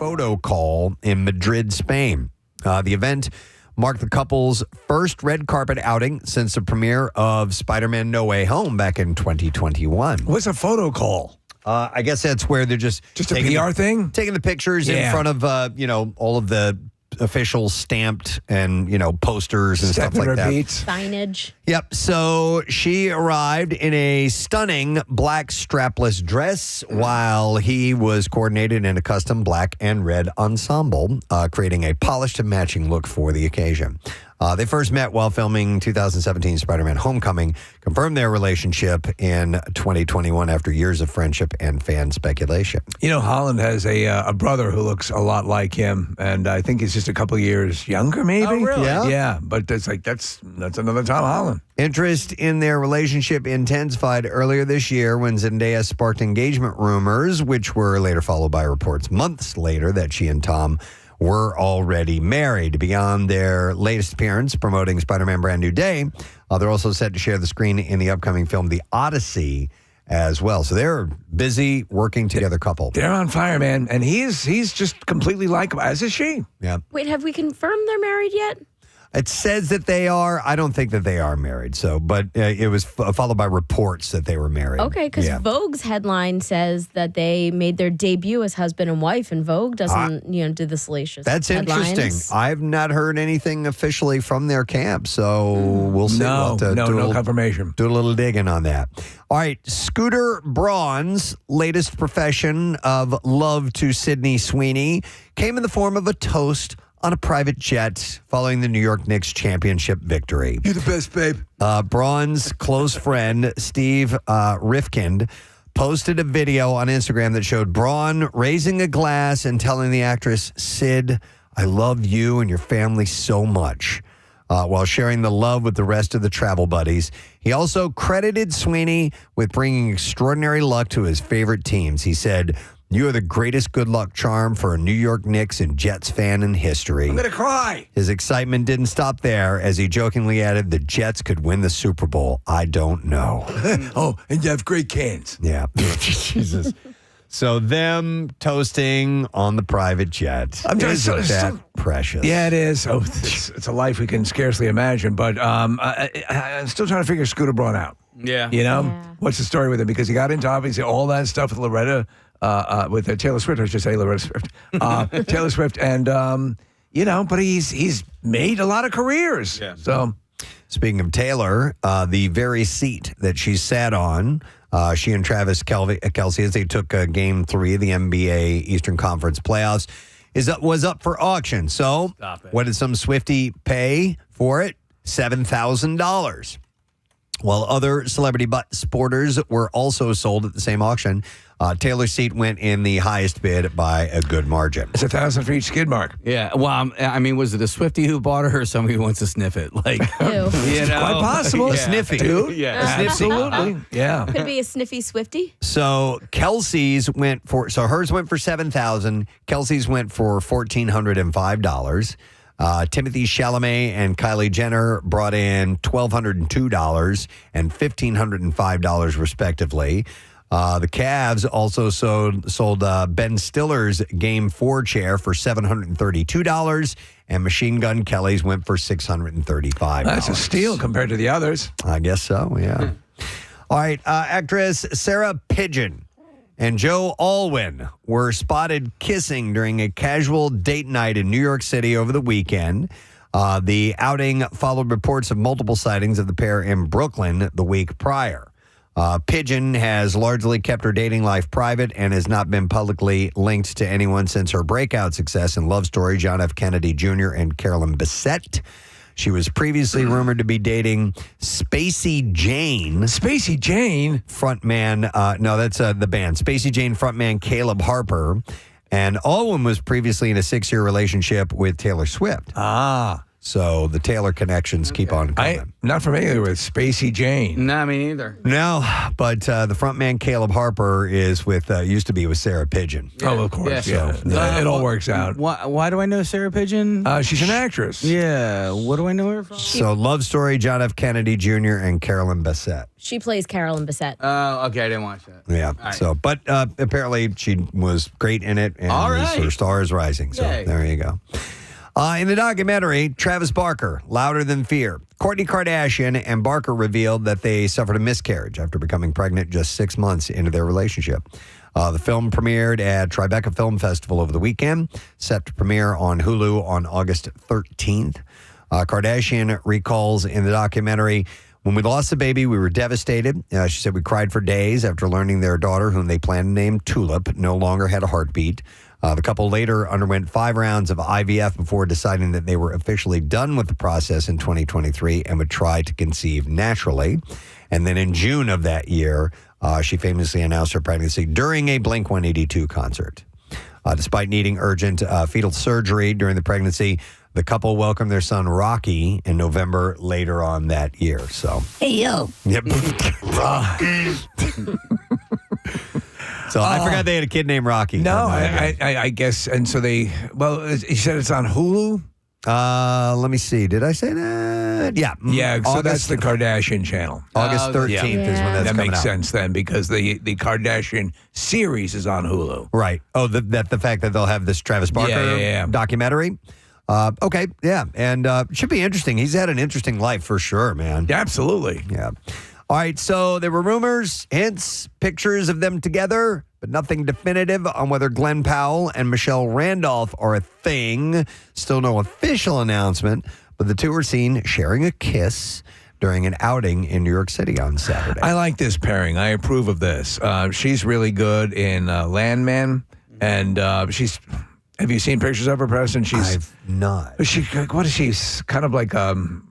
photo call in Madrid, Spain. The event marked the couple's first red carpet outing since the premiere of Spider-Man No Way Home back in 2021. What's a photo call? I guess that's where they're just a PR thing? Taking the pictures in front of, all of the official stamped and, posters and stuff like that. Signage. Yep. So she arrived in a stunning black strapless dress while he was coordinated in a custom black and red ensemble, creating a polished and matching look for the occasion. They first met while filming 2017 Spider-Man Homecoming, confirmed their relationship in 2021 after years of friendship and fan speculation. Holland has a brother who looks a lot like him, and I think he's just a couple years younger, maybe. Oh, really? Yeah, but it's like that's another Tom Holland. Interest in their relationship intensified earlier this year when Zendaya sparked engagement rumors, which were later followed by reports months later that she and Tom were already married. Beyond their latest appearance promoting Spider-Man Brand New Day, they're also set to share the screen in the upcoming film The Odyssey as well. So they're a busy working together couple. They're on fire, man. And he's just completely likable, as is she. Yeah. Wait, have we confirmed they're married yet? It says that they are. I don't think that they are married. So, but it was followed by reports that they were married. Okay, because Vogue's headline says that they made their debut as husband and wife, and Vogue doesn't, do the salacious. That's headlines. interesting. I've not heard anything officially from their camp, so we'll see. No confirmation. Do a little digging on that. All right, Scooter Braun's latest profession of love to Sydney Sweeney came in the form of a toast on a private jet following the New York Knicks championship victory. You're the best, babe. Braun's close friend, Steve Rifkind, posted a video on Instagram that showed Braun raising a glass and telling the actress, "Sid, I love you and your family so much," while sharing the love with the rest of the travel buddies. He also credited Sweeney with bringing extraordinary luck to his favorite teams. He said, "You are the greatest good luck charm for a New York Knicks and Jets fan in history." I'm going to cry. His excitement didn't stop there as he jokingly added, "The Jets could win the Super Bowl. I don't know." Oh, and you have great cans. Yeah. Jesus. So them toasting on the private jet. Isn't that precious? Yeah, it is. Oh, it's a life we can scarcely imagine. But I'm still trying to figure Scooter Braun out. Yeah. What's the story with him? Because he got into obviously all that stuff with Loretta. With Taylor Swift, I should say Loretta Swift. Taylor Swift, and but he's made a lot of careers. Yeah. So, speaking of Taylor, the very seat that she sat on, she and Travis Kelce, as they took Game 3 of the NBA Eastern Conference playoffs, was up for auction. So, what did some Swiftie pay for it? $7,000. While other celebrity sporters were also sold at the same auction, Taylor's seat went in the highest bid by a good margin. It's $1,000 for each skid mark. Yeah. Well, was it a Swiftie who bought her or somebody who wants to sniff it? Like, Quite possible. Yeah. Sniffy. Dude. Yeah. Absolutely. Yeah. Could be a sniffy Swiftie. So Kelsey's hers went for $7,000. Kelsey's went for $1,405. Timothy Chalamet and Kylie Jenner brought in $1,202 and $1,505 respectively. The Cavs also sold Ben Stiller's Game 4 chair for $732, and Machine Gun Kelly's went for $635. That's a steal compared to the others. I guess so, yeah. All right, actress Sarah Pidgeon and Joe Alwyn were spotted kissing during a casual date night in New York City over the weekend. The outing followed reports of multiple sightings of the pair in Brooklyn the week prior. Pidgeon has largely kept her dating life private and has not been publicly linked to anyone since her breakout success in Love Story, John F. Kennedy Jr. and Carolyn Bessette. She was previously rumored to be dating Spacey Jane. Spacey Jane? Frontman, no, that's the band. Spacey Jane frontman Caleb Harper. And Alwyn was previously in a 6-year relationship with Taylor Swift. Ah. So the Taylor connections keep on coming. I'm not familiar with Spacey Jane. Nah, me neither. No, but the frontman Caleb Harper is with used to be with Sarah Pigeon. Oh, of course. Yeah. It all works out. Why do I know Sarah Pigeon? She's an actress. Yeah. What do I know her from? So Love Story, John F. Kennedy Jr. and Carolyn Bessette. She plays Carolyn Bessette. Oh, okay. I didn't watch that. Yeah. right. So, but apparently she was great in it, and All right. her star is rising. So Yay. there you go. In the documentary, Travis Barker, Louder Than Fear. Kourtney Kardashian and Barker revealed that they suffered a miscarriage after becoming pregnant just 6 months into their relationship. The film premiered at Tribeca Film Festival over the weekend, set to premiere on Hulu on August 13th. Kardashian recalls in the documentary, when we lost the baby, we were devastated. She said we cried for days after learning their daughter, whom they planned to name Tulip, no longer had a heartbeat. The couple later underwent 5 rounds of IVF before deciding that they were officially done with the process in 2023 and would try to conceive naturally. And then in June of that year, she famously announced her pregnancy during a Blink-182 concert. Despite needing urgent fetal surgery during the pregnancy, the couple welcomed their son Rocky in November later on that year. So, Hey, yo. yep. So I forgot they had a kid named Rocky. No, I guess. And so you said it's on Hulu? Let me see. Did I say that? Yeah. Yeah, so that's August, the Kardashian channel. August 13th is when that's That coming makes out. sense then because the Kardashian series is on Hulu. Right. Oh, the fact that they'll have this Travis Barker documentary. Okay, yeah. And it should be interesting. He's had an interesting life for sure, man. Yeah, absolutely. Yeah. All right, so there were rumors, hints, pictures of them together, but nothing definitive on whether Glenn Powell and Michelle Randolph are a thing. Still no official announcement, but the two were seen sharing a kiss during an outing in New York City on Saturday. I like this pairing. I approve of this. She's really good in Landman, and she's. Have you seen pictures of her, Preston? I've not. What is she? Kind of like who'd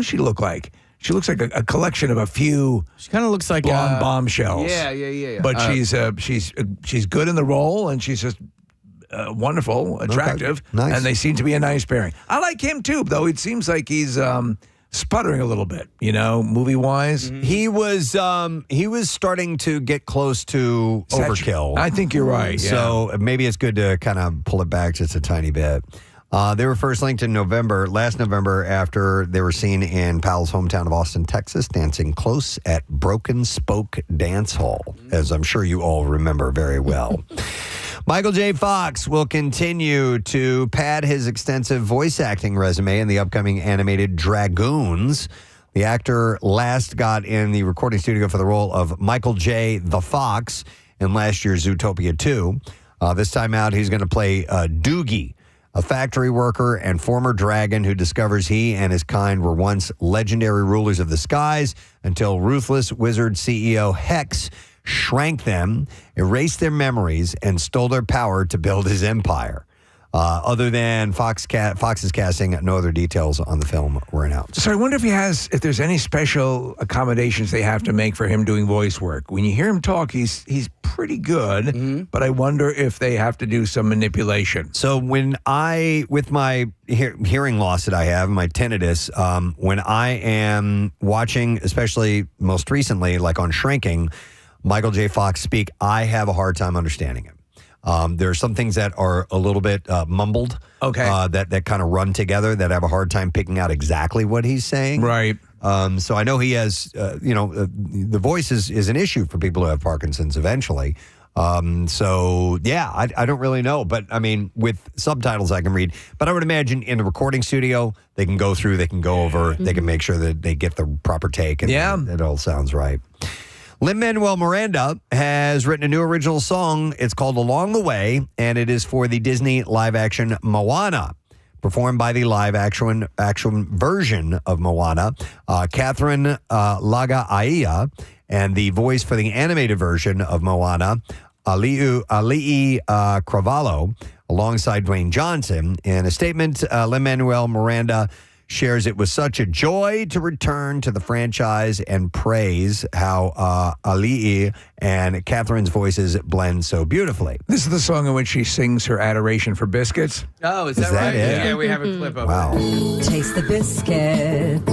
she look like? She looks like a collection of a few She kind of looks like blonde bombshells. Yeah. But she's good in the role, and she's just wonderful, attractive, Nice. and they seem to be a nice pairing. I like him too, though. It seems like he's sputtering a little bit, movie wise. He was starting to get close to overkill. I think you're right. Yeah. So maybe it's good to kind of pull it back just a tiny bit. They were first linked in last November, after they were seen in Powell's hometown of Austin, Texas, dancing close at Broken Spoke Dance Hall, as I'm sure you all remember very well. Michael J. Fox will continue to pad his extensive voice acting resume in the upcoming animated Dragoons. The actor last got in the recording studio for the role of Michael J. the Fox in last year's Zootopia 2. This time out, he's going to play Doogie, a factory worker and former dragon who discovers he and his kind were once legendary rulers of the skies until ruthless wizard CEO Hex shrank them, erased their memories, and stole their power to build his empire. Other than Fox's casting, no other details on the film were announced. So I wonder if there's any special accommodations they have to make for him doing voice work. When you hear him talk, he's pretty good, but I wonder if they have to do some manipulation. So with my hearing loss that I have, my tinnitus, when I am watching, especially most recently, like on Shrinking, Michael J. Fox speak, I have a hard time understanding him. There are some things that are a little bit mumbled, that kind of run together, that I have a hard time picking out exactly what he's saying. Right. So I know he has, the voice is an issue for people who have Parkinson's eventually. So, yeah, I don't really know. But, I mean, with subtitles I can read. But I would imagine in the recording studio, they can go through, they can go over, they can make sure that they get the proper take. And it all sounds right. Lin-Manuel Miranda has written a new original song. It's called Along the Way, and it is for the Disney live-action Moana, performed by the live-action version of Moana, Catherine Laga'aia, and the voice for the animated version of Moana, Ali'i Cravalho, alongside Dwayne Johnson. In a statement, Lin-Manuel Miranda shares it was such a joy to return to the franchise and praise how Ali and Catherine's voices blend so beautifully. This is the song in which she sings her adoration for biscuits. Oh, is that that right? right? Yeah, we have a clip of Wow. it. Taste the biscuit.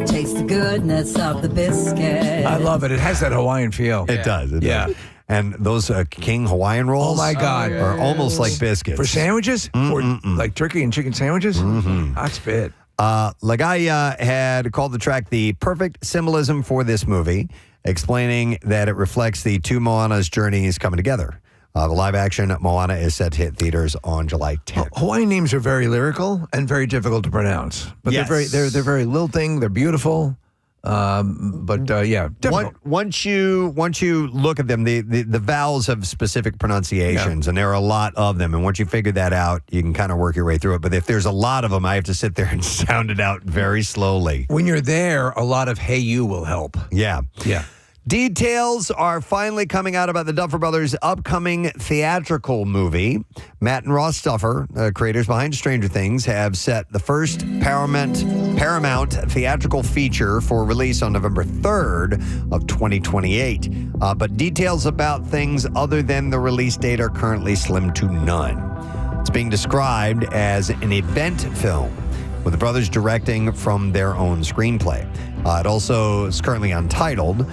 Taste the goodness of the biscuit. I love it. It has that Hawaiian feel. It does. It Yeah. does. And those King Hawaiian rolls Oh, my God. are almost like biscuits. For sandwiches? For like turkey and chicken sandwiches? Hot spit. Lagaya had called the track the perfect symbolism for this movie, explaining that it reflects the two Moana's journeys coming together. The live-action Moana is set to hit theaters on July 10th. Hawaiian names are very lyrical and very difficult to pronounce. But Yes. they're very lilting. They're beautiful. Yeah, difficult. Once you look at them, the vowels have specific pronunciations, and there are a lot of them. And once you figure that out, you can kind of work your way through it. But if there's a lot of them, I have to sit there and sound it out very slowly. When you're there, a lot of "Hey You" will help. Yeah. Yeah. Details are finally coming out about the Duffer Brothers' upcoming theatrical movie. Matt and Ross Duffer, creators behind Stranger Things, have set the first Paramount theatrical feature for release on November 3rd of 2028. But details about things other than the release date are currently slim to none. It's being described as an event film, with the brothers directing from their own screenplay. It also is currently untitled.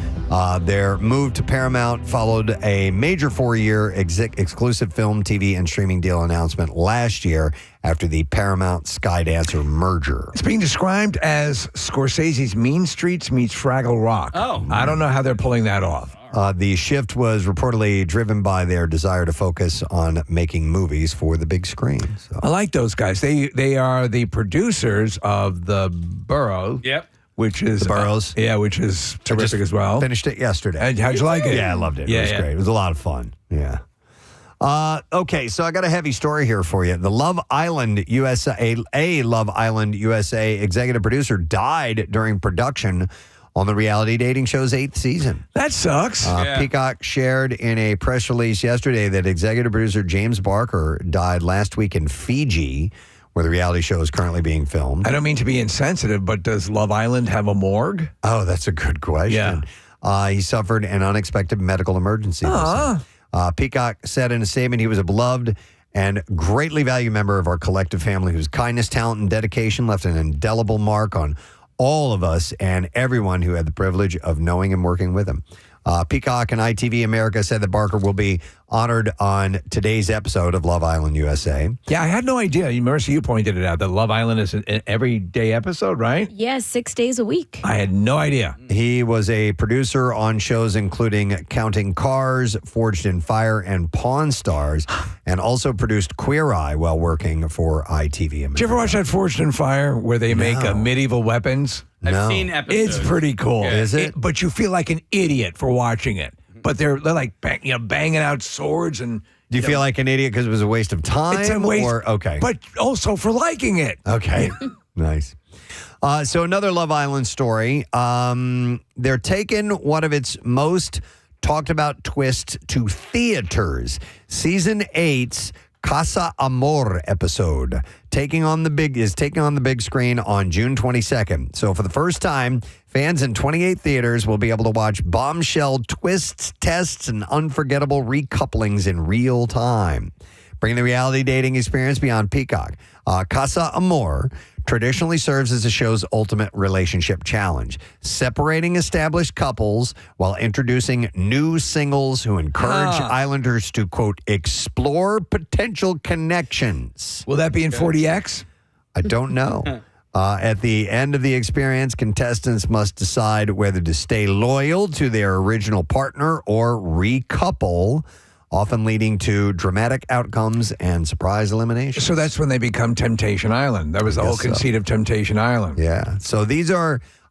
Their move to Paramount followed a major 4-year exclusive film, TV, and streaming deal announcement last year after the Paramount Skydancer merger. It's being described as Scorsese's Mean Streets meets Fraggle Rock. Oh. I don't know how they're pulling that off. The shift was reportedly driven by their desire to focus on making movies for the big screen. So. I like those guys. They are the producers of The Burrow. Yep. Which is The Burrows. which is terrific as well. Finished it yesterday. And how'd you like it? Yeah, I loved it. Yeah, It was great. It was a lot of fun. Yeah. Okay, so I got a heavy story here for you. The Love Island USA, a Love Island USA executive producer died during production on the reality dating show's 8th season. That sucks. Peacock shared in a press release yesterday that executive producer James Barker died last week in Fiji, where the reality show is currently being filmed. I don't mean to be insensitive, but does Love Island have a morgue? Oh, that's a good question. He suffered an unexpected medical emergency. Peacock said in a statement he was a beloved and greatly valued member of our collective family whose kindness, talent, and dedication left an indelible mark on all of us and everyone who had the privilege of knowing and working with him. Peacock and ITV America said that Barker will be honored on today's episode of Love Island USA. Yeah, I had no idea. Marissa, you pointed it out that Love Island is an everyday episode, right? Yeah, 6 days a week. I had no idea. He was a producer on shows including Counting Cars, Forged in Fire, and Pawn Stars, and also produced Queer Eye while working for ITV America. Did you ever watch that Forged in Fire where they make medieval weapons? No. I've seen episodes. It's pretty cool. Yeah. Is it? But you feel like an idiot for watching it. But they're like banging out swords and. Do you feel like an idiot because it was a waste of time? It's a waste. Or, okay. But also for liking it. Okay. Nice. So another Love Island story. They're taking one of its most talked about twists to theaters. Season 8's Casa Amor episode taking on the big screen on June 22nd. So for the first time, fans in 28 theaters will be able to watch bombshell twists, tests, and unforgettable recouplings in real time. Bringing the reality dating experience beyond Peacock. Casa Amor traditionally serves as the show's ultimate relationship challenge, separating established couples while introducing new singles who encourage Islanders to, quote, explore potential connections. Will that be in 40X? I don't know. At the end of the experience, contestants must decide whether to stay loyal to their original partner or recouple, often leading to dramatic outcomes and surprise elimination. So that's when they become Temptation Island. That was the whole conceit of Temptation Island. Yeah. So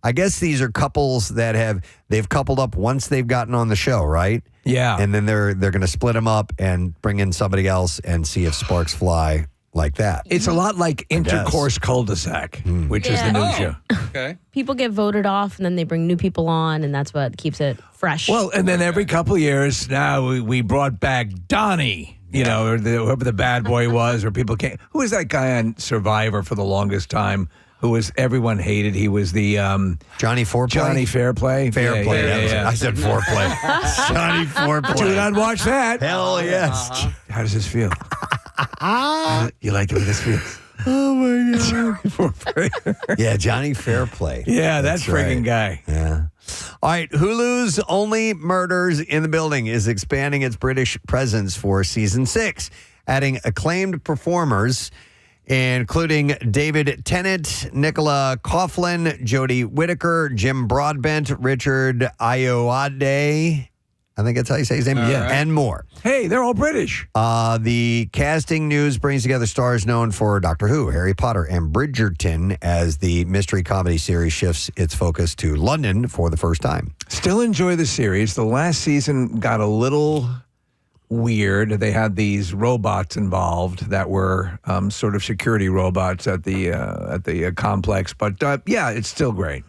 I guess these are couples that they've coupled up once they've gotten on the show, right? Yeah. And then they're going to split them up and bring in somebody else and see if sparks fly like that. It's a lot like Intercourse Cul-de-sac, which is the new show. Okay. People get voted off, and then they bring new people on, and that's what keeps it fresh. Well, and then every couple of years, now we brought back Donnie, or whoever the bad boy was, or people can't. Who was that guy on Survivor for the longest time? who was everyone hated. He was the Johnny Foreplay? Johnny Fairplay. Fairplay. I said foreplay. Johnny Foreplay. Dude, I'd watch that. Hell yes. How does this feel? You like the way this feels? Oh my God. Johnny Fairplay. Yeah, Johnny Fairplay. Yeah, that friggin' guy. Yeah. All right, Hulu's Only Murders in the Building is expanding its British presence for season 6, adding acclaimed performers, including David Tennant, Nicola Coughlan, Jodie Whittaker, Jim Broadbent, Richard Ayoade, I think that's how you say his name, and more. Hey, they're all British. The casting news brings together stars known for Doctor Who, Harry Potter, and Bridgerton as the mystery comedy series shifts its focus to London for the first time. Still enjoy the series. The last season got a little weird. They had these robots involved that were sort of security robots at the complex. But yeah, it's still great.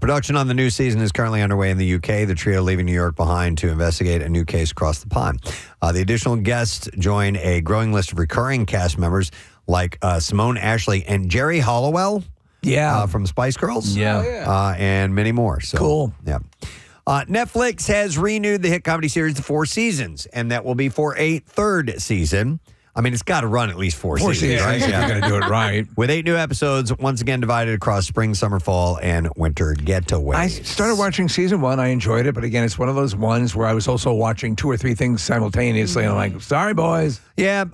Production on the new season is currently underway in the UK, the trio leaving New York behind to investigate a new case across the pond. The additional guests join a growing list of recurring cast members like Simone Ashley and Jerry Halliwell from Spice Girls. And many more. So, cool. Yeah. Netflix has renewed the hit comedy series The Four Seasons, and that will be for a third season. I mean, it's got to run at least four seasons, right? If you're going to do it right. With 8 new episodes, once again divided across spring, summer, fall, and winter getaways. I started watching season 1. I enjoyed it, but again, it's one of those ones where I was also watching 2 or 3 things simultaneously, and I'm like, sorry, boys. Yeah,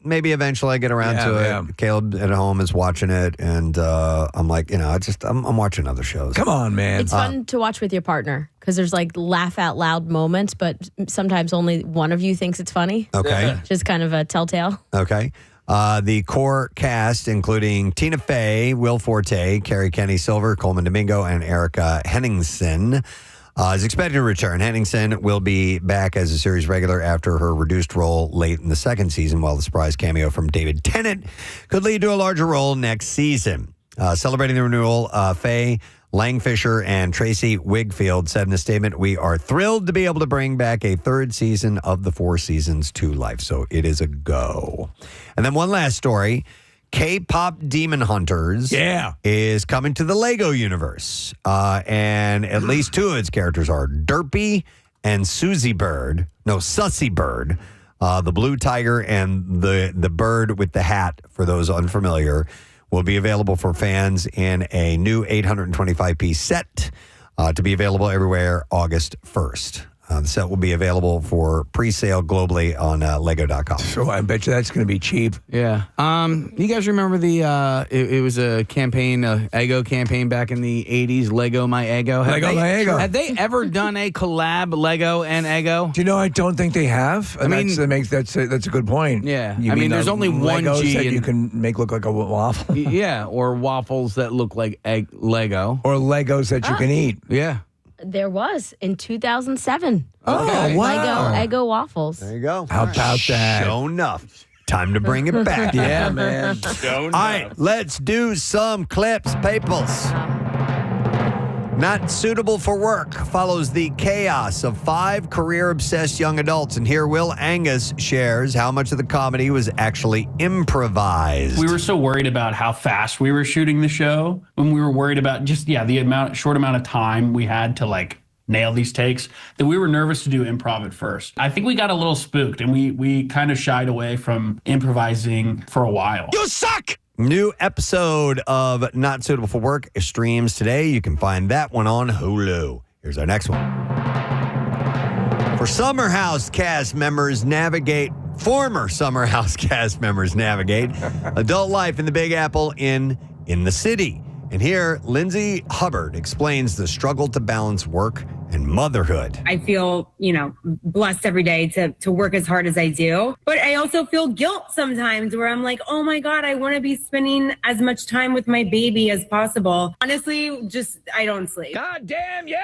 maybe eventually I get around to it. Yeah. Caleb at home is watching it, and I'm like, I'm watching other shows. Come on, man. It's fun to watch with your partner because there's like laugh out loud moments, but sometimes only one of you thinks it's funny. Okay. Just kind of a telltale. Okay. The core cast, including Tina Fey, Will Forte, Carrie Kenny Silver, Coleman Domingo, and Erica Henningsen, is expected to return. Henningsen will be back as a series regular after her reduced role late in the second season, while the surprise cameo from David Tennant could lead to a larger role next season. Celebrating the renewal, Faye Langfisher and Tracy Wigfield said in a statement, "We are thrilled to be able to bring back a third season of the Four Seasons to life." So it is a go. And then one last story. K-pop Demon Hunters is coming to the Lego universe. And at least 2 of its characters are Derpy and Susie Bird. No, Sussy Bird. The blue tiger and the bird with the hat, for those unfamiliar, will be available for fans in a new 825-piece set to be available everywhere August 1st. The set will be available for pre-sale globally on Lego.com. So I bet you that's going to be cheap. Yeah. You guys remember it was a campaign, Eggo campaign back in the 80s, Lego My Eggo? Lego My Eggo. Have they ever done a collab Lego and Eggo? Do you know, I don't think they have. I mean, that's a good point. Yeah. You I mean, there's only one Legos G that in- you can make look like a waffle. Yeah, or waffles that look like Lego. Or Legos that you can eat. Yeah. There was in 2007. Oh, wow. Eggo waffles. There you go. How about that? Show enough. Time to bring it back. Yeah, man. All right, let's do some clips, peoples. Not suitable for work follows the chaos of 5 career-obsessed young adults. And here Will Angus shares how much of the comedy was actually improvised. We were so worried about how fast we were shooting the show, when we were worried about just, the short amount of time we had to nail these takes, that we were nervous to do improv at first. I think we got a little spooked, and we kind of shied away from improvising for a while. You suck! New episode of Not Suitable for Work streams today. You can find that one on Hulu. Here's our next one. Former Summer House cast members navigate adult life in the Big Apple in the city. And here, Lindsay Hubbard explains the struggle to balance work and motherhood. I feel, blessed every day to work as hard as I do. But I also feel guilt sometimes where I'm like, oh my God, I want to be spending as much time with my baby as possible. Honestly, I don't sleep. God damn, yeah!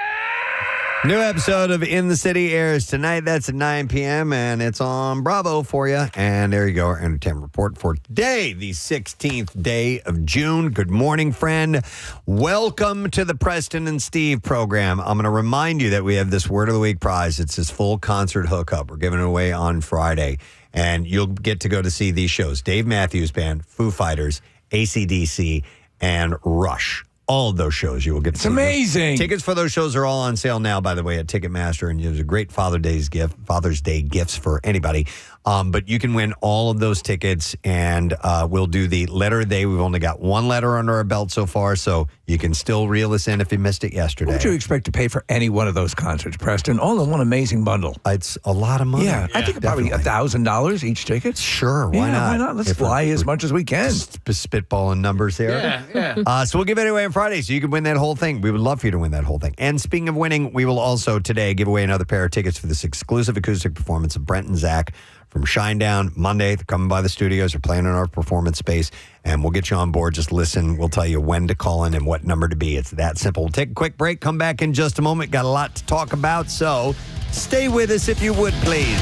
New episode of In the City airs tonight. That's at 9 p.m. and it's on Bravo for you. And there you go, our entertainment report for today, the 16th day of June. Good morning, friend. Welcome to the Preston and Steve program. I'm going to remind you that we have this Word of the Week prize. It's this full concert hookup. We're giving it away on Friday. And you'll get to go to see these shows: Dave Matthews Band, Foo Fighters, AC/DC, and Rush. All of those shows you will get to It's see. amazing. Tickets for those shows are all on sale now, by the way, at Ticketmaster, and there's a great Father's Day gifts for anybody. But you can win all of those tickets, and we'll do the letter of the day. We've only got one letter under our belt so far, so you can still reel us in if you missed it yesterday. What would you expect to pay for any one of those concerts, Preston? All in one amazing bundle. It's a lot of money. Yeah, I think probably $1,000 each ticket. Sure, why Yeah, not? why not? Let's If fly we're as much as we can. spitballing numbers here. Yeah. So we'll give it away on Friday, so you can win that whole thing. We would love for you to win that whole thing. And speaking of winning, we will also today give away another pair of tickets for this exclusive acoustic performance of Brent and Zach from Shinedown Monday. They're coming by the studios. They're playing in our performance space, and we'll get you on board. Just listen. We'll tell you when to call in and what number to be. It's that simple. We'll take a quick break. Come back in just a moment. Got a lot to talk about, so stay with us if you would, please.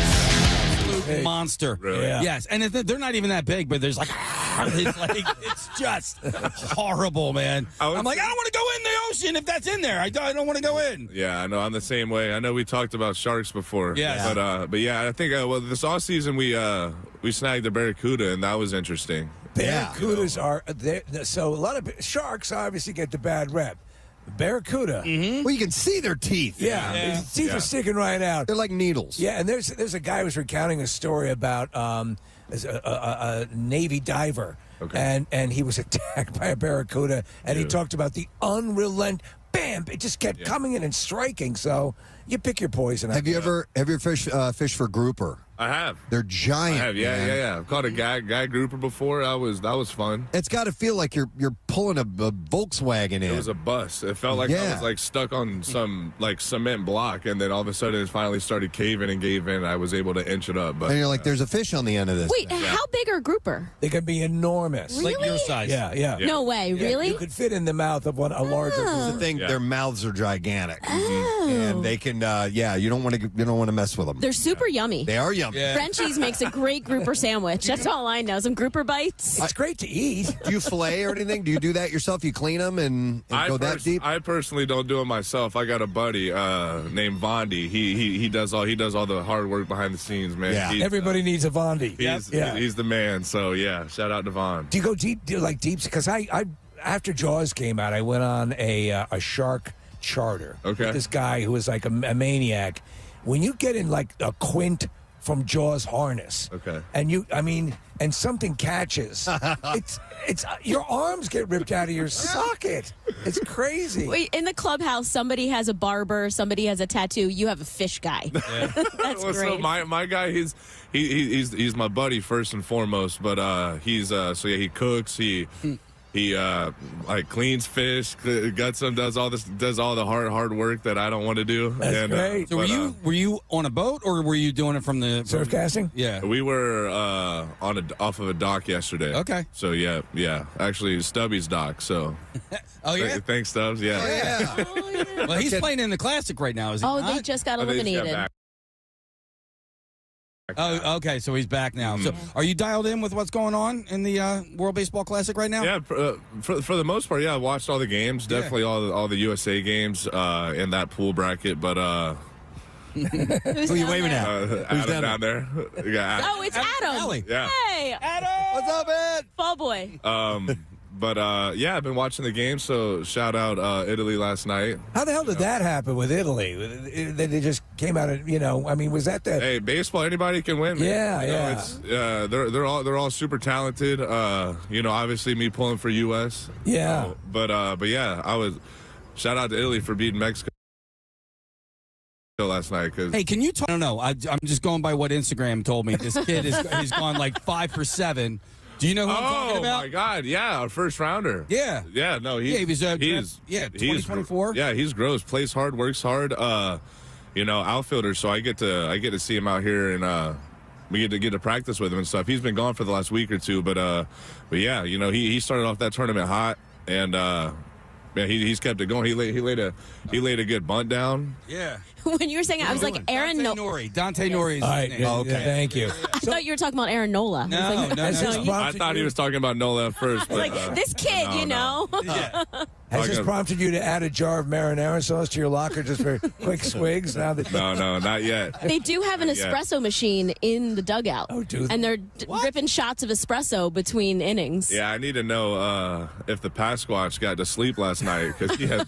Monster. Really? Yeah. Yes, and they're not even that big, but there's it's just horrible, man. I'm like, I don't want to go in the ocean if that's in there. I don't want to go in. Yeah, I know. I'm the same way. I know we talked about sharks before. Yes. But yeah, I think this off season we snagged the barracuda, and that was interesting. Barracudas are there. So a lot of sharks obviously get the bad rep. Barracuda. Well, you can see their teeth. Yeah, his teeth are sticking right out. They're like needles. Yeah, and there's a guy who was recounting a story about a Navy diver, and he was attacked by a barracuda, and he talked about the unrelenting bam, it just kept coming in and striking. So you pick your poison. Have you ever fished for grouper? I have. They're giant. I have, yeah. I've caught a guy grouper before. That was fun. It's got to feel like you're pulling a Volkswagen in. It was a bus. It felt like I was like stuck on some like cement block, and then all of a sudden it finally started caving and gave in. I was able to inch it up. But and you're like, there's a fish on the end of this. Wait, how big are grouper? They can be enormous. Really? Like your size. Yeah. No way, Yeah, really? You could fit in the mouth of a larger. That's the thing. Yeah. Their mouths are gigantic, Oh. and they can. You don't want to mess with them. They're super yummy. They are yummy. Frenchie's makes a great grouper sandwich. That's all I know. Some grouper bites. It's great to eat. Do you fillet or anything? Do you do that yourself? You clean them and go that deep? I personally don't do it myself. I got a buddy named Vondi. He does all the hard work behind the scenes, man. Yeah. Everybody needs a Vondi. He's the man. So yeah, shout out to Von. Do you go deep? Do you like deep? Because I after Jaws came out, I went on a shark charter. Okay. With this guy who was like a maniac. When you get in like a quint from Jaws harness, and something catches, it's your arms get ripped out of your socket. It's crazy. Wait, in the clubhouse, somebody has a barber, somebody has a tattoo. You have a fish guy. That's Well, great. so my guy, he's my buddy first and foremost, but he cooks, he like cleans fish, guts them, does all the hard work that I don't want to do. That's great. So were you on a boat or were you doing it from the Surf casting? Yeah. We were off of a dock yesterday. Okay. So yeah, actually Stubby's dock. So Oh yeah. thanks Stubbs. Yeah. Well, he's playing in the Classic right now. Is he? Oh, not? they just got I think he's got eliminated. back. Oh, okay. So he's back now. So, are you dialed in with what's going on in the World Baseball Classic right now? Yeah, for the most part, yeah. I watched all the games. Definitely all the USA games in that pool bracket. But Who's Who are you down waving there? at? Adam down there. Yeah. Oh, it's Adam. Allie. Yeah. Hey, What's up, man? fall boy. But I've been watching the game. So shout out Italy last night. How the hell did that happen with Italy? They just came out of was that the? Hey, baseball, anybody can win, man. Yeah, You know, yeah. It's they're all super talented. Obviously me pulling for US. Yeah. But yeah, I was shout out to Italy for beating Mexico last night. Cause Hey, can you talk? I don't know. I'm just going by what Instagram told me. This kid he's gone like 5 for 7. Do you know who I'm talking about? Oh my God! Yeah, our first rounder. Yeah. Yeah. No, he was 2024. Yeah, he's gross. Plays hard, works hard. Outfielder. So I get to see him out here, and we get to practice with him and stuff. He's been gone for the last week or two, but yeah, he started off that tournament hot, and he's kept it going. He laid a good bunt down. Yeah. When you were saying, I was like Aaron Nola. Dante Nori is All his right. name. Okay. Thank you. I thought you were talking about Aaron Nola. No, I was like, no. Has this you- prompted I thought he you- was talking about Nola at first. But, like this kid, no. Yeah. Has this prompted you to add a jar of marinara sauce to your locker just for quick swigs? Now that No, not yet. They do have an espresso machine in the dugout. Oh, do they? And they're ripping shots of espresso between innings. Yeah, I need to know if the Pasquatch got to sleep last night because he had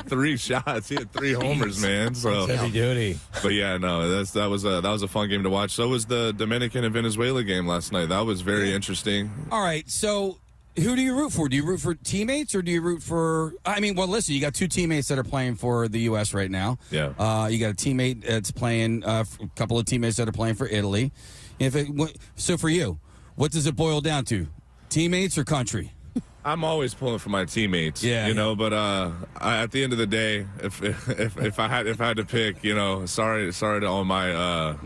3 shots. He had 3 homers, man. So heavy duty. But yeah, no, that was a fun game to watch. So was the Dominican and Venezuela game last night. That was very interesting. All right, so who do you root for? Do you root for teammates or do you root for? I mean, well, listen, you got 2 teammates that are playing for the U.S. right now. Yeah. You got a teammate that's playing, a couple of teammates that are playing for Italy. So for you, what does it boil down to? Teammates or country? I'm always pulling for my teammates, you know. But at the end of the day, if I had to pick, sorry to all my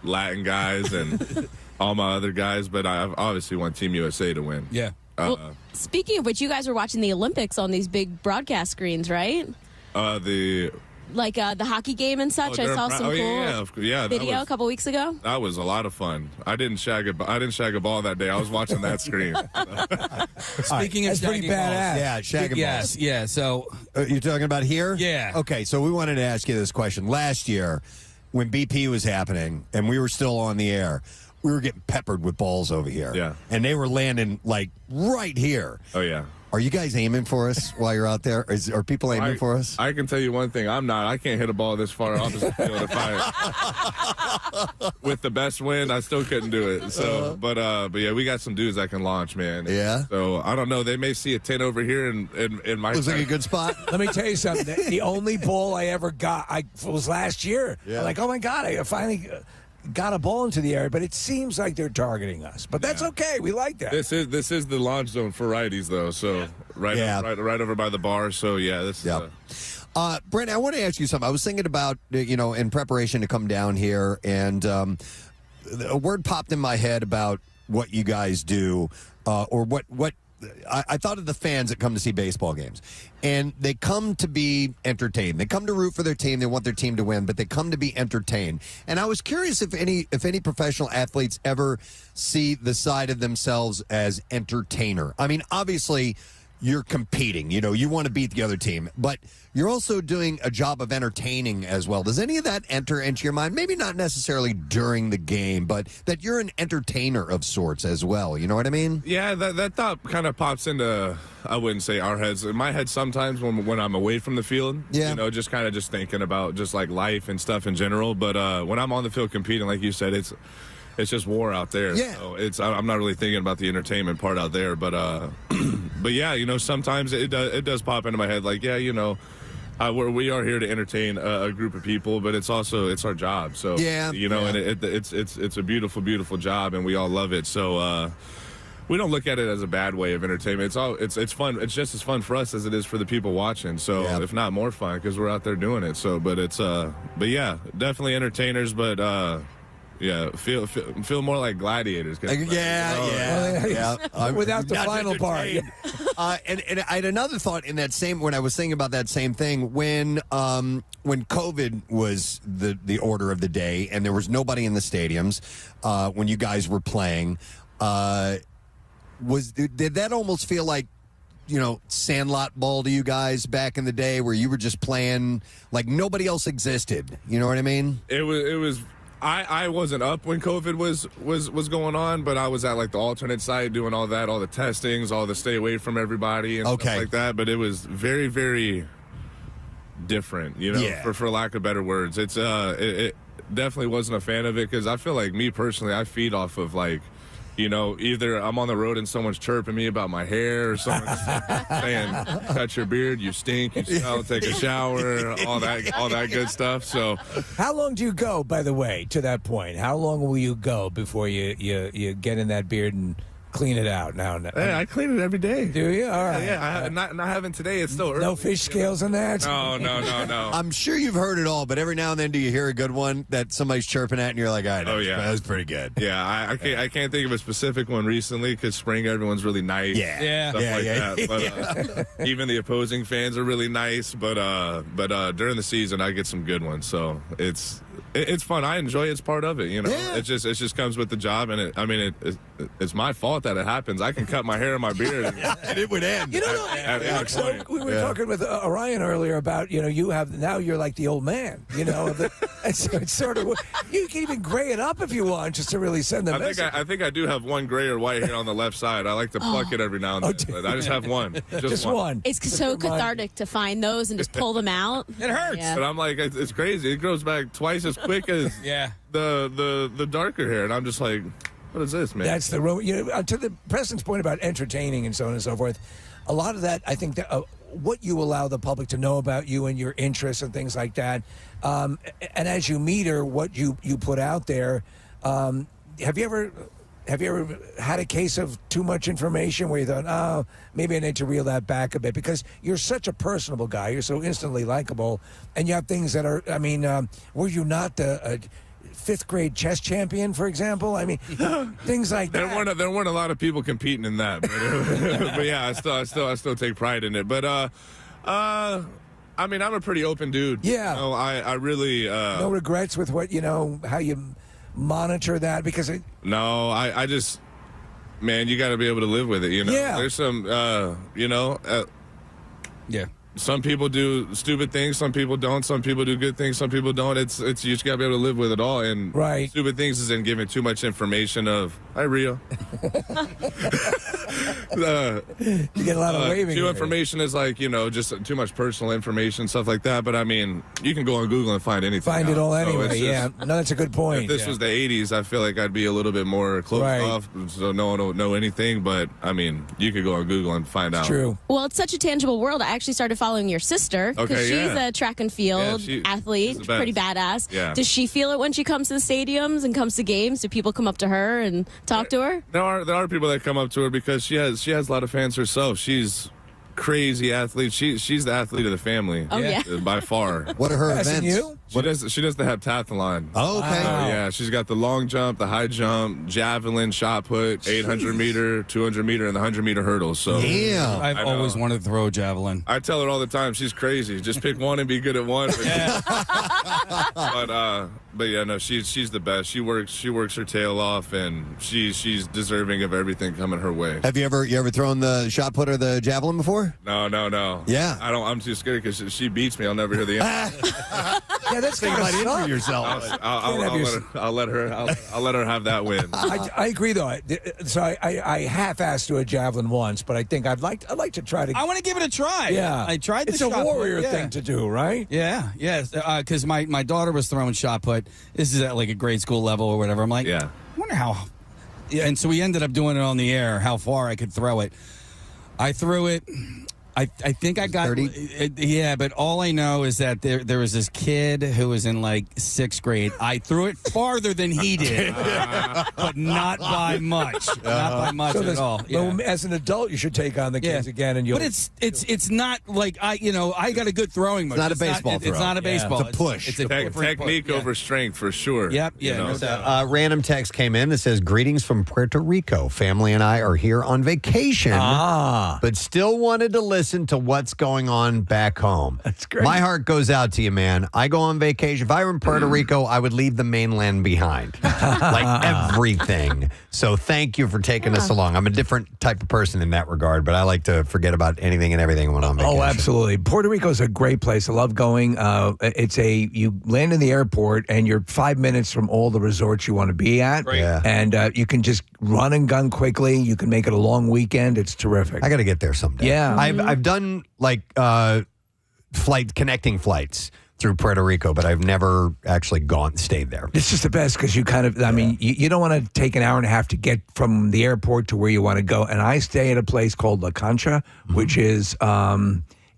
Latin guys and all my other guys, but I obviously want Team USA to win. Yeah. Well, speaking of which, you guys were watching the Olympics on these big broadcast screens, right? The hockey game and such. I saw some cool video a couple weeks ago. That was a lot of fun. I didn't shag a ball that day. I was watching that screen. Speaking of that's pretty shagging badass. balls. Yeah, shagging balls. Yeah. So You're talking about here? Yeah. Okay, so we wanted to ask you this question. Last year, when BP was happening and we were still on the air, we were getting peppered with balls over here. Yeah. And they were landing, like, right here. Oh, yeah. Are you guys aiming for us while you're out there? Are people aiming for us? I can tell you one thing. I'm not. I can't hit a ball this far off the field if with the best wind, I still couldn't do it. So, but yeah, we got some dudes that can launch, man. Yeah. So I don't know. They may see a 10 over here in my. Looks like a good spot. Let me tell you something. The only ball I ever got was last year. Yeah. I'm like, oh my God, I finally got a ball into the area, but it seems like they're targeting us. But that's okay. We like that. This is the launch zone for righties, though. So right over by the bar. So yeah, this is. Brent, I want to ask you something. I was thinking about, in preparation to come down here, and a word popped in my head about what you guys do, or what I thought of the fans that come to see baseball games, and they come to be entertained. They come to root for their team. They want their team to win, but they come to be entertained. And I was curious if any professional athletes ever see the side of themselves as entertainer. I mean, obviously, you're competing. You want to beat the other team, but you're also doing a job of entertaining as well. Does any of that enter into your mind? Maybe not necessarily during the game, but that you're an entertainer of sorts as well. You know what I mean? Yeah, that thought kind of pops into, I wouldn't say our heads, in my head sometimes when I'm away from the field. Yeah. Just kind of just thinking about just like life and stuff in general. But when I'm on the field competing, like you said, it's just war out there. Yeah. So I'm not really thinking about the entertainment part out there. But but yeah, sometimes it does pop into my head. Like, we are here to entertain a group of people, but it's our job. So and it's a beautiful, beautiful job, and we all love it. So we don't look at it as a bad way of entertainment. It's fun. It's just as fun for us as it is for the people watching. So if not more fun, because we're out there doing it. So, but yeah, definitely entertainers, but. Yeah, feel more like gladiators. Yeah. Without the final part. And I had another thought in that same, when I was thinking about that same thing, when COVID was the order of the day and there was nobody in the stadiums when you guys were playing, did that almost feel like, sandlot ball to you guys back in the day where you were just playing like nobody else existed? You know what I mean? It was. I wasn't up when COVID was going on, but I was at like the alternate site doing all that, all the testings, all the stay away from everybody and stuff like that. But it was very, very different, for lack of better words. It's it definitely wasn't a fan of it because I feel like me personally, I feed off of like, either I'm on the road and someone's chirping me about my hair or someone's saying, cut your beard, you stink, you smell, take a shower, all that good stuff. So how long do you go, by the way, to that point? How long will you go before you get in that beard and clean it out now? Hey, I clean it every day. Do you? All right. Yeah, not having today. It's still early. No fish scales in that? No. I'm sure you've heard it all, but every now and then do you hear a good one that somebody's chirping at and you're like, that was pretty good. Yeah, I can't think of a specific one recently because spring everyone's really nice. That. But even the opposing fans are really nice. But during the season I get some good ones. So it's It's fun. I enjoy it. It's part of it, you know. Yeah. It just comes with the job, and it's my fault that it happens. I can cut my hair and my beard, and it would end. You know, at any so point. we were talking with Orion earlier about, now you're like the old man, it's sort of, you can even gray it up if you want, just to really send the message. I think I do have one gray or white hair on the left side. I like to pluck it every now and then, but I just have one. Just one. It's so cathartic to find those and just pull them out. It hurts. Yeah. But I'm like, it's crazy. It grows back twice as quick as the darker hair, and I'm just like, what is this, man? That's the to the Preston's point about entertaining and so on and so forth. A lot of that, I think, that what you allow the public to know about you and your interests and things like that, and as you meter what you put out there. Have you ever had a case of too much information where you thought, oh, maybe I need to reel that back a bit? Because you're such a personable guy. You're so instantly likable. And you have things that are, were you not the fifth grade chess champion, for example? I mean, things like that. There weren't a lot of people competing in that. But, but yeah, I still take pride in it. But, I'm a pretty open dude. Yeah. I really... no regrets with what, how you monitor that? Because I just, man, you got to be able to live with it, Yeah. There's some, Yeah. some people do stupid things, some people don't, some people do good things, some people don't. It's you just got to be able to live with it all. And right. Stupid things is in giving too much information of, hi, Rio. You get a lot of waving. Too information is like, just too much personal information, stuff like that. But you can go on Google and find anything. Find it all So anyway. it's just- No, that's a good point. If this was the 80s, I feel like I'd be a little bit more closed off, so no one would know anything. But, you could go on Google and find out. True. Well, it's such a tangible world. I actually started following your sister because Okay, she's yeah. a track and field athlete, she's the pretty best. badass. Yeah. Does she feel it when she comes to the stadiums and comes to games? Do people come up to her and talk to her? There are people that come up to her because she has a lot of fans herself. She's crazy athlete. She's the athlete of the family. Oh, yeah. By far. What are her Passing events? you? She does the heptathlon. Oh, okay. Wow. Yeah, she's got the long jump, the high jump, javelin, shot put, 800 meter, 200 meter, and the 100 meter hurdles. So Damn. I've I know. always wanted to throw a javelin. I tell her all the time, she's crazy. Just pick one and be good at one. But yeah, no, she's the best. She works her tail off, and she's deserving of everything coming her way. Have you ever thrown the shot put or the javelin before? No. Yeah. I'm too scared because she beats me. I'll never hear the end. Yeah, that's Think kind of about injuring suck. yourself. I'll let her have that win. I agree, though. So I half-assed to a javelin once, but I think I'd like to try to. I want to give it a try. Yeah, I tried the It's a shot warrior put, yeah. thing to do, right? Yeah, because my daughter was throwing shot put. This is at like a grade school level or whatever. I'm like, Yeah. I wonder how. Yeah, and so we ended up doing it on the air, how far I could throw it. I threw it. I think I got 30? Yeah, but all I know is that there was this kid who was in like 6th grade. I threw it farther than he did, but not by much. Not by much at all. Yeah. As an adult, you should take on the kids again, and you'll. But it's not like I got a good throwing motion. not a baseball It's throw. not a baseball. It's a push. It's a different Technique push. over strength for sure. Yep. Yeah. You know? No doubt. Random text came in that says, "Greetings from Puerto Rico. Family and I are here on vacation, but still wanted to listen to what's going on back home." That's great. My heart goes out to you, man. I go on vacation. If I were in Puerto Rico, I would leave the mainland behind, like everything. So thank you for taking us along. I'm a different type of person in that regard, but I like to forget about anything and everything when I'm on vacation. Oh, absolutely. Puerto Rico is a great place. I love going. You land in the airport and you're 5 minutes from all the resorts you want to be at. Right. Yeah. And you can just run and gun quickly. You can make it a long weekend. It's terrific. I got to get there someday. Yeah. I've done like connecting flights through Puerto Rico, but I've never actually stayed there. It's just the best because you kind of, you don't want to take an hour and a half to get from the airport to where you want to go. And I stay at a place called La Concha, which is,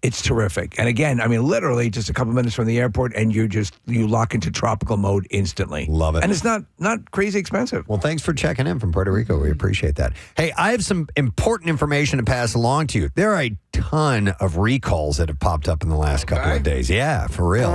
it's terrific. And again, literally just a couple minutes from the airport and you lock into tropical mode instantly. Love it. And it's not crazy expensive. Well, thanks for checking in from Puerto Rico. We appreciate that. Hey, I have some important information to pass along to you. There are a ton of recalls that have popped up in the last couple of days. Yeah, for real.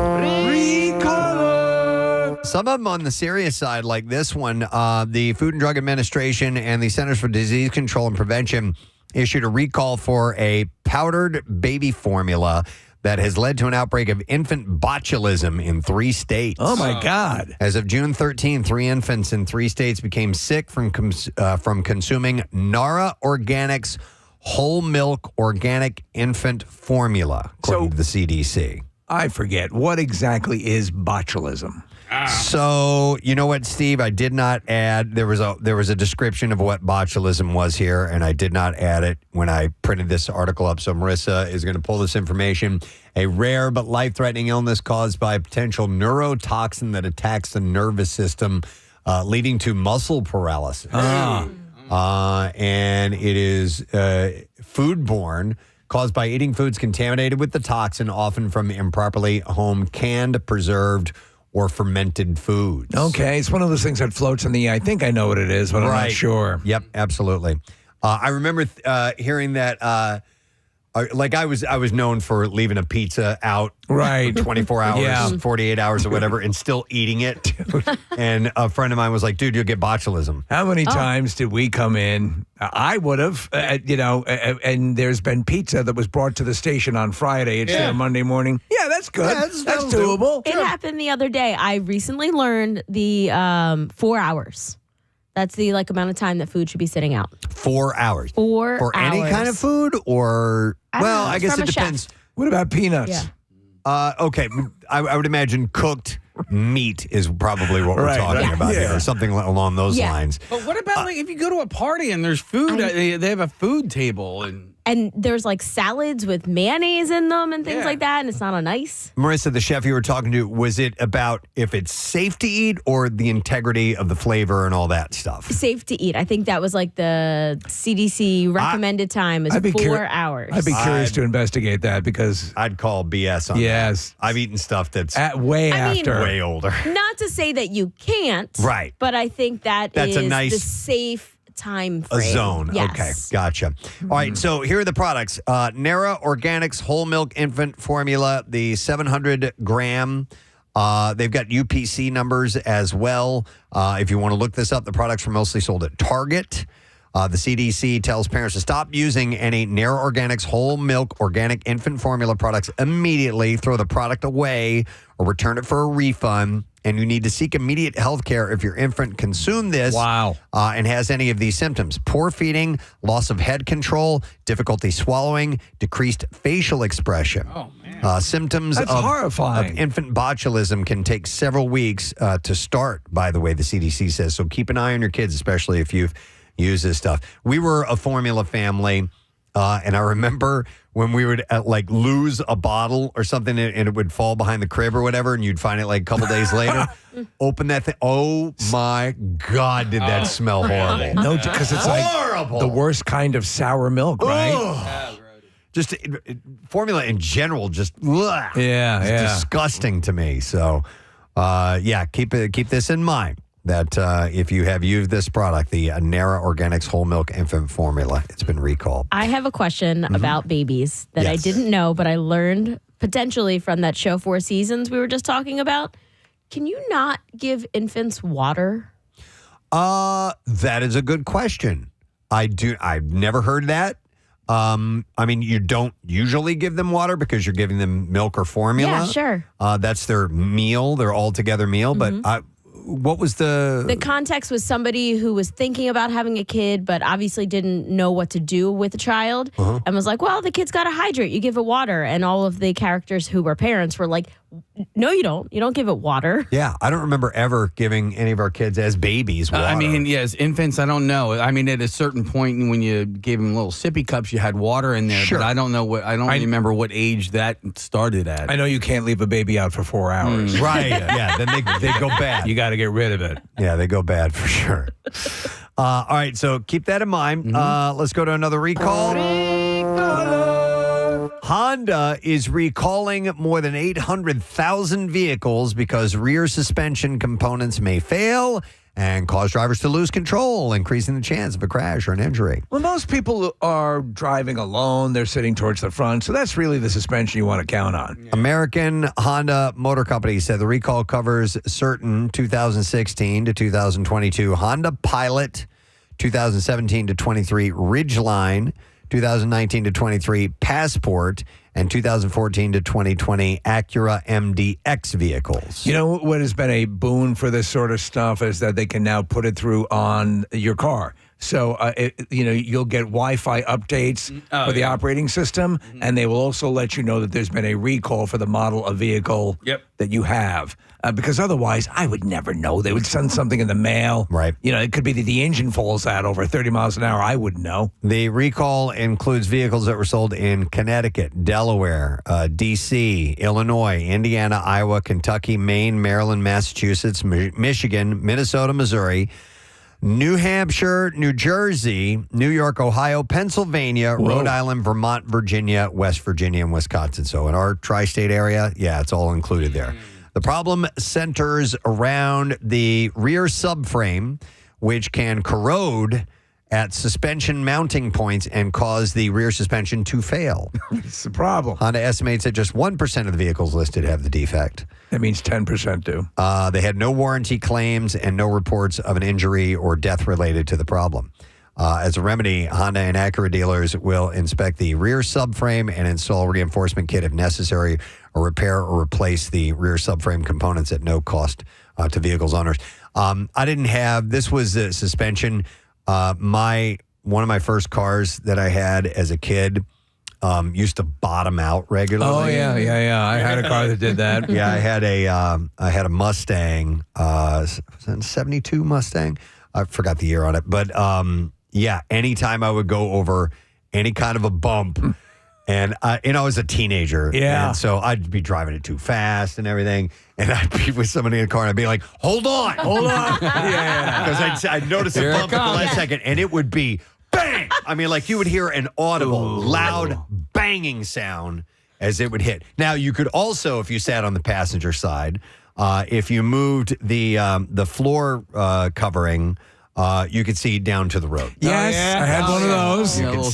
Some of them on the serious side, like this one. The Food and Drug Administration and the Centers for Disease Control and Prevention issued a recall for a powdered baby formula that has led to an outbreak of infant botulism in 3 states. Oh, my God. As of June 13, 3 infants in 3 states became sick from consuming Nara Organics whole milk organic infant formula, according to the CDC. I forget. What exactly is botulism? So, you know what, Steve? I did not add. There was a description of what botulism was here, and I did not add it when I printed this article up. So Marissa is going to pull this information. A rare but life-threatening illness caused by a potential neurotoxin that attacks the nervous system, leading to muscle paralysis. And it is foodborne, caused by eating foods contaminated with the toxin, often from improperly canned, preserved, or fermented foods. Okay, it's one of those things that floats in the air. I think I know what it is, but I'm not sure. Yep, absolutely. I remember hearing that. Like I was known for leaving a pizza out right 24 hours, 48 hours or whatever, and still eating it. And a friend of mine was like, dude, you'll get botulism. How many times did we come in? I would have, and there's been pizza that was brought to the station on Friday instead of Monday morning. Yeah, that's good. Yeah, that's doable. It happened the other day. I recently learned the 4 hours. That's the amount of time that food should be sitting out. 4 hours. 4 For hours. any kind of food, or I guess from it a depends. chef. What about peanuts? Yeah. Okay, I would imagine cooked meat is probably what we're talking about here, or something along those lines. But what about if you go to a party and there's food? They have a food table and there's salads with mayonnaise in them and things like that, and it's not on ice. Marissa, the chef you were talking to, was it about if it's safe to eat or the integrity of the flavor and all that stuff? Safe to eat. I think that was the CDC recommended time is 4 hours. I'd be curious to investigate that because I'd call BS on that. I've eaten stuff that's way older. Not to say that you can't, right? But I think that's a nice the safe time frame. A zone. Yes. Okay, gotcha. All right, so here are the products. Nara Organics Whole Milk Infant Formula, the 700 gram. They've got UPC numbers as well. If you want to look this up, the products were mostly sold at Target. The CDC tells parents to stop using any Nara Organics Whole Milk Organic Infant Formula products immediately. Throw the product away or return it for a refund. And you need to seek immediate health care if your infant consumed this and has any of these symptoms. Poor feeding, loss of head control, difficulty swallowing, decreased facial expression. Oh, man. Symptoms That's of horrifying. infant botulism can take several weeks to start, by the way, the CDC says. So keep an eye on your kids, especially if you've used this stuff. We were a formula family. And I remember when we would lose a bottle or something and it would fall behind the crib or whatever, and you'd find it a couple days later. Open that thing. Oh my God, did that smell horrible? No, because it's horrible. The worst kind of sour milk, right? Just formula in general, just it's disgusting to me. So, keep this in mind. That if you have used this product, the Nara Organics Whole Milk Infant Formula, it's been recalled. I have a question about babies that I didn't know, but I learned potentially from that show 4 Seasons we were just talking about. Can you not give infants water? That is a good question. I've never heard that. You don't usually give them water because you're giving them milk or formula. Yeah, sure. That's their meal, their all-together meal. But what was the context was somebody who was thinking about having a kid, but obviously didn't know what to do with a child and was like, well, the kid's got to hydrate. You give it water. And all of the characters who were parents were like, no, you don't. You don't give it water. Yeah, I don't remember ever giving any of our kids as babies water. As infants, I don't know. At a certain point when you gave them little sippy cups, you had water in there. Sure. But I don't know I don't remember what age that started at. I know you can't leave a baby out for 4 hours. Right. Yeah, then they go bad. You got to get rid of it. Yeah, they go bad for sure. All right, so keep that in mind. Let's go to another recall. Honda is recalling more than 800,000 vehicles because rear suspension components may fail and cause drivers to lose control, increasing the chance of a crash or an injury. Well, most people are driving alone. They're sitting towards the front. So that's really the suspension you want to count on. American Honda Motor Company said the recall covers certain 2016 to 2022 Honda Pilot, 2017 to 23 Ridgeline, 2019 to 23 Passport, and 2014 to 2020 Acura MDX vehicles. You know what has been a boon for this sort of stuff is that they can now put it through on your car. So, you'll get Wi-Fi updates for the operating system, and they will also let you know that there's been a recall for the model of vehicle that you have. Because otherwise, I would never know. They would send something in the mail. Right. It could be that the engine falls out over 30 miles an hour. I wouldn't know. The recall includes vehicles that were sold in Connecticut, Delaware, D.C., Illinois, Indiana, Iowa, Kentucky, Maine, Maryland, Massachusetts, Michigan, Minnesota, Missouri, New Hampshire, New Jersey, New York, Ohio, Pennsylvania, Rhode Island, Vermont, Virginia, West Virginia, and Wisconsin. So in our tri-state area, it's all included there. The problem centers around the rear subframe, which can corrode at suspension mounting points and cause the rear suspension to fail. It's the problem. Honda estimates that just 1% of the vehicles listed have the defect. That means 10% do. They had no warranty claims and no reports of an injury or death related to the problem. As a remedy, Honda and Acura dealers will inspect the rear subframe and install a reinforcement kit if necessary, or repair or replace the rear subframe components at no cost to vehicles owners. I didn't have, this was the suspension. One of my first cars that I had as a kid used to bottom out regularly. Oh yeah. I had a car that did that. Yeah, I had a Mustang, 72 Mustang. I forgot the year on it, but anytime I would go over any kind of a bump, and I was a teenager, and so I'd be driving it too fast and everything, and I'd be with somebody in the car, and I'd be like, "Hold on, because I'd notice a bump at the last second, and it would be bang. I mean, like you would hear an audible, loud banging sound as it would hit. Now, you could also, if you sat on the passenger side, if you moved the floor covering, you could see down to the road. Yes, I had one of those. You could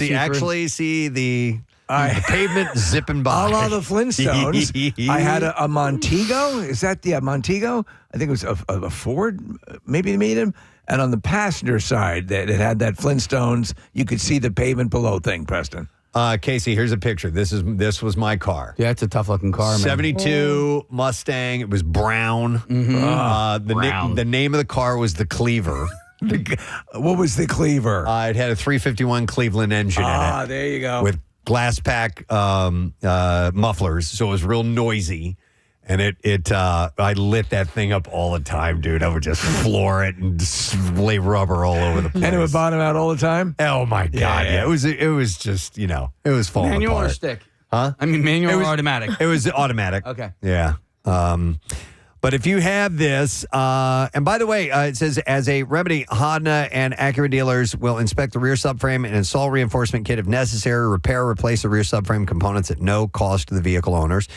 see the pavement zipping by. A la the Flintstones. I had a Montego. Is that the Montego? I think it was a Ford. Maybe they made him. And on the passenger side, that it had that Flintstones. You could see the pavement below thing, Preston. Casey, here's a picture. This was my car. Yeah, it's a tough looking car, man. 72 Mustang. It was brown. Mm-hmm. The name of the car was the Cleaver. What was the Cleaver? It had a 351 Cleveland engine in it. Ah, there you go. With glass pack mufflers, so it was real noisy. And I lit that thing up all the time, dude. I would just floor it and lay rubber all over the place. And it would bottom out all the time? Oh, my God. Yeah. It was just, it was falling manual apart. Or stick? Huh? I mean, manual or automatic? It was automatic. Okay. Yeah. But if you have this, and by the way, it says as a remedy, Honda and Acura dealers will inspect the rear subframe and install a reinforcement kit if necessary, repair or replace the rear subframe components at no cost to the vehicle owners.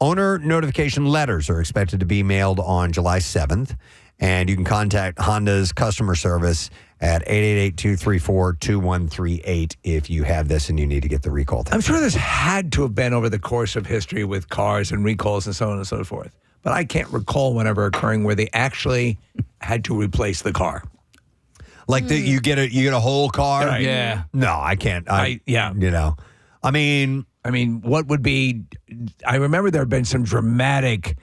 Owner notification letters are expected to be mailed on July 7th, and you can contact Honda's customer service at 888-234-2138 if you have this and you need to get the recall. I'm sure this had to have been over the course of history with cars and recalls and so on and so forth. But I can't recall one ever occurring where they actually had to replace the car. Like you get a whole car? Right. Yeah. No, I can't. I mean, what would be? I remember there have been some dramatic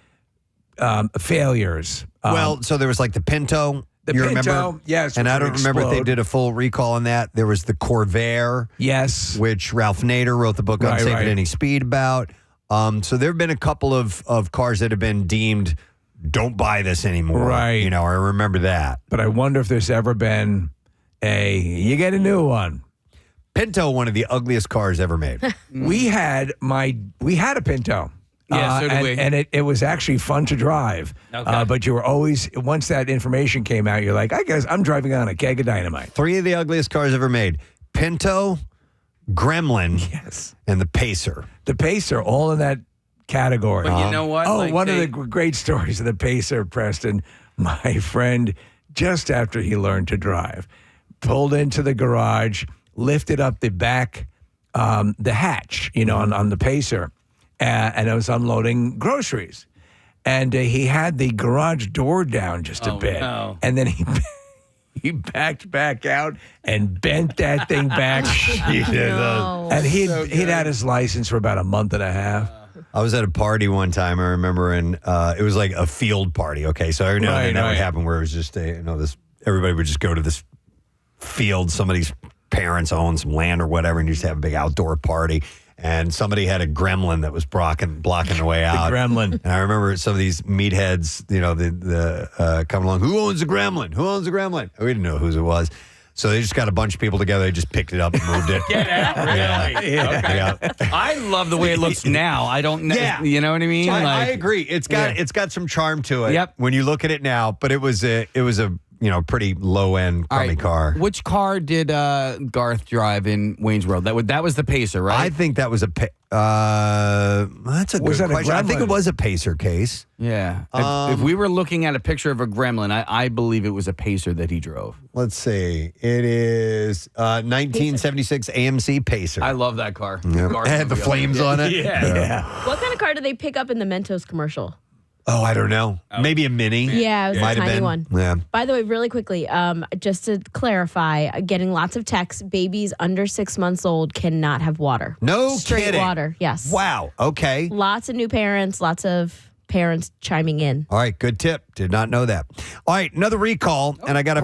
failures. So there was like the Pinto. The you Pinto, remember? yes. And I don't remember if they did a full recall on that. There was the Corvair. Yes. Which Ralph Nader wrote the book on Safe at Any Speed about. So there have been a couple of cars that have been deemed, don't buy this anymore. Right. I remember that. But I wonder if there's ever been you get a new one. Pinto, one of the ugliest cars ever made. We had a Pinto. Yeah, so did we. And it was actually fun to drive. Okay. But you were always, once that information came out, you're like, I guess I'm driving on a keg of dynamite. 3 of the ugliest cars ever made. Pinto, Gremlin, yes, and the Pacer. The Pacer, all in that category. But you know what? Oh, one of the great stories of the Pacer, Preston, my friend, just after he learned to drive, pulled into the garage, lifted up the back, the hatch, on the Pacer, and I was unloading groceries. And he had the garage door down just a bit. No. And then he backed back out and bent that thing back. No. And he'd had his license for about a month and a half. I was at a party one time, I remember, and it was like a field party. Okay, so every now and then that would happen where it was just this. Everybody would just go to this field. Somebody's parents own some land or whatever, and you just have a big outdoor party. And somebody had a gremlin that was blocking the way out. The gremlin. And I remember some of these meatheads, the coming along. Who owns the gremlin? Who owns the gremlin? We didn't know whose it was. So they just got a bunch of people together. They just picked it up and moved it. Get out, really? Yeah. Okay. Yeah. I love the way it looks now. I don't know. Yeah. You know what I mean? I agree. It's got some charm to it. Yep. When you look at it now, but it was a pretty low end crummy car. Which car did Garth drive in Wayne's World? That was the Pacer, right? I think that was that's a good question. I think it was a Pacer case. Yeah. If we were looking at a picture of a Gremlin, I believe it was a Pacer that he drove. Let's see. It is 1976 AMC Pacer. I love that car. Yep. It had the flames on it. Yeah. What kind of car did they pick up in the Mentos commercial? Oh, I don't know. Maybe a Mini. Yeah, it was Might a have tiny been. one. Yeah. By the way, really quickly, just to clarify, getting lots of texts, babies under 6 months old cannot have water. No Straight kidding. water, yes. Wow. Okay. Lots of new parents, lots of parents chiming in. All right. Good tip. Did not know that. All right. Another recall, and I got a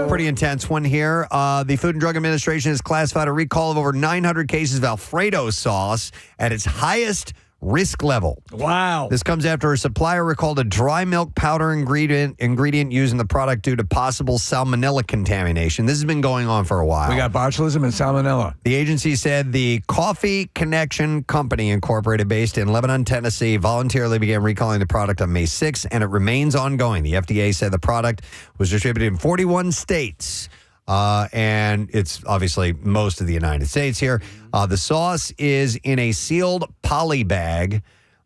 pretty intense one here. The Food and Drug Administration has classified a recall of over 900 cases of Alfredo sauce at its highest risk level. Wow. This comes after a supplier recalled a dry milk powder ingredient used in the product due to possible salmonella contamination. This has been going on for a while. We got botulism and salmonella. The agency said the Coffee Connection Company Incorporated, based in Lebanon, Tennessee, voluntarily began recalling the product on May 6th, and it remains ongoing. The FDA said the product was distributed in 41 states. And it's obviously most of the United States here. The sauce is in a sealed poly bag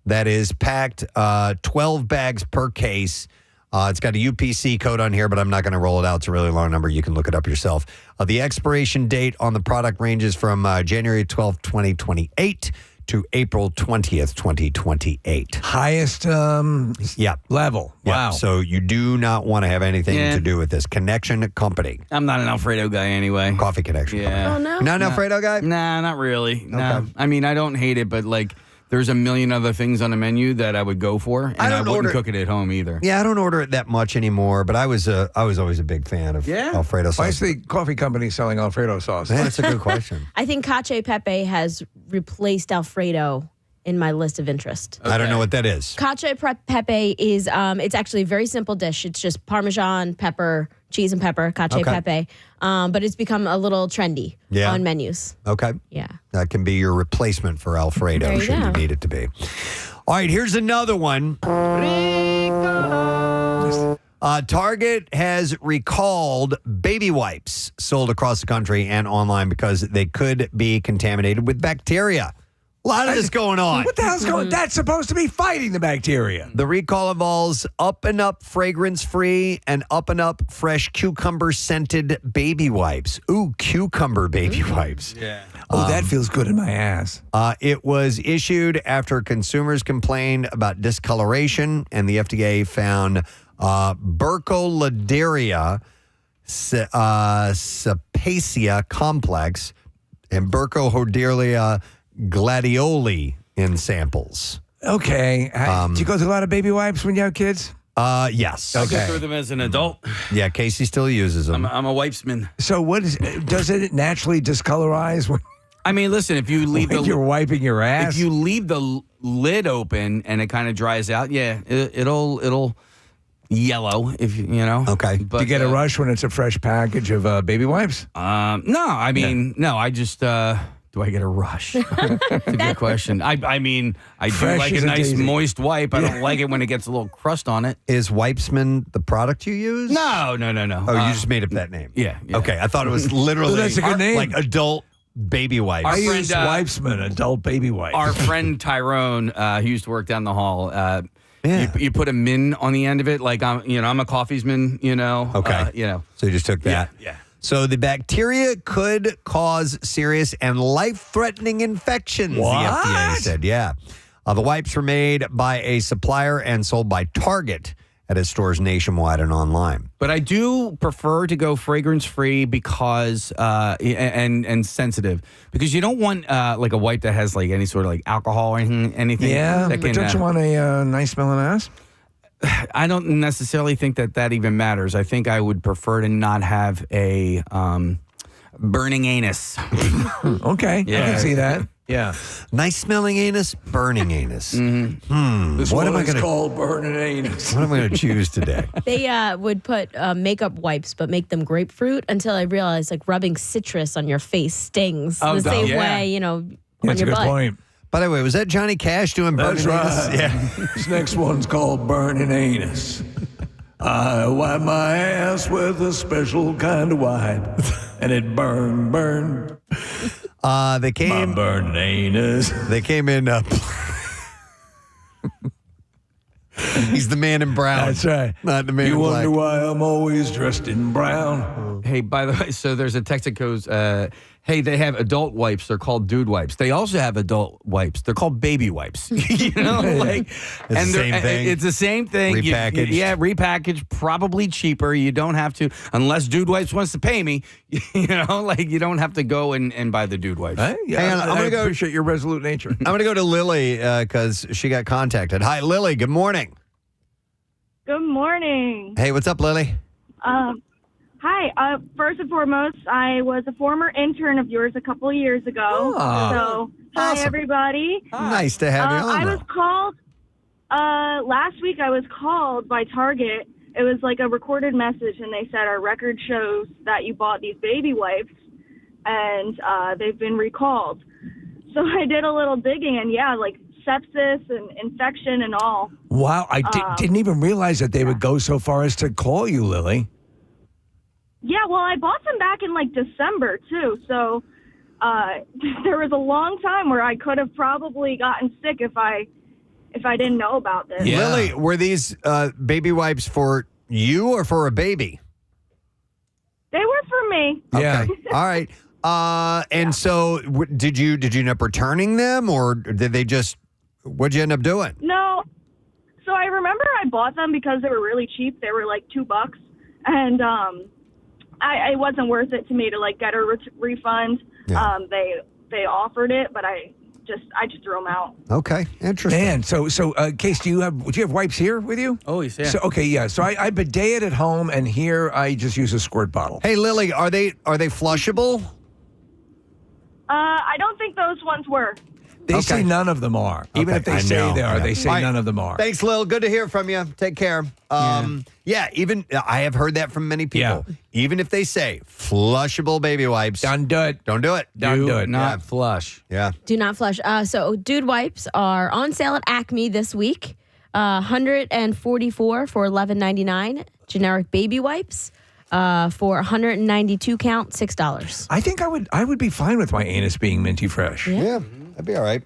that is packed 12 bags per case. It's got a UPC code on here, but I'm not going to roll it out. It's a really long number. You can look it up yourself. The expiration date on the product ranges from January 12th, 2028 to April 20th, 2028. Highest level. Yeah. Wow. So you do not want to have anything to do with this Connection Company. I'm not an Alfredo guy anyway. Coffee Connection Company. Oh, no? Not an Alfredo guy? Nah, not really. No. Okay. I mean, I don't hate it, but like there's a million other things on the menu that I would go for, and I wouldn't cook it at home either. Yeah, I don't order it that much anymore, but I was always a big fan of Alfredo sauce. Why is the coffee company selling Alfredo sauce? Yeah, that's a good question. I think cacio pepe has replaced Alfredo in my list of interest. I don't know what that is. Cacio pepe is it's actually a very simple dish. It's just Parmesan, pepper, cheese and pepper, cacio pepe. But it's become a little trendy on menus. Okay. Yeah. That can be your replacement for Alfredo, There you should you go. need it to be. All right, here's another one. Target has recalled baby wipes sold across the country and online because they could be contaminated with bacteria. A lot of this going on. What the hell's going on? That's supposed to be fighting the bacteria. The recall involves Up and Up fragrance-free and Up and Up fresh cucumber-scented baby wipes. Ooh, cucumber baby wipes. Yeah. Oh, that feels good in my ass. It was issued after consumers complained about discoloration, and the FDA found Burkholderia cepacia complex and Burkholderia gladioli in samples. Okay. Do you go through a lot of baby wipes when you have kids? Yes. I go through them as an adult. Yeah, Casey still uses them. I'm a wipesman. So does it naturally discolorize when I mean, listen, if you leave you're wiping your ass? if you leave the lid open and it kind of dries out, it'll yellow if you know. Okay. But, do you get a rush when it's a fresh package of baby wipes? No, I mean, no, I just do I get a rush? That's a good question. I mean, I do Fresh like a as a nice daisy. moist wipe. I don't like it when it gets a little crust on it. Is Wipesman the product you use? No. Oh, you just made up that name. Yeah. Okay, I thought it was literally That's a good name. like adult baby wipes. I friend, use Wipesman, adult baby wipes. Our friend Tyrone, who used to work down the hall, Yeah. you put a min on the end of it, like I'm a coffeesman, Okay. So you just took that. Yeah. So the bacteria could cause serious and life-threatening infections, What? the FDA said. Yeah. The wipes were made by a supplier and sold by Target at its stores nationwide and online. But I do prefer to go fragrance-free because and sensitive, because you don't want like a wipe that has like any sort of like alcohol or anything. Yeah, that but don't you want a nice smelling ass? I don't necessarily think that even matters. I think I would prefer to not have a burning anus. Okay, Yeah. I can see that. Yeah. Nice smelling anus, burning anus. This What one am I is gonna- called burning anus. What am I going to choose today? They would put makeup wipes, but make them grapefruit, until I realized like rubbing citrus on your face stings Oh, the same yeah. way, on That's a your good butt. point. By the way, was that Johnny Cash doing That's burning anus? right. Yeah. This next one's called burning anus. I wipe my ass with a special kind of wipe, and it burn. They My came. burning anus. They came in. He's the man in brown. That's right. Not the man You in black. wonder why I'm always dressed in brown. Hey, by the way, so there's a text that goes, hey, they have adult wipes. They're called dude wipes. They also have adult wipes. They're called baby wipes. It's the same thing. It's the same thing. Repackaged. Repackaged, probably cheaper. You don't have to, unless Dude Wipes wants to pay me, you don't have to go and buy the Dude Wipes. Hey, yeah, Hang on, I'm I gonna go- appreciate your resolute nature. I'm going to go to Lily because she got contacted. Hi, Lily. Good morning. Good morning. Hey, what's up, Lily? Hi. First and foremost, I was a former intern of yours a couple of years ago. Oh, So, hi, awesome. everybody. Nice to have you on. I though. was called, last week I was called by Target. It was like a recorded message, and they said, our record shows that you bought these baby wipes, and they've been recalled. So I did a little digging, and yeah, like sepsis and infection and all. Wow, I didn't even realize that they would go so far as to call you, Lily. Yeah, well, I bought them back in like December too, so there was a long time where I could have probably gotten sick if I didn't know about this. Yeah. Lily, were these baby wipes for you or for a baby? They were for me. Yeah. Okay. All right. And so did you end up returning them, or did they just, what'd you end up doing? No, so I remember I bought them because they were really cheap. They were like $2, and it wasn't worth it to me to like get a refund. Yeah. They offered it, but I just threw them out. Okay. Interesting. Man, so Case, do you have wipes here with you? Always, yeah. So okay, yeah. So I bidet it at home, and here I just use a squirt bottle. Hey, Lily, are they flushable? I don't think those ones were. They say none of them are. Even if they I say know. they are, Yeah. they say All right. none of them are. Thanks, Lil. Good to hear from you. Take care. Even I have heard that from many people. Yeah. Even if they say flushable baby wipes, Don't do it. don't do it. Don't do it. Not flush. Yeah. Do not flush. So Dude Wipes are on sale at Acme this week. 144 for $11.99. Generic baby wipes for 192 count, $6. I think I would be fine with my anus being minty fresh. Yeah. That'd be all right.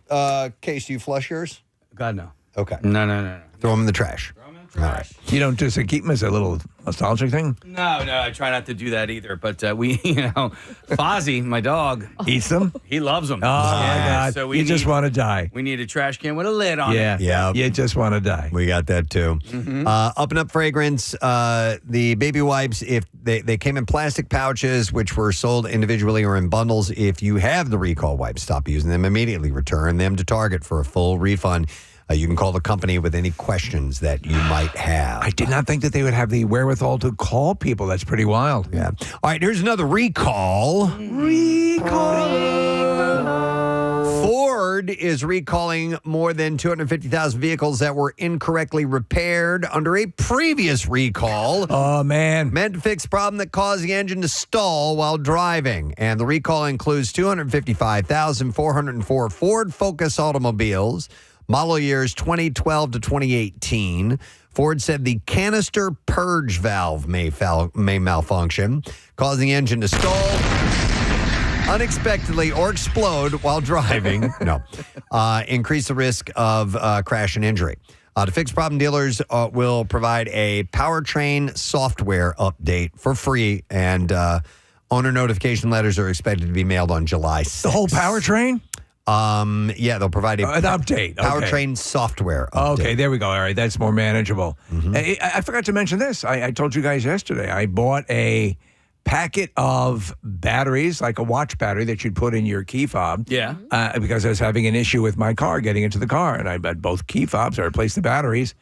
Case, do you flush yours? God, no. Okay. No. Throw them in the trash. All right. You don't just keep them as a little nostalgic thing. No, I try not to do that either. But we, Fozzie, my dog, Eats them. he loves them. Oh my God! So we you just need- want to die. We need a trash can with a lid on Yeah, it. Yeah. You just want to die. We got that too. Up and Up Fragrance, the baby wipes, if they came in plastic pouches, which were sold individually or in bundles. If you have the recall wipes, stop using them immediately. Return them to Target for a full refund. You can call the company with any questions that you might have. I did not think that they would have the wherewithal to call people. That's pretty wild. Yeah. All right, here's another recall. Ford is recalling more than 250,000 vehicles that were incorrectly repaired under a previous recall. Oh, man. Meant to fix a problem that caused the engine to stall while driving. And the recall includes 255,404 Ford Focus automobiles, model years 2012 to 2018. Ford said the canister purge valve may malfunction, causing the engine to stall unexpectedly or explode while driving. Increase the risk of crash and injury. To fix problem, dealers will provide a powertrain software update for free, and owner notification letters are expected to be mailed on July 6th. The whole powertrain? Yeah, they'll provide an update. Okay. Powertrain software update. Okay, there we go. All right, that's more manageable. I forgot to mention this. I told you guys yesterday. I bought a packet of batteries, like a watch battery that you'd put in your key fob. Yeah. Because I was having an issue with my car getting into the car, and I had both key fobs. I replaced the batteries,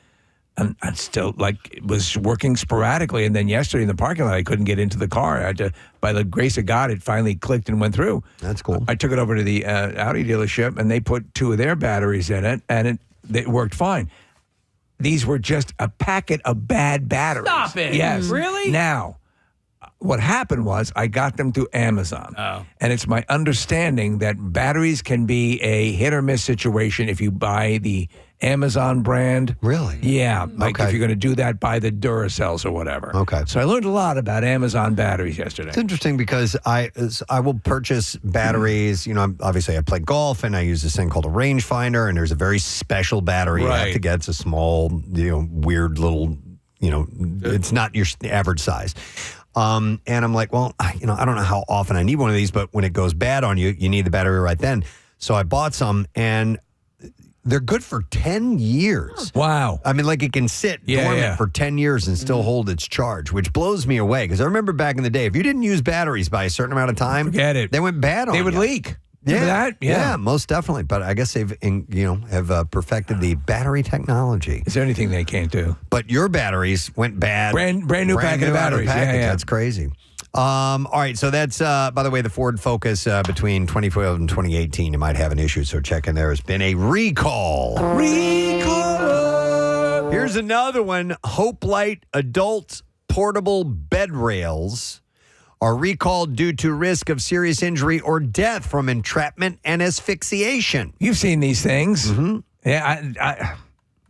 and I still it was working sporadically. And then yesterday in the parking lot, I couldn't get into the car. I had to, by the grace of God, it finally clicked and went through. That's cool. I took it over to the Audi dealership, and they put 2 of their batteries in it, and it worked fine. These were just a packet of bad batteries. Stop it. Yes. Really? Now, what happened was I got them through Amazon. Oh. And it's my understanding that batteries can be a hit or miss situation if you buy the Amazon brand. Really? Yeah. Like Okay. if you're going to do that, buy the Duracells or whatever. Okay. So I learned a lot about Amazon batteries yesterday. It's interesting because I will purchase batteries. You know, obviously I play golf and I use this thing called a rangefinder, and there's a very special battery you have Right. to get. It's a small, weird little, it's not your average size. And I'm like, well, I don't know how often I need one of these, but when it goes bad on you, you need the battery right then. So I bought some, and they're good for 10 years. Wow. I mean, like it can sit dormant for 10 years and still hold its charge, which blows me away. Because I remember back in the day, if you didn't use batteries by a certain amount of time, Forget it. They went bad on you. They would leak. Yeah, Remember that? Yeah, most definitely. But I guess they've, have perfected the battery technology. Is there anything they can't do? But your batteries went bad. Brand new packet of out batteries. package. Yeah. That's crazy. All right, so that's, by the way, the Ford Focus between 2012 and 2018, you might have an issue, so check in. There has been a recall. Recall. Here's another one. Hope Light adult portable bed rails are recalled due to risk of serious injury or death from entrapment and asphyxiation. You've seen these things. Mm-hmm.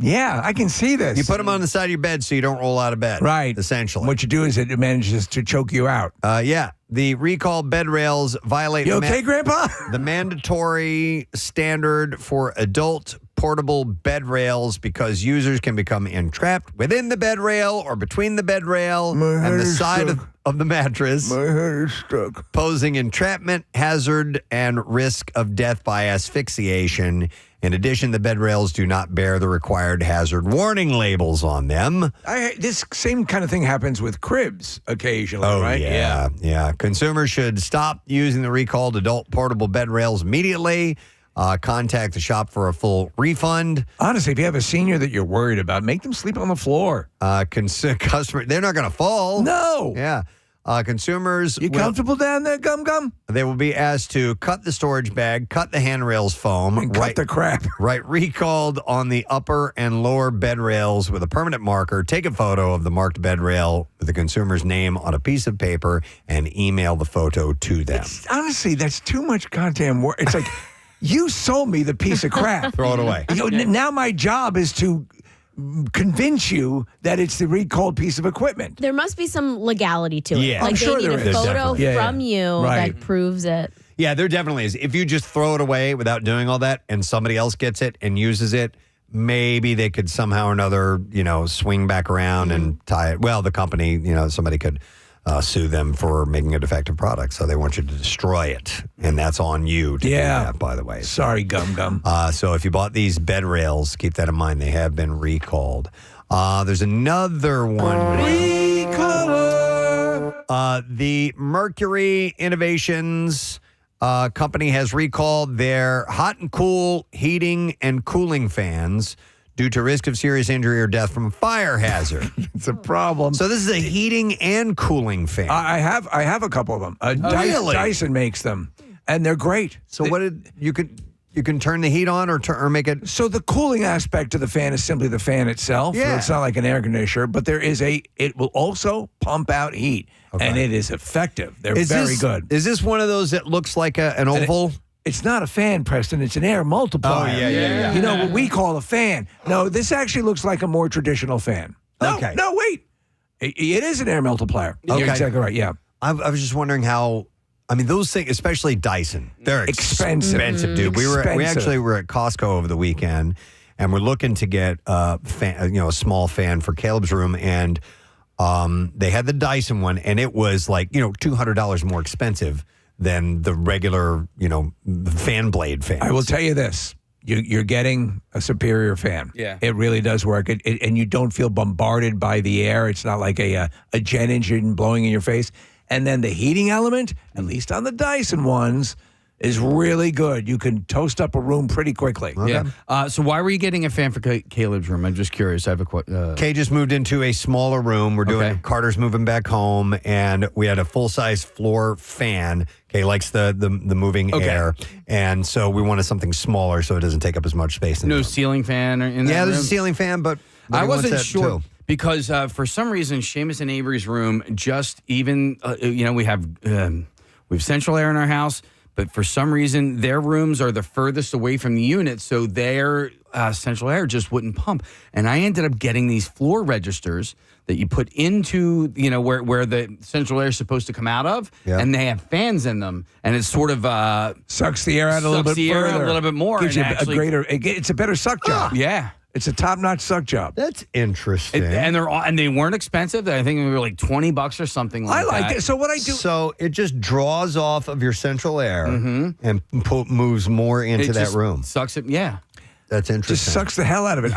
Yeah, I can see this. You put them on the side of your bed so you don't roll out of bed. Right. Essentially. What you do is it manages to choke you out. Yeah. The recalled bed rails violate You okay, Grandpa? the mandatory standard for adult portable bed rails because users can become entrapped within the bed rail or between the bed rail and the side of the mattress, My head is stuck. posing entrapment, hazard, and risk of death by asphyxiation. In addition, the bed rails do not bear the required hazard warning labels on them. This same kind of thing happens with cribs occasionally, right? Yeah. Consumers should stop using the recalled adult portable bed rails immediately. Contact the shop for a full refund. Honestly, if you have a senior that you're worried about, make them sleep on the floor. Customer, they're not going to fall. No. Yeah. Consumers, You comfortable down there, Gum? they will be asked to cut the storage bag, cut the handrails foam, And cut the crap. Write recalled on the upper and lower bed rails with a permanent marker. Take a photo of the marked bed rail with the consumer's name on a piece of paper and email the photo to them. Honestly, that's too much goddamn work. It's like, you sold me the piece of crap. Throw it away. Now my job is to convince you that it's the recalled piece of equipment. There must be some legality to it. Yeah. Like I'm sure they need there a is. photo Definitely. Yeah, from you Right. that proves it. Yeah, there definitely is. If you just throw it away without doing all that and somebody else gets it and uses it, maybe they could somehow or another, swing back around and tie it. Well, the company, somebody could sue them for making a defective product. So they want you to destroy it. And that's on you to do that, by the way. Sorry, Gum. So if you bought these bed rails, keep that in mind. They have been recalled. There's another one. The Mercury Innovations company has recalled their hot and cool heating and cooling fans due to risk of serious injury or death from a fire hazard. It's a problem. So this is a heating and cooling fan. I have a couple of them. Really? Dyson makes them, and they're great. So what did you can turn the heat on or make it? So the cooling aspect of the fan is simply the fan itself. Yeah. It's not like an air conditioner, but it will also pump out heat, and it is effective. They're very good. Is this one of those that looks like an oval? It's not a fan, Preston. It's an air multiplier. Oh, yeah. You know what we call a fan. No, this actually looks like a more traditional fan. No, Okay. no, wait. It is an air multiplier. Okay. You're exactly right, yeah. I was just wondering how. I mean, those things, especially Dyson, they're expensive, dude. We actually were at Costco over the weekend, and we're looking to get a small fan for Caleb's room, and they had the Dyson one, and it was like $200 more expensive than the regular, fan blade fans. I will tell you this. You're getting a superior fan. Yeah. It really does work. And you don't feel bombarded by the air. It's not like a jet engine blowing in your face. And then the heating element, at least on the Dyson ones, is really good. You can toast up a room pretty quickly. Yeah. So why were you getting a fan for Caleb's room? I'm just curious. I have a Kay just moved into a smaller room. We're doing Carter's moving back home, and we had a full-size floor fan. Kay likes the moving air, and so we wanted something smaller so it doesn't take up as much space. No ceiling fan in that there's room? a ceiling fan, but I he wants wasn't that sure too. because for some reason, Seamus and Avery's room just even we have central air in our house. But for some reason, their rooms are the furthest away from the unit, so their central air just wouldn't pump. And I ended up getting these floor registers that you put into, where the central air is supposed to come out of, and they have fans in them, and it sort of sucks the air out a little bit further. a little bit more. Gives you actually, a greater. It's a better suck job. Yeah. It's a top-notch suck job. That's interesting. And they weren't expensive. I think they were like $20 or something like that. I like it. So what I do? So it just draws off of your central air and moves more into It that just room. Sucks it. Yeah. That's interesting. Just sucks the hell out of it.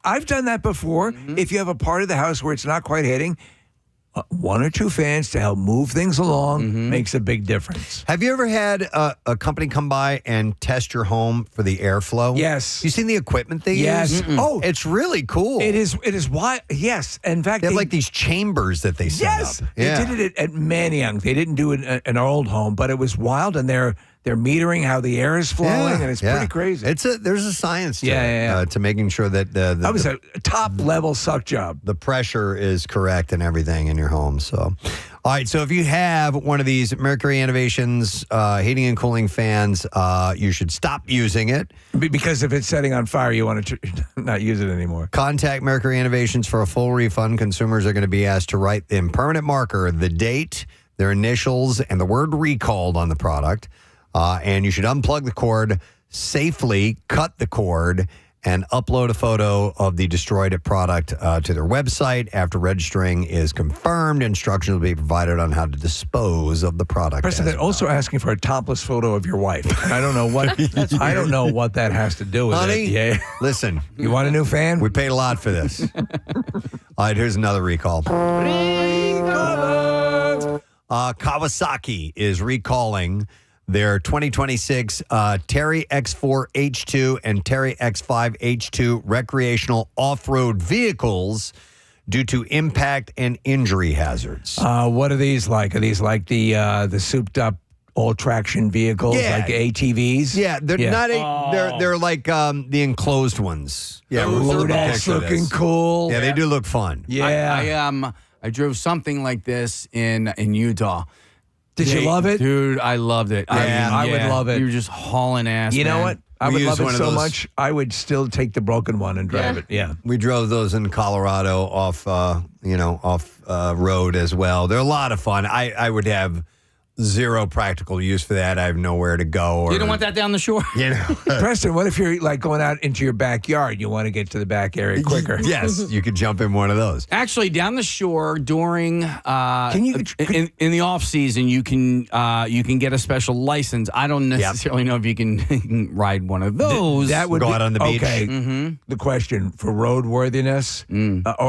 I've done that before. If you have a part of the house where it's not quite hitting, one or two fans to help move things along makes a big difference. Have you ever had a company come by and test your home for the airflow? Yes. You seen the equipment they Yes. use? Oh, it's really cool. It is why. Yes. In fact, They have like these chambers that they set yes, up. they did it at Manayunk. They didn't do it in our old home, but it was wild, and they're metering how the air is flowing, and it's pretty crazy. There's a science to it, to making sure that that was a top level suck job. The pressure is correct and everything in your home. So, all right. So if you have one of these Mercury Innovations heating and cooling fans, you should stop using it. Because if it's setting on fire, you want to not use it anymore. Contact Mercury Innovations for a full refund. Consumers are going to be asked to write in permanent marker the date, their initials, and the word recalled on the product. And you should unplug the cord safely, cut the cord, and upload a photo of the destroyed product to their website. After registering is confirmed, instructions will be provided on how to dispose of the product. Preston, they're also asking for a topless photo of your wife. I don't know what I don't know what that has to do with Honey, it. Yeah. Listen. You want a new fan? We paid a lot for this. All right, here's another recall. Kawasaki is recalling their 2026 Terry X4 H2 and Terry X5 H2 recreational off-road vehicles due to impact and injury hazards. What are these like? Are these like the souped-up all-traction vehicles, like ATVs? Yeah, they're not. They're like the enclosed ones. Yeah, that's looking cool. Yeah, they do look fun. Yeah, I drove something like this in Utah. Did you love it? Dude, I loved it. I would love it. You were just hauling ass. You know what? I would love it so those. much. I would still take the broken one and drive it. Yeah. We drove those in Colorado off road as well. They're a lot of fun. I would have zero practical use for that. I have nowhere to go. You don't want that down the shore? Preston, what if you're like going out into your backyard? You want to get to the back area quicker. Yes, you could jump in one of those. Actually, down the shore during in the off season, you can get a special license. I don't necessarily know if you can ride one of those. That would go be, out on the beach. Okay. The question for roadworthiness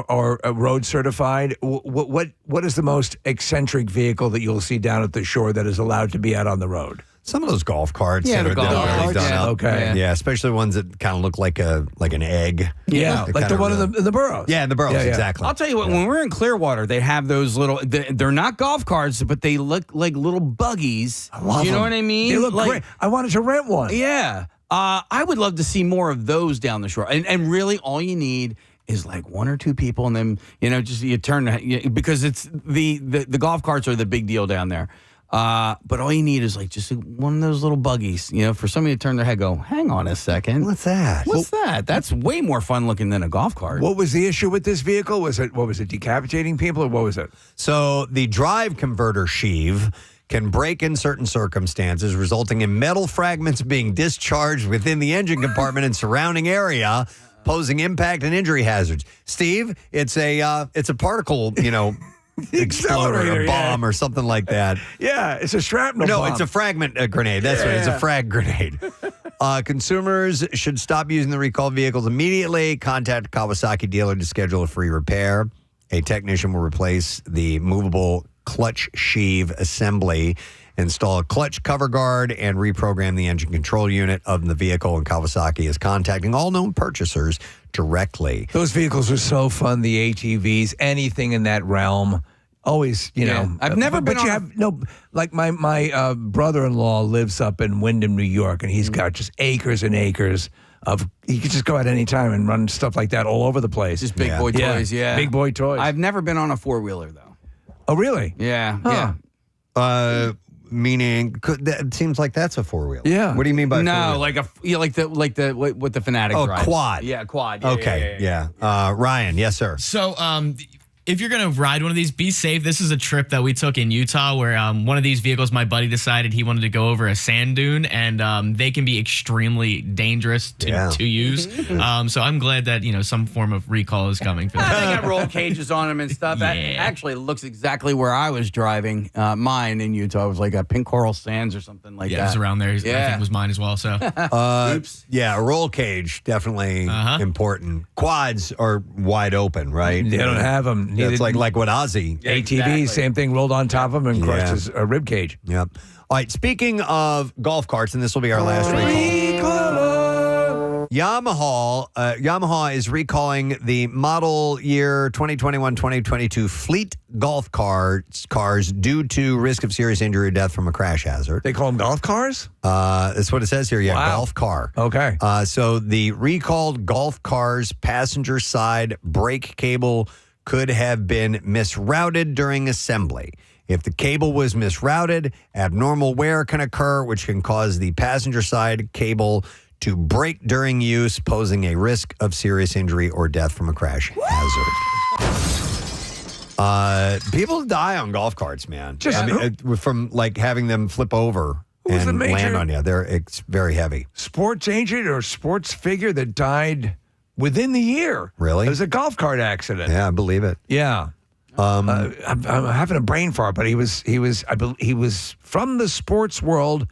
or road certified. What is the most eccentric vehicle that you'll see down at the shore that is allowed to be out on the road? Some of those golf carts. Yeah, that the are golf already carts. done up. Okay. Yeah, especially ones that kind of look like an egg. Yeah, They like the kinda one really- in the Burrows. Yeah, in the Burrows, Yeah, yeah. exactly. I'll tell you what, when we're in Clearwater, they have those little, they're not golf carts, but they look like little buggies. I love You know them. what I mean? They look Like- great. I wanted to rent one. Yeah. I would love to see more of those down the shore. And really, all you need is like one or two people, and then, just you turn, because it's the golf carts are the big deal down there. But all you need is like just one of those little buggies, for somebody to turn their head, go, hang on a second. What's that? What's that? That's way more fun looking than a golf cart. What was the issue with this vehicle? Was it decapitating people, or what was it? So the drive converter sheave can break in certain circumstances, resulting in metal fragments being discharged within the engine compartment and surrounding area, posing impact and injury hazards. Steve, it's a particle, exploder, Accelerator, a bomb, or something like that. Yeah, it's a shrapnel No, bomb. it's a fragment grenade. That's what it's a frag grenade. Consumers should stop using the recalled vehicles immediately. Contact a Kawasaki dealer to schedule a free repair. A technician will replace the movable clutch sheave assembly, install a clutch cover guard, and reprogram the engine control unit of the vehicle. And Kawasaki is contacting all known purchasers directly. Those vehicles are so fun, the ATVs, anything in that realm. Always, you know. I've never been but you have, no, like my brother-in-law lives up in Windham, New York, and he's got just acres and acres of, he could just go out any time and run stuff like that all over the place. Just big boy toys, yeah. Big boy toys. I've never been on a four-wheeler, though. Oh, really? Yeah, yeah. Meaning, it seems like that's a four-wheeler. Yeah. What do you mean by No, four-wheeler? like what the Fanatic drives. Quad. Yeah, quad. Okay, yeah. Ryan, yes, sir. So, if you're going to ride one of these, be safe. This is a trip that we took in Utah where one of these vehicles, my buddy decided he wanted to go over a sand dune, and they can be extremely dangerous to use. So I'm glad that, some form of recall is coming for They that. got roll cages on them and stuff. That Yeah. actually looks exactly where I was driving mine in Utah. It was like a Pink Coral Sands or something like Yeah, that. it was around there. I Yeah. think it was mine as well. So Oops. Yeah, a roll cage, definitely important. Quads are wide open, right? They don't have them. It's like what Ozzy. ATV, exactly. same thing, rolled on top of him and crushed his rib cage. Yep. All right, speaking of golf carts, and this will be our last recall. Yamaha is recalling the model year 2021-2022 fleet golf cars due to risk of serious injury or death from a crash hazard. They call them golf cars? That's what it says here. Yeah, Wow. golf car. Okay. So the recalled golf car's passenger side brake cable could have been misrouted during assembly. If the cable was misrouted, abnormal wear can occur, which can cause the passenger side cable to break during use, posing a risk of serious injury or death from a crash hazard. People die on golf carts, man. From like having them flip over Who's the and major- land on you. It's very heavy. Sports agent or sports figure that died within the year. Really? It was a golf cart accident. Yeah, I believe it. Yeah. I'm having a brain fart, but he was from the sports world,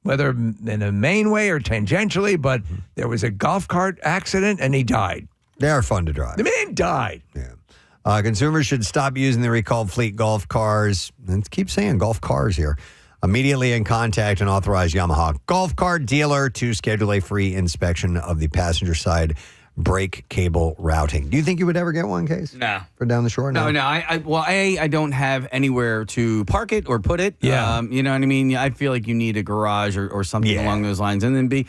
whether in a main way or tangentially, but there was a golf cart accident and he died. They are fun to drive. The man died. Yeah. Consumers should stop using the recalled fleet golf cars. And keep saying golf cars here. Immediately in contact an authorized Yamaha golf cart dealer to schedule a free inspection of the passenger side brake cable routing. Do you think you would ever get one, Case? No. For down the shore? No. I don't have anywhere to park it or put it. Yeah. You know what I mean? I feel like you need a garage or something along those lines. And then B,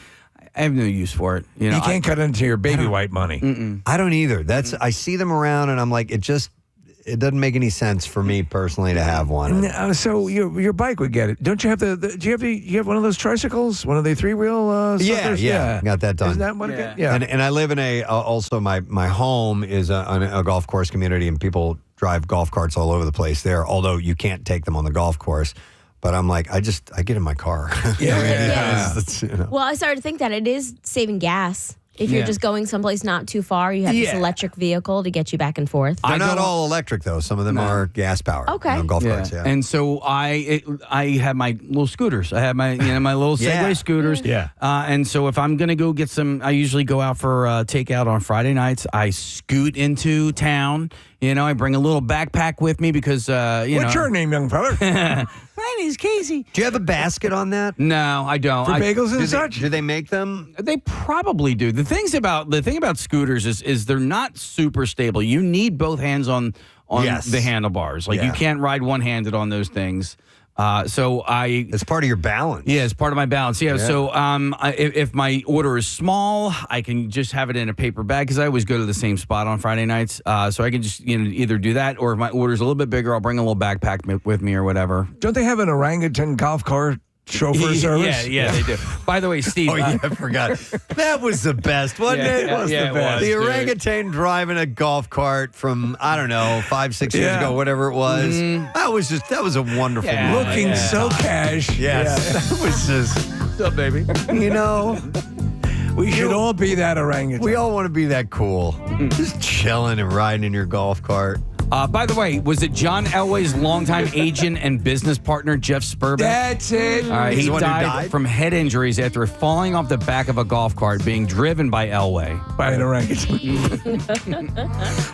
I have no use for it. You know, You can't cut into your baby white money. I don't either. I see them around and I'm like, it doesn't make any sense for me personally to have one. No, so your bike would get it. Don't you have you have one of those tricycles? One of the three-wheel Yeah. Got that done. Isn't that what it Yeah. get? Yeah. And I live in also my home is a golf course community and people drive golf carts all over the place there, although you can't take them on the golf course. But I'm like, I get in my car. Yeah. It's, Well, I started to think that it is saving gas. If you're just going someplace not too far, you have this electric vehicle to get you back and forth. They're not all electric though. Some of them are gas powered. Okay. Golf carts. Yeah. And so I have my little scooters. I have my my little Segway scooters. Yeah. And so if I'm gonna go get some, I usually go out for takeout on Friday nights. I scoot into town. I bring a little backpack with me because What's your name, young fella? My name's Casey. Do you have a basket on that? No, I don't. For bagels and such? Do they make them? They probably do. The thing about scooters is they're not super stable. You need both hands on the handlebars. Like you can't ride one-handed on those things. It's part of your balance. Yeah, it's part of my balance. Yeah. So if my order is small, I can just have it in a paper bag because I always go to the same spot on Friday nights. So I can just either do that, or if my order is a little bit bigger, I'll bring a little backpack with me or whatever. Don't they have an orangutan golf cart chauffeur service? Yeah, they do. By the way, Steve. I forgot. That was the best, wasn't it? It was the best. The dude. orangutan driving a golf cart from, I don't know, 5-6 years ago, whatever it was. That was a wonderful moment. Looking so cash. Yes. That was just, What's up, baby? We should all be that orangutan. we all want to be that cool. Just chilling and riding in your golf cart. By the way, was it John Elway's longtime agent and business partner, Jeff Spurbeck? That's it. All right, He's he the one who died died? from head injuries after falling off the back of a golf cart being driven by Elway. By an orangutan.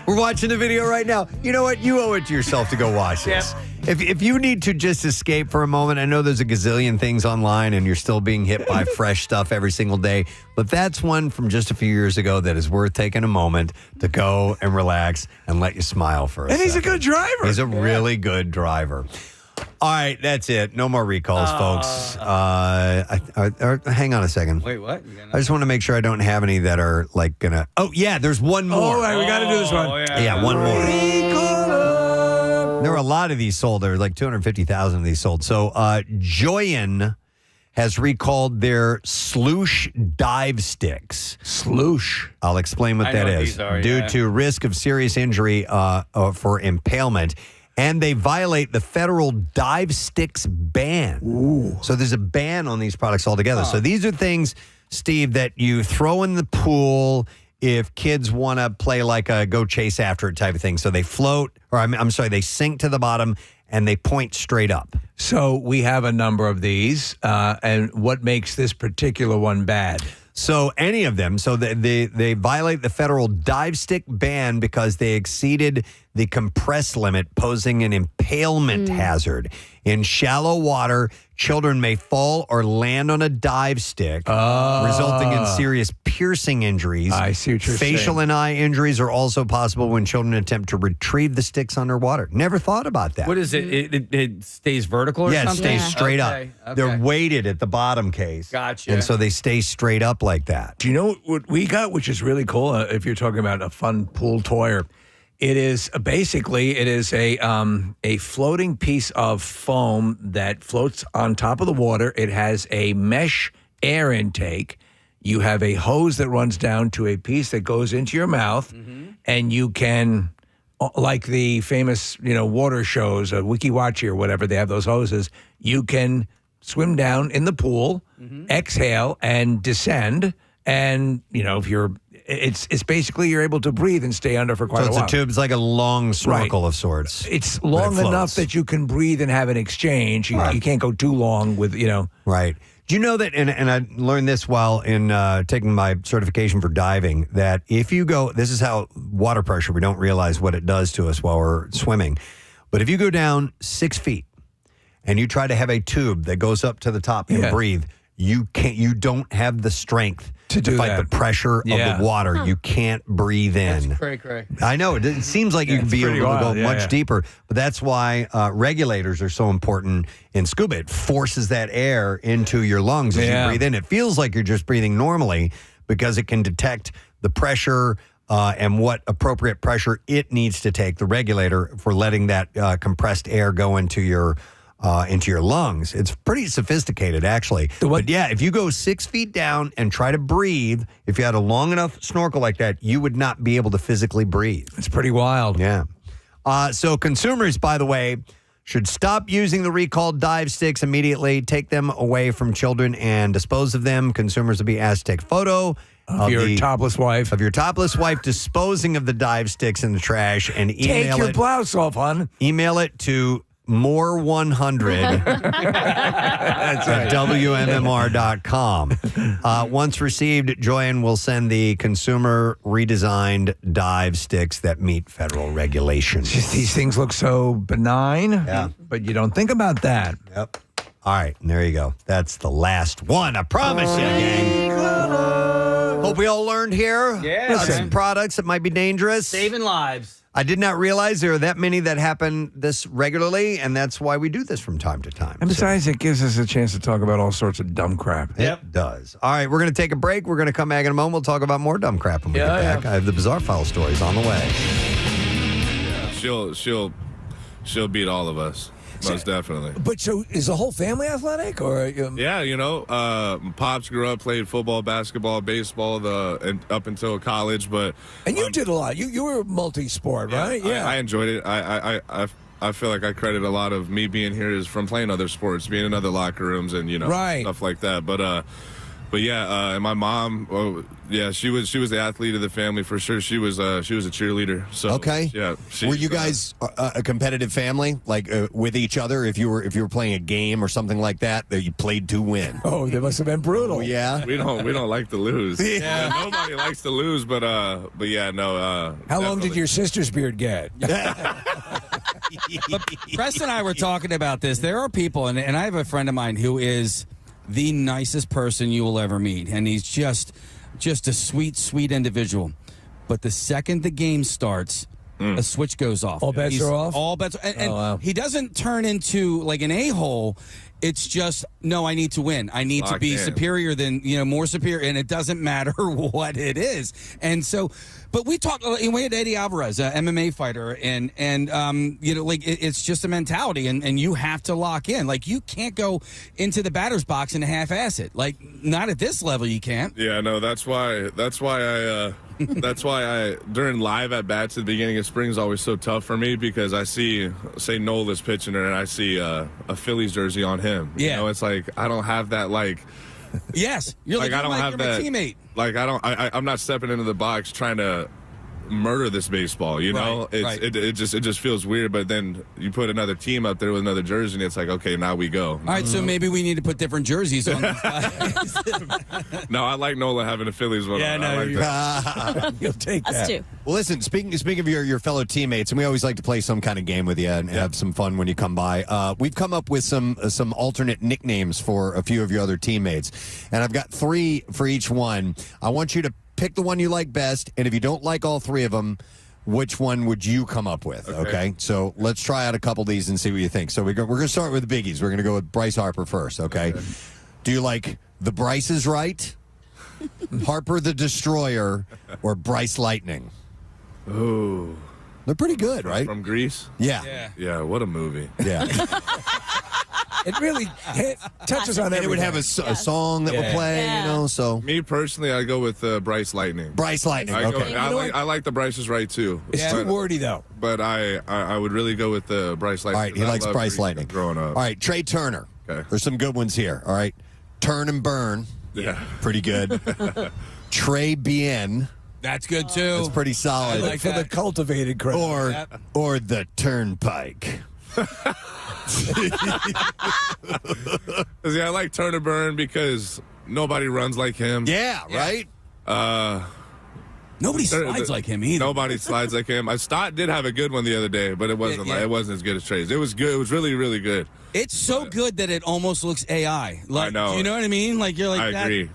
We're watching the video right now. You know what? You owe it to yourself to go watch this. If you need to just escape for a moment, I know there's a gazillion things online and you're still being hit by fresh stuff every single day, but that's one from just a few years ago that is worth taking a moment to go and relax and let you smile for a And he's a second. good driver. He's a really good driver. All right, that's it. No more recalls, folks. Hang on a second. Wait, what? I just want to make sure I don't have any that are like gonna. Oh yeah, there's one more. All right, we got to do this one. Yeah, one more. There were a lot of these sold. There were like 250,000 of these sold. So Joyan has recalled their Sloosh dive sticks. Sloosh. I'll explain what I that know what is. these are, Due yeah. to risk of serious injury for impalement. And they violate the federal dive sticks ban. Ooh. So there's a ban on these products altogether. So these are things, Steve, that you throw in the pool if kids want to play like a go chase after it type of thing. So they float, or I'm sorry, they sink to the bottom and they point straight up. So we have a number of these. And what makes this particular one bad? So any of them, so they violate the federal dive stick ban because they exceeded the compress limit, posing an impalement hazard. In shallow water, children may fall or land on a dive stick, resulting in serious piercing injuries. I see what you're Facial saying. and eye injuries are also possible when children attempt to retrieve the sticks underwater. Never thought about that. What is it? It stays vertical or Yeah, it something? stays straight Okay, up. They're okay. weighted at the bottom case. Gotcha. And so they stay straight up like that. Do you know what we got, which is really cool? If you're talking about a fun pool toy, it is basically a floating piece of foam that floats on top of the water. It has a mesh air intake. You have a hose that runs down to a piece that goes into your mouth, and you can, like the famous water shows, Wiki Watchy or whatever, they have those hoses. You can swim down in the pool, exhale, and descend. And if you're, it's basically you're able to breathe and stay under for quite So a it's while. a tube. It's like a long snorkel of sorts. It's but it long enough floats. that you can breathe and have an exchange. You can't go too long with Right. Do you know that, and I learned this while in taking my certification for diving, that if you go, this is how water pressure, we don't realize what it does to us while we're swimming. But if you go down 6 feet and you try to have a tube that goes up to the top and breathe, you don't have the strength to fight that. the pressure of the water. You can't breathe in. That's cray-cray. I know. It seems like you can be able to go much deeper, but that's why regulators are so important in scuba. It forces that air into your lungs as you breathe in. It feels like you're just breathing normally because it can detect the pressure and what appropriate pressure it needs to take, the regulator, for letting that compressed air go into your lungs. It's pretty sophisticated, actually. But yeah, if you go 6 feet down and try to breathe, if you had a long enough snorkel like that, you would not be able to physically breathe. It's pretty wild. Yeah. So consumers, by the way, should stop using the recalled dive sticks immediately, take them away from children and dispose of them. Consumers will be asked to take a photo of your topless wife. Of your topless wife disposing of the dive sticks in the trash and email Take your it. blouse off, hon. Email it to more100 at WMMR.com. Once received, Joyanne will send the consumer redesigned dive sticks that meet federal regulations. These things look so benign, but you don't think about that. Yep. All right, and there you go. That's the last one. I promise you, gang. Hope we all learned here. Yeah. Some products that might be dangerous. Saving lives. I did not realize there are that many that happen this regularly, and that's why we do this from time to time. And besides, it gives us a chance to talk about all sorts of dumb crap. It does. All right, we're going to take a break. We're going to come back in a moment. We'll talk about more dumb crap when we get back. I have the Bizarre File stories on the way. Yeah, she'll beat all of us. Most definitely. But so is the whole family athletic, or? Yeah, Pops grew up, played football, basketball, baseball, and up until college. But and you did a lot. You were multi-sport, right? Yeah, I enjoyed it. I feel like I credit a lot of me being here is from playing other sports, being in other locker rooms, and stuff like that. But But yeah, and my mom, she was the athlete of the family for sure. She was a cheerleader. So Okay. yeah. Were you guys a competitive family, like with each other? If you were playing a game or something like that you played to win. Oh, they must have been brutal. Oh, yeah. We don't like to lose. Yeah, nobody likes to lose. But yeah, no. How long did your sister's beard get? But Preston and I were talking about this. There are people, and I have a friend of mine who is the nicest person you will ever meet, and he's just a sweet, sweet individual. But the second the game starts, a switch goes off. All bets are off? All bets. And wow. he doesn't turn into like an a-hole. It's just, no, I need to win. I need to be superior than, more superior, and it doesn't matter what it is. And so, but we had Eddie Alvarez, an MMA fighter, and it's just a mentality, and you have to lock in. Like, you can't go into the batter's box and half-ass it. Like, not at this level, you can't. Yeah, no, that's why I during live at bats at the beginning of spring is always so tough for me, because I see, say, Nola's pitching and I see a Phillies jersey on him. Yeah, it's like I don't have that Yes, you're like, I don't have you're that my teammate. Like I'm not stepping into the box trying to murder this baseball. It just feels weird. But then you put another team up there with another jersey, and it's like, okay, now we go. All right, so maybe we need to put different jerseys on. No, I like Nola having a Phillies one. Yeah, no, you'll take Us that. too. Well, listen, speaking of your fellow teammates, and we always like to play some kind of game with you and have some fun when you come by. We've come up with some alternate nicknames for a few of your other teammates, and I've got 3 for each one. I want you to pick the one you like best, and if you don't like all 3 of them, which one would you come up with? Okay? So let's try out a couple of these and see what you think. So we're going to start with the biggies. We're going to go with Bryce Harper first, okay? Do you like the Bryce is Right, Harper the Destroyer, or Bryce Lightning? Ooh. They're pretty good, right? From Greece? Yeah. Yeah, what a movie. Yeah. It really touches on And everything. it would have a song that would play, so. Me personally, I go with Bryce Lightning. Bryce Lightning, okay. I like the Bryce is Right, too. It's too wordy, though. But I would really go with the Bryce Lightning. All right, he likes Bryce Lightning. Growing up. All right, Trey Turner. Okay. There's some good ones here, all right? Turn and Burn. Yeah. Pretty good. Trey Bien. That's good, too. That's pretty solid. Like for the cultivated crowd. Or the Turnpike. See, I like Turner Burn because nobody runs like him. Yeah, right? Nobody slides like him either. Nobody slides like him. Stott did have a good one the other day, but it wasn't it wasn't as good as Trey's. It was good. It was really, really good. It's so good that it almost looks AI. Like, I know. You know what I mean? Like, you're like, I agree.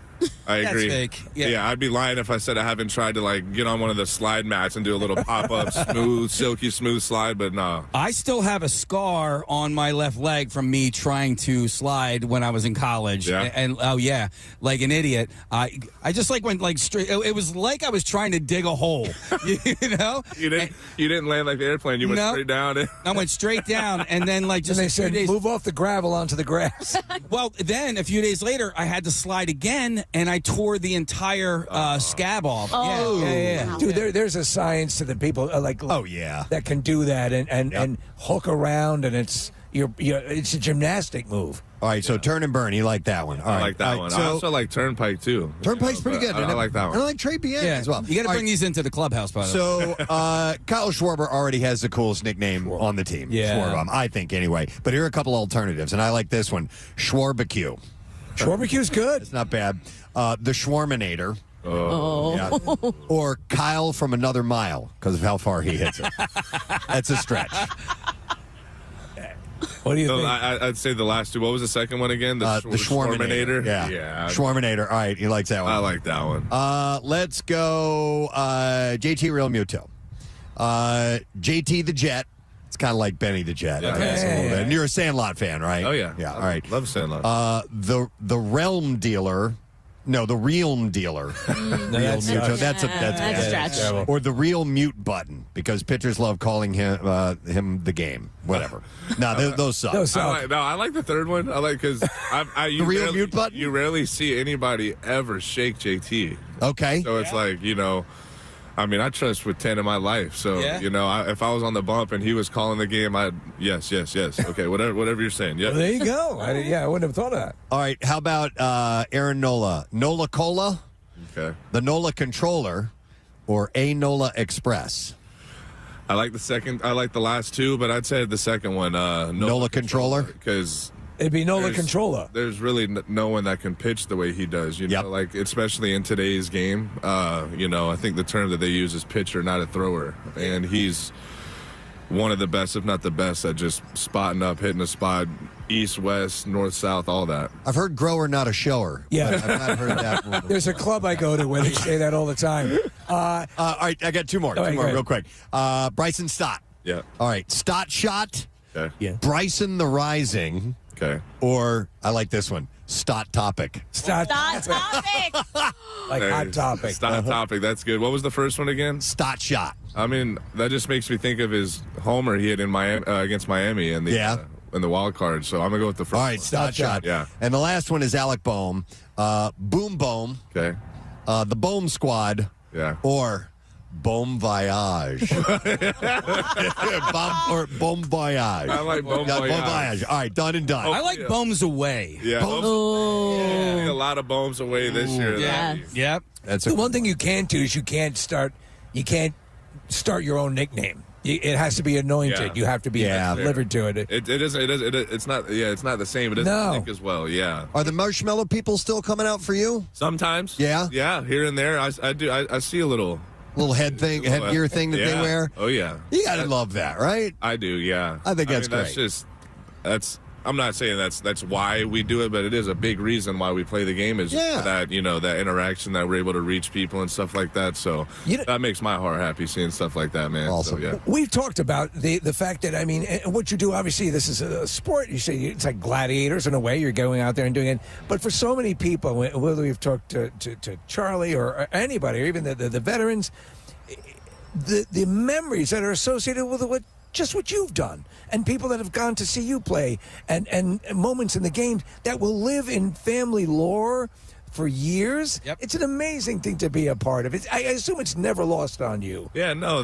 I That's agree. fake. Yeah. Yeah, I'd be lying if I said I haven't tried to get on one of the slide mats and do a little pop-up, smooth, silky smooth slide, but no. I still have a scar on my left leg from me trying to slide when I was in college. Yeah. And oh yeah, like an idiot. I just went straight. It was like I was trying to dig a hole. You know? You didn't land like the airplane. You went straight down. I went straight down, and then just and they a few said, days. move off the gravel onto the grass. Well, then a few days later, I had to slide again, and I tore the entire scab off. Oh. Yeah. Dude, there's a science to the people that can do that and hook around, and it's a gymnastic move. All right, so Turn and Burn. You like that one. All right. I like that one. I also like Turnpike, too. Turnpike's pretty good. I like that one. I like Trey Bien as well. You got to bring these into the clubhouse, by the way. So, Kyle Schwarber already has the coolest nickname on the team. Yeah. Schwarber, I think, anyway. But here are a couple alternatives, and I like this one. Schwarbecue. Schwarbecue's good. It's not bad. The Schwarminator. Oh. Yeah. Or Kyle from Another Mile, because of how far he hits it. That's a stretch. What do you think? I'd say the last two. What was the second one again? The Schwarminator. Yeah. Schwarminator. All right, he likes that one. I like that one. Let's go JT Real Muto. JT the Jet. It's kind of like Benny the Jet. I guess, a little bit. And you're a Sandlot fan, right? Oh, yeah. Yeah, all right. Love Sandlot. The Realm Dealer. No, the Realm Dealer. Real Muto. That's a stretch. Or the Real Mute Button, because pitchers love calling him the game. Whatever. No, those suck. I like the third one. I like because the Real Mute Button? You rarely see anybody ever shake JT. Okay. So it's like, I mean, I trust with 10 in my life. So, you know, if I was on the bump and he was calling the game, yes. Okay, whatever you're saying. Yeah. Well, there you go. I wouldn't have thought of that. All right, how about Aaron Nola? Nola Cola, Okay. the Nola Controller, or A Nola Express? I like the second. I like the last two, but I'd say the second one, Nola Controller? Because it'd be Nola Controller. There's really no one that can pitch the way he does. You know, like especially in today's game. You know, I think the term that they use is pitcher, not a thrower, and he's one of the best, if not the best, at just spotting up, hitting a spot, east, west, north, south, all that. I've heard grower, not a shower. Yeah. I've not heard that one. There's a club I go to where they say that all the time. All right, I got two more. Real quick. Bryson Stott. Yeah. All right, Stott Shot. Okay. Yeah. Bryson the Rising. Okay. Or, I like this one, Stott Topic. Stott Topic. Like Hot Topic. Stott Topic. That's good. What was the first one again? Stott Shot. I mean, that just makes me think of his homer he hit in Miami against Miami in the in the wild card. So I'm gonna go with the first. All right, one. Stott Shot. Yeah. And the last one is Alec Boehm. Boom Boom. Okay. The Boehm Squad. Yeah. Or Bon Voyage. Bon Voyage. I like Bon Yeah, Voyage. Bon Voyage. All right, done and done. I like Bombs Away. Yeah. A lot of bombs away this year. Yep. That's The one thing you can't do is you can't start your own nickname. It has to be anointed. Yeah. You have to be delivered to it. It's not. Yeah, it's not the same. It doesn't think as well. Yeah. Are the marshmallow people still coming out for you? Sometimes. Yeah. Yeah. Here and there, I do. I see a little headgear thing that they wear. Oh yeah. You gotta love that, right? I do. Yeah. I think that's That's great. just. I'm not saying that's why we do it, but it is a big reason why we play the game is that, you know, that interaction that we're able to reach people and stuff like that. So that makes my heart happy seeing stuff like that, man. Awesome. So, yeah. We've talked about the fact that, I mean, what you do, obviously, this is a sport. You say it's like gladiators in a way. You're going out there and doing it. But for so many people, whether we've talked to Charlie or anybody, or even the veterans, the memories that are associated with what you've done, and people that have gone to see you play, and moments in the game that will live in family lore for years. Yep. It's an amazing thing to be a part of. I assume it's never lost on you. Yeah, no,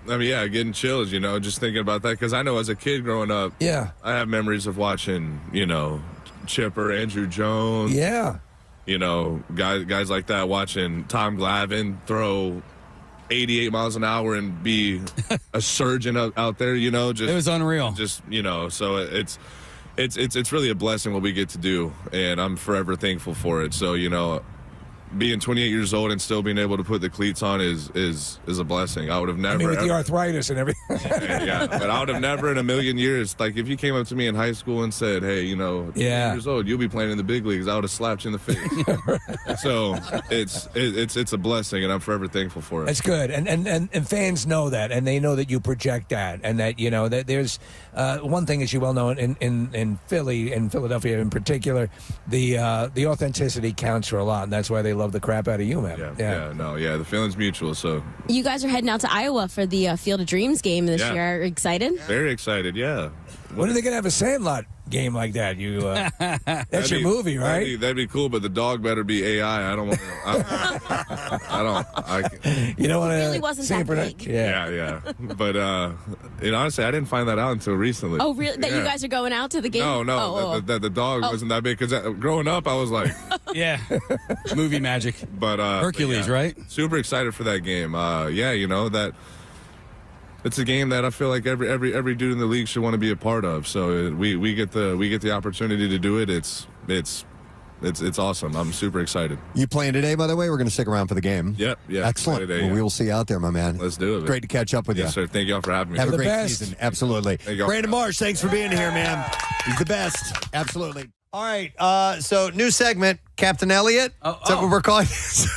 getting chills, you know, just thinking about that. Because I know as a kid growing up, I have memories of watching, you know, Chipper, Andrew Jones. Yeah. You know, guys like that, watching Tom Glavine throw 88 miles an hour and be a surgeon out there, you know. Just, it was unreal. Just, you know, so it's really a blessing what we get to do, and I'm forever thankful for it. So, you know, being 28 years old and still being able to put the cleats on is a blessing. I would have never. I mean, with the arthritis and everything. Yeah, but I would have never in a million years, like if you came up to me in high school and said, hey, you know, 28 years old, you'll be playing in the big leagues, I would have slapped you in the face. So it's a blessing, and I'm forever thankful for it. That's good, and fans know that, and they know that you project that, and that, you know, that there's one thing, as you well know, in Philly, in Philadelphia in particular, the authenticity counts for a lot, and that's why they love the crap out of you, man. The feeling's mutual. So You guys are heading out to Iowa for the Field of Dreams game this year. Are you excited? Very excited, yeah. When are they going to have a Sandlot game like that? That's your movie, right? That'd be cool, but the dog better be AI. I don't want to. You don't want to. Really wasn't that big. Yeah. But honestly, I didn't find that out until recently. Oh, really? That you guys are going out to the game? No. That the dog wasn't that big, because growing up, I was like, movie magic. But Hercules, right? Super excited for that game. You know that. It's a game that I feel like every dude in the league should want to be a part of. So we get the opportunity to do it. It's awesome. I'm super excited. You playing today, by the way? We're going to stick around for the game. Yep. Yeah. Excellent. Today, Well, we will see you out there, my man. Let's do it. Great to catch up with you. Yes, sir. Thank y'all for having me. Have a great best. season. Absolutely. Brandon Marsh, thanks for being here, man. He's the best. Absolutely. All right. So new segment, Captain Elliott. Is that what we're calling this?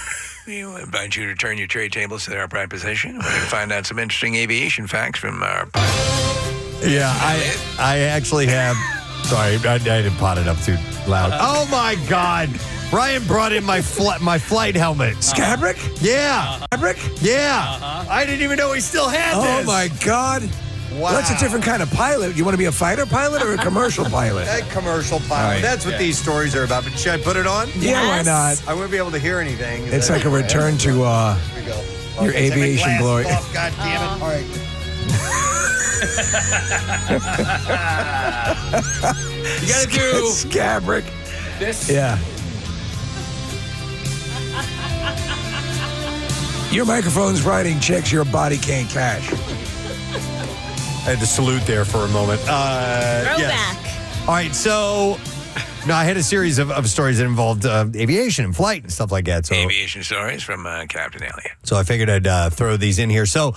We invite you to turn your tray tables to their upright position. We're going to find out some interesting aviation facts from our pilot. Yeah, I actually have. Sorry, I didn't pot it up too loud. Oh my God! Ryan brought in my flight helmet. Scabrick? Yeah. Scabrick? Yeah. I didn't even know he still had this. Oh my God! Wow. Well, that's a different kind of pilot. You want to be a fighter pilot or a commercial pilot? A commercial pilot. Right. That's what these stories are about. But should I put it on? Yeah, why not? I wouldn't be able to hear anything. It's like a return to. Here we go. Your aviation glory. God damn it. All right. You gotta do Scabrick. this. Yeah. Your microphone's writing checks your body can't cash. I had to salute there for a moment. Throwback. All right, so I had a series of stories that involved aviation and flight and stuff like that. So Aviation stories from Captain Elliott. So I figured I'd throw these in here. So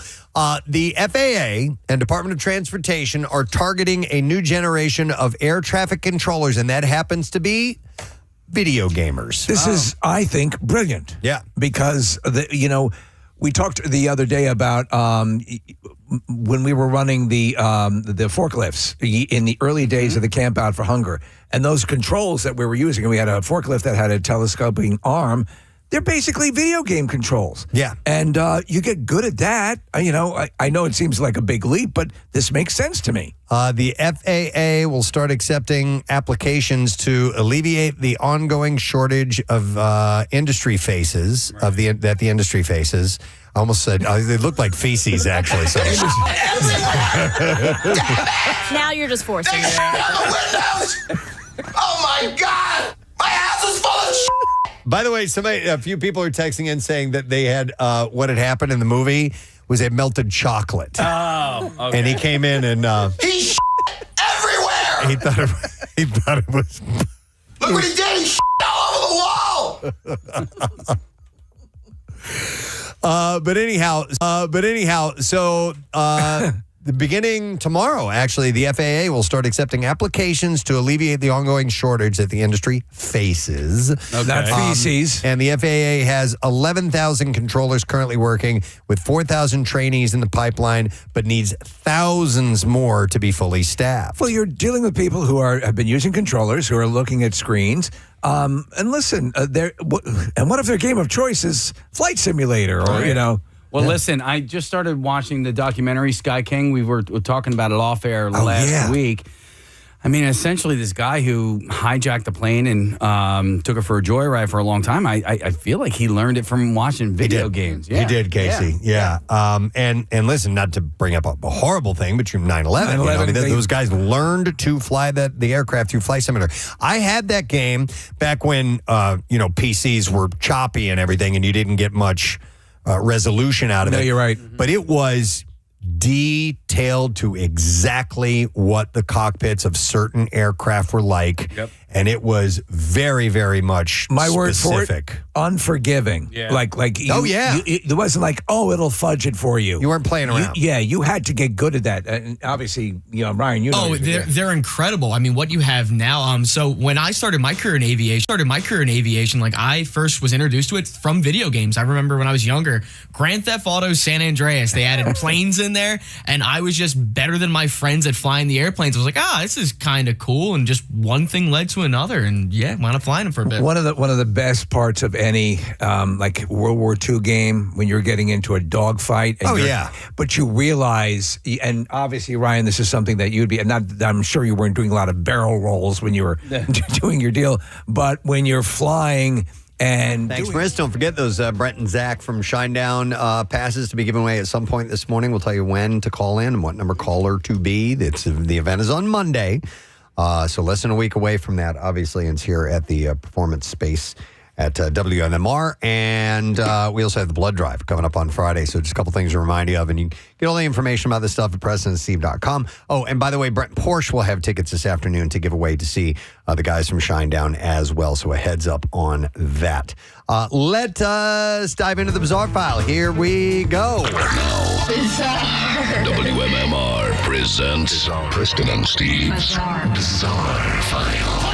the FAA and Department of Transportation are targeting a new generation of air traffic controllers, and that happens to be video gamers. This is, I think, brilliant. Yeah. Because, we talked the other day about when we were running the forklifts in the early days of the Camp Out for Hunger. And those controls that we were using, and we had a forklift that had a telescoping arm, they're basically video game controls. Yeah. And you get good at that. I know it seems like a big leap, but this makes sense to me. The FAA will start accepting applications to alleviate the ongoing shortage of industry faces, that the industry faces. I almost said, they look like feces, actually. So. Now you're just forcing it. Oh my God! My house is full of shit! By the way, a few people are texting in saying that they had what had happened in the movie was they melted chocolate. Oh, okay. And he came in and He shit everywhere! he thought it was. Look what he did! He shit all over the wall! But anyhow, so beginning tomorrow, actually, the FAA will start accepting applications to alleviate the ongoing shortage that the industry faces. Not feces. And the FAA has 11,000 controllers currently working with 4,000 trainees in the pipeline, but needs thousands more to be fully staffed. Well, you're dealing with people who have been using controllers, who are looking at screens. And listen, what if their game of choice is Flight Simulator or, Well, listen, I just started watching the documentary Sky King. We were talking about it off air last week. I mean, essentially, this guy who hijacked the plane and took it for a joyride for a long time, I feel like he learned it from watching video games. Yeah. He did, Casey. Yeah. And listen, not to bring up a horrible thing, but 9/11. Those guys learned to fly the aircraft through Flight Simulator. I had that game back when, PCs were choppy and everything, and you didn't get much resolution out of it. No, you're right. But it was detailed to exactly what the cockpits of certain aircraft were like. Yep. And it was very, very much my word for specific. it, unforgiving. Yeah. Like it wasn't like, it'll fudge it for you. You weren't playing around. You had to get good at that. And obviously, Ryan, you know. They're incredible. I mean, what you have now. So when I started my career in aviation, like I first was introduced to it from video games. I remember when I was younger, Grand Theft Auto San Andreas, they added planes in there, and I was just better than my friends at flying the airplanes. I was like, this is kind of cool, and just one thing led to another, and wound up flying them for a bit. One of the best parts of any like World War II game when you're getting into a dogfight. But you realize, and obviously, Ryan, this is something that you'd be. I'm sure you weren't doing a lot of barrel rolls when you were doing your deal, but when you're flying. And thanks, Chris. Don't forget those Brent and Zach from Shinedown passes to be given away at some point this morning. We'll tell you when to call in and what number caller to be. The event is on Monday, so less than a week away from that, obviously. And it's here at the Performance Space at WMMR. And we also have the blood drive coming up on Friday. So just a couple things to remind you of. And you get all the information about this stuff at PrestonandSteve.com. Oh, and by the way, Brent Porsche will have tickets this afternoon to give away to see the guys from Shinedown as well. So a heads up on that. Let us dive into the Bizarre File. Here we go. WMMR presents Preston and Steve's Bizarre File.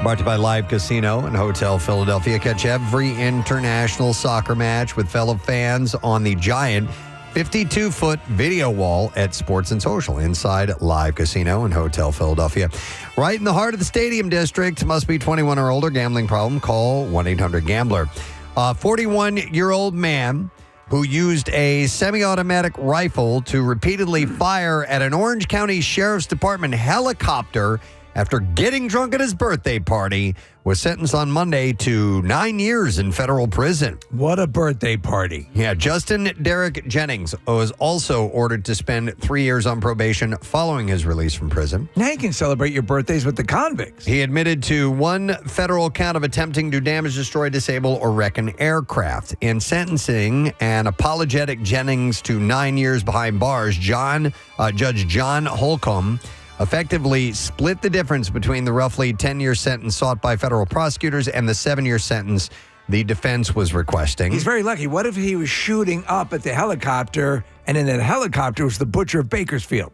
Brought to you by Live Casino and Hotel Philadelphia. Catch every international soccer match with fellow fans on the giant 52-foot video wall at Sports and Social inside Live Casino and Hotel Philadelphia. Right in the heart of the Stadium District. Must be 21 or older. Gambling problem? Call 1-800-GAMBLER. 41-year-old man who used a semi-automatic rifle to repeatedly fire at an Orange County Sheriff's Department helicopter after getting drunk at his birthday party, was sentenced on Monday to 9 years in federal prison. What a birthday party. Yeah, Justin Derrick Jennings was also ordered to spend 3 years on probation following his release from prison. Now you can celebrate your birthdays with the convicts. He admitted to one federal count of attempting to damage, destroy, disable, or wreck an aircraft. In sentencing an apologetic Jennings to 9 years behind bars, Judge John Holcomb effectively split the difference between the roughly 10-year sentence sought by federal prosecutors and the 7-year sentence the defense was requesting. He's very lucky. What if he was shooting up at the helicopter, and in that helicopter was the butcher of Bakersfield?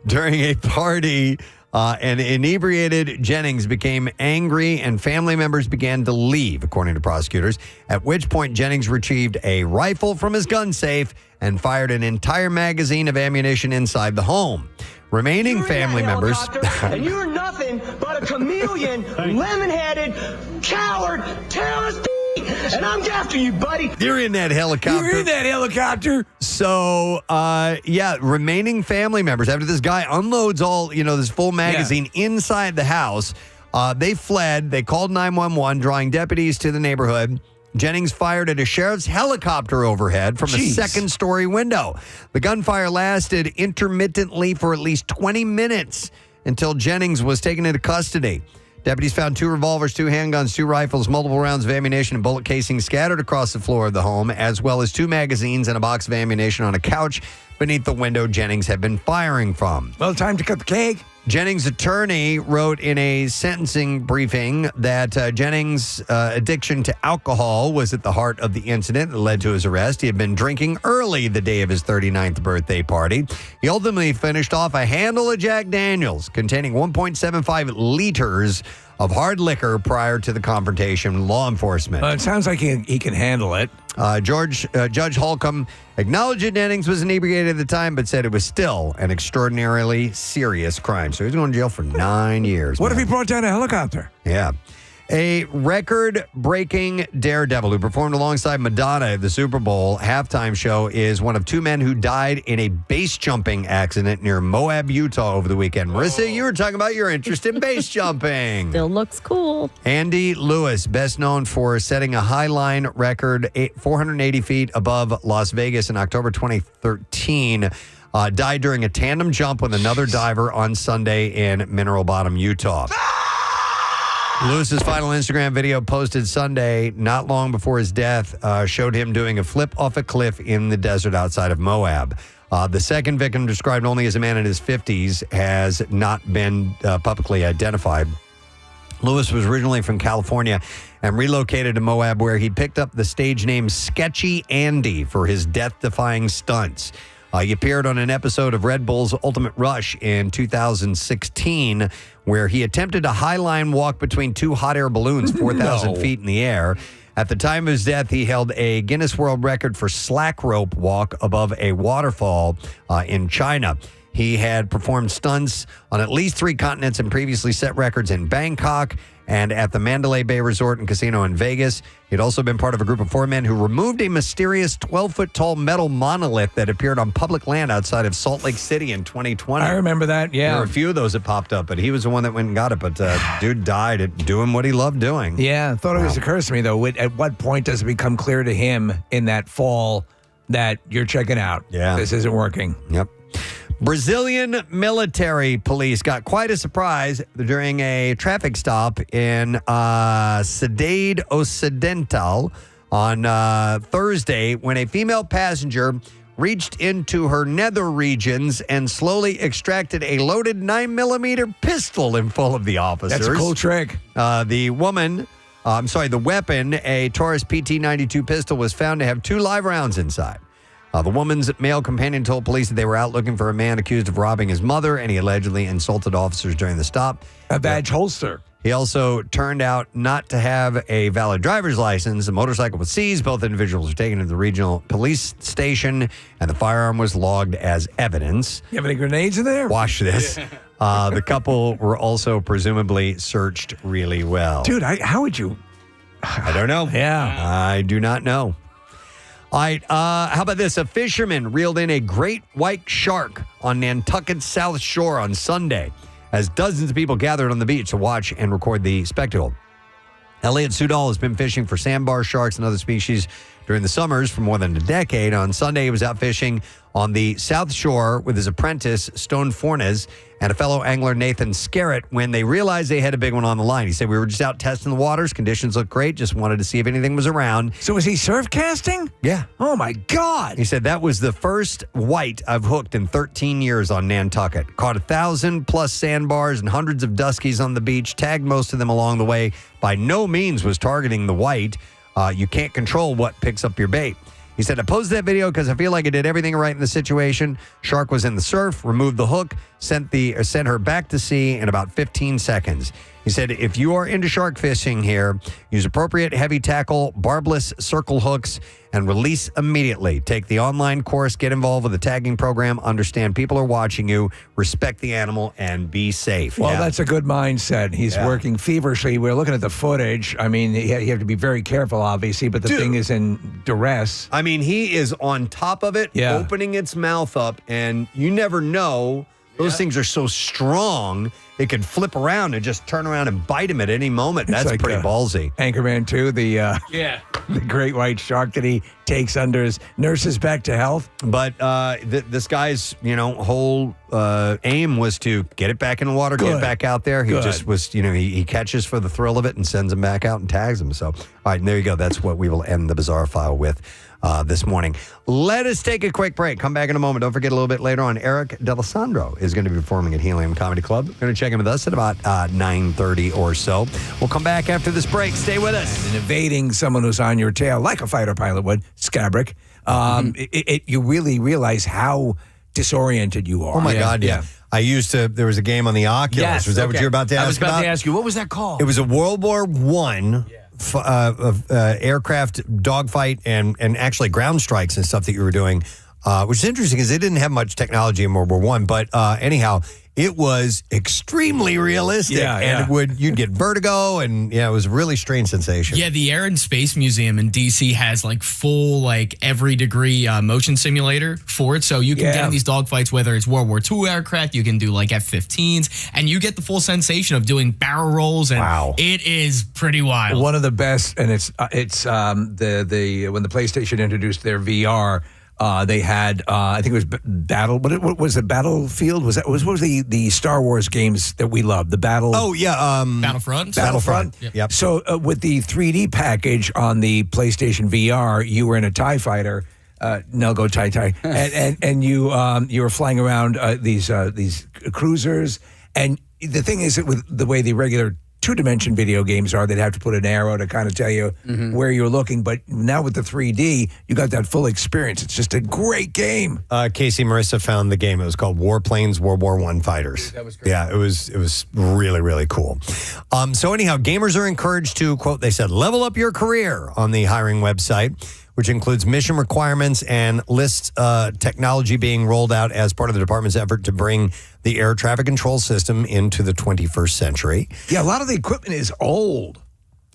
During a party, an inebriated Jennings became angry and family members began to leave, according to prosecutors, at which point Jennings retrieved a rifle from his gun safe and fired an entire magazine of ammunition inside the home. Remaining family members... And you're nothing but a chameleon, lemon-headed, coward, terrorist, and I'm after you, buddy. You're in that helicopter. You're in that helicopter. So, remaining family members, after this guy unloads all, this full magazine inside the house, they fled. They called 911, drawing deputies to the neighborhood. Jennings fired at a sheriff's helicopter overhead from a second-story window. The gunfire lasted intermittently for at least 20 minutes until Jennings was taken into custody. Deputies found 2 revolvers, 2 handguns, 2 rifles, multiple rounds of ammunition, and bullet casings scattered across the floor of the home, as well as 2 magazines and a box of ammunition on a couch beneath the window Jennings had been firing from. Well, time to cut the cake. Jennings' attorney wrote in a sentencing briefing that Jennings' addiction to alcohol was at the heart of the incident that led to his arrest. He had been drinking early the day of his 39th birthday party. He ultimately finished off a handle of Jack Daniels containing 1.75 liters of hard liquor prior to the confrontation with law enforcement. It sounds like he can handle it. Judge Holcomb acknowledged that Jennings was inebriated at the time, but said it was still an extraordinarily serious crime. So he's going to jail for 9 years. What if he brought down a helicopter? Yeah. A record-breaking daredevil who performed alongside Madonna at the Super Bowl halftime show is one of 2 men who died in a base jumping accident near Moab, Utah over the weekend. Marissa, you were talking about your interest in base jumping. Still looks cool. Andy Lewis, best known for setting a high line record 480 feet above Las Vegas in October 2013, died during a tandem jump with another diver on Sunday in Mineral Bottom, Utah. Lewis's final Instagram video posted Sunday, not long before his death, showed him doing a flip off a cliff in the desert outside of Moab. The second victim, described only as a man in his 50s, has not been publicly identified. Lewis was originally from California and relocated to Moab, where he picked up the stage name Sketchy Andy for his death-defying stunts. He appeared on an episode of Red Bull's Ultimate Rush in 2016, where he attempted a high-line walk between 2 hot air balloons 4,000 feet in the air. At the time of his death, he held a Guinness World Record for slack rope walk above a waterfall in China. He had performed stunts on at least 3 continents and previously set records in Bangkok and at the Mandalay Bay Resort and Casino in Vegas. He'd also been part of a group of 4 men who removed a mysterious 12-foot-tall metal monolith that appeared on public land outside of Salt Lake City in 2020. I remember that, yeah. There were a few of those that popped up, but he was the one that went and got it. But dude died at doing what he loved doing. Yeah, thought it occurs to me, though, at what point does it become clear to him in that fall that you're checking out? Yeah. This isn't working. Yep. Brazilian military police got quite a surprise during a traffic stop in Cidade Ocidental on Thursday when a female passenger reached into her nether regions and slowly extracted a loaded 9mm pistol in full of the officers. That's a cool trick. The weapon, a Taurus PT-92 pistol, was found to have 2 live rounds inside. The woman's male companion told police that they were out looking for a man accused of robbing his mother, and he allegedly insulted officers during the stop. A badge holster. He also turned out not to have a valid driver's license. The motorcycle was seized. Both individuals were taken to the regional police station, and the firearm was logged as evidence. You have any grenades in there? Watch this. The couple were also presumably searched really well. Dude, how would you? I don't know. Yeah. I do not know. All right, how about this? A fisherman reeled in a great white shark on Nantucket's South Shore on Sunday as dozens of people gathered on the beach to watch and record the spectacle. Elliot Sudol has been fishing for sandbar sharks and other species during the summers for more than a decade. On Sunday, he was out fishing on the South Shore with his apprentice, Stone Fornes, and a fellow angler, Nathan Scarrett, when they realized they had a big one on the line. He said, we were just out testing the waters. Conditions looked great. Just wanted to see if anything was around. So was he surf casting? Yeah. Oh, my God. He said, that was the first white I've hooked in 13 years on Nantucket. Caught 1,000+ sandbars and hundreds of duskies on the beach. Tagged most of them along the way. By no means was targeting the white. You can't control what picks up your bait. He said, I posted that video because I feel like I did everything right in the situation. Shark was in the surf, removed the hook, sent her back to sea in about 15 seconds. He said, if you are into shark fishing here, use appropriate heavy tackle, barbless circle hooks, and release immediately. Take the online course, get involved with the tagging program, understand people are watching you, respect the animal, and be safe. Well, that's a good mindset. He's working feverishly. We're looking at the footage. I mean, you have to be very careful, obviously, but the thing is in duress. I mean, he is on top of it, opening its mouth up, and you never know. Those things are so strong, it could flip around and just turn around and bite him at any moment. That's like pretty ballsy. Anchorman 2, the great white shark that he takes under his nurses back to health. But this guy's, whole aim was to get it back in the water, get it back out there. He just was, he catches for the thrill of it and sends him back out and tags him. So, all right, and there you go. That's what we will end the Bizarre File with this morning. Let us take a quick break. Come back in a moment. Don't forget, a little bit later on, Eric D'Alessandro is going to be performing at Helium Comedy Club. Going to check in with us at about 9:30 or so. We'll come back after this break. Stay with us. And evading someone who's on your tail, like a fighter pilot would, Scabrick, you really realize how disoriented you are. Oh, my God, yeah. There was a game on the Oculus. Yes, was that what you were about to ask about? I was about to ask you, what was that called? It was a World War I aircraft dogfight and actually ground strikes and stuff that you were doing, which is interesting because they didn't have much technology in World War I. But anyhow, it was extremely realistic. And you'd get vertigo, and it was a really strange sensation. Yeah, the Air and Space Museum in DC has full every degree motion simulator for it. So you can get in these dogfights, whether it's World War II aircraft, you can do F-15s, and you get the full sensation of doing barrel rolls. And it is pretty wild. One of the best, and it's when the PlayStation introduced their VR. They had, I think it was what was it, Battlefield? What was the Star Wars games that we love? The Battle. Oh, yeah. Battlefront. Yep. So with the 3D package on the PlayStation VR, you were in a TIE fighter. No, go TIE. and you were flying around these cruisers. And the thing is that with the way the regular two-dimension video games are, they'd have to put an arrow to kind of tell you where you're looking. But now with the 3D, you got that full experience. It's just a great game. Casey Marissa found the game. It was called Warplanes World War I Fighters. That was great. Yeah, it was really, really cool. So anyhow, gamers are encouraged to, quote, they said, level up your career on the hiring website, which includes mission requirements and lists technology being rolled out as part of the department's effort to bring the air traffic control system into the 21st century. Yeah, a lot of the equipment is old.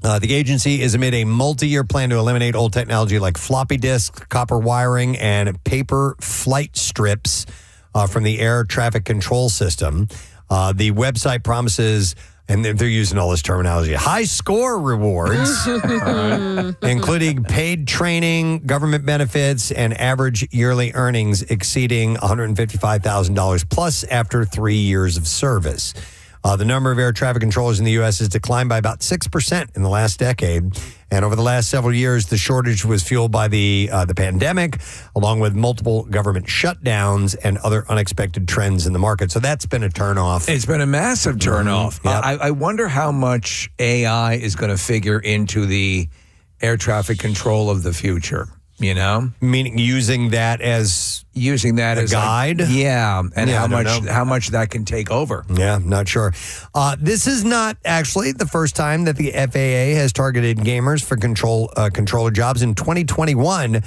The agency is amid a multi-year plan to eliminate old technology like floppy disks, copper wiring, and paper flight strips from the air traffic control system. The website promises, and they're using all this terminology, high score rewards, including paid training, government benefits, and average yearly earnings exceeding $155,000 plus after 3 years of service. The number of air traffic controllers in the U.S. has declined by about 6% in the last decade. And over the last several years, the shortage was fueled by the pandemic, along with multiple government shutdowns and other unexpected trends in the market. So that's been a turnoff. It's been a massive turnoff. Yep. I wonder how much AI is going to figure into the air traffic control of the future. Meaning using that as a guide. And how much that can take over. Yeah, not sure. This is not actually the first time that the FAA has targeted gamers for controller jobs. In 2021,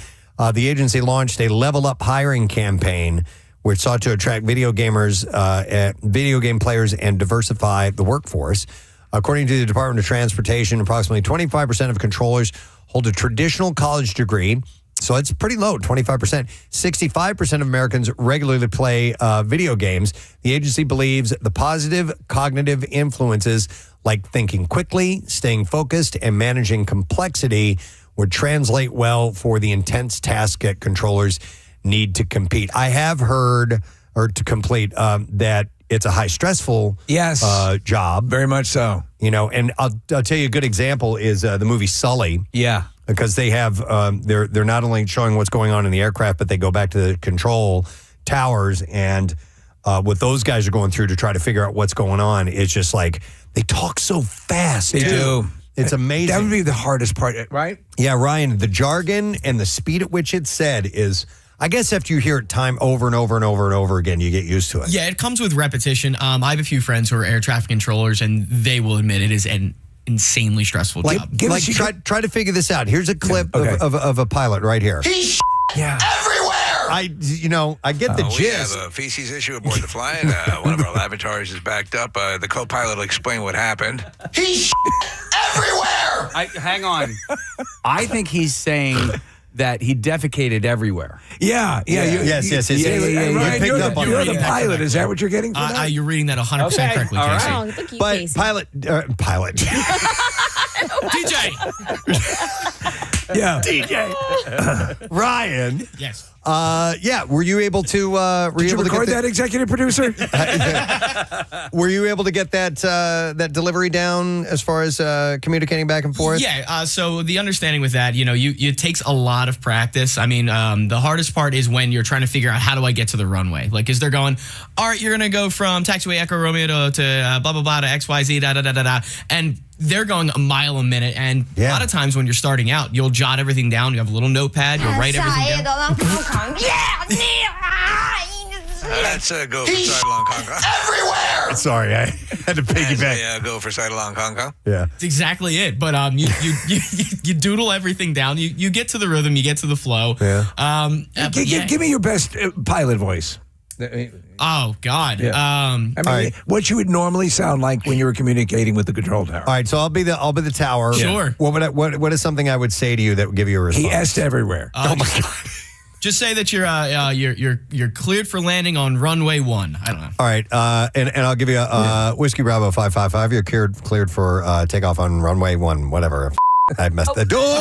the agency launched a Level Up hiring campaign, which sought to attract video game players and diversify the workforce. According to the Department of Transportation, approximately 25% of controllers hold a traditional college degree, So it's pretty low, 25%. 65% of Americans regularly play video games. The agency believes the positive cognitive influences like thinking quickly, staying focused, and managing complexity would translate well for the intense task that controllers need to compete. I have heard, or to complete, that it's a high stressful job. Very much so. You know, and I'll tell you a good example is the movie Sully. Yeah. Because they have, they're not only showing what's going on in the aircraft, but they go back to the control towers, and what those guys are going through to try to figure out what's going on, it's just like they talk so fast. They do. It's amazing. That would be the hardest part, right? Yeah, Ryan, the jargon and the speed at which it's said is, I guess after you hear it time over and over and over and over again, you get used to it. Yeah, it comes with repetition. I have a few friends who are air traffic controllers, and they will admit it is an insanely stressful job. Try to figure this out. Here's a clip of a pilot right here. He's everywhere. I get the We gist. have a feces issue aboard the flight. One of our lavatories is backed up. The co-pilot will explain what happened. He's everywhere. Hang on. I think he's saying that he defecated everywhere. Yeah. Yes. Ryan, you're the pilot. Is that what you're getting from that? You're reading that 100% correctly, All Casey. right. Oh, look at you, But Casey. pilot. DJ! Yeah. DJ. Ryan. Yes. Were you able to Did you record that, executive producer? Were you able to get that delivery down as far as communicating back and forth? Yeah, so the understanding with that, it takes a lot of practice. I mean, the hardest part is when you're trying to figure out how do I get to the runway? Like, is they're going, all right, you're going to go from taxiway Echo Romeo to blah, blah, blah, to XYZ, da, da, da, da, da. And they're going a mile a minute. And a lot of times when you're starting out, you'll jot everything down. You have a little notepad. You'll write everything down. Let's go for sidelong Hong Kong. Everywhere. Sorry, I had to piggyback. Go for sidelong Hong Kong. Yeah. That's exactly it. But you doodle everything down. You get to the rhythm. You get to the flow. Yeah. Give me your best pilot voice. Oh, God. Yeah. What you would normally sound like when you were communicating with the control tower. All right, so I'll be the tower. Sure. What is something I would say to you that would give you a response? He asked everywhere. Oh my God. Just say that you're cleared for landing on runway 1. I don't know. All right, and I'll give you a Whiskey Bravo 555. You're cleared for takeoff on runway 1. Whatever. I messed the door. Oh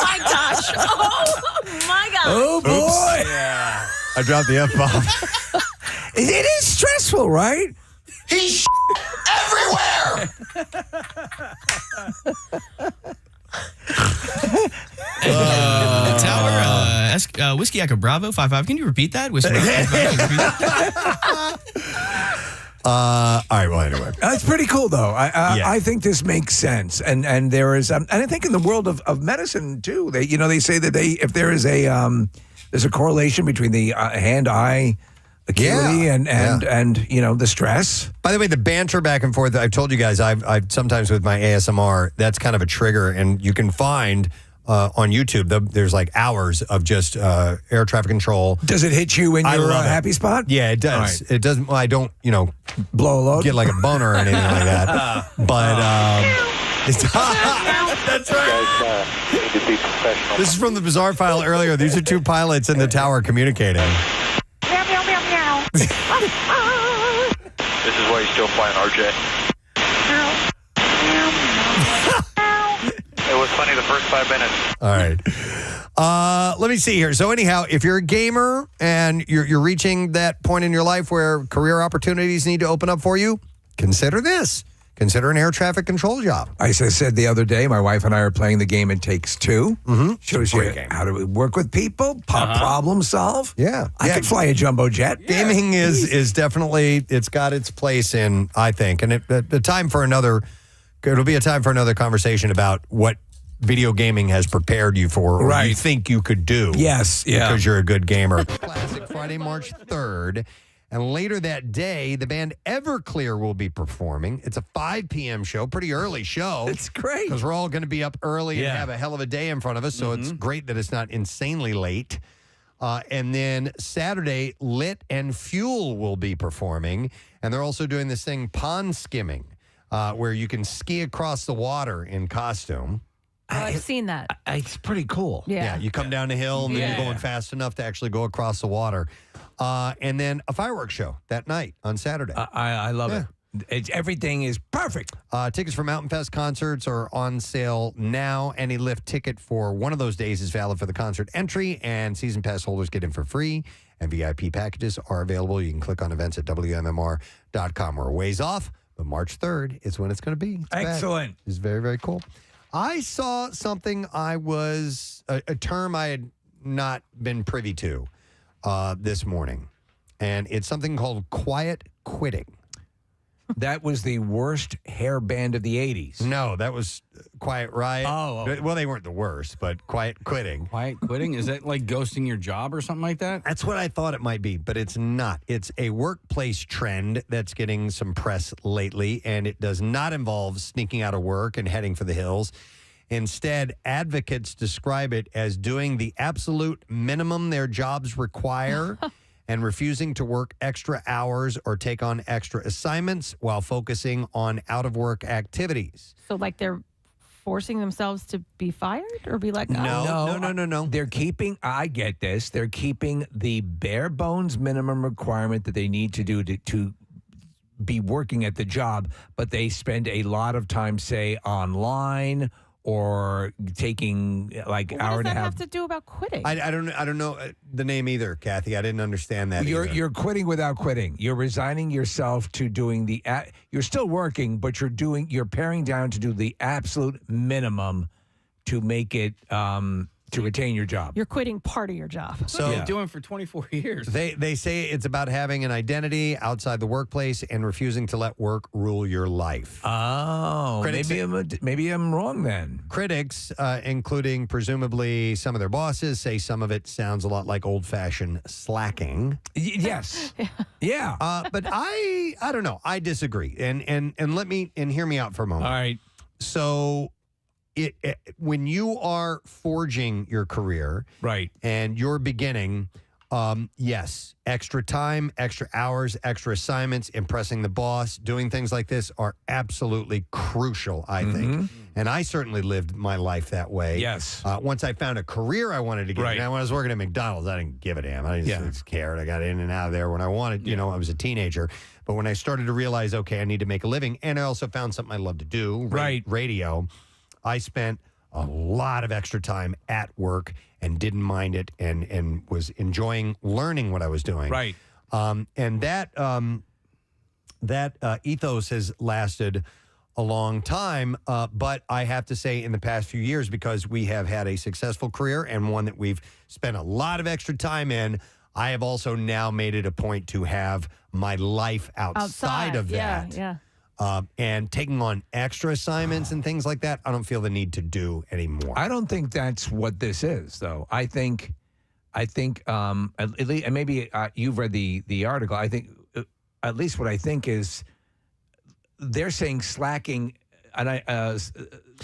my gosh. Oh my gosh. Oh boy. Yeah. I dropped the F-bomb. It is stressful, right? He's everywhere. Tower, Whiskey Echo Bravo 55. Can you repeat that? Whiskey Bravo 55. Can you repeat that? All right, well, anyway. It's pretty cool, though. I think this makes sense. And there is, and I think in the world of medicine, too, they say that if there is there's a correlation between the hand-eye acuity and the stress. By the way, the banter back and forth, I've told you guys, I've sometimes with my ASMR, that's kind of a trigger, and you can find on YouTube, there's like hours of just air traffic control. Does it hit you in your happy spot? Yeah, it does. Right. It doesn't. Well, I don't, blow a load, get like a boner or anything like that. But that's right. Need to be professional. This is from the bizarre file earlier. These are two pilots in the tower communicating. This is why you're still flying RJ. It was funny the first 5 minutes. All right. Let me see here. So anyhow, if you're a gamer and you're reaching that point in your life where career opportunities need to open up for you, consider this. Consider an air traffic control job. As I said the other day, my wife and I are playing the game It Takes Two. Mm-hmm. Shows you how to work with people, problem solve. Yeah. I could fly a jumbo jet. Gaming is definitely, it's got its place in, I think. And it'll be a time for another conversation about what video gaming has prepared you for or you think you could do. Yes, yeah. Because you're a good gamer. Classic Friday, March 3rd. And later that day, the band Everclear will be performing. It's a 5 p.m. show, pretty early show. It's great. Because we're all going to be up early and have a hell of a day in front of us, so it's great that it's not insanely late. And then Saturday, Lit and Fuel will be performing. And they're also doing this thing, pond skimming, where you can ski across the water in costume. I've seen that. It's pretty cool. Yeah. You come down the hill and then Yeah. you're going fast enough to actually go across the water. And then a fireworks show that night on Saturday. I love it. Everything is perfect. Tickets for Mountain Fest concerts are on sale now. Any lift ticket for one of those days is valid for the concert entry, and season pass holders get in for free. And VIP packages are available. You can click on events at WMMR.com. We're a ways off, but March 3rd is when it's going to be. It's back. Excellent. It's very, very cool. I saw something a term I had not been privy to this morning, and it's something called quiet quitting. That was the worst hair band of the 80s. No, that was Quiet Riot. Oh. Well, they weren't the worst, but Quiet Quitting. Quiet quitting? Is that like ghosting your job or something like that? That's what I thought it might be, but it's not. It's a workplace trend that's getting some press lately, and it does not involve sneaking out of work and heading for the hills. Instead, advocates describe it as doing the absolute minimum their jobs require and refusing to work extra hours or take on extra assignments while focusing on out-of-work activities. So like they're forcing themselves to be fired or be let go? No. They're keeping, I get this, they're keeping the bare bones minimum requirement that they need to do to be working at the job, but they spend a lot of time, say, online or taking like What hour does and a that half. have to do about quitting? I don't know the name either, Kathy. I didn't understand that. You're quitting without quitting. You're resigning yourself to doing you're still working, but you're paring down to do the absolute minimum to make it to retain your job. You're quitting part of your job. So What are you doing for 24 years? They say it's about having an identity outside the workplace and refusing to let work rule your life. Oh, maybe I'm wrong then. Critics, including presumably some of their bosses, say some of it sounds a lot like old-fashioned slacking. Yes. Yeah. But I don't know. I disagree. And let me hear me out for a moment. All right. So when you are forging your career, right, and you're beginning, yes, extra time, extra hours, extra assignments, impressing the boss, doing things like this are absolutely crucial, I think. And I certainly lived my life that way. Yes. Once I found a career I wanted to get in. Now, when I was working at McDonald's, I didn't give a damn. I just cared. I got in and out of there when I wanted. You know, I was a teenager. But when I started to realize, okay, I need to make a living, and I also found something I love to do, radio, I spent a lot of extra time at work and didn't mind it and was enjoying learning what I was doing. Right. And that ethos has lasted a long time. But I have to say in the past few years, because we have had a successful career and one that we've spent a lot of extra time in, I have also now made it a point to have my life outside of that. Yeah. And taking on extra assignments and things like that, I don't feel the need to do anymore. I don't think that's what this is, though. I think, at least, and maybe you've read the article. I think, at least what I think is, they're saying slacking, and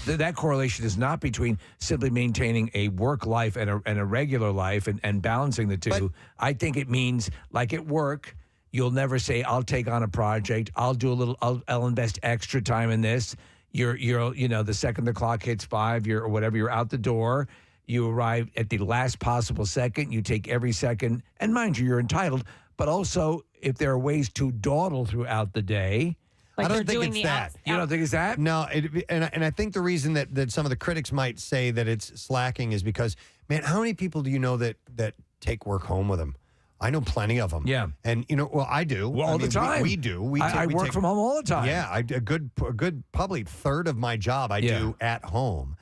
that correlation is not between simply maintaining a work life and a regular life and balancing the two. But I think it means, like at work, you'll never say, I'll take on a project. I'll do a little, I'll invest extra time in this. You're the second the clock hits 5, or whatever, you're out the door. You arrive at the last possible second. You take every second. And mind you, you're entitled. But also, if there are ways to dawdle throughout the day. Like I don't think it's that. You don't think it's that? No, and I think the reason that some of the critics might say that it's slacking is because, man, how many people do you know that take work home with them? I know plenty of them. Yeah. And, I do. Well, all the time. We do. I work from home all the time. Yeah. A good probably third of my job I do at home.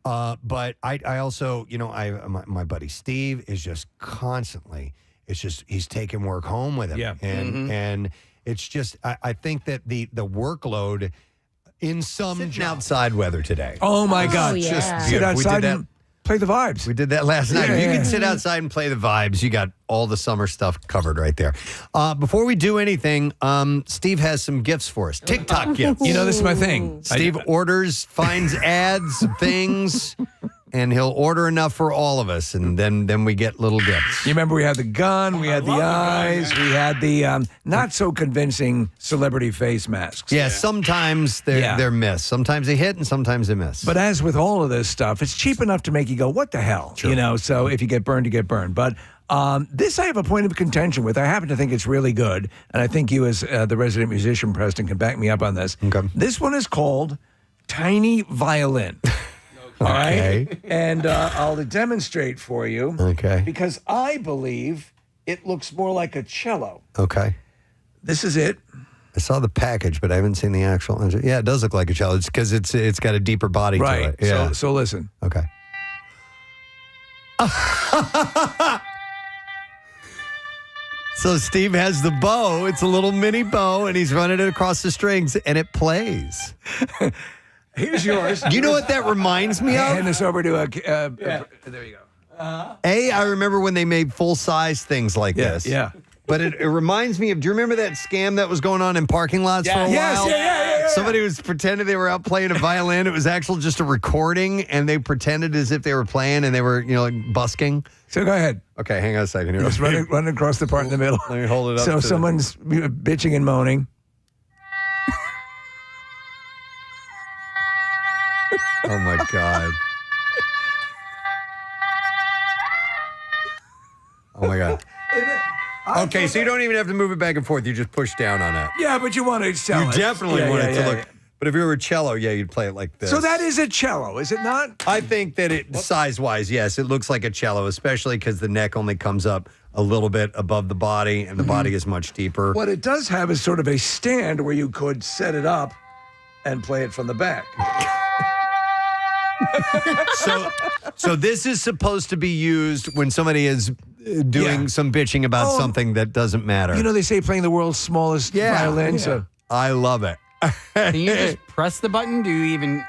But I also, my buddy Steve is just constantly, he's taking work home with him. Yeah. And it's just, I think that the workload in some outside weather today. Oh, my God. yeah. Just sit outside and play the vibes. We did that last night. Yeah, You yeah. can sit outside and play the vibes. You got all the summer stuff covered right there. Before we do anything, Steve has some gifts for us. TikTok gifts. This is my thing. Steve orders, finds ads, things. and he'll order enough for all of us, and then we get little gifts. You remember we had the gun, we had the eyes, we had the not so convincing celebrity face masks. Yeah, sometimes they're missed. Sometimes they hit, and sometimes they miss. But as with all of this stuff, it's cheap enough to make you go, what the hell? Sure. You know, so if you get burned, you get burned. But this I have a point of contention with. I happen to think it's really good, and I think you as the resident musician, Preston, can back me up on this. Okay. This one is called Tiny Violin. All right? And I'll demonstrate for you. Okay. Because I believe it looks more like a cello. Okay. This is it. I saw the package, but I haven't seen the actual. Yeah, it does look like a cello. It's because it's got a deeper body to it. Yeah. So listen. Okay. So Steve has the bow. It's a little mini bow, and he's running it across the strings, and it plays. Here's yours. Do you know what that reminds me of? Hand this over to there you go. I remember when they made full-size things like this. Yeah. But it reminds me of, do you remember that scam that was going on in parking lots for a Yes, while? yeah. Somebody was pretending they were out playing a violin. It was actually just a recording, and they pretended as if they were playing, and they were, like busking. So go ahead. Okay, hang on a second here. Just run across the part in the middle. Let me hold it up. So someone's bitching and moaning. Oh, my God. Oh, my God. Okay, so you don't even have to move it back and forth. You just push down on it. Yeah, but you want to sell You it. definitely want it to look. Yeah. But if it were a cello, you'd play it like this. So that is a cello, is it not? I think that size-wise, yes, it looks like a cello, especially because the neck only comes up a little bit above the body, and the body is much deeper. What it does have is sort of a stand where you could set it up and play it from the back. So this is supposed to be used when somebody is doing some bitching about something that doesn't matter. You know, they say playing the world's smallest violin. Yeah. So I love it. Can you just press the button? Do you even?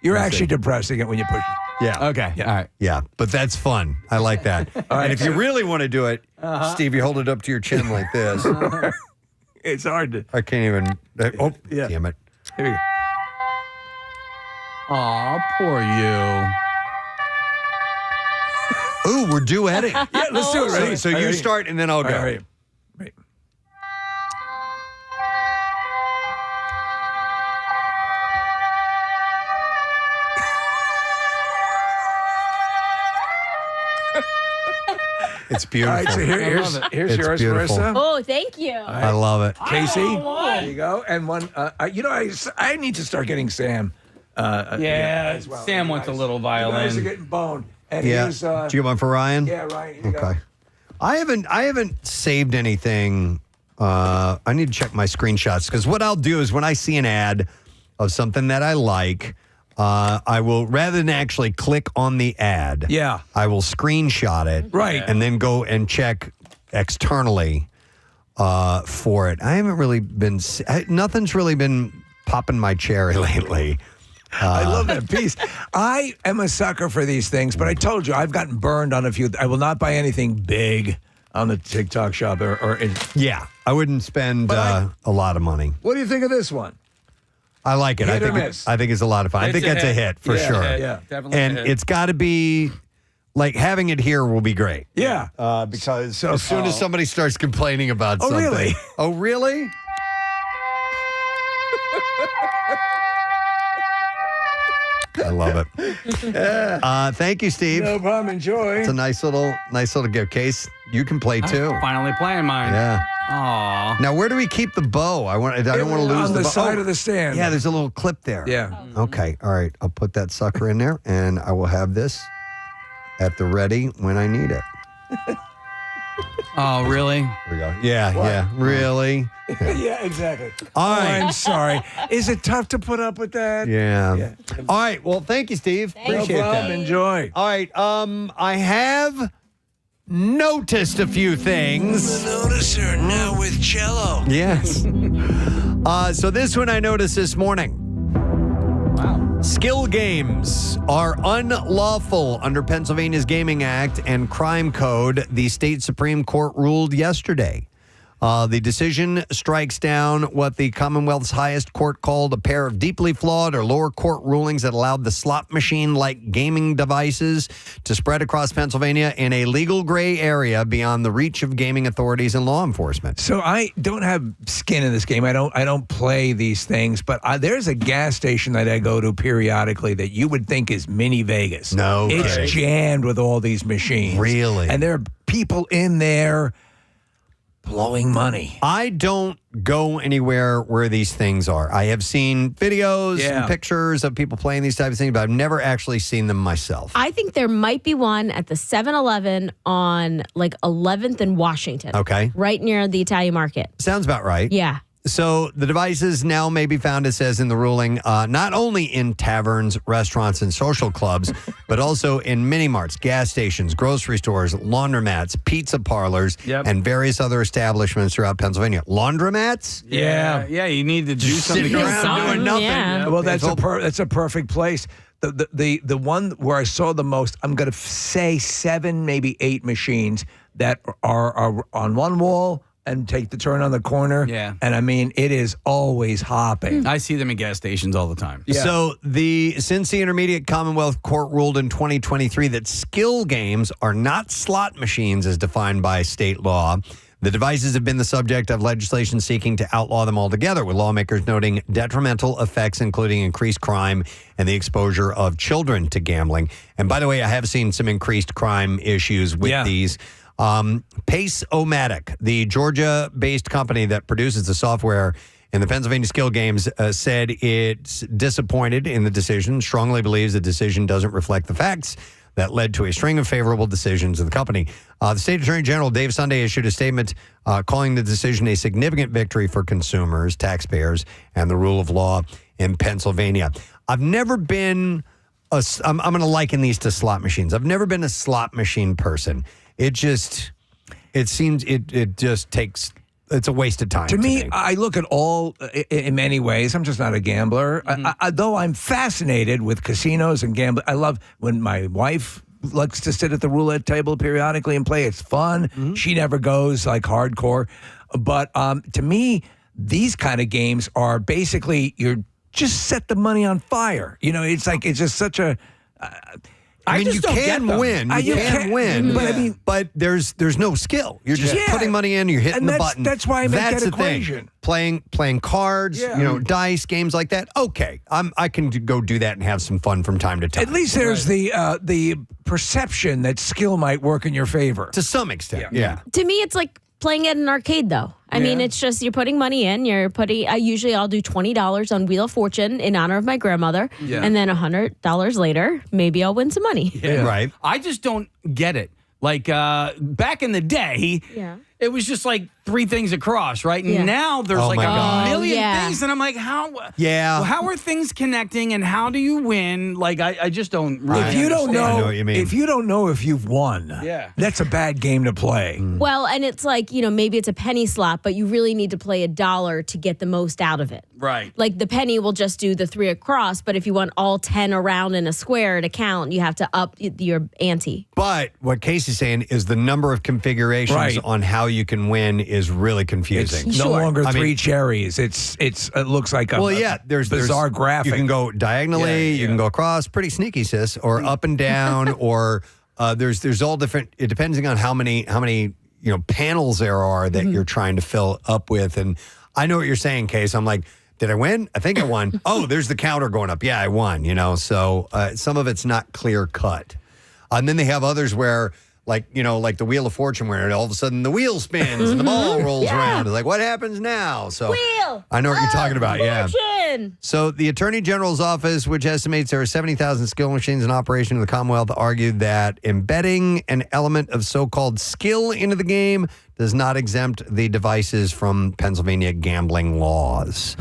You're actually depressing it when you push it. Yeah. Okay. Yeah. All right. Yeah, but that's fun. I like that. And if you really want to do it, Steve, you hold it up to your chin like this. It's hard to. I can't even. Oh, damn it. Here we go. Aw, poor you. Ooh, we're duetting. Yeah, let's do it. Ready? So you start, and then I'll go. All right. It's beautiful. All right, so here's It's yours, beautiful. Marissa. Oh, thank you. I love it. Casey, there you go. And one, I need to start getting Sam. As well. Sam wants a little You guys are violin. getting boned. And Yeah. here's, Do you want for Ryan? yeah, Ryan, here you go. Okay. I haven't saved anything. I need to check my screenshots because what I'll do is when I see an ad of something that I like, I will, rather than actually click on the ad, I will screenshot it, Right. and then go and check externally for it. I haven't really been. Nothing's really been popping my cherry lately. I love that piece. I am a sucker for these things, but I told you I've gotten burned on a few. I will not buy anything big on the TikTok shop or Yeah, I wouldn't spend a lot of money. What do you think of this one? I like it. Hit or I miss? think it's a lot of fun. I think It's a that's a hit. hit for Yeah, sure. yeah. Definitely And a hit. it's got to be like having it here will be great. Yeah. Because as soon as somebody starts complaining about Oh, something. really? Oh, really? I love it. Thank you, Steve. No problem. Enjoy. It's a nice little gift case. You can play too. Finally playing mine. Yeah. Aw. Now, where do we keep the bow? I don't want to lose on the bow. side of the stand. Yeah, there's a little clip there. Yeah. Okay. All right. I'll put that sucker in there, and I will have this at the ready when I need it. Oh, really? Here we go. Yeah. Yeah. Really. Yeah, exactly. All right. I'm sorry. Is it tough to put up with that? Yeah. All right. Well, thank you, Steve. Appreciate No problem. that. Enjoy. All right. I have noticed a few things. Noticer now with cello. Yes. So this one I noticed this morning. Wow. Skill games are unlawful under Pennsylvania's Gaming Act and Crime Code, the state Supreme Court ruled yesterday. The decision strikes down what the Commonwealth's highest court called a pair of deeply flawed or lower court rulings that allowed the slot machine-like gaming devices to spread across Pennsylvania in a legal gray area beyond the reach of gaming authorities and law enforcement. So I don't have skin in this game. I don't play these things, but there's a gas station that I go to periodically that you would think is mini Vegas. No, it's jammed with all these machines. Really? And there are people in there blowing money. I don't go anywhere where these things are. I have seen videos and pictures of people playing these types of things, but I've never actually seen them myself. I think there might be one at the 7-Eleven on like 11th and Washington. Okay. Right near the Italian market. Sounds about right. Yeah. So the devices now may be found, it says in the ruling, not only in taverns, restaurants, and social clubs, but also in mini-marts, gas stations, grocery stores, laundromats, pizza parlors, and various other establishments throughout Pennsylvania. Laundromats? Yeah. Yeah, you need to do something. Sitting around doing nothing. Yeah. Well, that's a perfect place. The one where I saw the most, I'm going to say 7, maybe 8 machines that are on one wall and take the turn on the corner. Yeah. And I mean, it is always hopping. I see them in gas stations all the time. Yeah. So since the Intermediate Commonwealth Court ruled in 2023 that skill games are not slot machines as defined by state law, the devices have been the subject of legislation seeking to outlaw them altogether, with lawmakers noting detrimental effects, including increased crime and the exposure of children to gambling. And by the way, I have seen some increased crime issues with these. Pace-O-Matic, the Georgia-based company that produces the software in the Pennsylvania skill games, said it's disappointed in the decision, strongly believes the decision doesn't reflect the facts that led to a string of favorable decisions of the company. The State Attorney General, Dave Sunday, issued a statement calling the decision a significant victory for consumers, taxpayers, and the rule of law in Pennsylvania. I've never been I'm going to liken these to slot machines. I've never been a slot machine person. It just takes, it's a waste of time. To me, I look at all, in many ways, I'm just not a gambler. Though I'm fascinated with casinos and gambling. I love when my wife likes to sit at the roulette table periodically and play. It's fun. She never goes like hardcore. But to me, these kind of games are basically, you're just set the money on fire. You know, it's like, it's just such a... I mean, you can win. You can win, but there's no skill. You're just putting money in. You're hitting the button. That's why I make that equation. Playing cards, dice, games like that. Okay, I can go do that and have some fun from time to time. At least there's the perception that skill might work in your favor to some extent. Yeah. To me, it's like playing at an arcade, though. I mean, it's just you're putting money in. I'll do $20 on Wheel of Fortune in honor of my grandmother, and then $100 later, maybe I'll win some money. Yeah. Right. I just don't get it. Like back in the day, it was just like 3 things across, right? Yeah. Now there's like a million things, and I'm like, how are things connecting, and how do you win? Like, I just don't really If you don't understand. know, I know what you mean. if you don't know if you've won, that's a bad game to play. Well, and it's like, maybe it's a penny slot, but you really need to play $1 to get the most out of it. Right. Like the penny will just do the 3 across, but if you want all 10 around in a square to count, you have to up your ante. But what Casey's saying is the number of configurations on how you can win is really confusing. It's no longer 3 cherries. It looks like a there's bizarre graphic. You can go diagonally, you can go across, pretty sneaky, sis, or up and down, or there's all different. It depending on how many panels there are that you're trying to fill up with. And I know what you're saying, Case. I'm like, did I win? I think I won. Oh, there's the counter going up. Yeah, I won. So some of it's not clear cut, and then they have others where. Like the Wheel of Fortune, where all of a sudden the wheel spins and the ball rolls around. It's like, what happens now? So Wheel. I know what you're talking about. Fortune. So the Attorney General's office, which estimates there are 70,000 skill machines in operation in the Commonwealth, argued that embedding an element of so-called skill into the game does not exempt the devices from Pennsylvania gambling laws.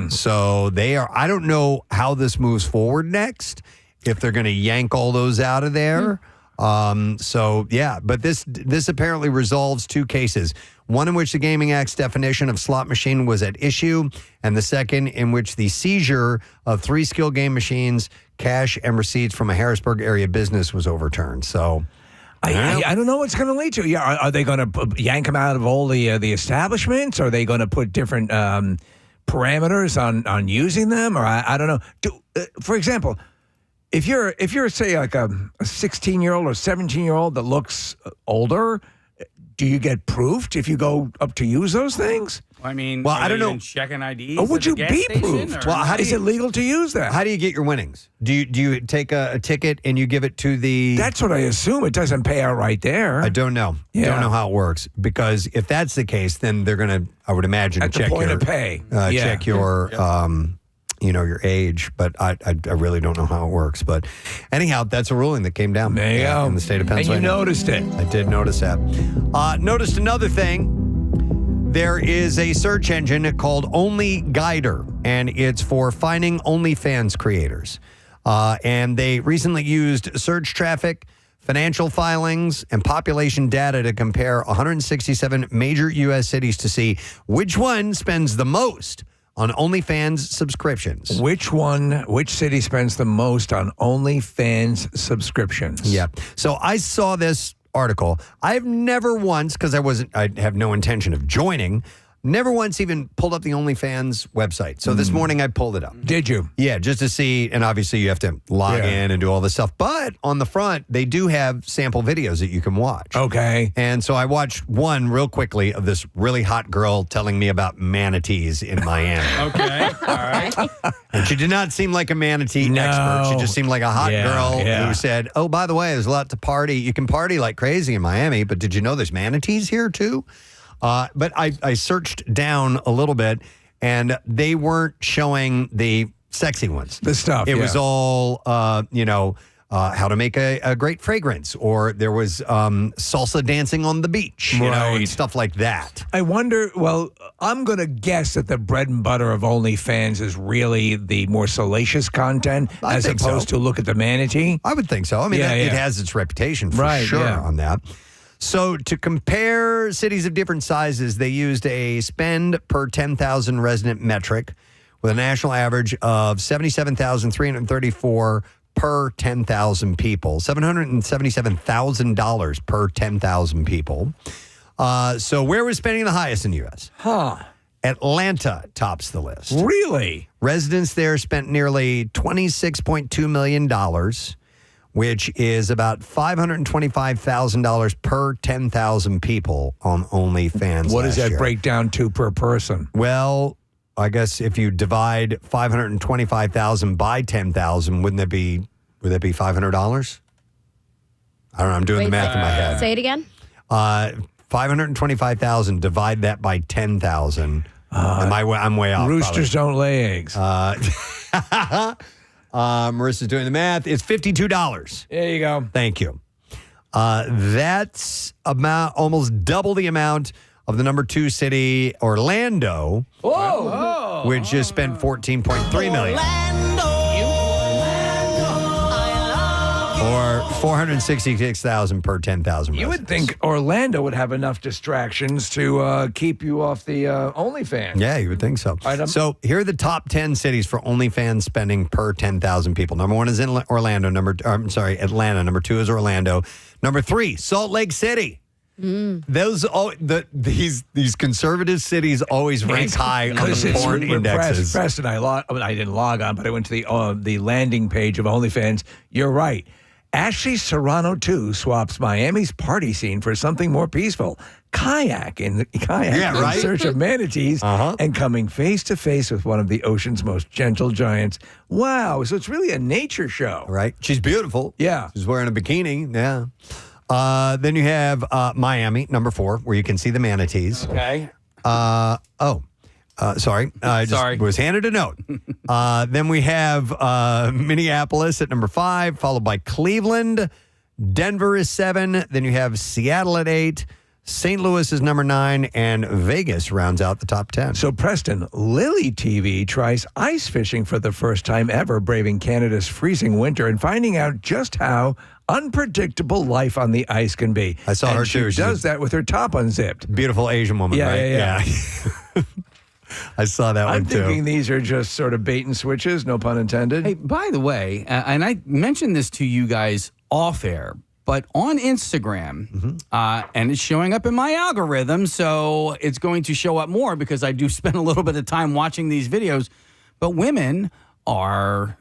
So I don't know how this moves forward next, if they're going to yank all those out of there. But this apparently resolves 2 cases. One in which the Gaming Act's definition of slot machine was at issue, and the second in which the seizure of 3 skill game machines, cash, and receipts from a Harrisburg area business was overturned. So I don't know what's going to lead to. Yeah, are they going to yank them out of all the establishments? Are they going to put different parameters on using them? Or I don't know. For example, if you're say like a 16-year-old or 17-year-old that looks older, do you get proofed if you go up to use those things? I mean, well, I don't know. Checking IDs. Or would you be proofed? Well, Is it legal to use that? How do you get your winnings? Do you take a ticket and you give it to the? That's what I assume. It doesn't pay out right there. I don't know. Yeah. Don't know how it works, because if that's the case, then they're going to, I would imagine, At the check point your of pay. check your your age. But I really don't know how it works. But anyhow, that's a ruling that came down in the state of Pennsylvania. And you noticed it. I did notice that. Noticed another thing. There is a search engine called OnlyGuider, and it's for finding OnlyFans creators. And they recently used search traffic, financial filings, and population data to compare 167 major U.S. cities to see which one spends the most on OnlyFans subscriptions. Which city spends the most on OnlyFans subscriptions? Yeah. So I saw this article. I've never once, because I have no intention of joining, never once even pulled up the OnlyFans website. So this morning I pulled it up. Did you? Yeah, just to see, and obviously you have to log in and do all this stuff. But on the front, they do have sample videos that you can watch. Okay. And so I watched one real quickly of this really hot girl telling me about manatees in Miami. Okay. All right. And she did not seem like a manatee expert. She just seemed like a hot girl who said, oh, by the way, there's a lot to party. You can party like crazy in Miami, but did you know there's manatees here too? But I searched down a little bit, and they weren't showing the sexy ones. The stuff, It was all, how to make a great fragrance, or there was salsa dancing on the beach, and stuff like that. I wonder, well, I'm going to guess that the bread and butter of OnlyFans is really the more salacious content as opposed to look at the manatee. I would think so. I mean, it has its reputation for sure on that. So to compare cities of different sizes, they used a spend per 10,000 resident metric with a national average of $77,334 per 10,000 people, $777,000 per 10,000 people. So where was spending the highest in the U.S.? Atlanta tops the list. Really? Residents there spent nearly $26.2 million, which is about $525,000 per 10,000 people on OnlyFans. What does that year. break down to per person? Well, I guess if you divide 525,000 by 10,000, would that be $500? I don't know. I'm doing the math in my head. Say it again. 525,000. Divide that by 10,000. I'm way off. Roosters don't lay eggs. Marissa's doing the math. It's $52. There you go. Thank you. That's about almost double the amount of the number 2 city, Orlando, which just spent $14.3 million. Or $466,000 per 10,000. You would think Orlando would have enough distractions to keep you off the OnlyFans. Yeah, you would think so. So here are the top 10 cities for OnlyFans spending per 10,000 people. Number 1 is in Atlanta. Number 2 is Orlando. Number 3, Salt Lake City. Those these conservative cities always rank high on the porn indexes. Preston, I didn't log on, but I went to the landing page of OnlyFans. You're right. Ashley Serrano, too, swaps Miami's party scene for something more peaceful. Kayak in search of manatees and coming face to face with one of the ocean's most gentle giants. Wow. So it's really a nature show. Right. She's beautiful. Yeah. She's wearing a bikini. Yeah. Then you have Miami, number 4, where you can see the manatees. Okay. Sorry. I just was handed a note. Then we have Minneapolis at number 5, followed by Cleveland. Denver is 7. Then you have Seattle at 8. St. Louis is number 9, and Vegas rounds out the top 10. So, Preston, Lily TV tries ice fishing for the first time ever, braving Canada's freezing winter and finding out just how unpredictable life on the ice can be. I saw her too. She does that with her top unzipped. Beautiful Asian woman, right? Yeah. I saw that one too. I'm thinking these are just sort of bait and switches, no pun intended. Hey, by the way, and I mentioned this to you guys off air, But on Instagram, and it's showing up in my algorithm, so it's going to show up more because I do spend a little bit of time watching these videos. But women are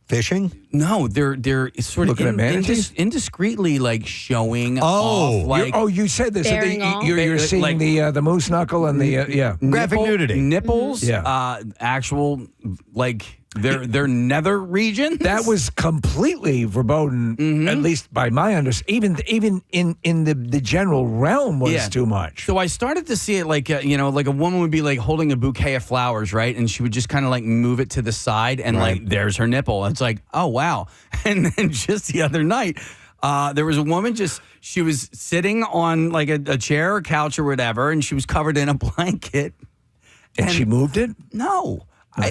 fishing? No, they're sort Looking of at manatees? indiscreetly like showing off. Like you said this. So Bearing off? you're seeing like- the moose knuckle and the Graphic nudity. nipples, Yeah. actual like their nether region. That was completely verboten, at least by my understanding. Even in the general realm was too much. So I started to see it like like a woman would be like holding a bouquet of flowers, right? And she would just kind of like move it to the side, and like there's her nipple. It's like, oh wow. And then just the other night, there was a woman she was sitting on like a chair or couch or whatever, and she was covered in a blanket. And she moved it? No.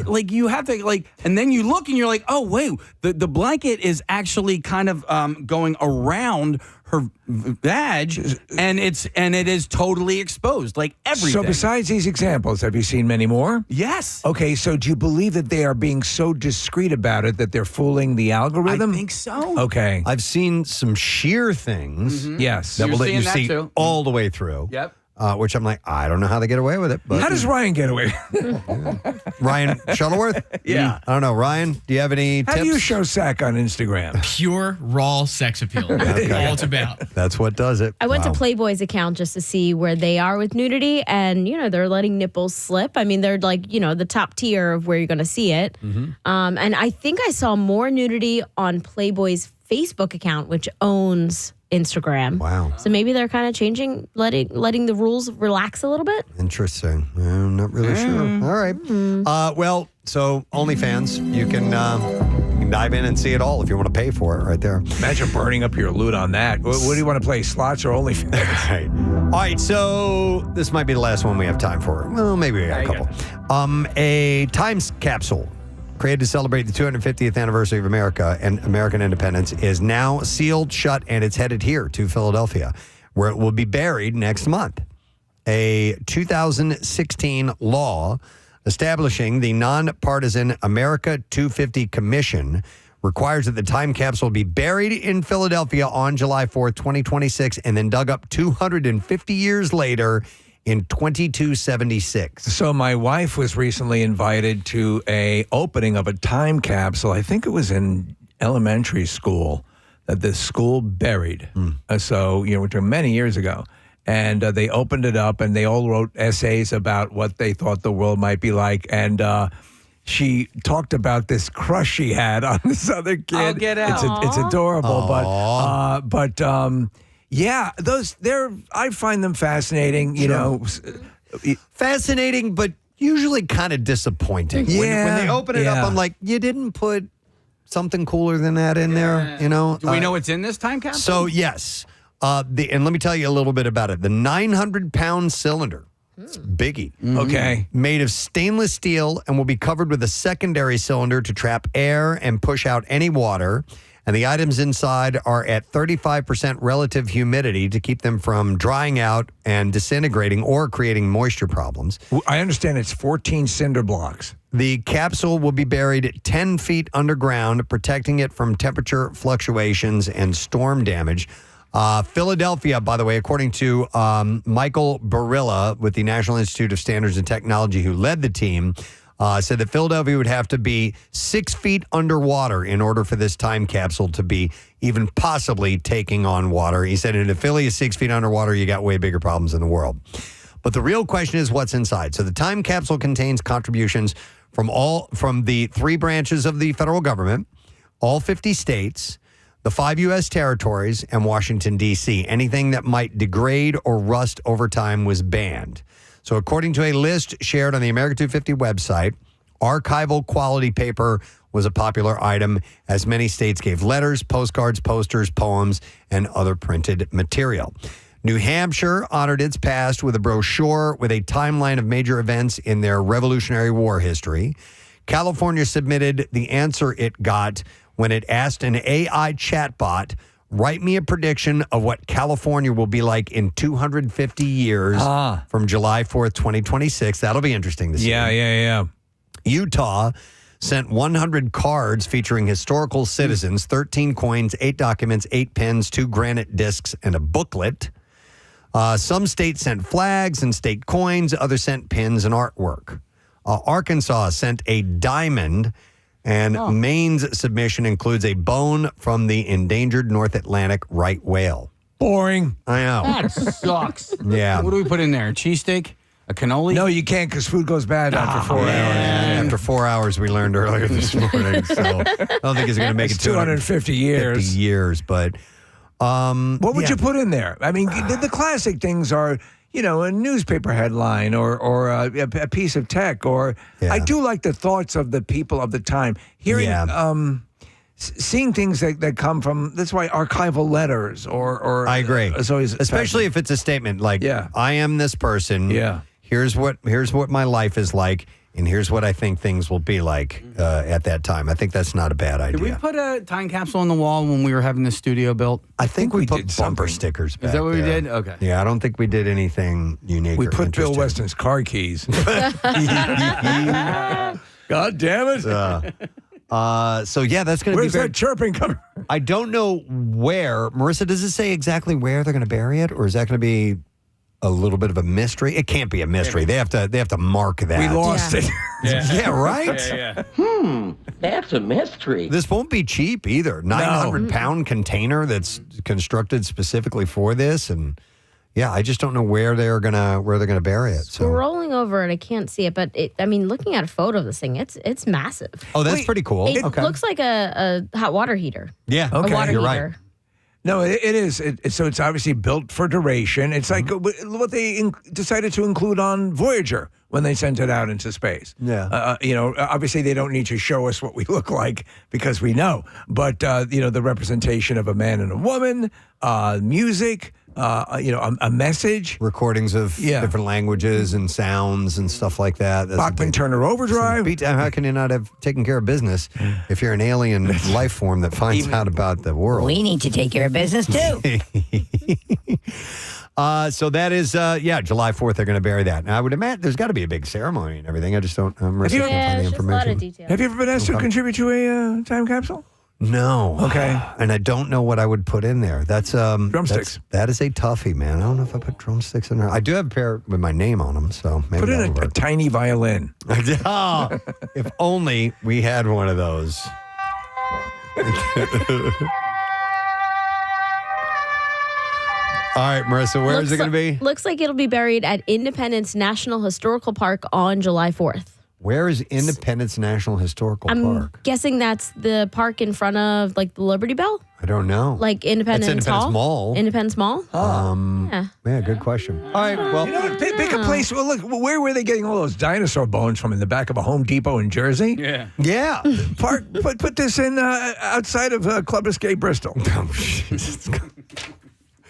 Like you have to like, and then you look and you're like, oh wait, the blanket is actually kind of going around her vag, and it is totally exposed, like everything. So besides these examples, have you seen many more? Yes. Okay, so do you believe that they are being so discreet about it that they're fooling the algorithm? I think so. Okay. I've seen some sheer things. Yes. That You're will let seeing you that see too? all the way through. Yep. Which I'm like, I don't know how they get away with it. But How does Ryan get away? Ryan Shuttleworth? Yeah. I don't know. Ryan, do you have any How tips? do you show sack on Instagram? Pure raw sex appeal. That's all it's about. That's what does it. I went Wow. to Playboy's account just to see where they are with nudity, and they're letting nipples slip. I mean, they're like the top tier of where you're going to see it. And I think I saw more nudity on Playboy's Facebook account, which owns Instagram. Wow. So maybe they're kind of changing, letting the rules relax a little bit. Interesting. I'm not really sure. All right. Well, so OnlyFans, you can dive in and see it all if you want to pay for it right there. Imagine burning up your loot on that. What do you want to play, slots or OnlyFans? Right. All right, so this might be the last one we have time for. Well, maybe we got a couple. A time capsule created to celebrate the 250th anniversary of America and American independence is now sealed shut, and it's headed here to Philadelphia, where it will be buried next month. A 2016 law establishing the nonpartisan America 250 Commission requires that the time capsule be buried in Philadelphia on July 4th, 2026, and then dug up 250 years later in 2276. So my wife was recently invited to a opening of a time capsule. I think it was in elementary school that the school buried. So, which were many years ago. And they opened it up, and they all wrote essays about what they thought the world might be like. And she talked about this crush she had on this other kid. Oh, get out. It's adorable, but yeah, I find them fascinating. Fascinating, but usually kind of disappointing. When they open it up, I'm like, you didn't put something cooler than that in there, Do we know what's in this time capsule? So yes, and let me tell you a little bit about it. The 900-pound cylinder. It's biggie. Okay. Made of stainless steel and will be covered with a secondary cylinder to trap air and push out any water. And the items inside are at 35% relative humidity to keep them from drying out and disintegrating or creating moisture problems. I understand it's 14 cinder blocks. The capsule will be buried 10 feet underground, protecting it from temperature fluctuations and storm damage. Philadelphia, by the way, according to Michael Barilla with the National Institute of Standards and Technology, who led the team, said that Philadelphia would have to be 6 feet underwater in order for this time capsule to be even possibly taking on water. He said, if Philly is 6 feet underwater, you got way bigger problems in the world. But the real question is what's inside. So the time capsule contains contributions from the 3 branches of the federal government, all 50 states, the 5 U.S. territories, and Washington, D.C. Anything that might degrade or rust over time was banned. So according to a list shared on the America 250 website, archival quality paper was a popular item, as many states gave letters, postcards, posters, poems, and other printed material. New Hampshire honored its past with a brochure with a timeline of major events in their Revolutionary War history. California submitted the answer it got when it asked an AI chatbot, write me a prediction of what California will be like in 250 years from July 4th, 2026. That'll be interesting to see. Yeah. Utah sent 100 cards featuring historical citizens, 13 coins, 8 documents, 8 pens, 2 granite discs, and a booklet. Some states sent flags and state coins. Others sent pins and artwork. Arkansas sent a diamond, and Maine's submission includes a bone from the endangered North Atlantic right whale. Boring. I know. That sucks. Yeah. What do we put in there? Cheesesteak? A cannoli? No, you can't because food goes bad after 4 hours. After 4 hours, we learned earlier this morning. So I don't think he's going to make it 250 years. 50 years, but what would you put in there? I mean, the classic things are, a newspaper headline or a piece of tech. Or I do like the thoughts of the people of the time. Hearing, seeing things that come from. That's why archival letters or I agree. It's always especially if it's a statement like, I am this person. Yeah. Here's what my life is like. And here's what I think things will be like at that time. I think that's not a bad idea. Did we put a time capsule on the wall when we were having the studio built? I think we put bumper stickers back Is that what we there. did? Okay. Yeah, I don't think we did anything unique. We or put Bill interesting. Weston's car keys. God damn it. So yeah, that's going to be Where's that chirping coming? I don't know where. Marissa, does it say exactly where they're going to bury it? Or is that going to be a little bit of a mystery? It can't be a mystery. They have to mark that. We lost it. Yeah, right? That's a mystery. This won't be cheap either. 900-pound container that's constructed specifically for this, and yeah, I just don't know where they're gonna bury it. So Scrolling over it, I can't see it, but looking at a photo of this thing, it's massive. oh, that's pretty cool. It Okay. looks like a hot water heater. Yeah, A water you're heater. right. No, it is. So it's obviously built for duration. It's like what they decided to include on Voyager when they sent it out into space. Yeah. Obviously they don't need to show us what we look like because we know. But, the representation of a man and a woman, music, a message. Recordings of different languages and sounds and stuff like that. Bachman Turner Overdrive. How can you not have taken care of business if you're an alien life form that finds out about the world? We need to take care of business too. So that is, July 4th, they're going to bury that. Now, I would imagine there's got to be a big ceremony and everything. I just don't, I'm Have you- can't find the It's just a lot of information. detail. Have you ever been asked to contribute to a time capsule? No. Okay. And I don't know what I would put in there. That's Drumsticks. That is a toughie, man. I don't know if I put drumsticks in there. I do have a pair with my name on them, so maybe Put in that'll a work. tiny violin. Oh, if only we had one of those. All right, Marissa, where is it going to be? Looks like it'll be buried at Independence National Historical Park on July 4th. Where is Independence National Historical I'm Park? guessing that's the park in front of the Liberty Bell, I don't know. like Independence That's Independence Hall. Mall. Independence Mall. Yeah, good question. All right, well, Pick a place. Well, look, where were they getting all those dinosaur bones from? In the back of a Home Depot in Jersey? yeah. Park. Put this in outside of Club Escape Bristol.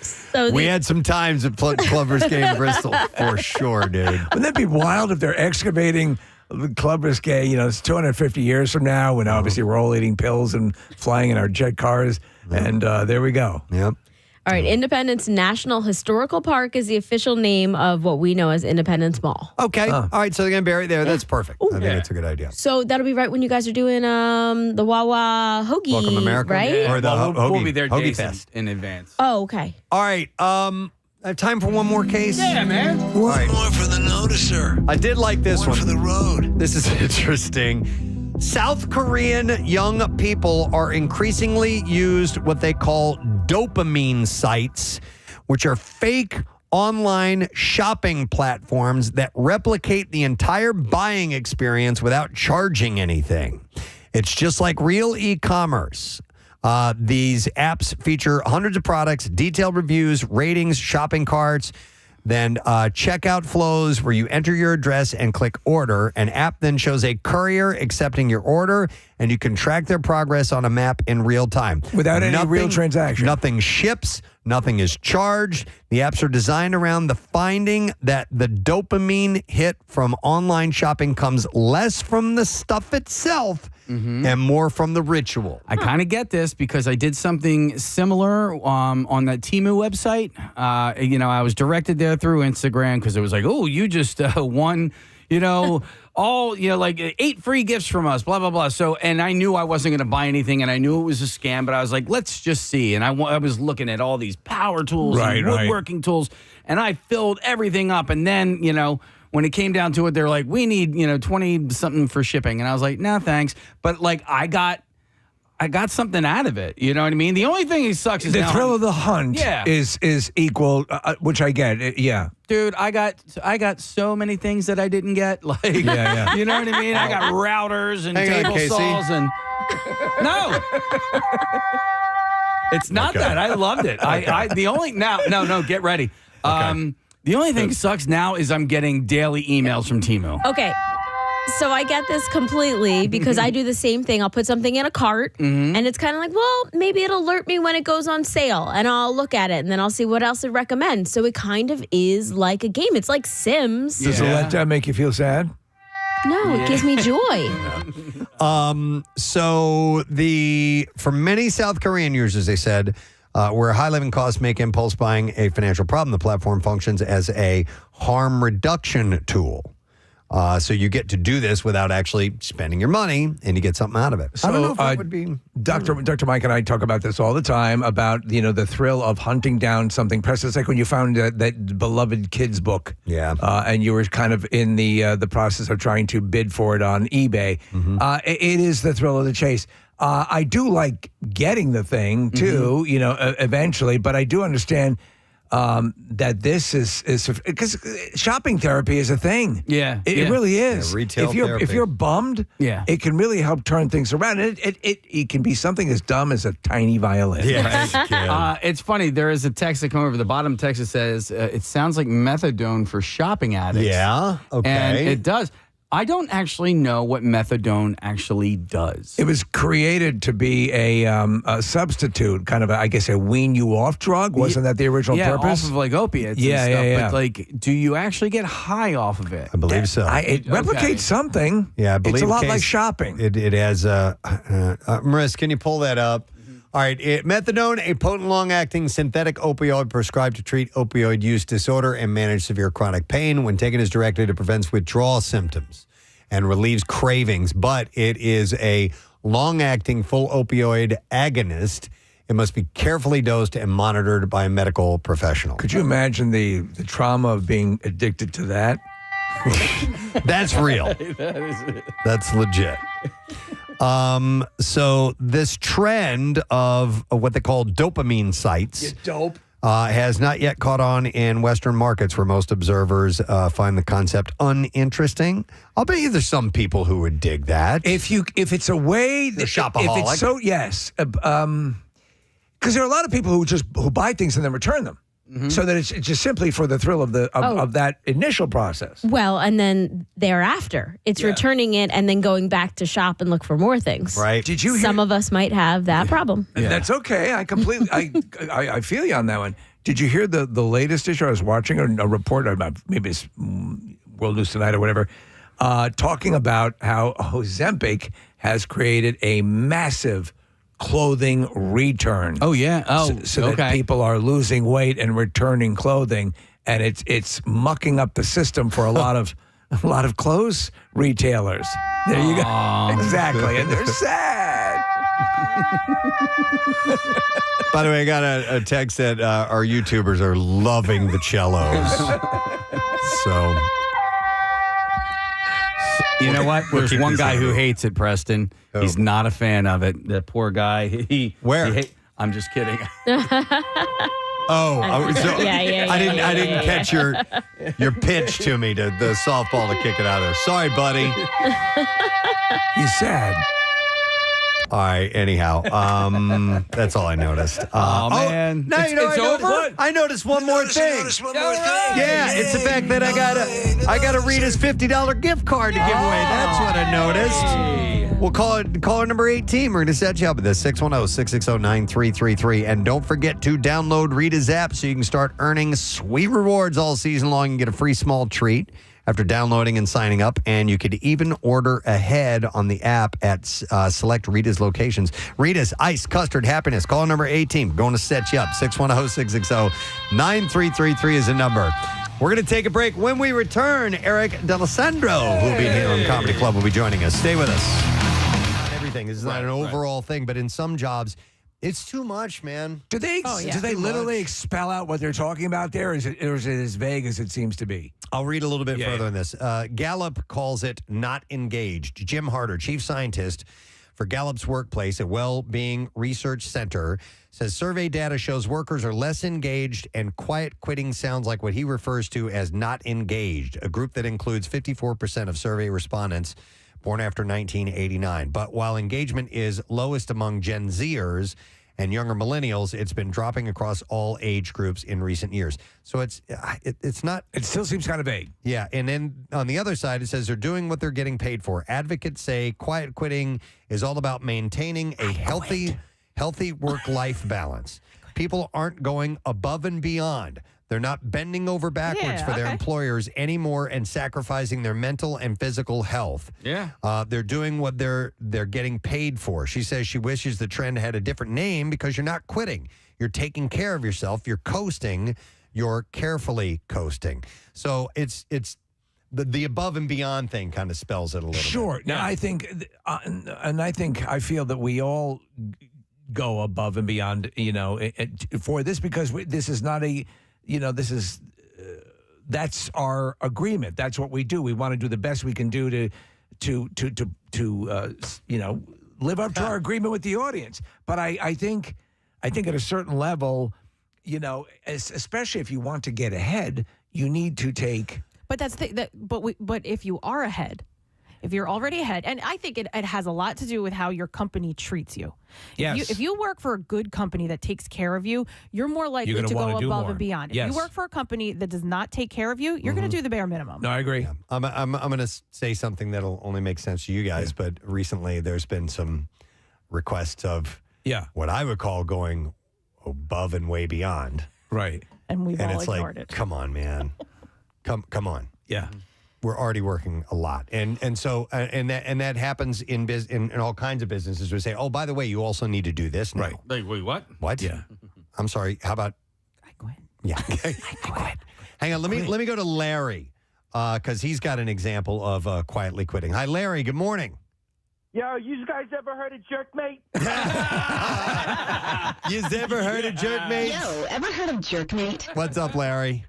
So We had some times at Club Risque in Bristol, for sure, dude. Wouldn't that be wild if they're excavating Club Risque? It's 250 years from now when obviously we're all eating pills and flying in our jet cars. And there we go. Yep. All right, Independence National Historical Park is the official name of what we know as Independence Mall. Okay. All right, so they're going to bury it there. That's perfect. I think it's a good idea. So that'll be right when you guys are doing the Wawa Hoagie, Welcome America. right? Or the we'll be there Hoagie days Fest. in advance. Oh, okay. All right. I have time for one more case. Yeah, man. All right. More for the noticer. I did like this one. For the road. This is interesting. South Korean young people are increasingly used what they call dopamine sites, which are fake online shopping platforms that replicate the entire buying experience without charging anything. It's just like real e-commerce. These apps feature hundreds of products, detailed reviews, ratings, shopping carts, then checkout flows where you enter your address and click order. An app then shows a courier accepting your order, and you can track their progress on a map in real time. Without any real transaction. Nothing ships. Nothing is charged. The apps are designed around the finding that the dopamine hit from online shopping comes less from the stuff itself and more from the ritual. I kind of get this because I did something similar on that Temu website. I was directed there through Instagram because it was like, oh, you just won, all, like 8 free gifts from us, blah, blah, blah. So, and I knew I wasn't going to buy anything, and I knew it was a scam, but I was like, let's just see. And I was looking at all these power tools and woodworking tools, and I filled everything up. And then, when it came down to it, they're like, we need, 20 something for shipping. And I was like, no, thanks. But like, I got something out of it. You know what I mean? The only thing that sucks is the now thrill of the hunt Yeah. is equal, which I get. Yeah. Dude, I got so many things that I didn't get. Like, you know what I mean? I got routers and Hang on, table Casey. saws and no. It's not that. I loved it. No, get ready. The only thing that sucks now is I'm getting daily emails from Temu. Okay. So I get this completely because I do the same thing. I'll put something in a cart and it's kind of like, well, maybe it'll alert me when it goes on sale and I'll look at it and then I'll see what else it recommends. So it kind of is like a game. It's like Sims. Does the letdown make you feel sad? No, it gives me joy. So for many South Korean users, they said, where high living costs make impulse buying a financial problem, the platform functions as a harm reduction tool. So you get to do this without actually spending your money, and you get something out of it. So, I don't know if that would be... Dr. Mike and I talk about this all the time about, the thrill of hunting down something. Preston, it's like when you found that beloved kids book. Yeah. And you were kind of in the process of trying to bid for it on eBay. It is the thrill of the chase. I do like getting the thing, too, eventually, but I do understand that this is because shopping therapy is a thing. Yeah, it really is. Yeah, retail if you're bummed, Yeah. it can really help turn things around. It can be something as dumb as a tiny violin. Yeah. It's funny. There is a text that came over the bottom text that says, it sounds like methadone for shopping addicts. Yeah, okay. And it does. I don't actually know what methadone actually does. It was created to be a substitute, kind of, a wean you off drug. Wasn't that the original purpose? Off of like opiates and stuff. But like, do you actually get high off of it? I believe so. It replicates something. Yeah, I believe it's a lot Case- like shopping. It has Marissa, can you pull that up? All right, methadone, a potent, long-acting synthetic opioid prescribed to treat opioid use disorder and manage severe chronic pain. When taken as directed, it prevents withdrawal symptoms and relieves cravings, but it is a long-acting full opioid agonist. It must be carefully dosed and monitored by a medical professional. Could you imagine the trauma of being addicted to that? That's real. That's legit. So this trend of what they call dopamine sites Dope. has not yet caught on in Western markets, where most observers find the concept uninteresting. I'll bet you there's some people who would dig that. If it's a way, The shopaholic. If it's so, yes, because there are a lot of people who buy things and then return them, so that it's just simply for the thrill of that initial process. Well, and then thereafter, it's returning it and then going back to shop and look for more things. Right. Did you hear? Some of us might have that problem. That's okay. I completely, I feel you on that one. Did you hear the latest issue? I was watching a report about maybe it's World News Tonight or whatever, talking about how Ozempic has created a massive clothing return. Oh, yeah. Oh, so that people are losing weight and returning clothing, and it's mucking up the system for a lot of clothes retailers. There you go. Exactly, and they're sad. By the way, I got a text that our YouTubers are loving the cellos. So, You know what? We'll There's keep one these guy in who there. hates it, Preston. Oh. He's not a fan of it. That poor guy. Where? I'm just kidding. Oh, Yeah, I didn't catch your pitch to me to the softball to kick it out of there. Sorry, buddy. He's sad. All right. Anyhow, that's all I noticed. Man. Now you know It's I noticed, over? I noticed one more thing. Yeah, it's the fact that I got a Rita's $50 gift card to give away. That's what I noticed. We'll call it caller number 18. We're going to set you up with this 610-660-9333. And don't forget to download Rita's app so you can start earning sweet rewards all season long and get a free small treat after downloading and signing up. And you could even order ahead on the app at select Rita's locations. Rita's Ice Custard Happiness. Caller number 18. Going to set you up. 610-660-9333 is the number. We're going to take a break. When we return, Eric D'Alessandro, who will be here on Comedy Club, will be joining us. Stay with us. Not everything. This is not an overall thing, but in some jobs, it's too much, man. Do they literally spell out what they're talking about there, or is it as vague as it seems to be? I'll read a little bit further on this. Gallup calls it not engaged. Jim Harder, chief scientist for Gallup's workplace at Well-Being Research Center, says survey data shows workers are less engaged and quiet quitting sounds like what he refers to as not engaged, a group that includes 54% of survey respondents born after 1989. But while engagement is lowest among Gen Zers and younger millennials, it's been dropping across all age groups in recent years. So it's not... It still seems kind of vague. Yeah, and then on the other side, it says they're doing what they're getting paid for. Advocates say quiet quitting is all about maintaining a healthy work-life balance. People aren't going above and beyond. They're not bending over backwards for their employers anymore and sacrificing their mental and physical health. Yeah. They're doing what they're getting paid for. She says she wishes the trend had a different name because you're not quitting. You're taking care of yourself. You're coasting. You're carefully coasting. So it's the above and beyond thing kind of spells it a little bit. Sure. Now, I think, I feel that we all go above and beyond, for this, because this is not a... that's our agreement. That's what we do. We want to do the best we can do to live up to our agreement with the audience. But I think at a certain level, especially if you want to get ahead, you need to take. But but if you are ahead, if you're already ahead, and I think it has a lot to do with how your company treats you. Yes. If you work for a good company that takes care of you, you're more likely to go above and beyond. If you work for a company that does not take care of you, you're going to do the bare minimum. No, I agree. Yeah. I'm going to say something that'll only make sense to you guys, but recently there's been some requests of what I would call going above and way beyond. Right. And we've all it's ignored like, it. come on, man. Come on. Yeah. We're already working a lot, and that happens in all kinds of businesses. We say, oh, by the way, you also need to do this now. Right. Like, wait, what? What? Yeah. I'm sorry. How about? I quit. Yeah. I quit. Hang on. Let me go to Larry because he's got an example of quietly quitting. Hi, Larry. Good morning. Yo, you guys ever heard of Jerkmate? You've ever heard of Jerkmate? Yo, ever heard of Jerkmate? What's up, Larry?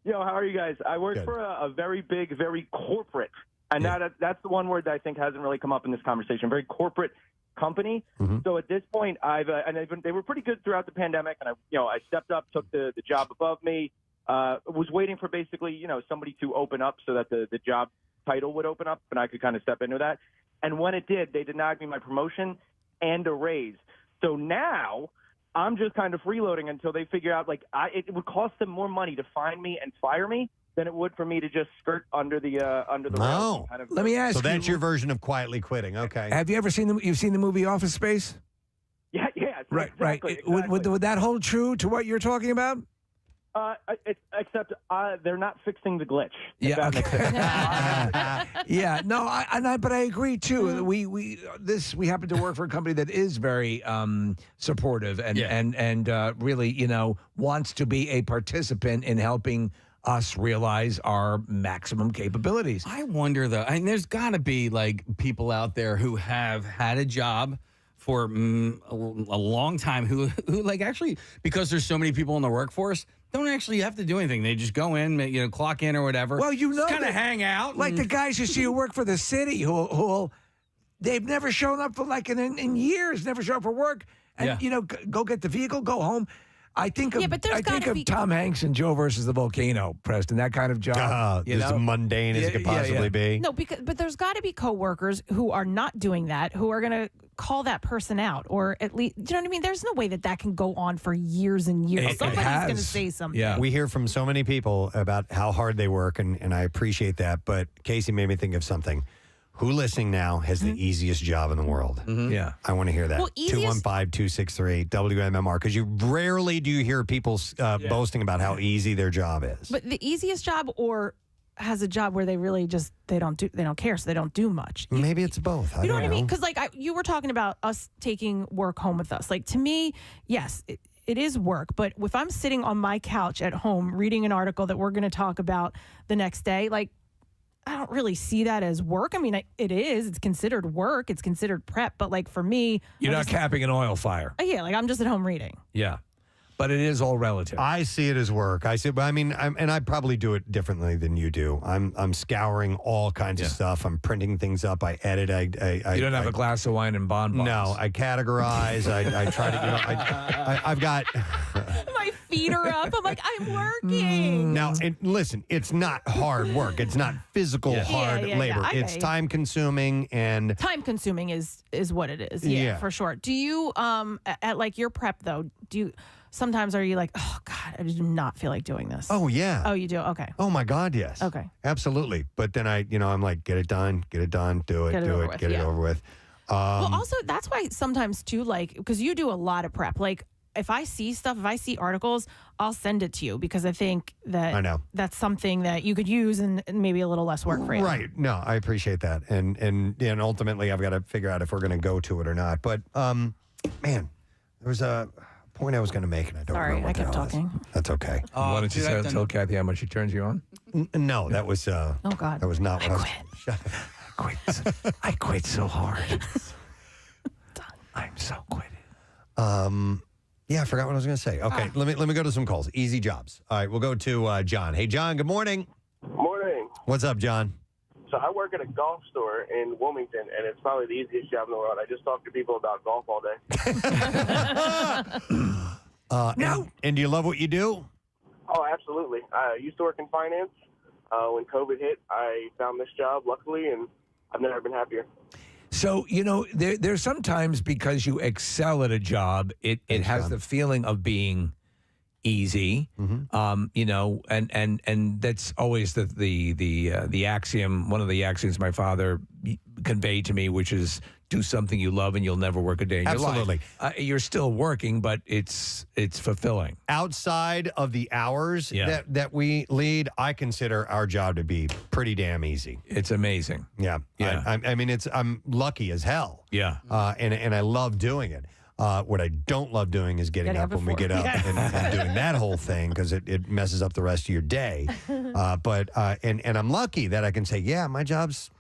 Yo, how are you guys? I work for a very big, very corporate, and that's the one word that I think hasn't really come up in this conversation. Very corporate company. Mm-hmm. So at this point, they were pretty good throughout the pandemic, and I stepped up, took the job above me. Was waiting for basically somebody to open up so that the job title would open up, and I could kind of step into that. And when it did, they denied me my promotion and a raise. So now I'm just kind of freeloading until they figure out, it would cost them more money to find me and fire me than it would for me to just skirt under the rails. Kind of, let me ask you. So that's your version of quietly quitting. Okay. Have you ever you've seen the movie Office Space? Yeah. Right, exactly, right. Exactly. Would that hold true to what you're talking about? Except they're not fixing the glitch. Yeah. Yeah. No. But I agree too. We happen to work for a company that is very supportive and really wants to be a participant in helping us realize our maximum capabilities. I wonder though. There's got to be people out there who have had a job for a long time who actually, because there's so many people in the workforce, don't actually have to do anything. They just go in, clock in or whatever. Well, kind of hang out. Like the guys you see who work for the city who they've never shown up for in years, never show up for work. And, go get the vehicle, go home. I think of Tom Hanks and Joe versus the Volcano, Preston, that kind of job. As mundane as it could possibly be. No, but there's got to be coworkers who are not doing that, who are going to call that person out, or at least, do you know what I mean? There's no way that can go on for years and years. Somebody's going to say something. Yeah. We hear from so many people about how hard they work, and I appreciate that. But Casey made me think of something. Who listening now has the easiest job in the world? Mm-hmm. Yeah. I want to hear that. Well, 215-263 WMMR, because you rarely do you hear people boasting about how easy their job is. But the easiest job, or has a job where they really just they don't care, so they don't do much. Maybe it's both. You know what I mean? Because you were talking about us taking work home with us. To me, yes, it is work. But if I'm sitting on my couch at home reading an article that we're going to talk about the next day, like, I don't really see that as work. I mean, it is. It's considered work. It's considered prep. But like for me, You're not capping an oil fire. Yeah, like I'm just at home reading. Yeah. But it is all relative. I see it as work. But I mean, and I probably do it differently than you do. I'm scouring all kinds of stuff. I'm printing things up. I edit. You don't have a glass of wine and bonbons. No, I categorize. I try to. I've got. My feet are up. I'm like, I'm working. Now, listen, it's not hard work. It's not physical hard labor. It's time consuming and time consuming is what it is. Yeah, for sure. Do you at like your prep though? Sometimes are you like, oh God, I do not feel like doing this? Oh yeah. Oh, you do? Okay. Oh my God, yes. Okay. Absolutely. But then I'm like, get it done, do it, get it over with. Well, also that's why sometimes too, like, because you do a lot of prep. Like, if I see stuff, if I see articles, I'll send it to you because I think that I know that's something that you could use and maybe a little less work for you. Right. No, I appreciate that. And ultimately I've got to figure out if we're going to go to it or not. But man, there was a point I was going to make and I don't remember what I kept talking. That's okay. Why don't you tell Kathy how much she turns you on? No, that was oh God. That was not what I was. Shut up. I quit so hard. I'm so quitted. Yeah, I forgot what I was going to say. Okay, let me go to some calls. Easy jobs. All right, we'll go to John. Hey, John, good morning. Morning. What's up, John? So I work at a golf store in Wilmington, and it's probably the easiest job in the world. I just talk to people about golf all day. And do you love what you do? Oh, absolutely. I used to work in finance. When COVID hit, I found this job, luckily, and I've never been happier. So, there's sometimes because you excel at a job, it has the feeling of being easy, and that's always the axiom, one of the axioms my father conveyed to me, which is do something you love and you'll never work a day in your life. Absolutely. You're still working, but it's fulfilling. Outside of the hours that we lead, I consider our job to be pretty damn easy. It's amazing. Yeah. I mean, I'm lucky as hell. Yeah. And I love doing it. What I don't love doing is getting up when we get up and doing that whole thing because it messes up the rest of your day. But I'm lucky that I can say, yeah, my job's,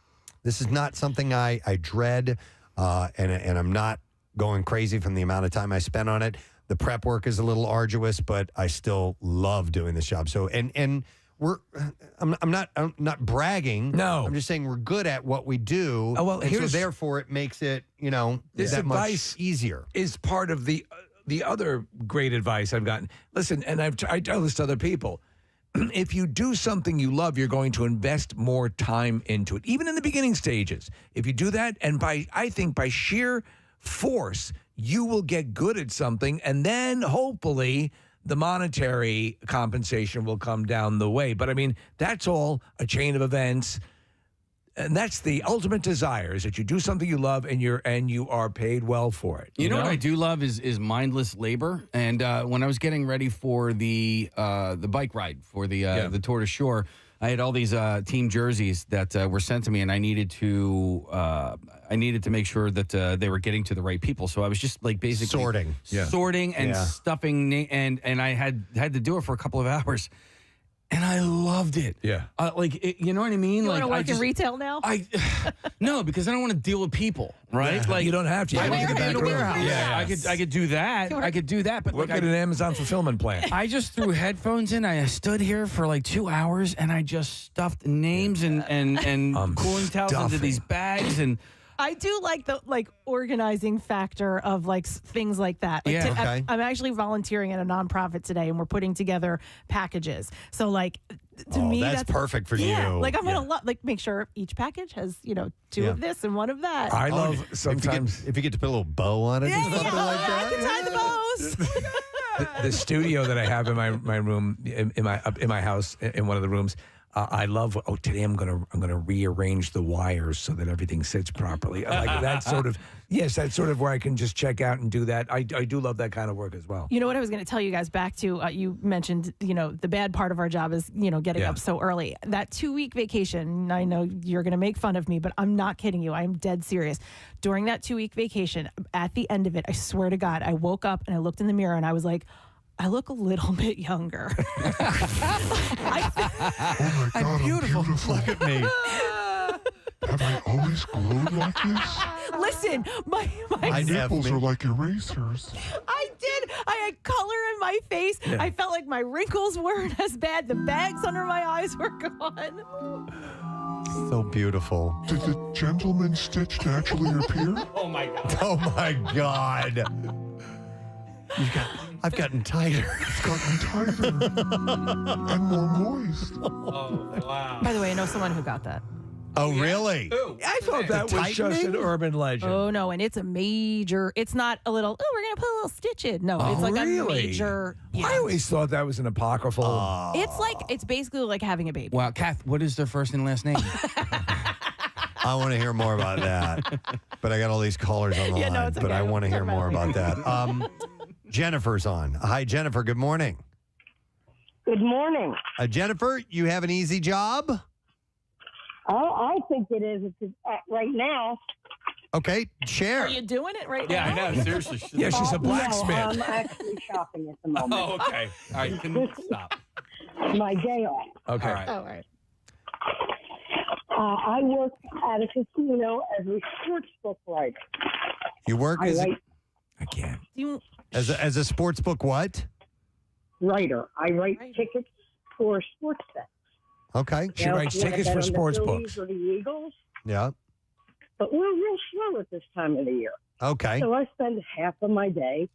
this is not something I dread, and I'm not going crazy from the amount of time I spend on it. The prep work is a little arduous, but I still love doing this job. So I'm not bragging. No, I'm just saying we're good at what we do. Oh, well, and so therefore it makes it this that advice much easier. Is part of the other great advice I've gotten. Listen, and I tell this to other people. If you do something you love, you're going to invest more time into it, even in the beginning stages. If you do that, and I think by sheer force, you will get good at something, and then hopefully the monetary compensation will come down the way. But I mean, that's all a chain of events. And that's the ultimate desire, is that you do something you love and you are paid well for it. You know what I do love is mindless labor. And when I was getting ready for the bike ride for the Tour de Shore, I had all these team jerseys that were sent to me, and I needed to make sure that they were getting to the right people. So I was just like basically sorting and stuffing, and I had to do it for a couple of hours. And I loved it. Yeah. You know what I mean? You want to work in retail now? No, because I don't want to deal with people, right? Yeah. Like you don't have to. I work work in a warehouse. Yeah, I could do that. I could do that. But look at an Amazon fulfillment plan. I just threw headphones in. I stood here for like 2 hours, and I just stuffed names and cooling towels into these bags and. I do like the organizing factor of things like that. I'm actually volunteering at a nonprofit today, and we're putting together packages. So to me, that's perfect for you. I'm gonna make sure each package has two of this and one of that. I love sometimes if you get to put a little bow on it, or something like that. I can tie the bows. The studio that I have in my room in my house in one of the rooms. I love. Oh, today I'm gonna rearrange the wires so that everything sits properly. I like that sort of. Yes, that's sort of where I can just check out and do that. I do love that kind of work as well. You know what I was going to tell you guys back to? You mentioned, the bad part of our job is, getting up so early. That 2-week vacation, I know you're going to make fun of me, but I'm not kidding you. I'm dead serious. During that 2-week vacation, at the end of it, I swear to God, I woke up and I looked in the mirror and I was like, I look a little bit younger. I'm beautiful. Look at me. Have I always glowed like this? Listen, my nipples are like erasers. I did. I had color in my face. Yeah. I felt like my wrinkles weren't as bad. The bags under my eyes were gone. So beautiful. Did the gentleman stitch naturally appear? Oh my God. Oh my God. I've gotten tighter. It's gotten tighter and more moist. Oh, wow. By the way, I know someone who got that. Oh, really? I thought that was just an urban legend. Oh, no, and it's a major, it's not a little, we're going to put a little stitch in. No, it's like really? a major. Yeah. I always thought that was an apocryphal. It's basically like having a baby. Wow, Kath, what is their first and last name? I want to hear more about that. But I got all these callers on the line. no, it's but okay. I want to hear Never more mind. about that. Jennifer's on. Hi, Jennifer. Good morning. Good morning. Jennifer, you have an easy job? I think it is right now. Okay, share. Are you doing it right Yeah, now? I know. Seriously. Yeah, she's a blacksmith. No, I'm actually shopping at the moment. Oh, okay. All right, you can stop. My day off. Okay. All right. All right. I work at a casino as a sportsbook writer. You work I as write I can't. a sports book what? writer. I write tickets for sports bets. Okay. She writes tickets for sports books. Or the Eagles, Yeah. but we're real slow at this time of the year. Okay. So I spend half of my day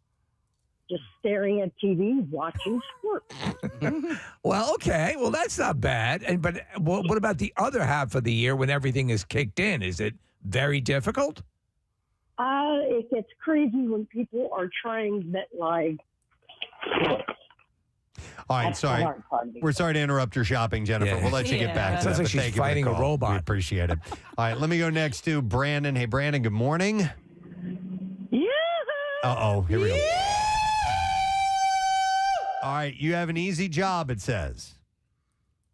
just staring at TV, watching sports. Well, okay. Well, that's not bad. But what about the other half of the year when everything is kicked in? Is it very difficult? It gets crazy when people are trying MetLife. All right, That's the sorry. hard part of it. We're sorry to interrupt your shopping, Jennifer. Yeah. We'll let you get back to Sounds that. like but she's thank you for the fighting a call. robot. We appreciate it. All right, let me go next to Brandon. Hey, Brandon, good morning. Yeah. Uh-oh, here we go. All right, you have an easy job, it says.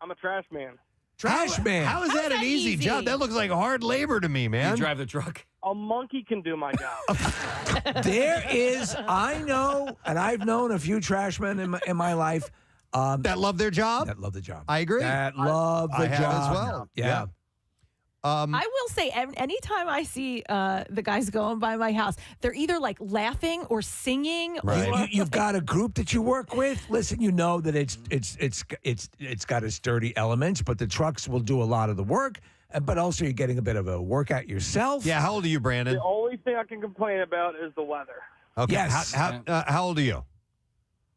I'm a trash man. Trash man. How is that an easy job? That looks like hard labor to me, man. You drive the truck? A monkey can do my job. I know, and I've known a few trash men in my life. That love their job? That love the job. I agree. That love the I job. have as well. Yeah. I will say, anytime I see the guys going by my house, they're either like laughing or singing. Right. You've got a group that you work with. Listen, you know that it's got its dirty elements, but the trucks will do a lot of the work. But also, you're getting a bit of a workout yourself. Yeah. How old are you, Brandon? The only thing I can complain about is the weather. Okay. Yes. How old are you?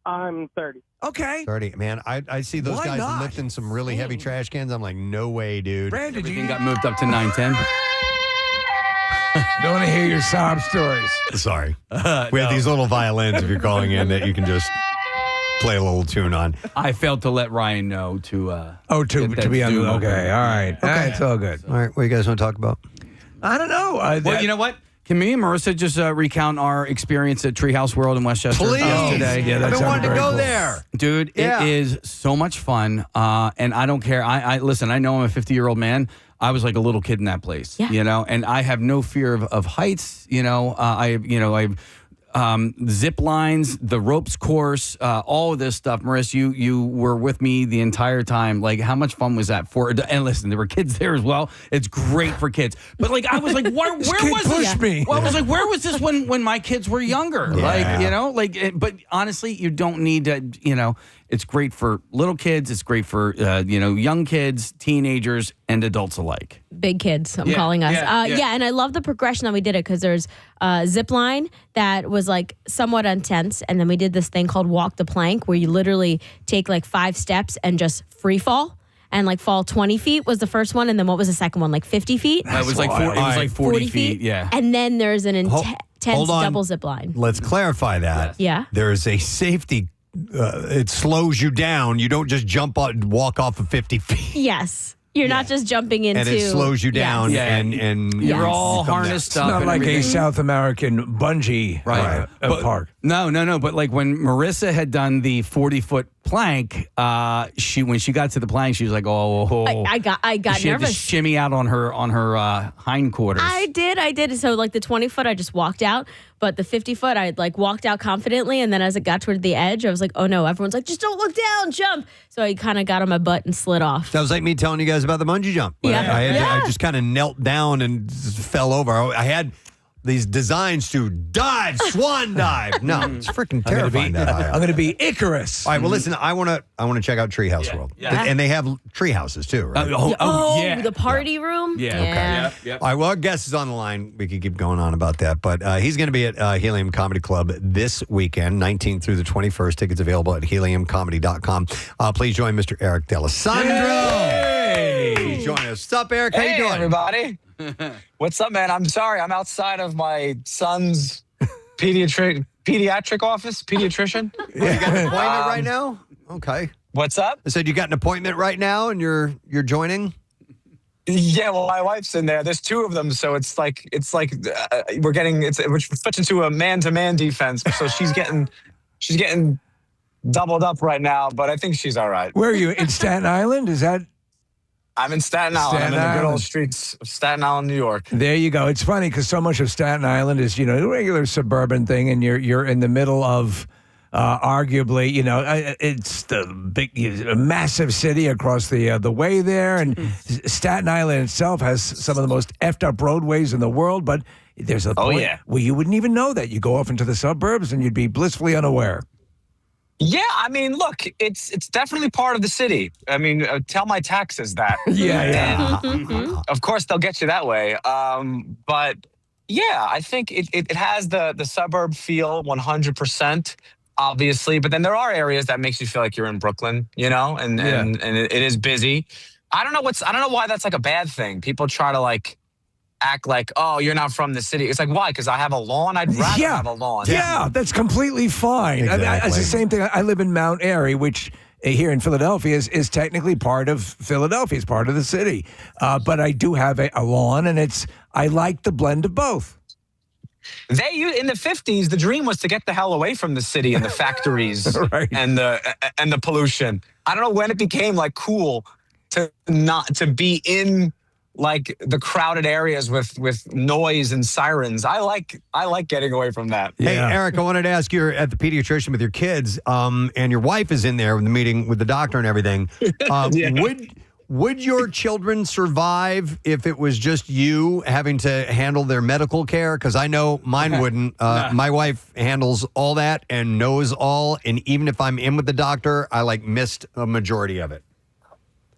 I'm 30. Okay. 30. Man, I see those Why guys not? lifting some really heavy trash cans. I'm like, no way, dude. Brandon, Everything got moved up to 9:10. Don't want to hear your sob stories. Sorry. We have these little violins if you're calling in that you can just play a little tune on. I failed to let Ryan know to. To be on. Zoom Okay. open. All right. Okay. It's all good. All right. What do you guys want to talk about? I don't know. Well, you know what? Can me and Marissa just recount our experience at Treehouse World in Westchester Please. yesterday? Yeah, I've that been wanting to sounded go very cool. there. Dude, Yeah. it is so much fun, and I don't care. I listen. I know I'm a 50-year-old man. I was like a little kid in that place, you know, and I have no fear of heights. You know, I zip lines, the ropes course, all of this stuff. Marissa, you were with me the entire time. Like, how much fun was that for? And listen, there were kids there as well. It's great for kids. But like, I was like, where was this? Me. Well, I was like, where was this when my kids were younger? Yeah. Like, you know, but honestly, you don't need to, you know, it's great for little kids. It's great for, young kids, teenagers, and adults alike. Big kids, I'm Yeah, calling us. yeah. And I love the progression that we did it because there's a zip line that was like somewhat intense. And then we did this thing called walk the plank where you literally take like 5 steps and just free fall. And like fall 20 feet was the first one. And then what was the second one? Like 50 feet? It was like 40 feet. Yeah. And then there's an intense hold on. double zip line. Let's clarify that. Yeah. There is a safety it slows you down. You don't just walk off of 50 feet. Yes. You're not just jumping into. And it slows you down, Yes. and You're you all come harnessed down. up. Not and like everything. a South American bungee park. No. But like when Marissa had done the 40-foot plank, when she got to the plank, she was like, I got she had to nervous. shimmy out on her hindquarters. I did. So like the 20-foot, I just walked out, but the 50-foot, I like walked out confidently, and then as it got toward the edge, I was like, oh no! Everyone's like, just don't look down, jump. So I kind of got on my butt and slid off. That was like me telling you guys about the bungee jump. I just kind of knelt down and fell over. I had these designs to dive, swan dive. No, it's freaking terrifying. I'm going to be Icarus. All right, well, listen, I want to check out Treehouse World. Yeah. And they have tree houses too, right? The party room. Okay. All right, well, our guest is on the line. We could keep going on about that, but he's going to be at Helium Comedy Club this weekend, 19th through the 21st. Tickets available at heliumcomedy.com. Please join Mr. Eric D'Alessandro. He's joining us. What's up, Eric? How you doing? Everybody. What's up, man? I'm sorry. I'm outside of my son's pediatric office, pediatrician. You got an appointment right now? Okay. What's up? I said you got an appointment right now, and you're joining. Yeah, well, my wife's in there. There's two of them, so it's like we're switching to a man-to-man defense. So she's getting doubled up right now, but I think she's all right. Where are you? In Staten Island? Is that? I'm in Staten Island. I'm in the good old streets of Staten Island, New York. There you go. It's funny because so much of Staten Island is, a regular suburban thing, and you're in the middle of arguably, it's the a massive city across the way there, and Staten Island itself has some of the most effed up roadways in the world. But there's a point where you wouldn't even know that. You go off into the suburbs, and you'd be blissfully unaware. Yeah, I mean, look, it's definitely part of the city. I mean, tell my taxes that. Yeah. Of course, they'll get you that way. But yeah, I think it has the suburb feel 100%, obviously. But then there are areas that makes you feel like you're in Brooklyn, and it is busy. I don't know why that's like a bad thing. People try to act like, oh, you're not from the city. It's like, why? Because I have a lawn? I'd rather have a lawn. Yeah, that's completely fine. Exactly. It's the same thing. I live in Mount Airy, which here in Philadelphia is technically part of Philadelphia. It's part of the city. But I do have a lawn, and I like the blend of both. In the 50s, the dream was to get the hell away from the city and the factories and the pollution. I don't know when it became cool to be in the crowded areas with noise and sirens. I like getting away from that. Hey, Eric, I wanted to ask you, at the pediatrician with your kids, and your wife is in there in the meeting with the doctor and everything. Would your children survive if it was just you having to handle their medical care? Because I know mine wouldn't. My wife handles all that and knows all. And even if I'm in with the doctor, I missed a majority of it.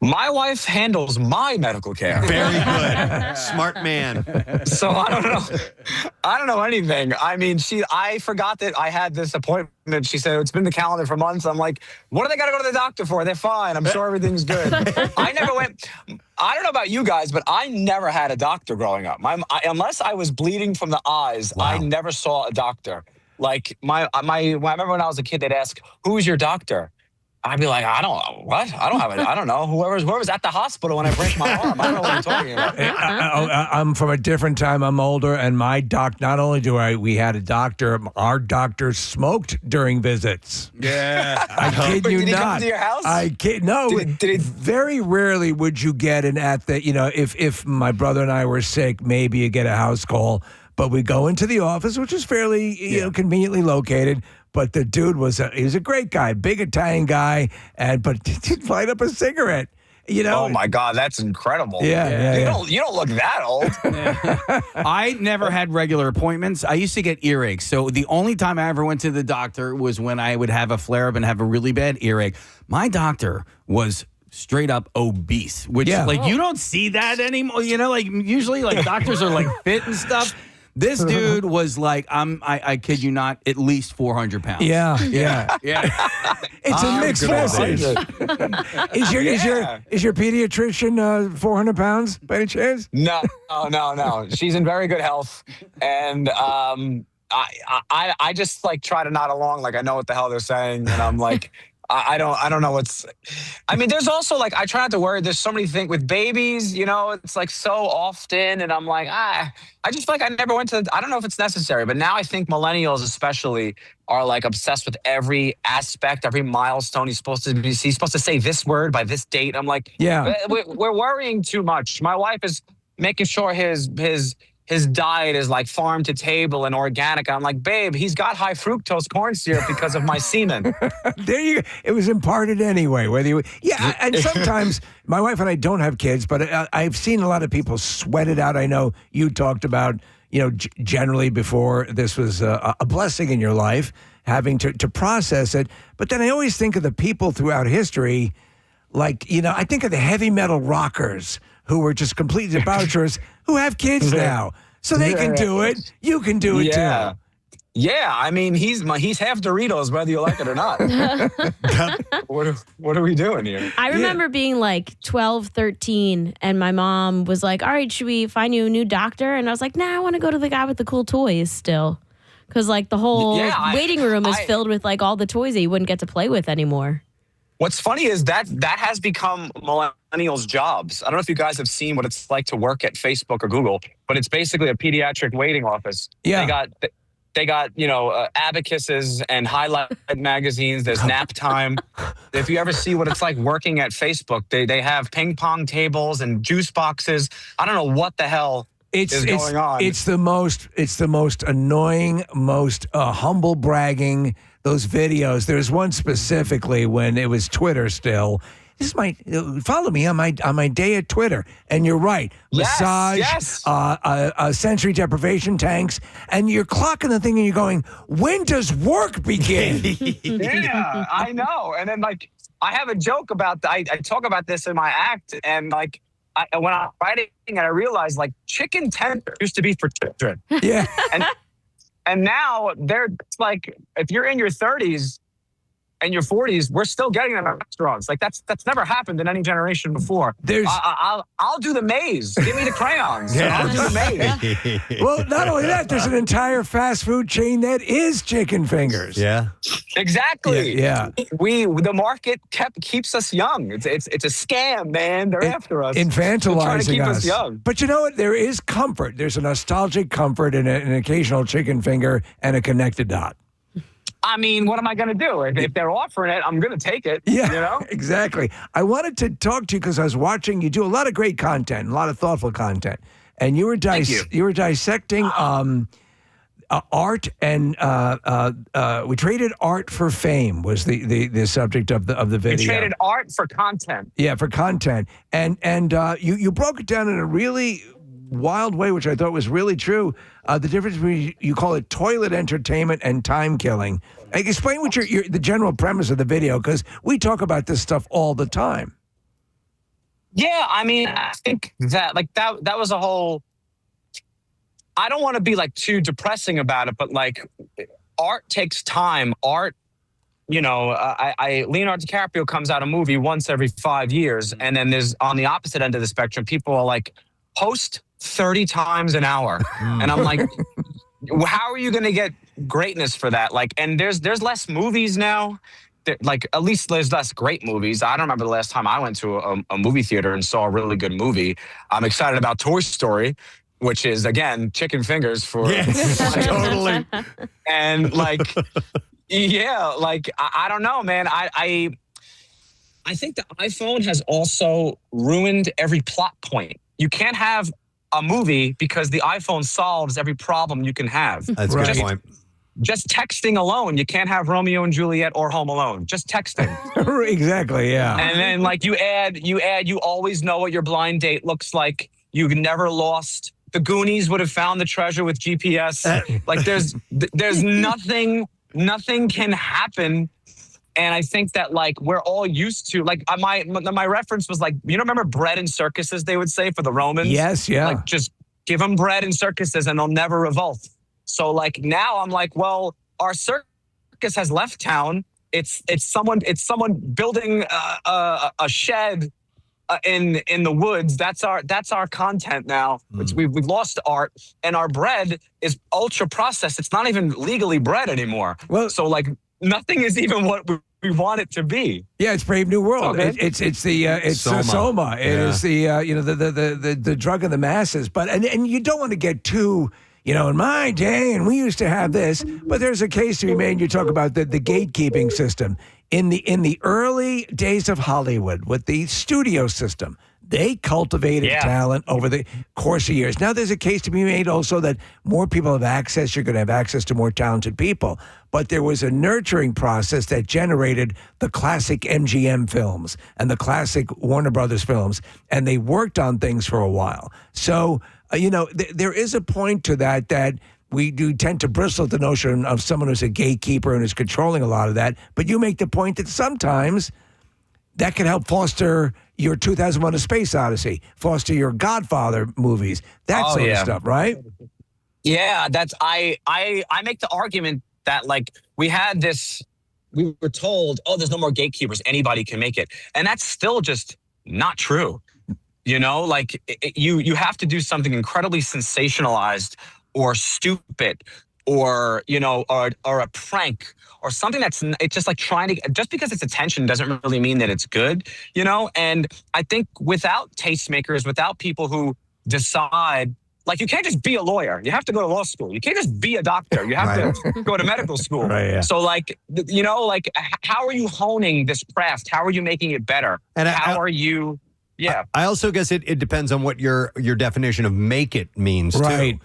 My wife handles my medical care. Very good. Smart man. So I don't know anything. I mean, I forgot that I had this appointment. She said, it's been the calendar for months. I'm like, what do they got to go to the doctor for? They're fine. I'm sure everything's good. I never went. I don't know about you guys, but I never had a doctor growing up. Unless I was bleeding from the eyes, I never saw a doctor. I remember when I was a kid, they'd ask, who's your doctor? I'd be like, I don't know. Whoever's at the hospital when I break my arm. I don't know what you're talking about. I'm from a different time. I'm older, and my not only we had a doctor, our doctor smoked during visits. Yeah. I kid you Did he not. come to your house? I kid no. Very rarely would you get if my brother and I were sick, maybe you get a house call. But we go into the office, which is fairly conveniently located. But the dude was a great guy, big Italian guy, but he'd light up a cigarette. Oh my God, that's incredible. Yeah. You don't look that old. I never had regular appointments. I used to get earaches. So the only time I ever went to the doctor was when I would have a flare-up and have a really bad earache. My doctor was straight up obese, which you don't see that anymore. Usually doctors are fit and stuff. This dude was I kid you not, at least 400 pounds. Yeah. It's a mixed message. Is your pediatrician 400 pounds by any chance? No. She's in very good health, and I just like try to nod along like I know what the hell they're saying, and I'm like, I don't know what's. I mean, there's also like I try not to worry. There's so many things with babies, you know. It's like so often, and I'm like, I just feel like I never went to. I don't know if it's necessary, but now I think millennials especially are like obsessed with every aspect, every milestone he's supposed to be. He's supposed to say this word by this date. I'm like, yeah, we're worrying too much. My wife is making sure his diet is like farm to table and organic. I'm like, babe, he's got high fructose corn syrup because of my semen. There you go. It was imparted anyway. And sometimes my wife and I don't have kids, but I've seen a lot of people sweat it out. I know you talked about, generally before this was a blessing in your life, having to process it. But then I always think of the people throughout history, like, I think of the heavy metal rockers who were just complete debauchers who have kids now. So they can do it. You can do it too. Yeah, I mean, he's half Doritos, whether you like it or not. What are we doing here? I remember being like 12, 13, and my mom was like, all right, should we find you a new doctor? And I was like, nah, I want to go to the guy with the cool toys still. Because like the whole waiting room is filled with like all the toys that you wouldn't get to play with anymore. What's funny is that has become millennials' jobs. I don't know if you guys have seen what it's like to work at Facebook or Google, but it's basically a pediatric waiting office. Yeah. They got abacuses and highlight magazines. There's nap time. If you ever see what it's like working at Facebook, they have ping pong tables and juice boxes. I don't know what the hell is going on. It's the most annoying, most humble bragging. Those videos. There's one specifically when it was Twitter still. This is my follow me on my day at Twitter, and you're right. Massage, sensory deprivation tanks, and you're clocking the thing, and you're going, when does work begin? Yeah, I know. And then like I have a joke about I talk about this in my act, and like when I'm writing, and I realized like chicken tender used to be for children. Yeah. And now they're like, if you're in your 30s and your 40s, we're still getting them at restaurants. Like that's never happened in any generation before. I'll do the maze. Give me the crayons. I'll do the maze. Well, not only that, there's an entire fast food chain that is chicken fingers. Yeah. Exactly. Yeah. The market keeps us young. It's a scam, man. They're after us. Infantilizing trying to keep us young. But you know what? There is comfort. There's a nostalgic comfort in an occasional chicken finger and a connected dot. I mean, what am I going to do? If they're offering it, I'm going to take it. Yeah, exactly. I wanted to talk to you because I was watching you do a lot of great content, a lot of thoughtful content, and you were dissecting art, and we traded art for fame was the subject of the video. We traded art for content. Yeah, for content, and you broke it down in a really wild way, which I thought was really true. The difference between, you call it toilet entertainment and time killing. Explain what the general premise of the video, because we talk about this stuff all the time. Yeah, I mean, I think that like that was a whole. I don't want to be like too depressing about it, but like art takes time. Art, Leonardo DiCaprio comes out a movie once every 5 years, and then there's on the opposite end of the spectrum, people are like, post 30 times an hour. And I'm like, how are you going to get greatness for that? Like, and there's less movies now. Like, at least there's less great movies. I don't remember the last time I went to a movie theater and saw a really good movie. I'm excited about Toy Story, which is, again, chicken fingers for... Yes, totally. And, like, yeah, like, I don't know, man. I think the iPhone has also ruined every plot point. You can't have a movie because the iPhone solves every problem you can have. That's a good point. Just texting alone, you can't have Romeo and Juliet or Home Alone. Just texting. Exactly, yeah. And then like you always know what your blind date looks like. You've never lost. The Goonies would have found the treasure with GPS. Like there's nothing can happen. And I think that like we're all used to like my reference was like, remember bread and circuses, they would say for the Romans? Yes, yeah. Like just give them bread and circuses and they'll never revolt. So like now I'm like, well, our circus has left town. It's someone building a shed in the woods. That's our content now. We've lost art, and our bread is ultra processed. It's not even legally bread anymore. Well, so like nothing is even what we want it to be. Yeah, it's Brave New World. Okay. It's Soma. It is the the drug of the masses. But and you don't want to get too. In my day, and we used to have this, but there's a case to be made. You talk about the gatekeeping system in the early days of Hollywood with the studio system. They cultivated talent over the course of years. Now there's a case to be made also that more people have access. You're going to have access to more talented people. But there was a nurturing process that generated the classic MGM films and the classic Warner Brothers films, and they worked on things for a while. So. There is a point to that we do tend to bristle at the notion of someone who's a gatekeeper and is controlling a lot of that. But you make the point that sometimes that can help foster your 2001: A Space Odyssey, foster your Godfather movies, that sort of stuff, right? Yeah, I make the argument that like we were told, there's no more gatekeepers, anybody can make it, and that's still just not true. You have to do something incredibly sensationalized or stupid or a prank or something it's just like just because it's attention doesn't really mean that it's good, And I think without tastemakers, without people who decide, like you can't just be a lawyer. You have to go to law school. You can't just be a doctor. You have to go to medical school. Right, yeah. So how are you honing this craft? How are you making it better? And how are you... Yeah. I also guess it depends on what your definition of make it means, too.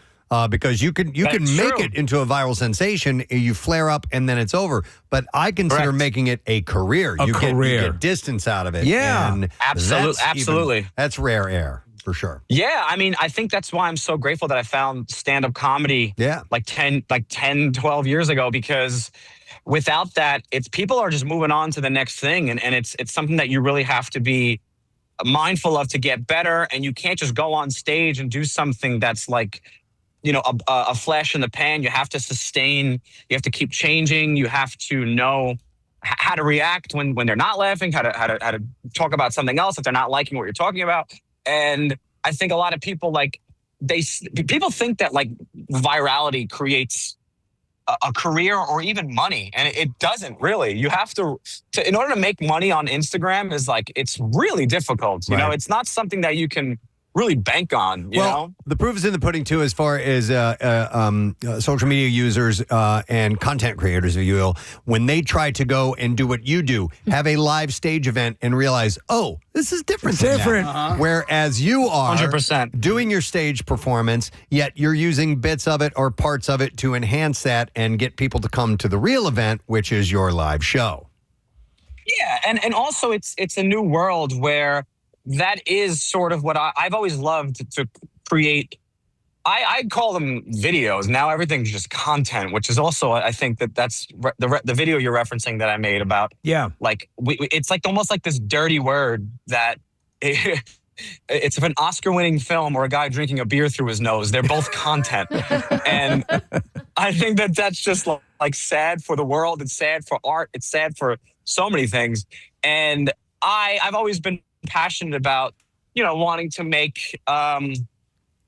Because you can make it into a viral sensation, you flare up, and then it's over. But I consider making it a career. You get distance out of it. Yeah. And Absolutely. That's rare air, for sure. Yeah, I mean, I think that's why I'm so grateful that I found stand-up comedy like 10, 12 years ago, because without that, people are just moving on to the next thing. And it's something that you really have to be mindful of to get better, and you can't just go on stage and do something that's like a flash in the pan. You have to sustain, you have to keep changing, you have to know how to react when they're not laughing, how to talk about something else if they're not liking what you're talking about. And I think a lot of people people think that like virality creates a career or even money, and it doesn't really. You have to in order to make money on Instagram it's really difficult. You know, it's not something that you can really bank on. You know, the proof is in the pudding too, as far as social media users and content creators, if you will, when they try to go and do what you do, have a live stage event and realize, this is different. Whereas you are 100% doing your stage performance, yet you're using bits of it or parts of it to enhance that and get people to come to the real event, which is your live show. Yeah, and also it's a new world where that is sort of what I've always loved to create. I call them videos. Now everything's just content, which is also, I think that's the video you're referencing that I made about. Yeah. Like it's like almost like this dirty word that it's an Oscar-winning film or a guy drinking a beer through his nose. They're both content. And I think that's just like sad for the world. It's sad for art. It's sad for so many things. And I've always been passionate about, wanting to make,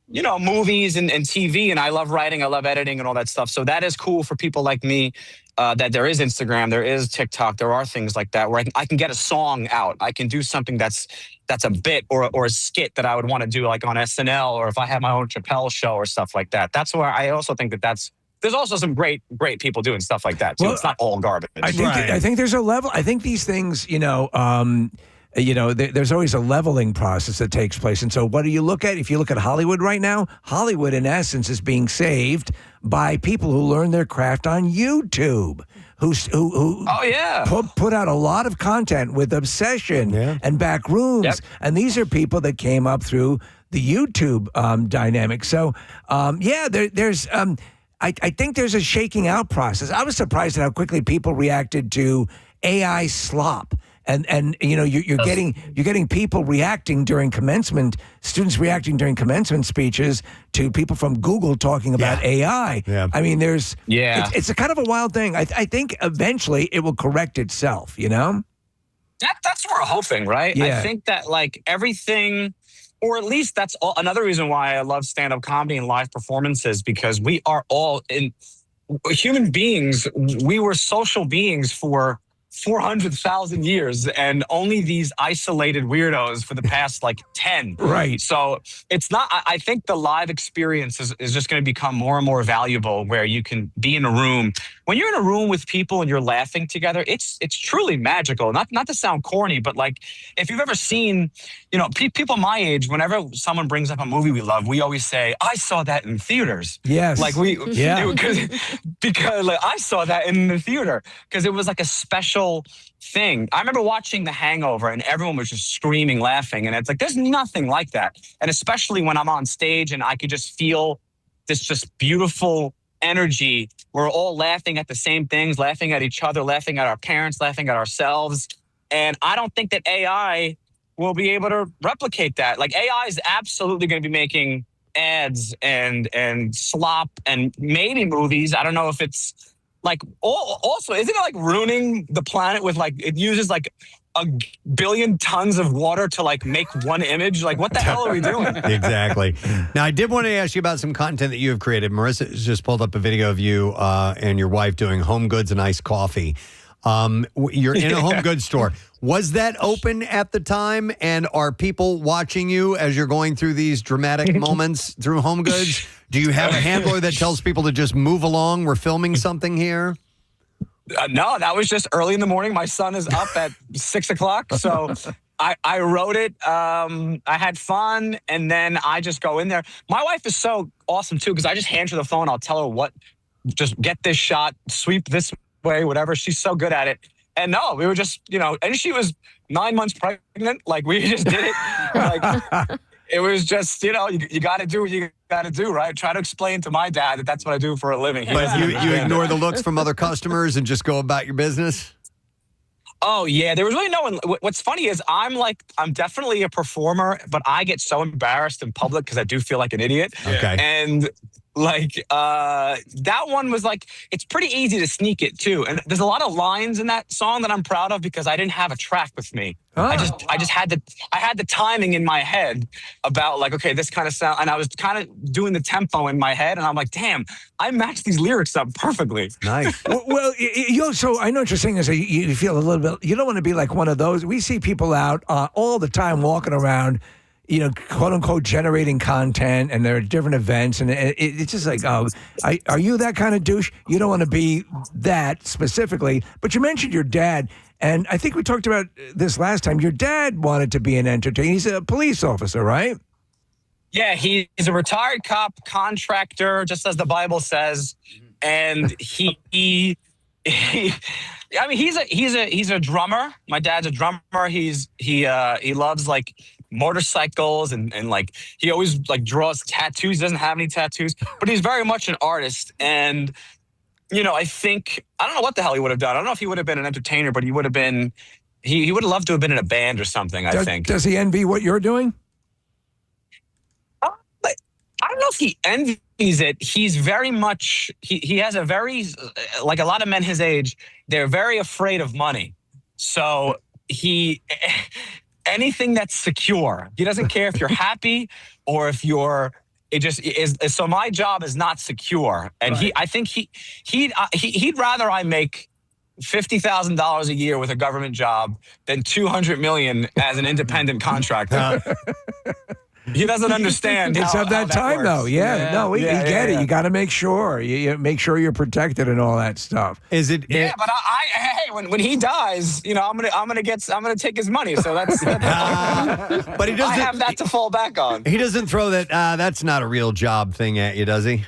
movies and TV. And I love writing. I love editing and all that stuff. So that is cool for people like me, that there is Instagram, there is TikTok. There are things like that where I can get a song out. I can do something that's a bit or a skit that I would want to do like on SNL, or if I have my own Chappelle show or stuff like that. That's where I also think there's also some great people doing stuff like that too. Well, it's not all garbage. I think there's a level. I think these things, there's always a leveling process that takes place. And so what do you look at? If you look at Hollywood right now, Hollywood in essence is being saved by people who learn their craft on YouTube, who put out a lot of content with obsession and back rooms. Yep. And these are people that came up through the YouTube dynamic. So, there's I think there's a shaking out process. I was surprised at how quickly people reacted to AI slop. And you're getting people reacting during commencement, students reacting during commencement speeches to people from Google talking about AI. Yeah. I mean, it's a kind of a wild thing. I think eventually it will correct itself, That's what we're hoping, right? Yeah. I think that like everything, or at least that's another reason why I love stand-up comedy and live performances, because we are all human beings. We were social beings for 400,000 years, and only these isolated weirdos for the past like 10. Right. So it's not, I think the live experience is just going to become more and more valuable, where you can be in a room. When you're in a room with people and you're laughing together, it's truly magical. Not to sound corny, but like if you've ever seen, people my age, whenever someone brings up a movie we love, we always say, I saw that in theaters. Yes. Like because like I saw that in the theater because it was like a special thing. I remember watching The Hangover and everyone was just screaming, laughing. And it's like, there's nothing like that. And especially when I'm on stage and I could just feel this just beautiful energy. We're all laughing at the same things, laughing at each other, laughing at our parents, laughing at ourselves. And I don't think that AI will be able to replicate that. Like AI is absolutely going to be making ads and slop and maybe movies. I don't know if it's like, also, isn't it like ruining the planet with like, it uses like a billion tons of water to like make one image? Like, what the hell are we doing? Exactly. Now, I did want to ask you about some content that you have created. Marissa has just pulled up a video of you and your wife doing home goods and iced coffee. You're in a home goods store. Was that open at the time? And are people watching you as you're going through these dramatic moments through home goods? Do you have a handler that tells people to just move along? We're filming something here. No, that was just early in the morning. My son is up at 6 o'clock. So I wrote it. I had fun. And then I just go in there. My wife is so awesome, too, because I just hand her the phone. I'll tell her just get this shot, sweep this way, whatever. She's so good at it. And no, we were just, and she was 9 months pregnant. Like, we just did it. Like, it was just, you got to do what you got to do, right? Try to explain to my dad that that's what I do for a living. But you ignore the looks from other customers and just go about your business? Oh, yeah. There was really no one. What's funny is I'm definitely a performer, but I get so embarrassed in public because I do feel like an idiot. Okay. And like that one was like, it's pretty easy to sneak it too. And there's a lot of lines in that song that I'm proud of because I didn't have a track with me. I just had the timing in my head about like, okay, this kind of sound, and I was kind of doing the tempo in my head, and I'm like, damn, I matched these lyrics up perfectly. Nice. Well, so I know what you're saying is that you feel a little bit, you don't want to be like one of those. We see people out all the time walking around, quote unquote, generating content, and there are different events, and it's just like, are you that kind of douche? You don't want to be that specifically. But you mentioned your dad, and I think we talked about this last time. Your dad wanted to be an entertainer. He's a police officer, right? Yeah, he's a retired cop, contractor, just as the Bible says, and he's a drummer. My dad's a drummer. He loves like motorcycles and like he always like draws tattoos. He doesn't have any tattoos, but he's very much an artist. And I think I don't know what the hell he would have done. I don't know if he would have been an entertainer, but he would have been. He would have loved to have been in a band or something. I think. Does he envy what you're doing? I don't know if he envies it. He's very much. He has a very like a lot of men his age. They're very afraid of money. So anything that's secure. He doesn't care if you're happy or if you're. It just is. So my job is not secure, and right. I think he'd rather I make $50,000 a year with a government job than $200 million as an independent contractor. He doesn't understand. It's of that time, though. Yeah, no, we get it. You got to make sure you make sure you're protected and all that stuff. Is it? Yeah, but hey, when he dies, I'm gonna take his money. So that's but he doesn't. I have that to fall back on. He doesn't throw that. That's not a real job thing at you, does he?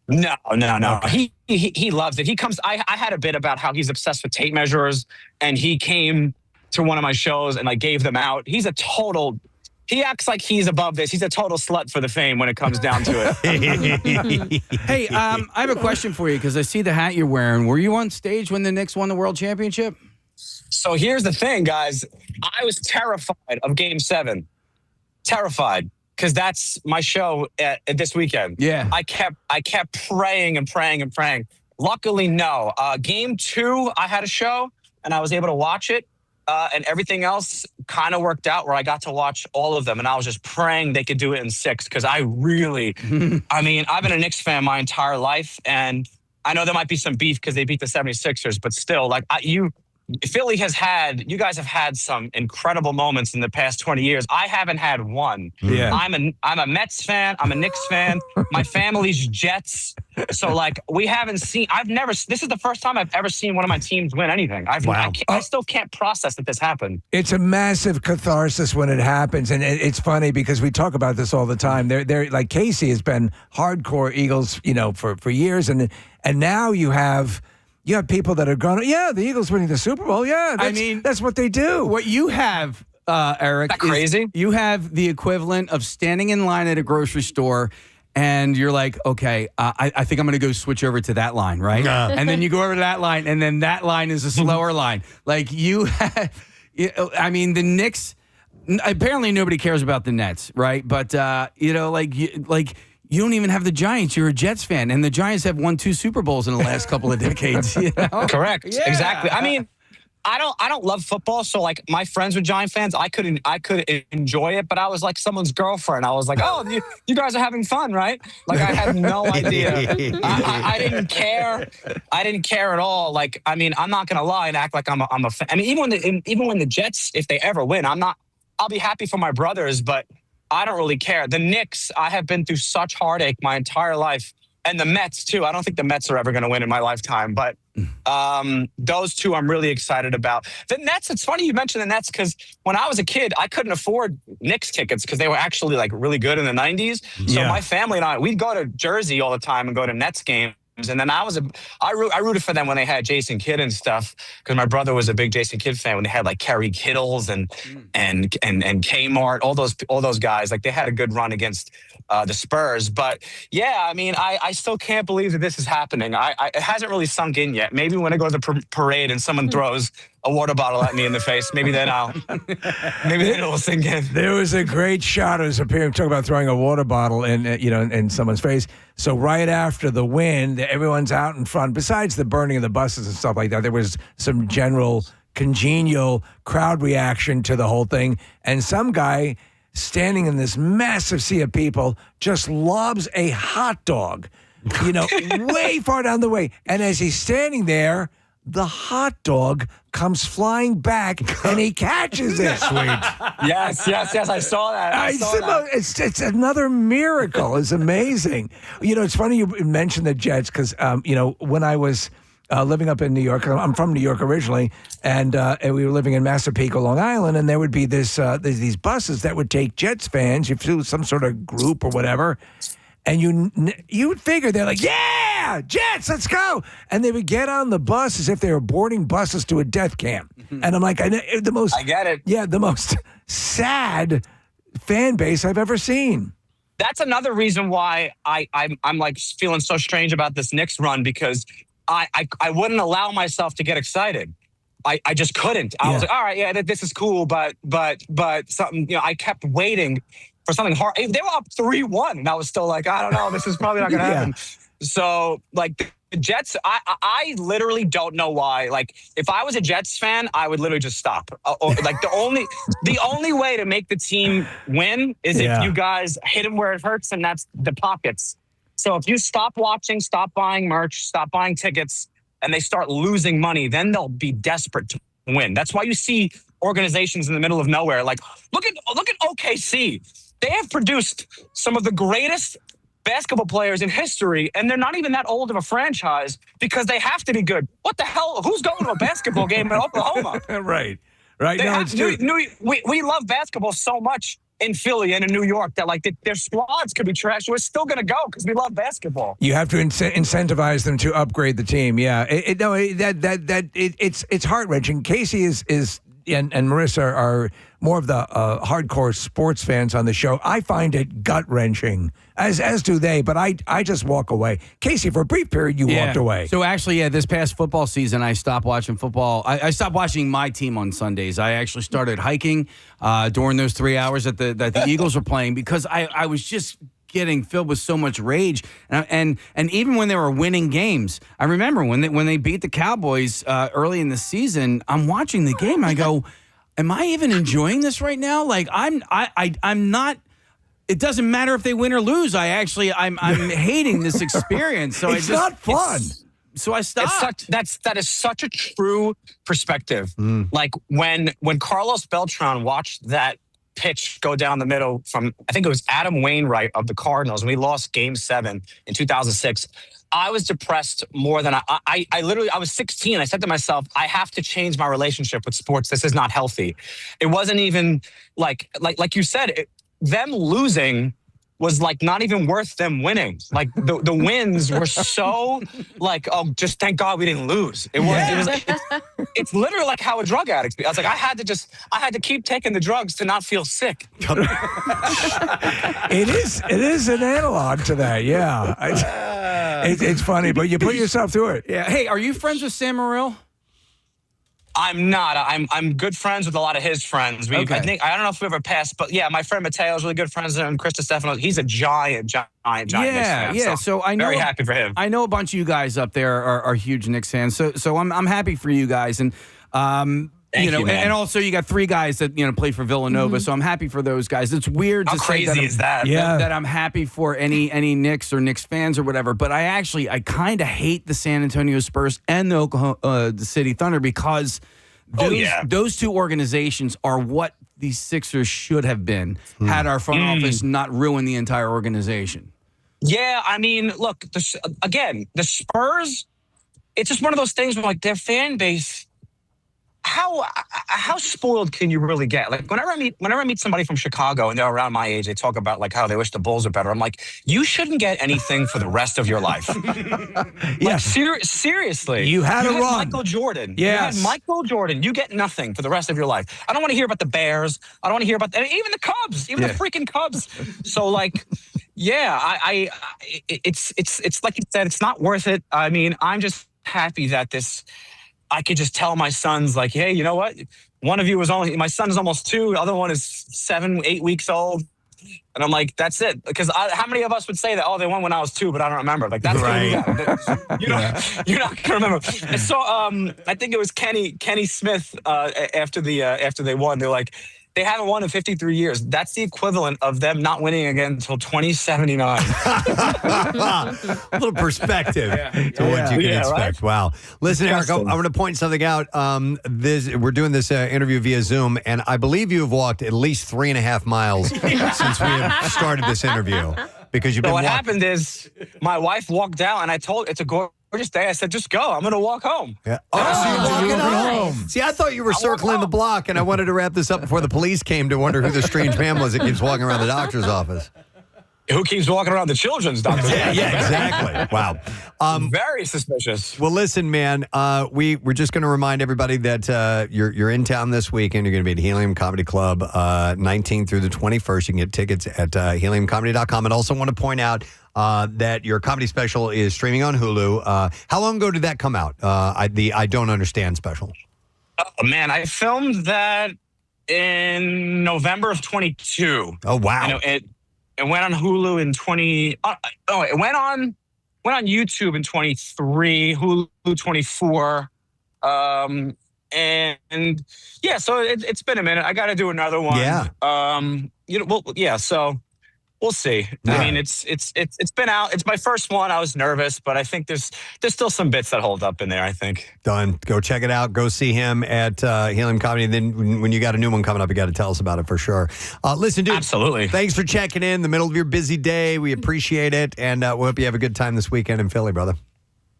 No. Okay. He loves it. He comes. I had a bit about how he's obsessed with tape measures, and he came to one of my shows and I gave them out. He acts like he's above this. He's a total slut for the fame when it comes down to it. Hey, I have a question for you because I see the hat you're wearing. Were you on stage when the Knicks won the World Championship? So here's the thing, guys. I was terrified of Game 7. Terrified. Because that's my show this weekend. Yeah. I kept praying and praying and praying. Luckily, no. Game 2, I had a show, and I was able to watch it. and everything else kind of worked out where I got to watch all of them. And I was just praying they could do it in 6 because I really, I mean, I've been a Knicks fan my entire life. And I know there might be some beef because they beat the 76ers, but still, like, Philly you guys have had some incredible moments in the past 20 years. I haven't had one. Yeah. I'm a Mets fan. I'm a Knicks fan. My family's Jets. So like this is the first time I've ever seen one of my teams win anything. I still can't process that this happened. It's a massive catharsis when it happens, and it's funny because we talk about this all the time. They're like Casey has been hardcore Eagles, for years, and now you have people that are going, the Eagles winning the Super Bowl. Yeah, that's what they do. What you have, Eric, is that crazy? You have the equivalent of standing in line at a grocery store. And you're like, okay, I think I'm going to go switch over to that line, right? And then you go over to that line, and then that line is a slower line. Like you have, the Knicks, apparently nobody cares about the Nets, right? But, you don't even have the Giants. You're a Jets fan, and the Giants have won 2 Super Bowls in the last couple of decades. Correct. Yeah. Exactly. I mean, I don't love football, so like my friends were Giant fans. I could enjoy it, but I was like someone's girlfriend. I was like, oh, you guys are having fun, right? Like I had no idea. I didn't care. I didn't care at all. Like I mean, I'm not gonna lie and act like I'm a fan. I mean, even when the Jets, if they ever win, I'll be happy for my brothers, but I don't really care. The Knicks, I have been through such heartache my entire life. And the Mets, too. I don't think the Mets are ever going to win in my lifetime. But those two I'm really excited about. The Nets, it's funny you mentioned the Nets because when I was a kid, I couldn't afford Knicks tickets because they were actually like really good in the 90s. So my family and I, we'd go to Jersey all the time and go to Nets games. And then I rooted for them when they had Jason Kidd and stuff because my brother was a big Jason Kidd fan when they had like Kerry Kittles and Kmart, all those guys. Like they had a good run against the Spurs. But yeah, I mean, I still can't believe that this is happening. It hasn't really sunk in yet. Maybe when I go to the parade and someone throws a water bottle at me in the face, maybe then it'll sink in. There was a great shot. It was talking about throwing a water bottle in someone's face. So right after the win, everyone's out in front. Besides the burning of the buses and stuff like that, there was some general congenial crowd reaction to the whole thing. And some guy standing in this massive sea of people just lobs a hot dog, way far down the way. And as he's standing there, the hot dog comes flying back and he catches it. Sweet. Yes, I saw that. It's another miracle. It's amazing. It's funny you mentioned the Jets because, when I was living up in New York, I'm from New York originally, and we were living in Massapequa, Long Island, and there would be these buses that would take Jets fans, you flew some sort of group or whatever, and you would figure they're like, yeah, Jets, let's go. And they would get on the bus as if they were boarding buses to a death camp. And I'm like, I get it. Yeah, the most sad fan base I've ever seen. That's another reason why I'm like feeling so strange about this Knicks run because I wouldn't allow myself to get excited. I just couldn't. I was like, all right, this is cool, but something, I kept waiting for something hard. They were up 3-1, and I was still like, I don't know, this is probably not going to happen. So, like, the Jets, I literally don't know why. Like, if I was a Jets fan, I would literally just stop. Like, the only way to make the team win is if you guys hit them where it hurts, and that's the pockets. So if you stop watching, stop buying merch, stop buying tickets, and they start losing money, then they'll be desperate to win. That's why you see organizations in the middle of nowhere. Like, look at OKC. They have produced some of the greatest basketball players in history, and they're not even that old of a franchise because they have to be good. What the hell? Who's going to a basketball game in Oklahoma? Right. We love basketball so much in Philly and in New York that like their squads could be trash. We're still going to go because we love basketball. You have to incentivize them to upgrade the team. Yeah, it's heart wrenching. Casey is and Marissa are more of the hardcore sports fans on the show. I find it gut wrenching, as do they. But I just walk away. Casey, for a brief period, you walked away. So actually, this past football season, I stopped watching football. I stopped watching my team on Sundays. I actually started hiking during those 3 hours that the Eagles were playing because I was just getting filled with so much rage, and even when they were winning games, I remember when they beat the Cowboys early in the season. I'm watching the game. I go, "Am I even enjoying this right now? Like I'm not." It doesn't matter if they win or lose. I'm hating this experience. So it's not fun. So I stopped. That is such a true perspective. Like when Carlos Beltran watched that pitch go down the middle from, I think it was Adam Wainwright of the Cardinals, and we lost Game 7 in 2006. I was depressed more than I literally, I was 16. I said to myself, I have to change my relationship with sports. This is not healthy. It wasn't even like you said, them losing was like not even worth them winning. Like the wins were so like, oh, just thank God we didn't lose. It's literally like how a drug addict. I was like, I had to keep taking the drugs to not feel sick. It is an analog to that. Yeah, it's funny, but you put yourself through it. Yeah. Hey, are you friends with Sam Morril? I'm not. I'm good friends with a lot of his friends. I don't know if we ever passed, but yeah, my friend Mateo is really good friends with him. Chris DeStefano, he's a giant Knicks fan. Yeah. So I know, very happy for him. I know a bunch of you guys up there are huge Knicks fans. So I'm happy for you guys, and Thank you, man. and also you got 3 guys that play for Villanova. So I'm happy for those guys. It's weird How to say crazy is that? that I'm happy for any Knicks or Knicks fans or whatever. But I kind of hate the San Antonio Spurs and the City Thunder because those 2 organizations are what these Sixers should have been had our front office not ruined the entire organization. Yeah, I mean, look, the Spurs, it's just one of those things where like their fan base, how spoiled can you really get? Like whenever I meet somebody from Chicago and they're around my age, they talk about like how they wish the Bulls were better. I'm like, you shouldn't get anything for the rest of your life. Like seriously, you had a run. Michael Jordan. Yes. You had Michael Jordan. You get nothing for the rest of your life. I don't want to hear about the Bears. I don't want to hear about even the Cubs, the freaking Cubs. So like, yeah, it's like you said, it's not worth it. I mean, I'm just happy that I could just tell my sons, like, hey, you know what? One of you my son is almost 2. The other one is 7, 8 weeks old. And I'm like, that's it. Because how many of us would say that, oh, they won when I was 2, but I don't remember. Like, that's right. You're not going to remember. And so I think it was Kenny Smith after they won. They're like, they haven't won in 53 years. That's the equivalent of them not winning again until 2079. A little perspective to what you can expect. Right? Wow. Listen, Eric, I'm going to point something out. We're doing this interview via Zoom, and I believe you have walked at least 3.5 miles since we have started this interview. Because you've been what happened is my wife walked out, and I told it's a gorgeous day. I said, just go. I'm going to walk home. Yeah. Oh, so you're walking home. See, I thought you were circling the block, and I wanted to wrap this up before the police came to wonder who the strange man was that keeps walking around the doctor's office. Who keeps walking around the children's doctor's office? Yeah, exactly. Wow. Very suspicious. Well, listen, man, we're just going to remind everybody that you're in town this weekend. You're going to be at Helium Comedy Club 19th through the 21st. You can get tickets at heliumcomedy.com. And also want to point out that your comedy special is streaming on Hulu. How long ago did that come out? The I Don't Understand special. Oh, man, I filmed that in November of 22. Oh, wow. You know, it went on Hulu in 20. It went on YouTube in 23. Hulu 24. And yeah, so it's been a minute. I got to do another one. Yeah. So we'll see. Yeah. I mean, it's been out. It's my first one. I was nervous, but I think there's still some bits that hold up in there, I think. Done. Go check it out. Go see him at Helium Comedy. And then when you got a new one coming up, you got to tell us about it for sure. Listen, dude. Absolutely. Thanks for checking in the middle of your busy day. We appreciate it. And we hope you have a good time this weekend in Philly, brother.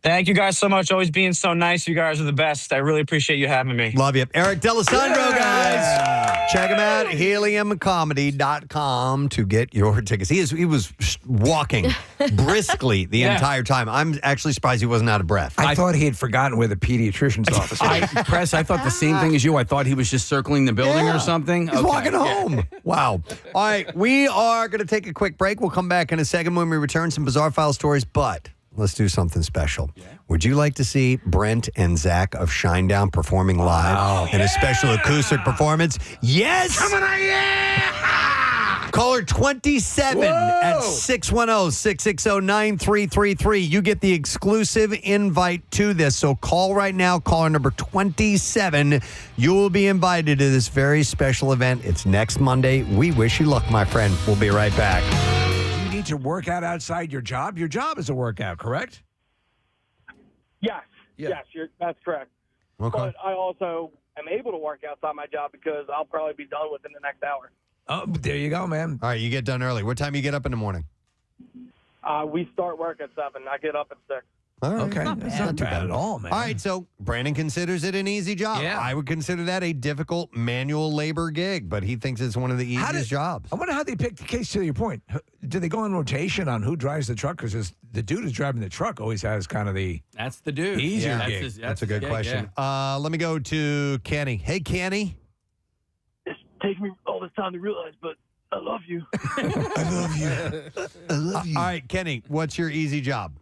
Thank you guys so much. Always being so nice. You guys are the best. I really appreciate you having me. Love you. Eric D'Alessandro, guys. Check him out, heliumcomedy.com to get your tickets. He was walking briskly the entire time. I'm actually surprised he wasn't out of breath. I thought he had forgotten where the pediatrician's office was. I thought the same thing as you. I thought he was just circling the building or something. He's walking home. Wow. All right, we are going to take a quick break. We'll come back in a second when we return some Bizarre File stories, but let's do something special. Yeah. Would you like to see Brent and Zach of Shinedown performing live in a special acoustic performance? Yes! Caller 27 at 610-660-9333. You get the exclusive invite to this. So call right now, caller number 27. You will be invited to this very special event. It's next Monday. We wish you luck, my friend. We'll be right back. You need to work out outside your job. Your job is a workout, correct? Yes. Yeah. Yes, that's correct. Okay. But I also am able to work outside my job because I'll probably be done within the next hour. Oh, there you go, man. All right, you get done early. What time you get up in the morning? We start work at 7. I get up at 6. All right. Okay. That's not bad at all, man. All right, so Brandon considers it an easy job. Yeah. I would consider that a difficult manual labor gig, but he thinks it's one of the easiest jobs. I wonder how they pick the case. To your point, do they go on rotation on who drives the truck? Because the dude who's driving the truck always has kind of the That's the dude. easier That's gig. That's a good his gig, question. Let me go to Kenny. Hey, Kenny. It takes me all this time to realize, but I love you. I love you. I love you. All right, Kenny, what's your easy job?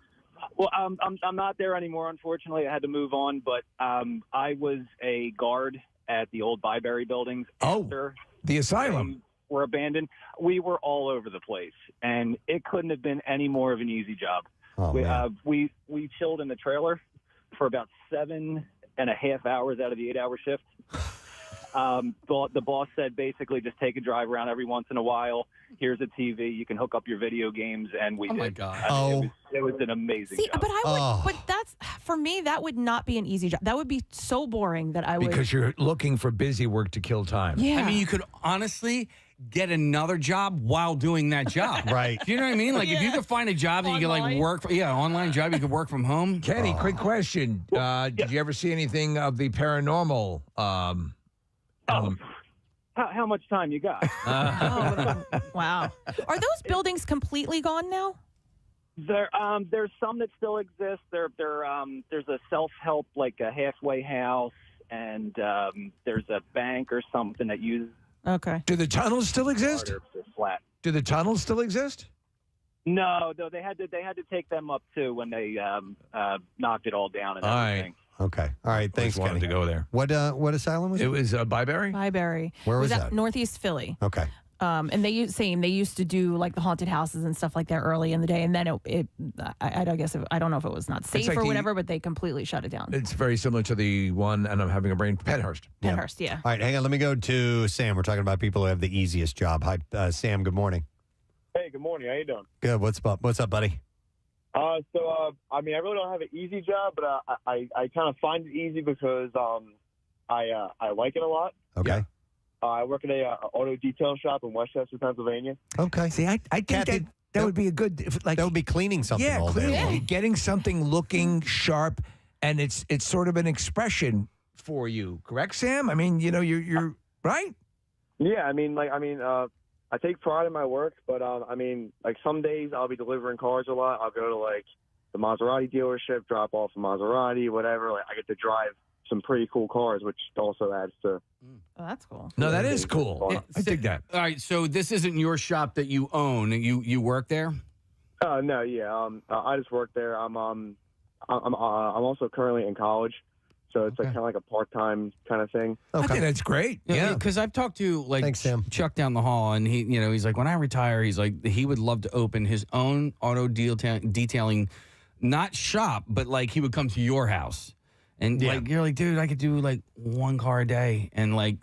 Well, I'm not there anymore. Unfortunately, I had to move on. But I was a guard at the old Byberry buildings. After the asylum were abandoned. We were all over the place, and it couldn't have been any more of an easy job. Oh, man. We chilled in the trailer for about 7.5 hours out of the 8-hour shift. The boss said basically just take a drive around every once in a while. Here's a TV. You can hook up your video games, and we did. my God. It was an amazing job. But but that's for me. That would not be an easy job. That would be so boring that I would. because you're looking for busy work to kill time. Yeah. I mean, you could honestly get another job while doing that job. Right. Do you know what I mean? Like, if you could find a job that you could, like, work for, online job, you could work from home. Kenny, quick question. Did you ever see anything of the paranormal? How much time you got? Wow. Are those buildings completely gone now? There's some that still exist. There's a self-help, like a halfway house, and there's a bank or something that uses. Okay. Do the tunnels still exist? They're flat. Do the tunnels still exist? No, they had to take them up too when they knocked it all down and everything. Okay. All right. Thanks, wanted Kenny. to go there. What asylum was it? It was Byberry. Byberry. Where was It that? Northeast Philly. Okay. And they used to do like the haunted houses and stuff like that early in the day, and then I don't know if it was not safe like or the- whatever, but they completely shut it down. It's very similar to the one, and I'm having a brain, Penhurst. Penhurst, yeah. All right. Hang on. Let me go to Sam. We're talking about people who have the easiest job. Hi, Sam. Good morning. Hey, good morning. How you doing? Good. What's up? What's up, buddy? I really don't have an easy job, but I kind of find it easy because I like it a lot. Okay. I work at a auto detail shop in Westchester, Pennsylvania. Okay. See, I think that would be a good, that would be cleaning something all day cleaning, long. getting something looking sharp, and it's sort of an expression for you, correct, Sam? I mean, you're right. Yeah, I take pride in my work, but some days I'll be delivering cars a lot. I'll go to like the Maserati dealership, drop off a Maserati, whatever. Like I get to drive some pretty cool cars, which also adds to. Oh, that's cool. No, that is cool. I dig that. All right, so this isn't your shop that you own. You work there? No, yeah. I just work there. I'm also currently in college, so it's like kind of like a part-time kind of thing. I think that's great. Yeah, because I've talked to Thanks, Sam. Chuck down the hall, and he's like, when I retire, he's like, he would love to open his own auto detailing, not shop, but like he would come to your house. And like you're like, dude, I could do like one car a day, and like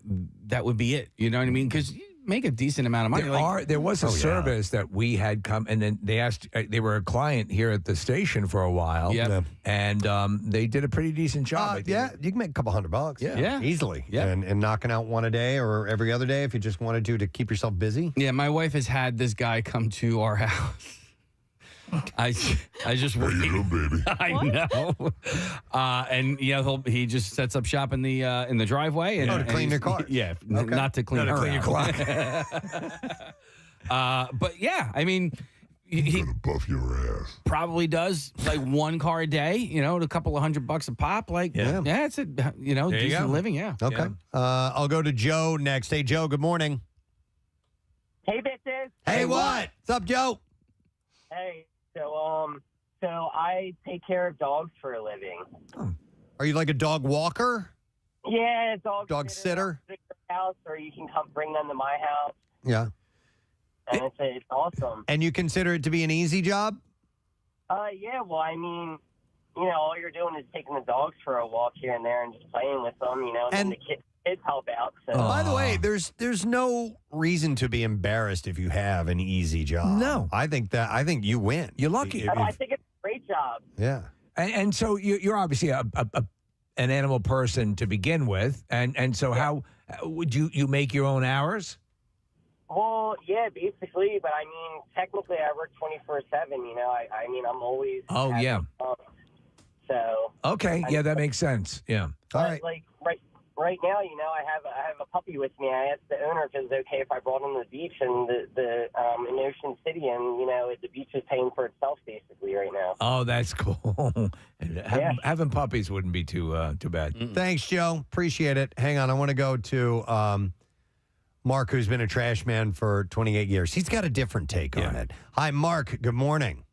that would be it. You know what I mean? Because you make a decent amount of money. There was a service that we had come, and then they asked. They were a client here at the station for a while. Yeah. And they did a pretty decent job. I think. Yeah, you can make a couple $100. Yeah. Easily. Yeah. And knocking out one a day or every other day if you just wanted to keep yourself busy. Yeah, my wife has had this guy come to our house. I just There you go, baby. I know, and he just sets up shop in the driveway and to clean your car. Yeah, Okay. not to clean No, to her clean your out. But yeah, I mean, he Gonna buff your ass. probably does like one car a day. A couple of $100 a pop. Like Yeah. it's a decent go. living. Yeah. Okay. Yeah. I'll go to Joe next. Hey, Joe, good morning. Hey, bitches. Hey, what? What's up, Joe? Hey, so I take care of dogs for a living. Are you like a dog walker? Yeah, Dog sitter? House, or you can come bring them to my house. Yeah. and it's awesome. And you consider it to be an easy job? Yeah, well, I mean, all you're doing is taking the dogs for a walk here and there and just playing with them, and then the kids help out. So. By the way, there's no reason to be embarrassed if you have an easy job. No. I think you win. You're lucky. I think it's a great job. Yeah. And so you're obviously an animal person to begin with, and so how would you make your own hours? Well, yeah, basically, but I mean, technically, I work 24/7. I mean, I'm always. Oh yeah. So. Okay, yeah, that makes sense. Yeah. All right. Like right now, I have a puppy with me. I asked the owner if it was okay if I brought him to the beach and the in Ocean City, and the beach is paying for itself basically right now. Oh, that's cool. Having puppies wouldn't be too bad. Thanks, Joe. Appreciate it. Hang on, I want to go to Mark, who's been a trash man for 28 years. He's got a different take on it. Hi, Mark. Good morning.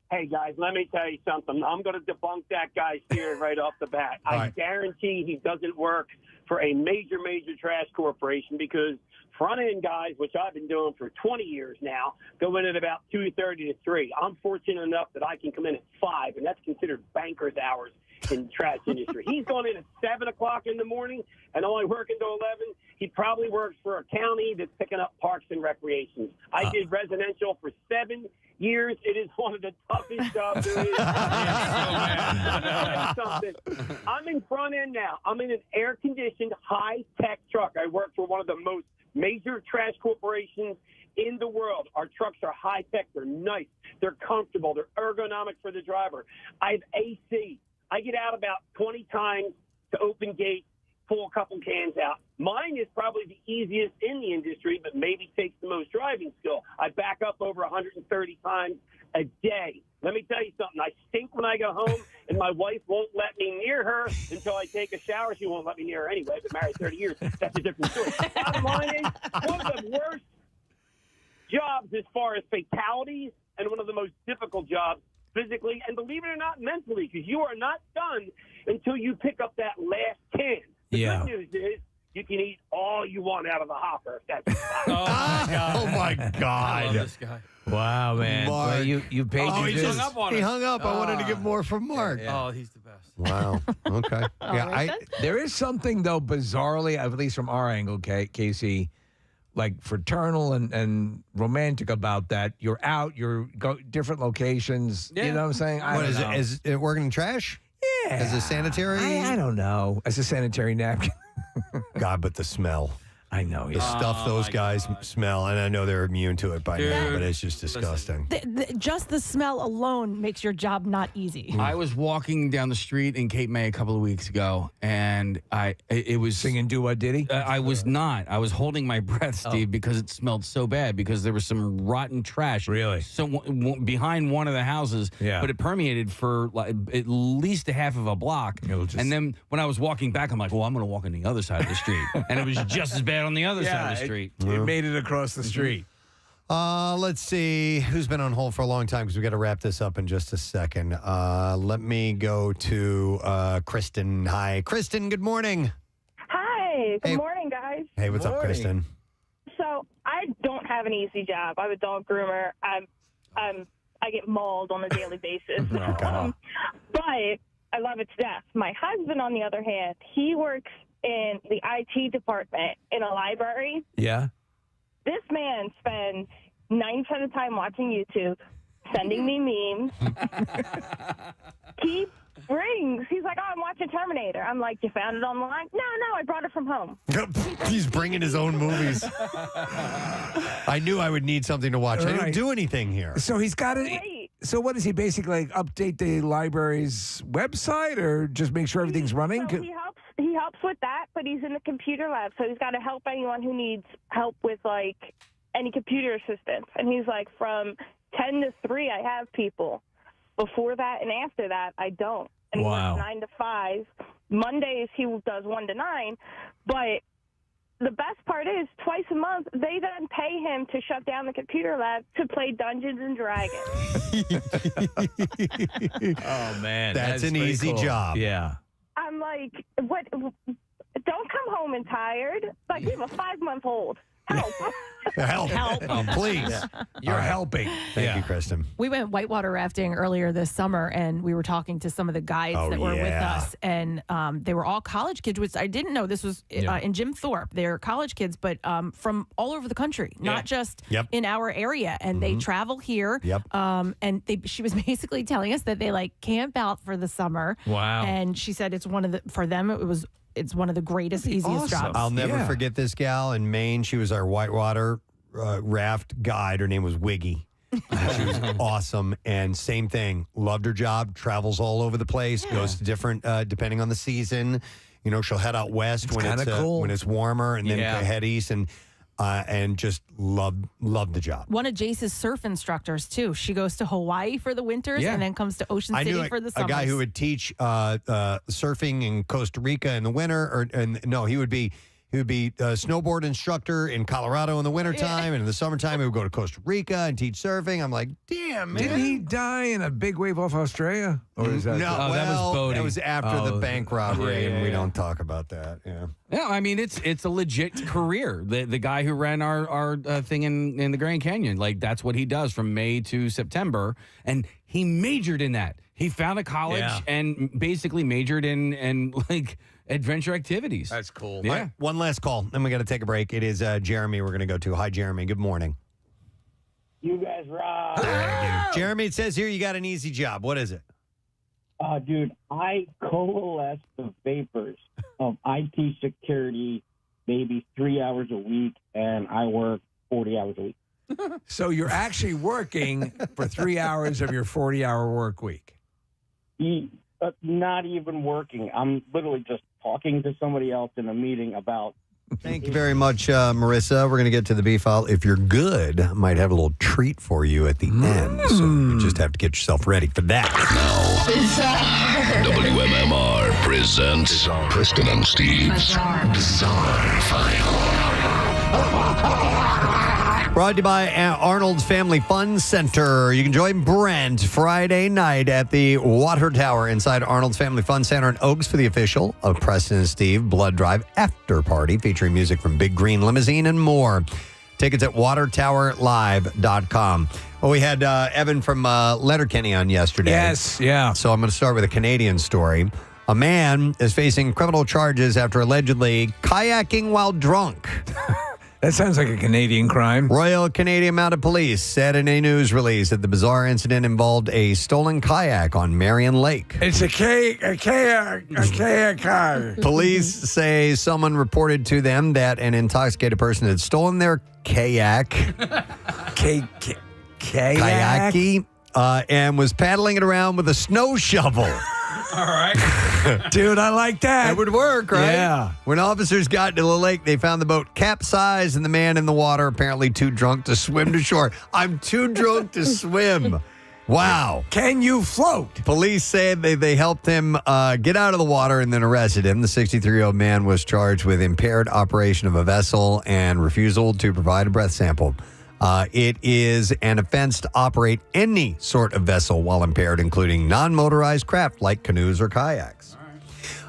Hey, guys, let me tell you something. I'm going to debunk that guy's theory right off the bat. I guarantee he doesn't work for a major trash corporation because front-end guys, which I've been doing for 20 years now, go in at about 2:30 to 3. I'm fortunate enough that I can come in at 5, and that's considered banker's hours in the trash industry. He's going in at 7 o'clock in the morning and only working till 11. He probably works for a county that's picking up parks and recreations. I did residential for 7 years. It is one of the toughest jobs there is. I'm in front end now. I'm in an air-conditioned, high-tech truck. I work for one of the most major trash corporations in the world. Our trucks are high-tech. They're nice. They're comfortable. They're ergonomic for the driver. I have AC. I get out about 20 times to open gate, pull a couple cans out. Mine is probably the easiest in the industry, but maybe takes the most driving skill. I back up over 130 times a day. Let me tell you something. I stink when I go home, and my wife won't let me near her until I take a shower. She won't let me near her anyway. I've been married 30 years. That's a different story. Bottom line is, one of the worst jobs as far as fatalities and one of the most difficult jobs physically and, believe it or not, mentally, because you are not done until you pick up that last can. The good news is you can eat all you want out of the hopper. If that's Oh, my God. I love this guy. Wow, man. Mark. Well, you paid your he dues. hung up on He us. hung up. I wanted to get more from Mark. Oh, he's the best. Wow. Okay. There is something, though, bizarrely, at least from our angle, Casey, like fraternal and romantic about that. You're out, you're different locations. You know what I'm saying? What is it? Is it working in trash? Yeah. As a sanitary? I don't know. As a sanitary napkin. God, but the smell. I know. The stuff those guys smell, and I know they're immune to it by now, but it's just disgusting. Just the smell alone makes your job not easy. I was walking down the street in Cape May a couple of weeks ago, and it was singing "Do What Diddy." I was not. I was holding my breath, Steve, because it smelled so bad because there was some rotten trash. Really? So behind one of the houses, but it permeated for like at least a half of a block. And then when I was walking back, I'm like, well, I'm going to walk on the other side of the street, and it was just as bad on the other side of the street. It made it across the street. Let's see who's been on hold for a long time because we got to wrap this up in just a second. Let me go to Kristen. Hi, Kristen. Good morning. Hi. Good morning, guys. Hey, what's up, Kristen? So I don't have an easy job. I'm a dog groomer. I get mauled on a daily basis. But I love it to death. My husband, on the other hand, he works in the IT department in a library. Yeah. This man spends 90% of the time watching YouTube, sending me memes. He brings, he's like, oh, I'm watching Terminator. I'm like, you found it online? No, I brought it from home. He's bringing his own movies. I knew I would need something to watch. I don't do anything here. So he's got it. So what is he basically like? Update the library's website, or just make sure everything's running? So he helps with that, but he's in the computer lab, so he's got to help anyone who needs help with like any computer assistance. And he's like, from 10 to 3, I have people. Before that and after that, I don't. And he works 9 to 5. Mondays he does 1 to 9, but the best part is, twice a month, they then pay him to shut down the computer lab to play Dungeons and Dragons. Oh, man. That's an pretty easy cool. job. Yeah. I'm like, what? Don't come home and tired. Like, we have a 5-month-old. Help. Help. Oh, please. You're helping. Thank you, Kristen. We went whitewater rafting earlier this summer, and we were talking to some of the guides that were with us, and they were all college kids, which I didn't know. This was in Jim Thorpe. They're college kids, but from all over the country, not just in our area. And they travel here. And she was basically telling us that they like camp out for the summer. Wow. And she said it's one of the greatest, easiest jobs. I'll never forget this gal in Maine. She was our whitewater raft guide. Her name was Wiggy. She was awesome. And same thing. Loved her job. Travels all over the place. Goes to different, depending on the season. You know, she'll head out west when it's warmer, and then head east, and just loved the job. One of Jace's surf instructors too. She goes to Hawaii for the winters and then comes to Ocean City for the summers. A guy who would teach surfing in Costa Rica in the winter, he would be a snowboard instructor in Colorado in the wintertime, and in the summertime he would go to Costa Rica and teach surfing. I'm like, damn, man. Did he die in a big wave off Australia? Or is that that was boating. That was after the bank robbery, and we don't talk about that. Yeah, I mean it's a legit career. The guy who ran our thing in the Grand Canyon, like that's what he does from May to September, and he majored in that. He found a college and basically majored in like adventure activities. That's cool. Yeah. All right, one last call, then we got to take a break. It is Jeremy we're going to go to. Hi, Jeremy. Good morning. You guys rock. Thank you. Jeremy, it says here you got an easy job. What is it? Dude, I coalesce the vapors of IT security maybe 3 hours a week, and I work 40 hours a week. So you're actually working for 3 hours of your 40-hour work week. Not even working. I'm literally just talking to somebody else in a meeting about. Thank you very much, Marissa. We're going to get to the B file. If you're good, I might have a little treat for you at the end. So you just have to get yourself ready for that. WMMR presents Preston and Steve's Bizarre File. Brought to you by Arnold's Family Fun Center. You can join Brent Friday night at the Water Tower inside Arnold's Family Fun Center in Oaks for the official of Preston and Steve Blood Drive After Party featuring music from Big Green Limousine and more. Tickets at watertowerlive.com. Well, we had Evan from Letterkenny on yesterday. Yes, yeah. So I'm going to start with a Canadian story. A man is facing criminal charges after allegedly kayaking while drunk. That sounds like a Canadian crime. Royal Canadian Mounted Police said in a news release that the bizarre incident involved a stolen kayak on Marion Lake. It's a kayak car. Police say someone reported to them that an intoxicated person had stolen their kayak. Kayaki. And was paddling it around with a snow shovel. All right. Dude, I like that. That would work, right? Yeah. When officers got to the lake, they found the boat capsized and the man in the water apparently too drunk to swim to shore. I'm too drunk to swim. Wow. Can you float? Police said they helped him get out of the water and then arrested him. The 63-year-old man was charged with impaired operation of a vessel and refusal to provide a breath sample. It is an offense to operate any sort of vessel while impaired, including non-motorized craft like canoes or kayaks.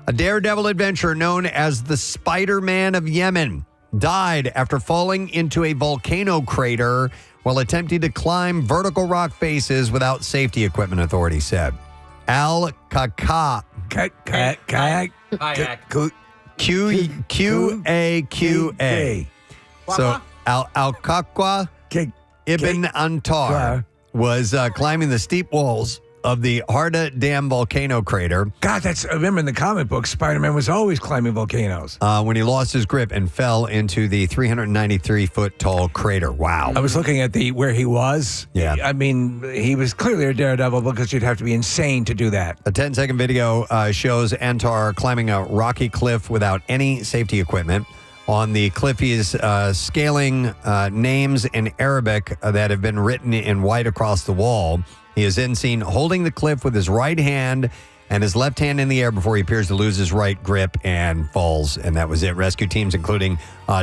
A daredevil adventurer known as the Spider-Man of Yemen died after falling into a volcano crater while attempting to climb vertical rock faces without safety equipment, authorities said. Al-Qaqa. Q-A-Q-A. So Al-Qaqa Ibn Antar was climbing the steep walls of the Harda Dam volcano crater. God, I remember in the comic book, Spider-Man was always climbing volcanoes. When he lost his grip and fell into the 393-foot tall crater. Wow. I was looking at where he was. Yeah. I mean, he was clearly a daredevil because you'd have to be insane to do that. A 10-second video shows Antar climbing a rocky cliff without any safety equipment. On the cliff, he is scaling names in Arabic that have been written in white across the wall. He is then seen holding the cliff with his right hand and his left hand in the air before he appears to lose his right grip and falls. And that was it. Rescue teams, including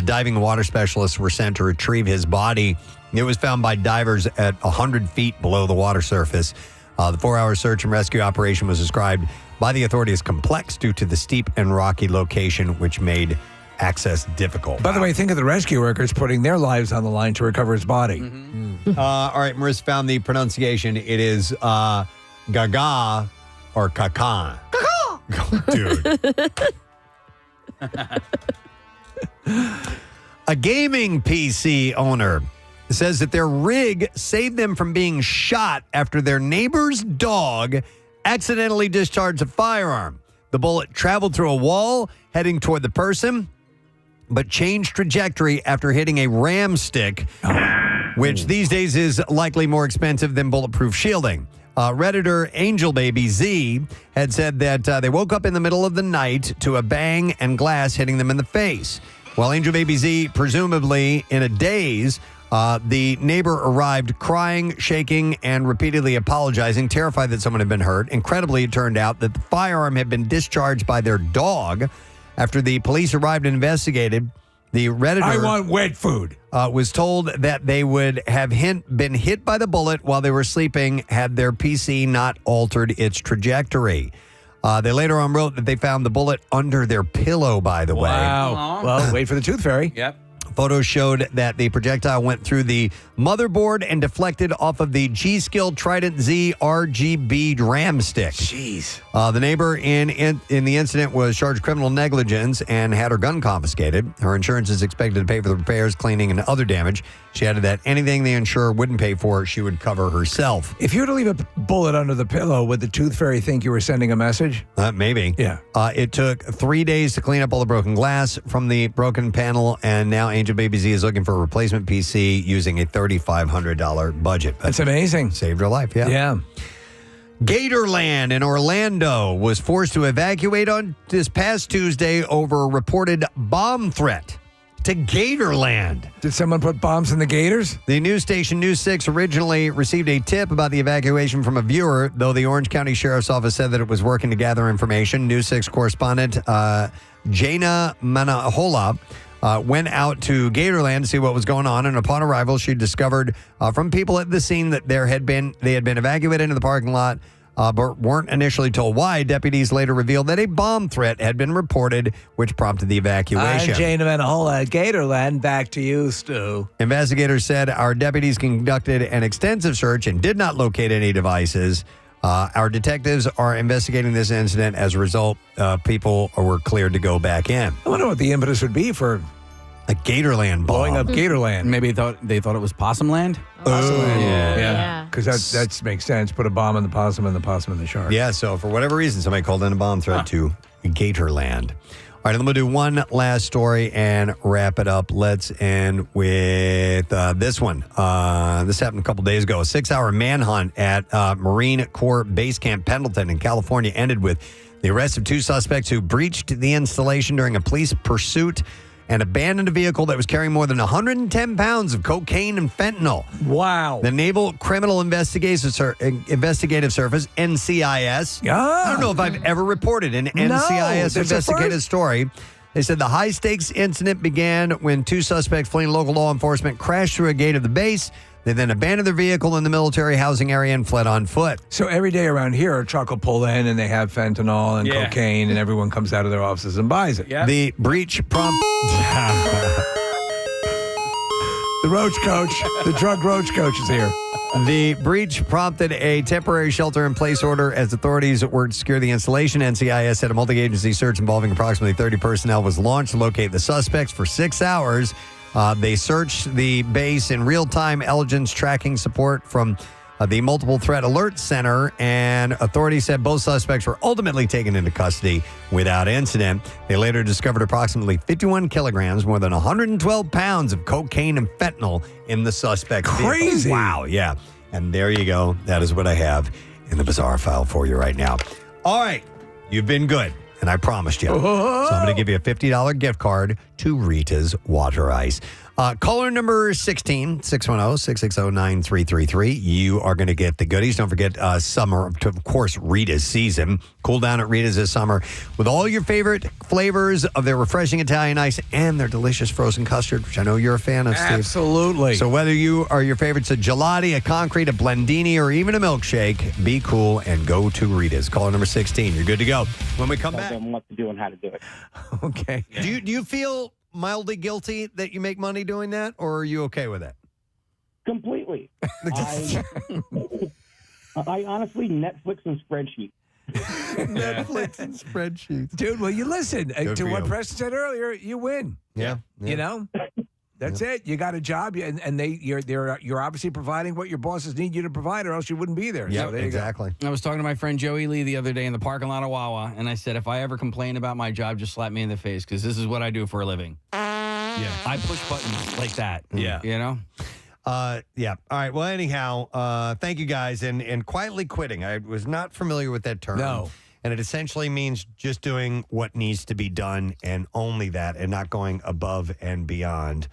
diving and water specialists, were sent to retrieve his body. It was found by divers at 100 feet below the water surface. The 4-hour search and rescue operation was described by the authorities as complex due to the steep and rocky location, which made access difficult. By the way, think of the rescue workers putting their lives on the line to recover his body. All right, Marissa found the pronunciation. It is gaga or caca. Dude. A gaming PC owner says that their rig saved them from being shot after their neighbor's dog accidentally discharged a firearm. The bullet traveled through a wall heading toward the person, but changed trajectory after hitting a ram stick, which these days is likely more expensive than bulletproof shielding. Redditor Angel Baby Z had said that they woke up in the middle of the night to a bang and glass hitting them in the face. While Angel Baby Z, presumably in a daze, the neighbor arrived crying, shaking, and repeatedly apologizing, terrified that someone had been hurt. Incredibly, it turned out that the firearm had been discharged by their dog. After the police arrived and investigated, the Redditor... I want wet food. Was told that they would have been hit by the bullet while they were sleeping had their PC not altered its trajectory. They later on wrote that they found the bullet under their pillow, by the way. Wow. Well, wait for the tooth fairy. Yep. Photos showed that the projectile went through the motherboard and deflected off of the G-Skill Trident Z RGB RAM stick. Jeez. The neighbor in the incident was charged criminal negligence and had her gun confiscated. Her insurance is expected to pay for the repairs, cleaning, and other damage. She added that anything the insurer wouldn't pay for, she would cover herself. If you were to leave a bullet under the pillow, would the tooth fairy think you were sending a message? Maybe. Yeah. It took 3 days to clean up all the broken glass from the broken panel, and now Angel Baby Z is looking for a replacement PC using a $3,500 budget. That's amazing. Saved her life, yeah. Yeah. Gatorland in Orlando was forced to evacuate on this past Tuesday over a reported bomb threat to Gatorland. Did someone put bombs in the gators? The news station News 6 originally received a tip about the evacuation from a viewer, though the Orange County Sheriff's Office said that it was working to gather information. News 6 correspondent Jana Manahola went out to Gatorland to see what was going on, and upon arrival, she discovered from people at the scene that they had been evacuated into the parking lot, but weren't initially told why. Deputies later revealed that a bomb threat had been reported, which prompted the evacuation. I'm Jane Manahola at Gatorland. Back to you, Stu. Investigators said our deputies conducted an extensive search and did not locate any devices. Our detectives are investigating this incident. As a result, people were cleared to go back in. I wonder what the impetus would be for a Gatorland bomb. Blowing up Gatorland. Maybe they thought it was Possum Land. Yeah. Because that makes sense. Put a bomb in the possum and the shark. Yeah, so for whatever reason, somebody called in a bomb threat to Gatorland. All right, I'm going to do one last story and wrap it up. Let's end with this one. This happened a couple days ago. A 6-hour manhunt at Marine Corps Base Camp Pendleton in California ended with the arrest of 2 suspects who breached the installation during a police pursuit and abandoned a vehicle that was carrying more than 110 pounds of cocaine and fentanyl. Wow. The Naval Criminal Investigative Service, NCIS. I don't know if I've ever reported an NCIS investigative story. They said the high-stakes incident began when 2 suspects fleeing local law enforcement crashed through a gate of the base. They then abandoned their vehicle in the military housing area and fled on foot. So every day around here, a truck will pull in and they have fentanyl and cocaine, and everyone comes out of their offices and buys it. Yeah. The breach prompted... The roach coach, the drug roach coach is here. The breach prompted a temporary shelter-in-place order as authorities worked to secure the installation. NCIS said a multi-agency search involving approximately 30 personnel was launched to locate the suspects for 6 hours. They searched the base in real-time intelligence tracking support from the Multiple Threat Alert Center, and authorities said both suspects were ultimately taken into custody without incident. They later discovered approximately 51 kilograms, more than 112 pounds of cocaine and fentanyl in the suspect's vehicle. Crazy. Wow, yeah. And there you go. That is what I have in the bizarre file for you right now. All right. You've been good, and I promised you. So I'm going to give you a $50 gift card to Rita's Water Ice. Caller number 16, 610-660-9333. You are going to get the goodies. Don't forget summer, of course, Rita's season. Cool down at Rita's this summer with all your favorite flavors of their refreshing Italian ice and their delicious frozen custard, which I know you're a fan of, Steve. Absolutely. So whether you are your favorites a gelati, a concrete, a blendini, or even a milkshake, be cool and go to Rita's. Caller number 16. You're good to go. When we come back. Tell them what to do and how to do it. Okay. Do you feel mildly guilty that you make money doing that, or are you okay with it? Completely. I honestly Netflix and spreadsheets. Netflix and spreadsheets. Dude, well, you listen Good to for what you. Preston said earlier. You win. Yeah. You know? That's it. You got a job, and you're obviously providing what your bosses need you to provide, or else you wouldn't be there. Yeah, So there you go. exactly. I was talking to my friend Joey Lee the other day in the parking lot of Wawa, and I said, if I ever complain about my job, just slap me in the face, because this is what I do for a living. Yeah. I push buttons like that. Yeah. You know? Yeah. All right. Well, anyhow, thank you guys. And quietly quitting. I was not familiar with that term. No. And it essentially means just doing what needs to be done and only that, and not going above and beyond.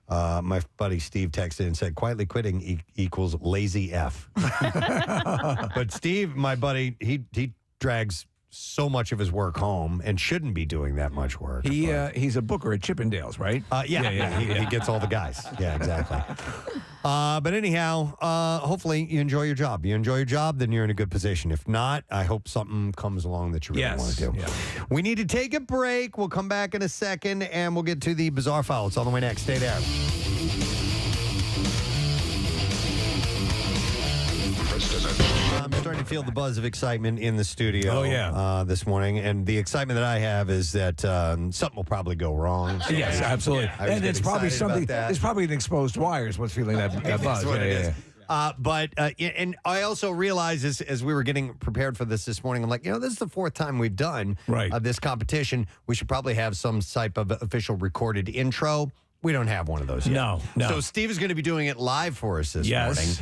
My buddy Steve texted and said, quietly quitting equals lazy F. But Steve, my buddy, he drags so much of his work home and shouldn't be doing that much work. He's a booker at Chippendales, right? He gets all the guys. Yeah, exactly. But anyhow, hopefully you enjoy your job. You enjoy your job, then you're in a good position. If not, I hope something comes along that you really want to do. Yeah. We need to take a break. We'll come back in a second, and we'll get to the bizarre file. It's on the way next. Stay there. I'm starting to feel the buzz of excitement in the studio. Oh, yeah. This morning, and the excitement that I have is that something will probably go wrong. So Yes, absolutely. I was And it's getting probably excited about something. that. It's probably an exposed wires. What's feeling that buzz? That's what Yeah, it yeah, is. yeah. But and I also realized as we were getting prepared for this morning, I'm like, this is the fourth time we've done this competition. We should probably have some type of official recorded intro. We don't have one of those yet. No. So Steve is going to be doing it live for us this Yes. morning.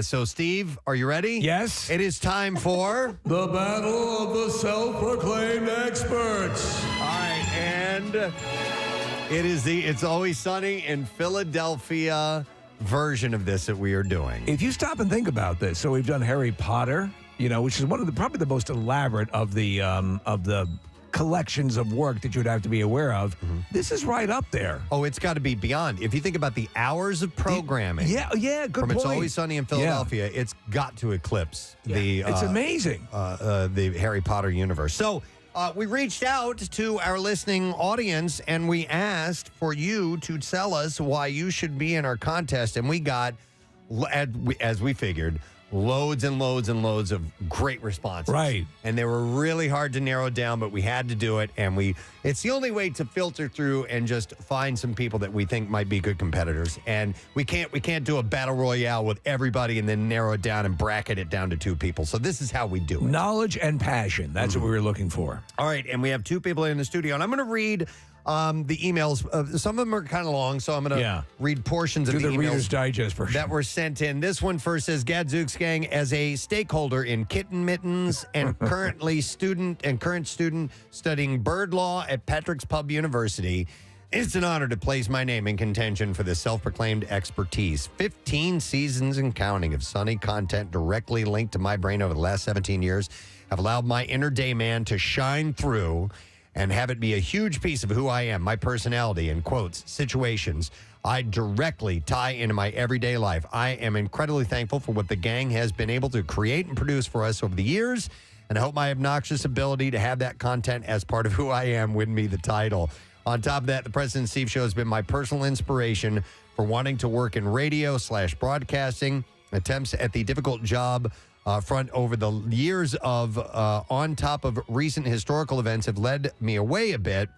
So Steve, are you ready? Yes. It is time for The Battle of the Self-Proclaimed Experts. All right, and it is the It's Always Sunny in Philadelphia version of this that we are doing. If you stop and think about this, so we've done Harry Potter, which is one of probably the most elaborate of the collections of work that you would have to be aware of. This is right up there. Oh, it's got to be beyond. If you think about the hours of programming. Yeah, good From point. It's Always Sunny in Philadelphia, it's got to eclipse the It's amazing. The Harry Potter universe. So we reached out to our listening audience and we asked for you to tell us why you should be in our contest, and we got, as we figured, loads and loads and loads of great responses. Right. And they were really hard to narrow down, but we had to do it. And it's the only way to filter through and just find some people that we think might be good competitors. And we can't do a battle royale with everybody and then narrow it down and bracket it down to two people. So this is how we do it. Knowledge and passion. That's what we were looking for. All right. And we have two people in the studio, and I'm going to read the emails. Some of them are kind of long, so I'm going to read portions Do of the emails Reader's Digest version that were sent in. This one first says, Gadzooks Gang, as a stakeholder in kitten mittens and current student studying bird law at Patrick's Pub University, it's an honor to place my name in contention for this self-proclaimed expertise. 15 seasons and counting of Sunny content directly linked to my brain over the last 17 years have allowed my inner day man to shine through and have it be a huge piece of who I am, my personality, and quotes, situations I directly tie into my everyday life. I am incredibly thankful for what the gang has been able to create and produce for us over the years, and I hope my obnoxious ability to have that content as part of who I am win me the title. On top of that, the Preston and Steve Show has been my personal inspiration for wanting to work in radio/broadcasting, attempts at the difficult job front over the years of on top of recent historical events have led me away a bit,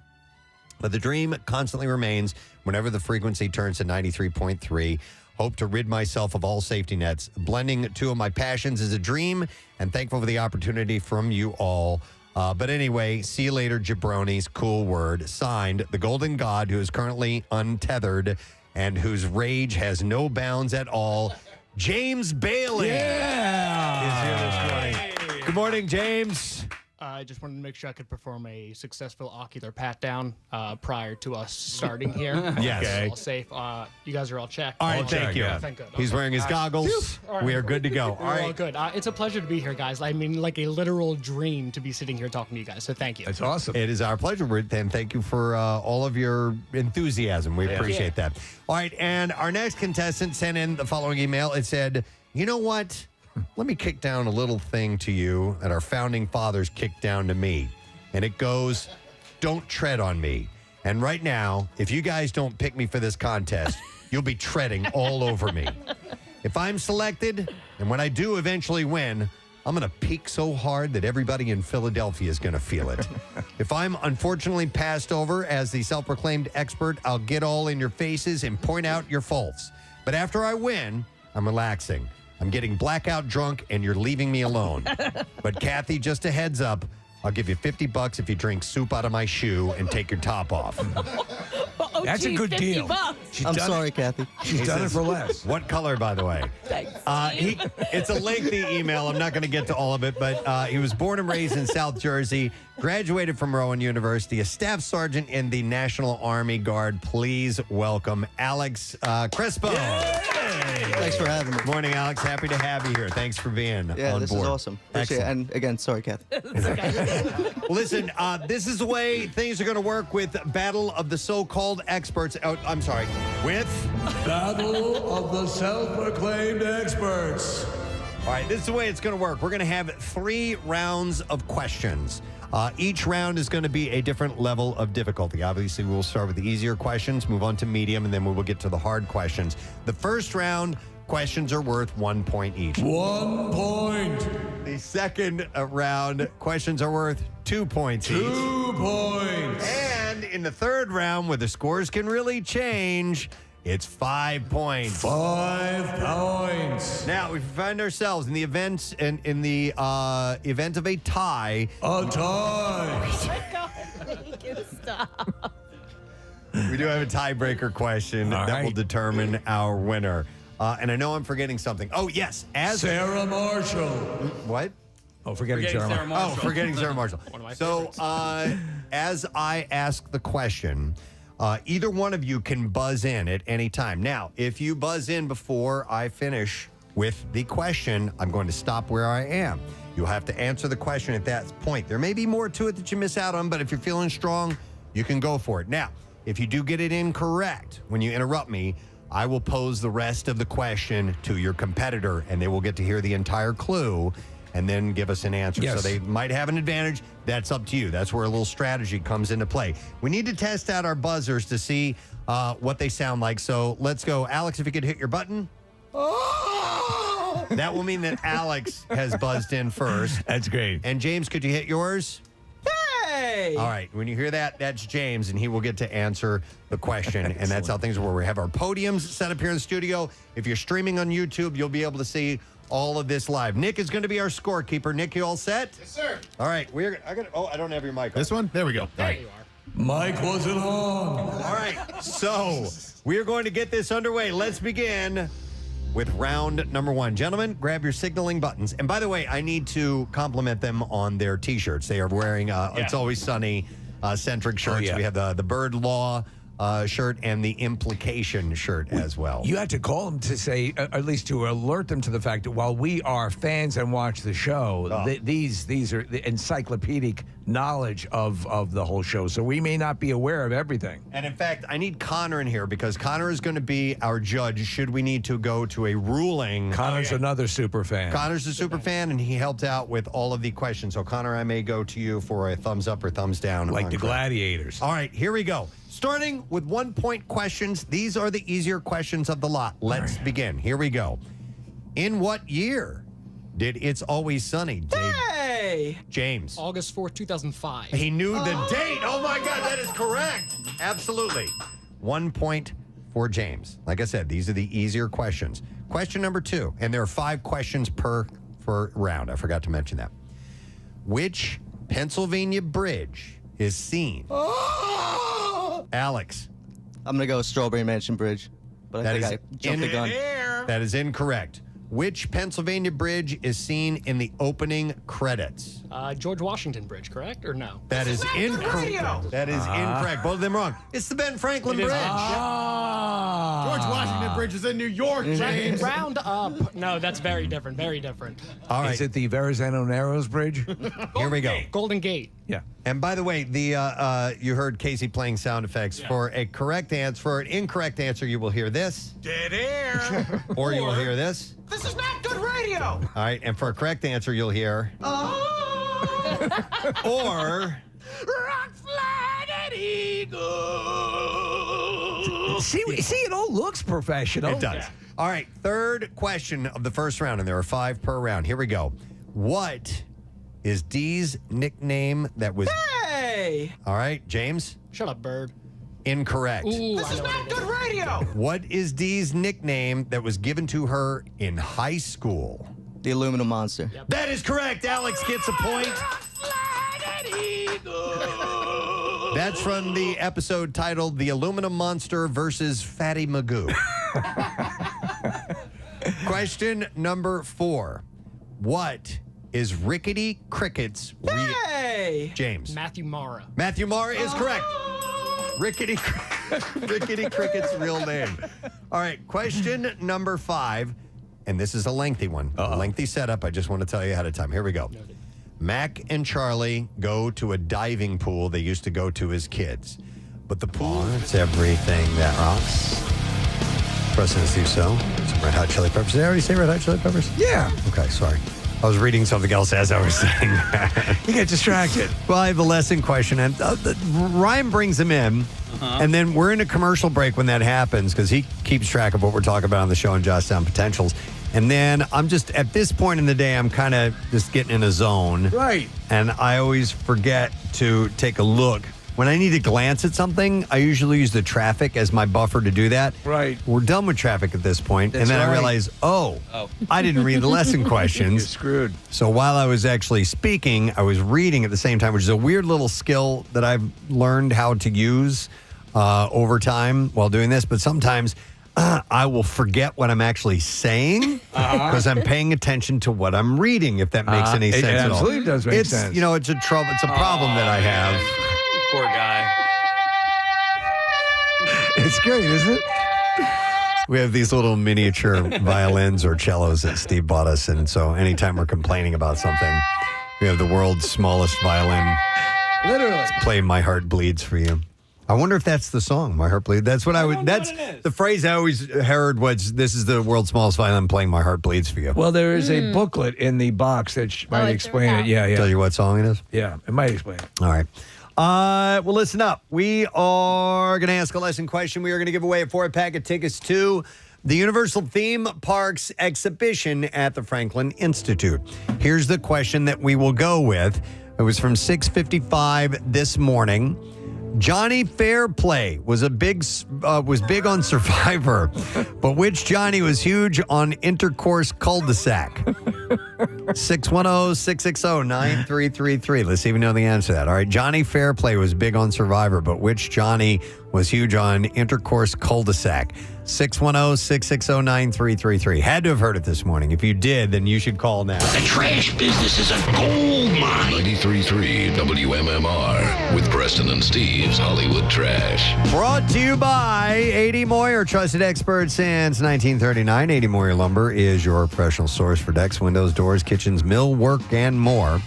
but the dream constantly remains whenever the frequency turns to 93.3. Hope to rid myself of all safety nets. Blending two of my passions is a dream, and thankful for the opportunity from you all. But anyway, see you later, jabronis. Cool word. Signed, the Golden God, who is currently untethered and whose rage has no bounds at all, James Bailey. Yeah. Is here this morning. Good morning, James. I just wanted to make sure I could perform a successful ocular pat down prior to us starting here. Yes. Okay. All safe. You guys are all checked. All right, thank you. Thank good. He's wearing his goggles. All right. We are good to go. All We're all right. good. It's a pleasure to be here, guys. I mean, like a literal dream to be sitting here talking to you guys. So thank you. That's awesome. It is our pleasure, and thank you for all of your enthusiasm. We appreciate that. All right, and our next contestant sent in the following email. It said, you know what? Let me kick down a little thing to you that our founding fathers kicked down to me. And it goes, don't tread on me. And right now, if you guys don't pick me for this contest, you'll be treading all over me. If I'm selected, and when I do eventually win, I'm going to peak so hard that everybody in Philadelphia is going to feel it. If I'm unfortunately passed over as the self-proclaimed expert, I'll get all in your faces and point out your faults. But after I win, I'm relaxing. I'm getting blackout drunk, and you're leaving me alone. But Kathy, just a heads up, I'll give you $50 if you drink soup out of my shoe and take your top off. That's a good deal. I'm sorry, Kathy. She's done it for less. What color, by the way? Thanks. It's a lengthy email. I'm not going to get to all of it, but he was born and raised in South Jersey, graduated from Rowan University, a staff sergeant in the National Army Guard. Please welcome Alex Crespo. Thanks for having me. Morning, Alex. Happy to have you here. Thanks for being on this board. is awesome. Appreciate it. Excellent. And again, sorry, Kathy. Listen, this is the way things are going to work with Battle of the So-Called Experts. Oh, I'm sorry. With Battle of the Self-Proclaimed Experts. All right, this is the way it's going to work. We're going to have 3 rounds of questions. Each round is going to be a different level of difficulty. Obviously, we'll start with the easier questions, move on to medium, and then we will get to the hard questions. The first round, questions are worth 1 point each. 1 point. The second round, questions are worth 2 points each. 2 points. And in the third round, where the scores can really change, it's 5 points. 5 points. Now, if we find ourselves in the event event of a tie. A tie. Oh my God, make it stop. We do have a tiebreaker question that will determine our winner. And I know I'm forgetting something. Oh, yes. As Sarah Marshall. What? Oh, forgetting Sarah Marshall. Oh, forgetting Sarah Marshall. One of my So, as I ask the question, either one of you can buzz in at any time. Now, if you buzz in before I finish with the question, I'm going to stop where I am. You'll have to answer the question at that point. There may be more to it that you miss out on, but if you're feeling strong, you can go for it. Now, if you do get it incorrect when you interrupt me, I will pose the rest of the question to your competitor, and they will get to hear the entire clue and then give us an answer. Yes. So they might have an advantage. That's up to you. That's where a little strategy comes into play. We need to test out our buzzers to see what they sound like. So let's go. Alex, if you could hit your button. Oh! That will mean that Alex has buzzed in first. That's great. And James, could you hit yours? Hey! All right. When you hear that, that's James, and he will get to answer the question. And that's how things work. We have our podiums set up here in the studio. If you're streaming on YouTube, you'll be able to see all of this live. Nick is going to be our scorekeeper. Nick, you all set? Yes, sir. All right. I don't have your mic on. This one? There we go. All right. Mike wasn't on. All right. So we are going to get this underway. Let's begin with round number 1. Gentlemen, grab your signaling buttons. And by the way, I need to compliment them on their T-shirts. They are wearing It's Always Sunny centric shirts. Oh, yeah. We have the Bird Law shirt and the Implication shirt as well. You had to call them to say, at least to alert them to the fact that while we are fans and watch the show, these are the encyclopedic knowledge of the whole show. So we may not be aware of everything. And in fact, I need Connor in here because Connor is going to be our judge should we need to go to a ruling. Connor's another super fan. Connor's a super fan, and he helped out with all of the questions. So, Connor, I may go to you for a thumbs up or thumbs down. Like the gladiators. All right, here we go. Starting with 1 point questions. These are the easier questions of the lot. Let's begin. Here we go. In what year did It's Always Sunny debut? Hey! James. August 4th, 2005. He knew the date. Oh, my God, that is correct. Absolutely. 1 point for James. Like I said, these are the easier questions. Question number 2, and there are 5 questions per round. I forgot to mention that. Which Pennsylvania bridge is seen? Alex. I'm going to go with Strawberry Mansion Bridge, but I think I jumped the gun. That is incorrect. Which Pennsylvania bridge is seen in the opening credits? George Washington Bridge, correct? Or no? That is incorrect. That is incorrect. Both of them wrong. It's the Ben Franklin Bridge. George Washington Bridge is in New York, James. Round up. No, that's very different. Very different. All right. Is it the Verrazano Narrows Bridge? Here we go. Golden Gate. Yeah. And by the way, you heard Casey playing sound effects. For a correct answer, for an incorrect answer, you will hear this. Dead air. Or you will hear this. This is not good radio. All right. And for a correct answer, you'll hear. Or. Rock flag eagle. See, it all looks professional. It does. All right. Third question of the first round, and there are 5 per round. Here we go. What is Dee's nickname that was... Hey! All right, James? Shut up, bird. Incorrect. Ooh, This is not good radio. What is Dee's nickname that was given to her in high school? The aluminum monster. Yep. That is correct. Alex gets a point. That's from the episode titled The Aluminum Monster versus Fatty Magoo. Question number 4. What is Rickety Cricket's Hey! James? Matthew Mara. Matthew Mara is correct. Rickety Cricket's real name. All right, question number 5, and this is a lengthy one. A lengthy setup. I just want to tell you ahead of time. Here we go. Mac and Charlie go to a diving pool they used to go to as kids. But the pool... it's everything that rocks. Preston and Steve, so some Red Hot Chili Peppers. Did I already say Red Hot Chili Peppers? Yeah. Okay, sorry. I was reading something else as I was saying that. You get distracted. Well, I have a lesson question, and Ryan brings them in, and then we're in a commercial break when that happens because he keeps track of what we're talking about on the show and jots down potentials. And then I'm just, at this point in the day, I'm kind of just getting in a zone. Right. And I always forget to take a look. When I need to glance at something, I usually use the traffic as my buffer to do that. Right. We're done with traffic at this point. That's and then right. I realize, I didn't read the lesson questions. You're screwed. So while I was actually speaking, I was reading at the same time, which is a weird little skill that I've learned how to use over time while doing this. But sometimes I will forget what I'm actually saying because I'm paying attention to what I'm reading, if that makes any sense at all. It absolutely does make sense. You know, it's a trouble. It's a problem that I have. Poor guy. It's great, isn't it? We have these little miniature violins or cellos that Steve bought us, and so anytime we're complaining about something, we have the world's smallest violin. Literally. Play My Heart Bleeds for You. I wonder if that's the song, My Heart Bleeds. That's what I would. That's the phrase I always heard was, "This is the world's smallest violin playing My Heart Bleeds for You." Well, there is a booklet in the box that might explain it. Yeah. Tell you what song it is. Yeah, it might explain it. All right. Well, listen up. We are going to ask a lesson question. We are going to give away a 4-pack of tickets to the Universal Theme Parks exhibition at the Franklin Institute. Here's the question that we will go with. It was from 6:55 this morning. Johnny Fairplay was big on Survivor, but which Johnny was huge on Intercourse Cul-de-sac? 610-660-9333. Let's see if we know the answer to that. All right, Johnny Fairplay was big on Survivor, but which Johnny was huge on Intercourse Cul-de-sac? 610-660-9333. Had to have heard it this morning. If you did, then you should call now. The trash business is a gold mine. 93.3 WMMR with Preston and Steve's Hollywood Trash. Brought to you by 80 Moyer, trusted expert since 1939. 80 Moyer Lumber is your professional source for decks, windows, doors, kitchens, millwork, and more.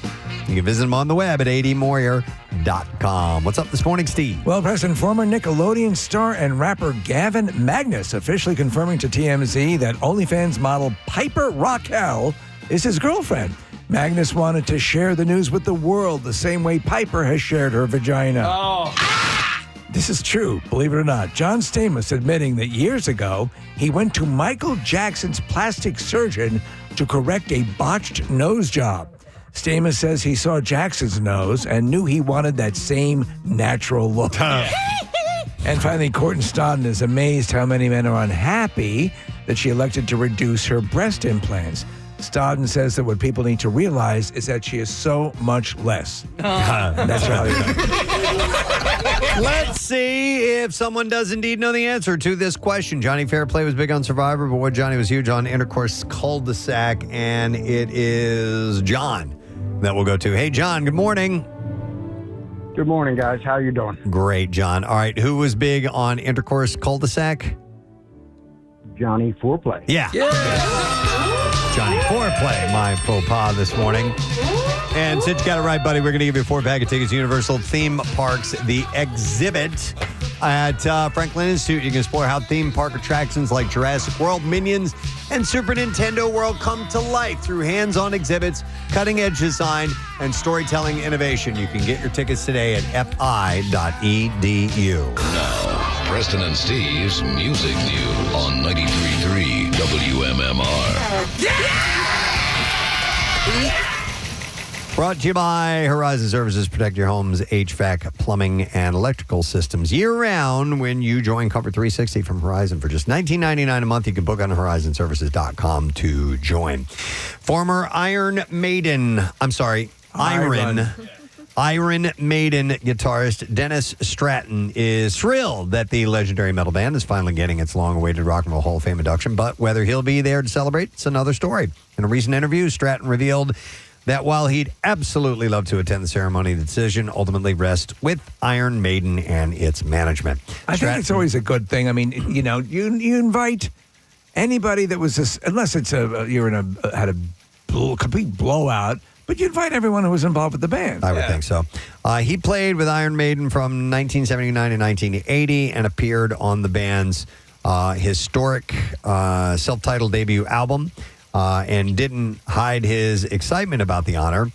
You can visit them on the web at 80moyer.com. What's up this morning, Steve? Well, Preston, former Nickelodeon star and rapper Gavin Magnus officially confirming to TMZ that OnlyFans model Piper Raquel is his girlfriend. Magnus wanted to share the news with the world the same way Piper has shared her vagina. This is true, believe it or not. John Stamos admitting that years ago, he went to Michael Jackson's plastic surgeon to correct a botched nose job. Stamos says he saw Jackson's nose and knew he wanted that same natural look. And finally, Courtney Stodden is amazed how many men are unhappy that she elected to reduce her breast implants. Stodden says that what people need to realize is that she is so much less. That's how Let's see if someone does indeed know the answer to this question. Johnny Fairplay was big on Survivor, but what Johnny was huge on Intercourse Cul-de-sac, and it is John that we'll go to. Hey, John, good morning. Good morning, guys. How you doing? Great, John. All right, who was big on Intercourse Cul-de-sac? Johnny Foreplay. Yeah. Johnny Foreplay, my faux pas this morning. And since you got it right, buddy, we're going to give you a 4-pack of tickets to Universal Theme Parks, the exhibit at Franklin Institute. You can explore how theme park attractions like Jurassic World, Minions, and Super Nintendo World come to life through hands-on exhibits, cutting-edge design, and storytelling innovation. You can get your tickets today at fi.edu. Now, Preston and Steve's Music News on 93.3 WMMR. Brought to you by Horizon Services. Protect your home's HVAC, plumbing, and electrical systems year-round when you join Comfort 360 from Horizon. For just $19.99 a month, you can book on horizonservices.com to join. Former Iron Maiden guitarist Dennis Stratton is thrilled that the legendary metal band is finally getting its long-awaited Rock and Roll Hall of Fame induction, but whether he'll be there to celebrate, it's another story. In a recent interview, Stratton revealed that while he'd absolutely love to attend the ceremony, the decision ultimately rests with Iron Maiden and its management. I think it's always a good thing. I mean, you know, you invite anybody that was this, unless it's you're in had a complete blowout, but you invite everyone who was involved with the band. I would think so. He played with Iron Maiden from 1979 to 1980 and appeared on the band's historic self-titled debut album. And didn't hide his excitement about the honor.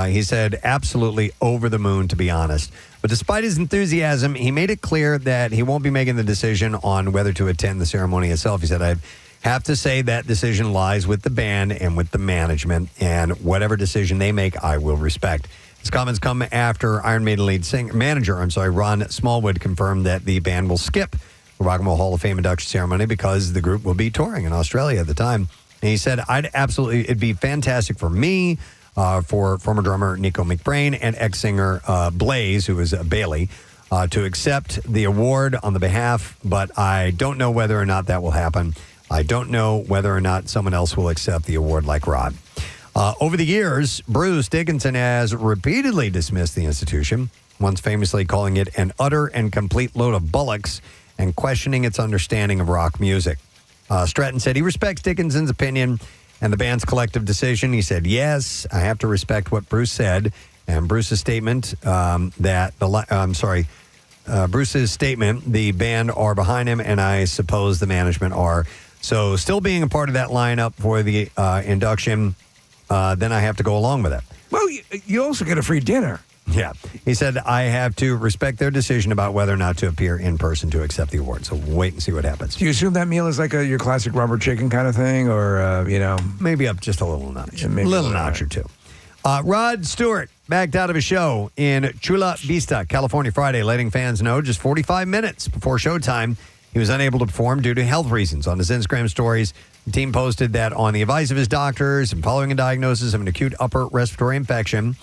He said, absolutely over the moon, to be honest. But despite his enthusiasm, he made it clear that he won't be making the decision on whether to attend the ceremony itself. He said, I have to say that decision lies with the band and with the management, and whatever decision they make, I will respect. His comments come after Iron Maiden manager Ron Smallwood confirmed that the band will skip the Rock and Roll Hall of Fame induction ceremony because the group will be touring in Australia at the time. And he said, it'd be fantastic for me, for former drummer Nico McBrain and ex-singer Blaze, who is Bailey, to accept the award on the behalf, but I don't know whether or not that will happen. I don't know whether or not someone else will accept the award like Rod. Over the years, Bruce Dickinson has repeatedly dismissed the institution, once famously calling it an utter and complete load of bullocks and questioning its understanding of rock music. Stratton said he respects Dickinson's opinion and the band's collective decision. He said, yes, I have to respect what Bruce said. And Bruce's statement Bruce's statement, the band are behind him, and I suppose the management are. So still being a part of that lineup for the induction, then I have to go along with it. Well, you also get a free dinner. Yeah. He said, I have to respect their decision about whether or not to appear in person to accept the award. So we'll wait and see what happens. Do you assume that meal is like your classic rubber chicken kind of thing, or, Maybe up just a little notch. Yeah, a little notch or two. Rod Stewart backed out of a show in Chula Vista, California, Friday, letting fans know just 45 minutes before showtime he was unable to perform due to health reasons. On his Instagram stories, the team posted that on the advice of his doctors and following a diagnosis of an acute upper respiratory infection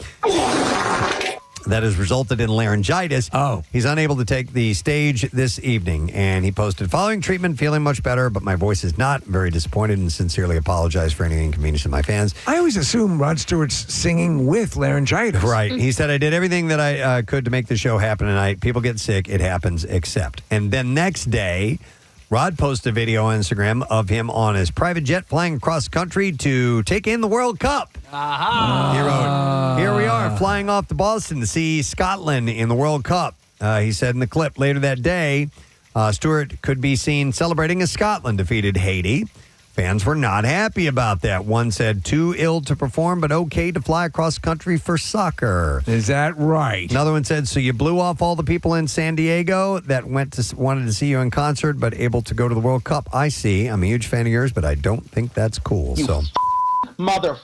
that has resulted in laryngitis. He's unable to take the stage this evening. And he posted, following treatment, feeling much better, but my voice is not. Very disappointed and sincerely apologize for any inconvenience to my fans. I always assume Rod Stewart's singing with laryngitis. Right. He said, I did everything that I could to make the show happen tonight. People get sick. It happens, accept. And then next day, Rod posted a video on Instagram of him on his private jet flying across country to take in the World Cup. He wrote, here we are flying off to Boston to see Scotland in the World Cup. He said in the clip later that day, Stewart could be seen celebrating as Scotland defeated Haiti. Fans were not happy about that. One said, too ill to perform, but okay to fly across country for soccer. Is that right? Another one said, so you blew off all the people in San Diego that wanted to see you in concert, but able to go to the World Cup. I see. I'm a huge fan of yours, but I don't think that's cool. So, mother.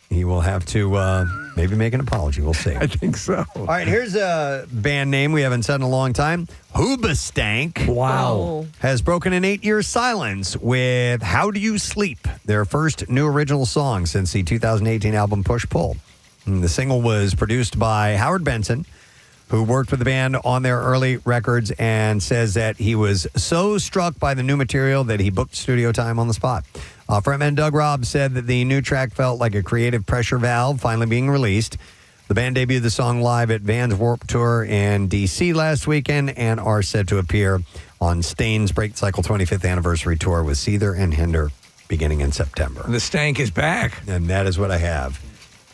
He will have to maybe make an apology. We'll see. I think so. All right, here's a band name we haven't said in a long time. Hoobastank. Wow. Has broken an 8-year silence with How Do You Sleep, their first new original song since the 2018 album Push Pull. And the single was produced by Howard Benson, who worked with the band on their early records and says that he was so struck by the new material that he booked studio time on the spot. Frontman Doug Robb said that the new track felt like a creative pressure valve finally being released. The band debuted the song live at Vans Warped Tour in D.C. last weekend and are set to appear on Stain's Break Cycle 25th Anniversary Tour with Seether and Hinder beginning in September. The stank is back. And that is what I have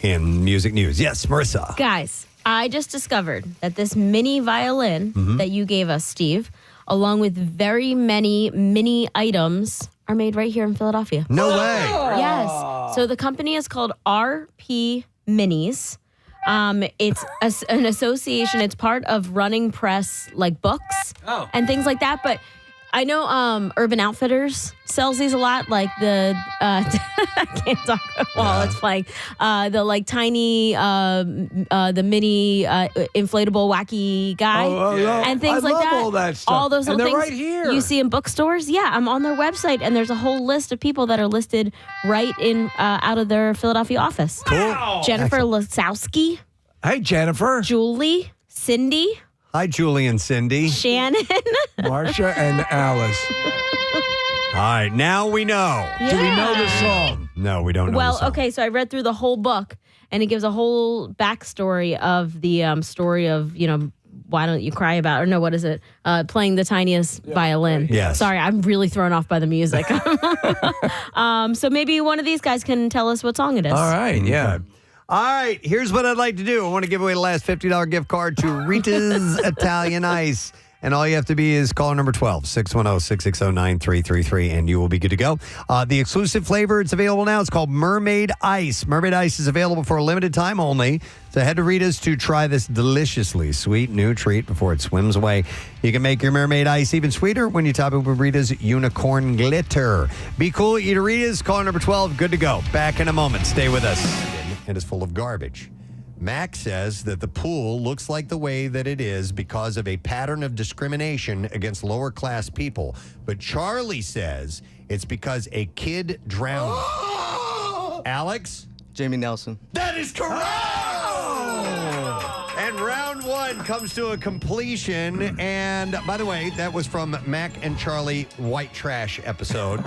in music news. Yes, Marissa. Guys, I just discovered that this mini violin that you gave us, Steve, along with very many mini items, are made right here in Philadelphia. No way. Yes. So the company is called RP Minis. It's an association. It's part of Running Press, like books and things like that. But I know Urban Outfitters sells these a lot, like the I can't talk while it's playing. The like tiny, the mini inflatable wacky guy and things I like love that. all that stuff. All those And little they're things right here. you see in bookstores. Yeah, I'm on their website, and there's a whole list of people that are listed right in out of their Philadelphia office. Cool. Jennifer Lasowski. Hey, Jennifer. Julie, Cindy. Hi, Julie and Cindy. Shannon. Marsha and Alice. All right, now we know. Yeah. Do we know the song? No, we don't know the Well, song. okay, so I read through the whole book, and it gives a whole backstory of the story of, Why Don't You Cry About, or no, what is it? Playing the tiniest violin. Yes. Sorry, I'm really thrown off by the music. So maybe one of these guys can tell us what song it is. All right, yeah. All right, here's what I'd like to do. I want to give away the last $50 gift card to Rita's Italian Ice. And all you have to be is caller number 12, 610-660-9333, and you will be good to go. The exclusive flavor, it's available now. It's called Mermaid Ice. Mermaid Ice is available for a limited time only. So head to Rita's to try this deliciously sweet new treat before it swims away. You can make your Mermaid Ice even sweeter when you top it with Rita's Unicorn Glitter. Be cool, eat a Rita's. Caller number 12, good to go. Back in a moment. Stay with us. It is full of garbage. Max says that the pool looks like the way that it is because of a pattern of discrimination against lower class people. But Charlie says it's because a kid drowned. Alex? Jamie Nelson. That is correct! And round one comes to a completion. And by the way, that was from Mac and Charlie White Trash episode.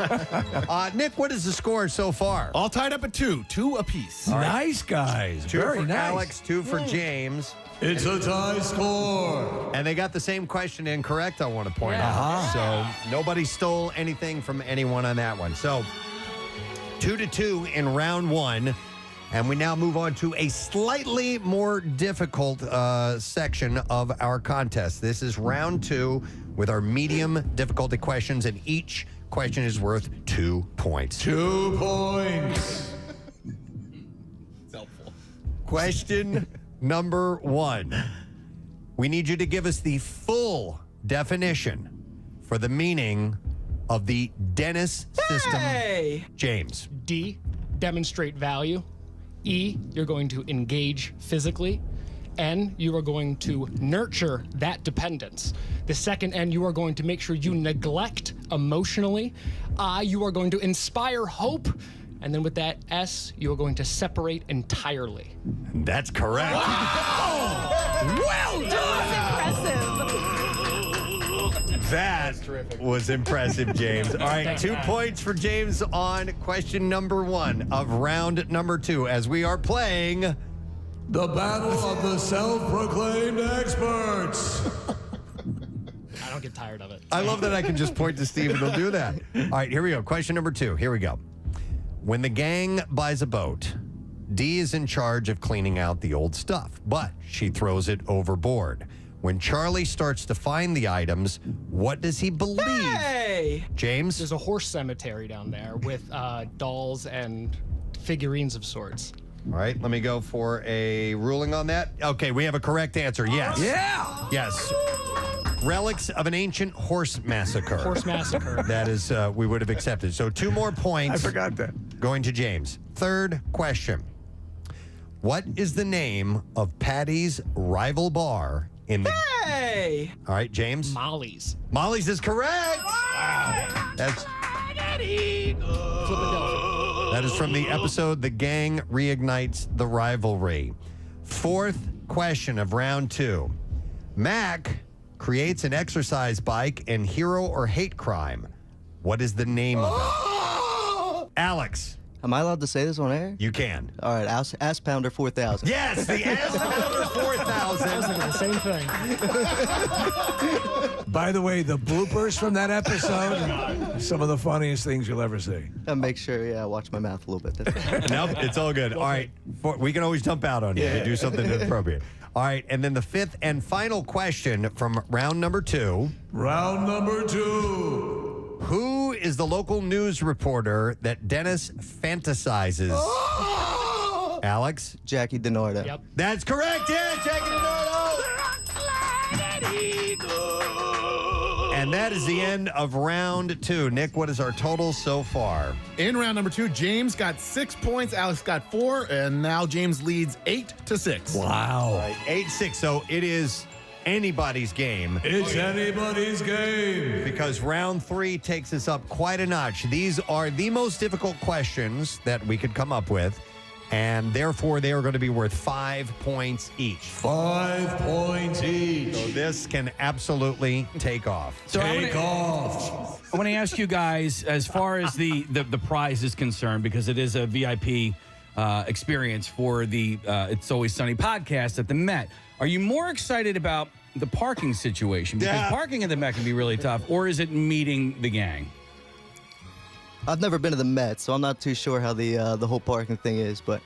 Nick, what is the score so far? All tied up at two apiece. Nice, guys. Two Very for nice. Alex, two for James. It's a tie score. And they got the same question incorrect, I want to point out. So nobody stole anything from anyone on that one. So 2-2 in round one. And we now move on to a slightly more difficult section of our contest. This is round two with our medium difficulty questions, and each question is worth 2 points. 2 points. It's helpful. Question number one. We need you to give us the full definition for the meaning of the Dennis system. James. D, demonstrate value. E, you're going to engage physically. N, you are going to nurture that dependence. The second N, you are going to make sure you neglect emotionally. I, you are going to inspire hope. And then with that S, you are going to separate entirely. That's correct. Well done! That was impressive, James. All right, Thanks, 2 guys. points for James on question number one of round number two as we are playing The battle of the self-proclaimed experts. I don't get tired of it. I love that I can just point to Steve and he'll do that. All right, here we go. Question number two. Here we go. When the gang buys a boat, Dee is in charge of cleaning out the old stuff, but she throws it overboard. When Charlie starts to find the items, what does he believe? Hey! James? There's a horse cemetery down there with dolls and figurines of sorts. All right, let me go for a ruling on that. Okay, we have a correct answer. Yes. Yeah. Yes. Relics of an ancient horse massacre. Horse massacre. That is, we would have accepted. So 2 more points. I forgot that. Going to James. Third question. What is the name of Patty's rival bar in the... Hey! All right, James. Molly's. Molly's is correct. Wow. That is from the episode The Gang Reignites the Rivalry. Fourth question of round two. Mac creates an exercise bike in Hero or Hate Crime. What is the name of it? Alex. Am I allowed to say this on air? You can. All right, Ass Pounder 4000. Yes, the Ass Pounder 4000. I was thinking the same thing. By the way, the bloopers from that episode, some of the funniest things you'll ever see. And make sure, I watch my mouth a little bit. That's Nope, it's all good. All right, we can always jump out on you to do something inappropriate. All right, and then the fifth and final question from round number 2. Round number 2. Who is the local news reporter that Dennis fantasizes? Alex? Jackie DiNardo. Yep. That's correct. Yeah, Jackie DiNardo. And that is the end of round 2. Nick, what is our total so far? In round number 2, James got 6 points, Alex got 4, and now James leads 8-6. Wow. All right, 8-6. So it is anybody's game. It's anybody's game. Because round 3 takes us up quite a notch. These are the most difficult questions that we could come up with, and therefore they are going to be worth 5 points each. 5 points each. So this can absolutely take off. So Take off. I want to ask you guys, as far as the prize is concerned, because it is a VIP experience for the It's Always Sunny podcast at the Met. Are you more excited about the parking situation? Because parking at the Met can be really tough, or is it meeting the gang? I've never been to the Met, so I'm not too sure how the whole parking thing is, but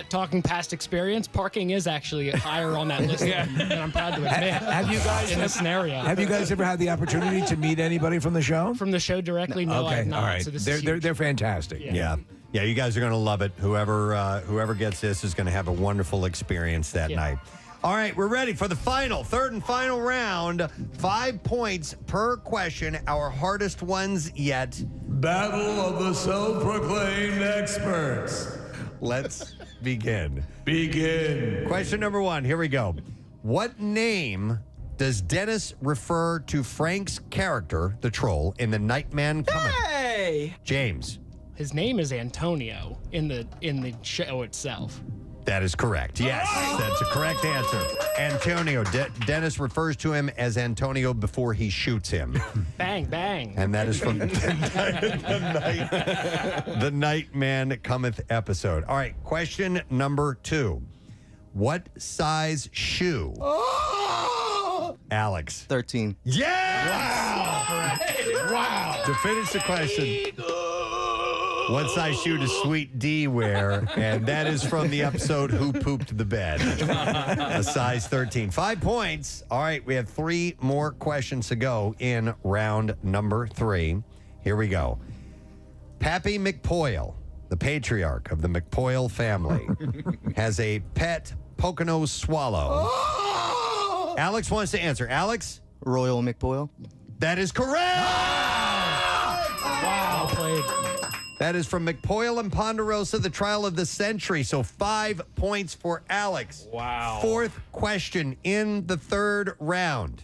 Talking past experience, parking is actually higher on that list than I'm proud to admit. Have you guys in this scenario? Have you guys ever had the opportunity to meet anybody from the show? From the show directly? No, okay, I've not. all right. So this is huge. They're fantastic. Yeah. Yeah, you guys are going to love it. Whoever gets this is going to have a wonderful experience that night. All right, we're ready for the third and final round. 5 points per question, our hardest ones yet. Battle of the self-proclaimed experts. Let's begin. Begin. Question number 1, here we go. What name does Dennis refer to Frank's character, the troll, in the Nightman comic? Hey! James. His name is Antonio in the show itself. That is correct. Yes, that's a correct answer. Antonio. Dennis refers to him as Antonio before he shoots him. Bang, bang. And that is from the Nightman Cometh episode. All right, question number 2. What size shoe? Alex. 13. Yes! Wow. Wow. To finish the question, what size shoe does Sweet D wear? And that is from the episode Who Pooped the Bed? A size 13. 5 points. All right, we have 3 more questions to go in round number 3. Here we go. Pappy McPoyle, the patriarch of the McPoyle family, has a pet Pocono swallow. Alex wants to answer. Alex? Royal McPoyle. That is correct! Wow, played. That is from McPoyle and Ponderosa, the trial of the century. So 5 points for Alex. Wow. 4th question in the 3rd round.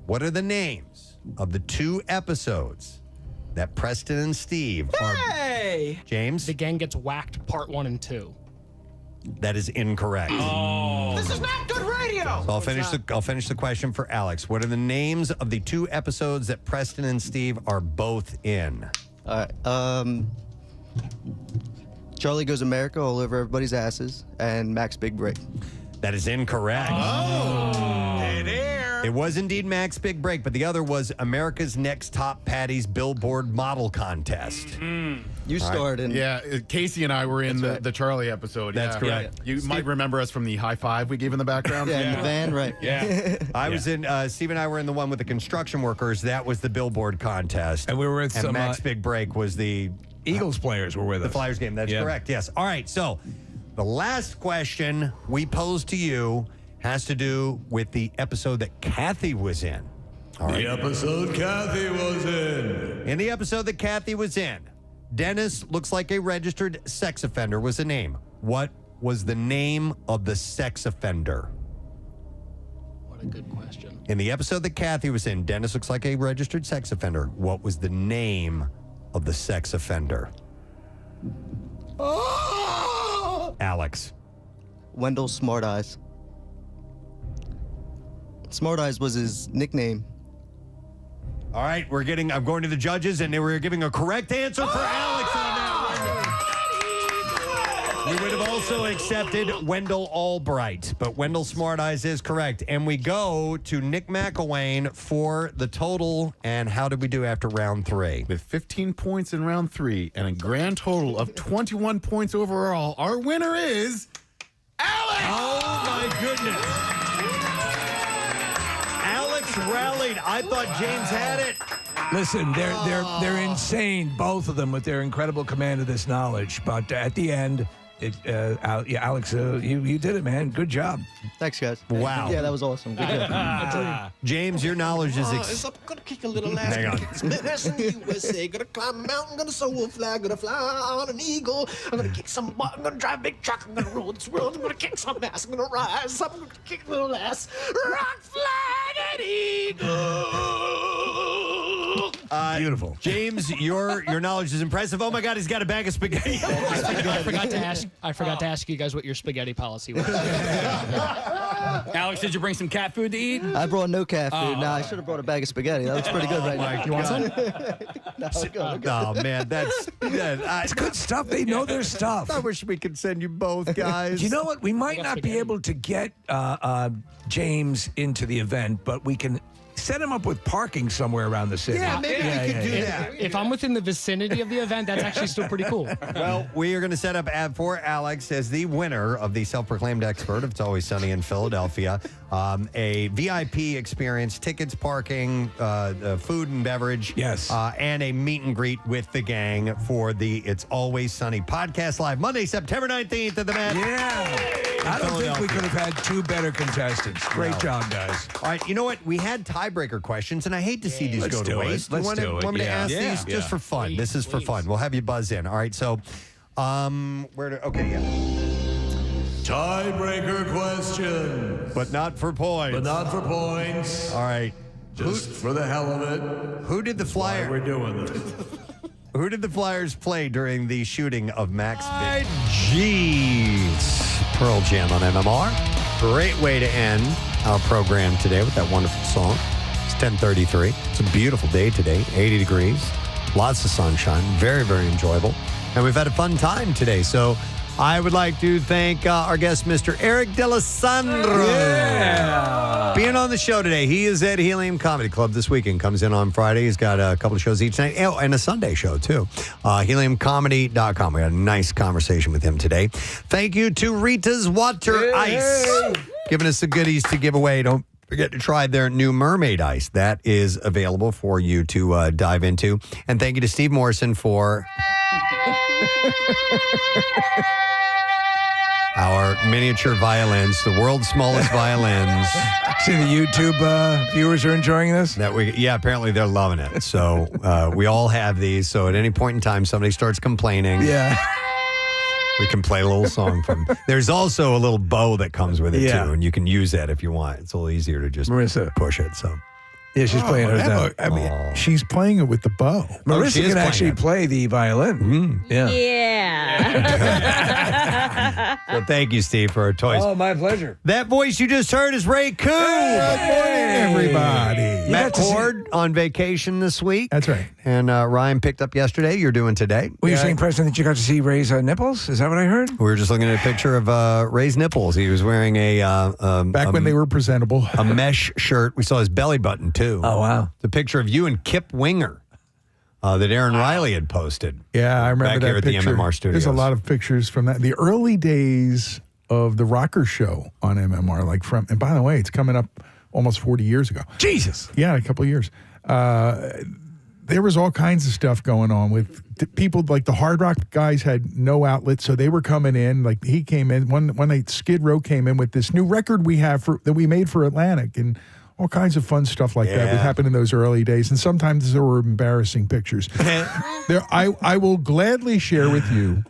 What are the names of the 2 episodes that Preston and Steve are... Hey! James? The gang gets whacked, part 1 and 2. That is incorrect. Oh. This is not good radio. So I'll finish the question for Alex. What are the names of the 2 episodes that Preston and Steve are both in? All right. Charlie Goes America, all over everybody's asses, and Max Big Break. That is incorrect. Dead air. It was indeed Max Big Break, but the other was America's Next Top Patties Billboard Model Contest. You starred in. Yeah, Casey and I were in That's right. the Charlie episode. That's yeah. correct. You might remember us from the high five we gave in the background. Yeah, in the van, right. Yeah. I was in, Steve and I were in the one with the construction workers. That was the Billboard contest. And we were with and some, Max Big Break was the Eagles players were with the us. Flyers game. That's correct, yes. All right, so the last question we posed to you has to do with the episode that Kathy was in. All right. The episode Kathy was in. In the episode that Kathy was in, Dennis looks like a registered sex offender was the name. What was the name of the sex offender? What a good question. In the episode that Kathy was in, Dennis looks like a registered sex offender. What was the name of the sex offender? Alex. Wendell Smart Eyes. Smart Eyes was his nickname. All right, I'm going to the judges, and they were giving a correct answer for Alex on that one. We would have also accepted Wendell Albright, but Wendell Smart Eyes is correct. And we go to Nick McElwain for the total. And how did we do after round 3? With 15 points in round 3 and a grand total of 21 points overall, our winner is Alex! Oh, my goodness. Alex rallied. I thought James had it. Listen, they're insane, both of them, with their incredible command of this knowledge. But at the end, Alex, you did it, man. Good job. Thanks, guys. Wow. Yeah, that was awesome. Good job. James, your knowledge is... I'm gonna kick a little ass. Hang on. That's in the USA. Gonna climb a mountain. Gonna soar a flag. Gonna fly on an eagle. I'm gonna kick some butt. I'm gonna drive a big truck. I'm gonna rule this world. I'm gonna kick some ass. I'm gonna rise. I'm gonna kick a little ass. Rock, flag, and eagle. Beautiful. James, your knowledge is impressive. Oh, my God, he's got a bag of spaghetti. I forgot to ask you guys what your spaghetti policy was. Alex, did you bring some cat food to eat? I brought no cat food. Nah, I should have brought a bag of spaghetti. That looks pretty good right now. You want some? No, good. Oh, man, It's good stuff. They know their stuff. I wish we could send you both, guys. You know what? We might not be able to get James into the event, but we can set him up with parking somewhere around the city. Yeah, maybe we could do that. If I'm within the vicinity of the event, that's actually still pretty cool. Well, we are going to set up for Alex as the winner of the self-proclaimed expert of It's Always Sunny in Philadelphia, a VIP experience, tickets, parking, food and beverage, yes, and a meet and greet with the gang for the It's Always Sunny podcast live Monday, September 19th at the Met. Yeah. I don't think we could have had two better contestants. Great job, guys. All right, you know what? We had tiebreaker questions, and I hate to see these Let's go to do it. waste. Let's Want do it. me to ask these Yeah. just for fun? This is for fun. We'll have you buzz in. All right, so, Tiebreaker question. But not for points. But not for points. All right. Just for the hell of it. Who did the Flyers? We're doing this. Who did the Flyers play during the shooting of Max Big? Jeez. Pearl Jam on MMR. Great way to end our program today with that wonderful song. It's 10:33. It's a beautiful day today. 80 degrees. Lots of sunshine. Very, very enjoyable. And we've had a fun time today. So I would like to thank our guest, Mr. Eric D'Alessandro. Being on the show today. He is at Helium Comedy Club this weekend. Comes in on Friday. He's got a couple of shows each night. Oh, and a Sunday show, too. HeliumComedy.com. We had a nice conversation with him today. Thank you to Rita's Water Ice. Giving us the goodies to give away. Don't forget to try their new Mermaid Ice. That is available for you to dive into. And thank you to Steve Morrison for our miniature violins, the world's smallest violins. See, the YouTube viewers are enjoying this? Apparently they're loving it. So we all have these. So at any point in time, somebody starts complaining. Yeah. We can play a little song from. There's also a little bow that comes with it, too, and you can use that if you want. It's a little easier to just push it. So. Yeah, she's playing it now. I mean, she's playing it with the bow. Marissa can actually play the violin. Yeah. So thank you, Steve, for our toys. Oh, my pleasure. That voice you just heard is Ray Coon. Good morning, everybody. Matt Cord on vacation this week. That's right. And Ryan picked up yesterday. You're doing today. Were you saying, Preston, that you got to see Ray's nipples? Is that what I heard? We were just looking at a picture of Ray's nipples. He was wearing back when they were presentable, a mesh shirt. We saw his belly button, too. Oh, wow. The picture of you and Kip Winger that Aaron Riley had posted. Yeah, I remember back that here at picture. the MMR studios. There's a lot of pictures from that. The early days of the rocker show on MMR, and by the way, it's coming up almost 40 years ago. Jesus. Yeah, a couple of years. There was all kinds of stuff going on with people, like the hard rock guys had no outlet, so they were coming in. Like he came in one night, Skid Row came in with this new record that we made for Atlantic, and all kinds of fun stuff like that would happen in those early days. And sometimes there were embarrassing pictures. I will gladly share with you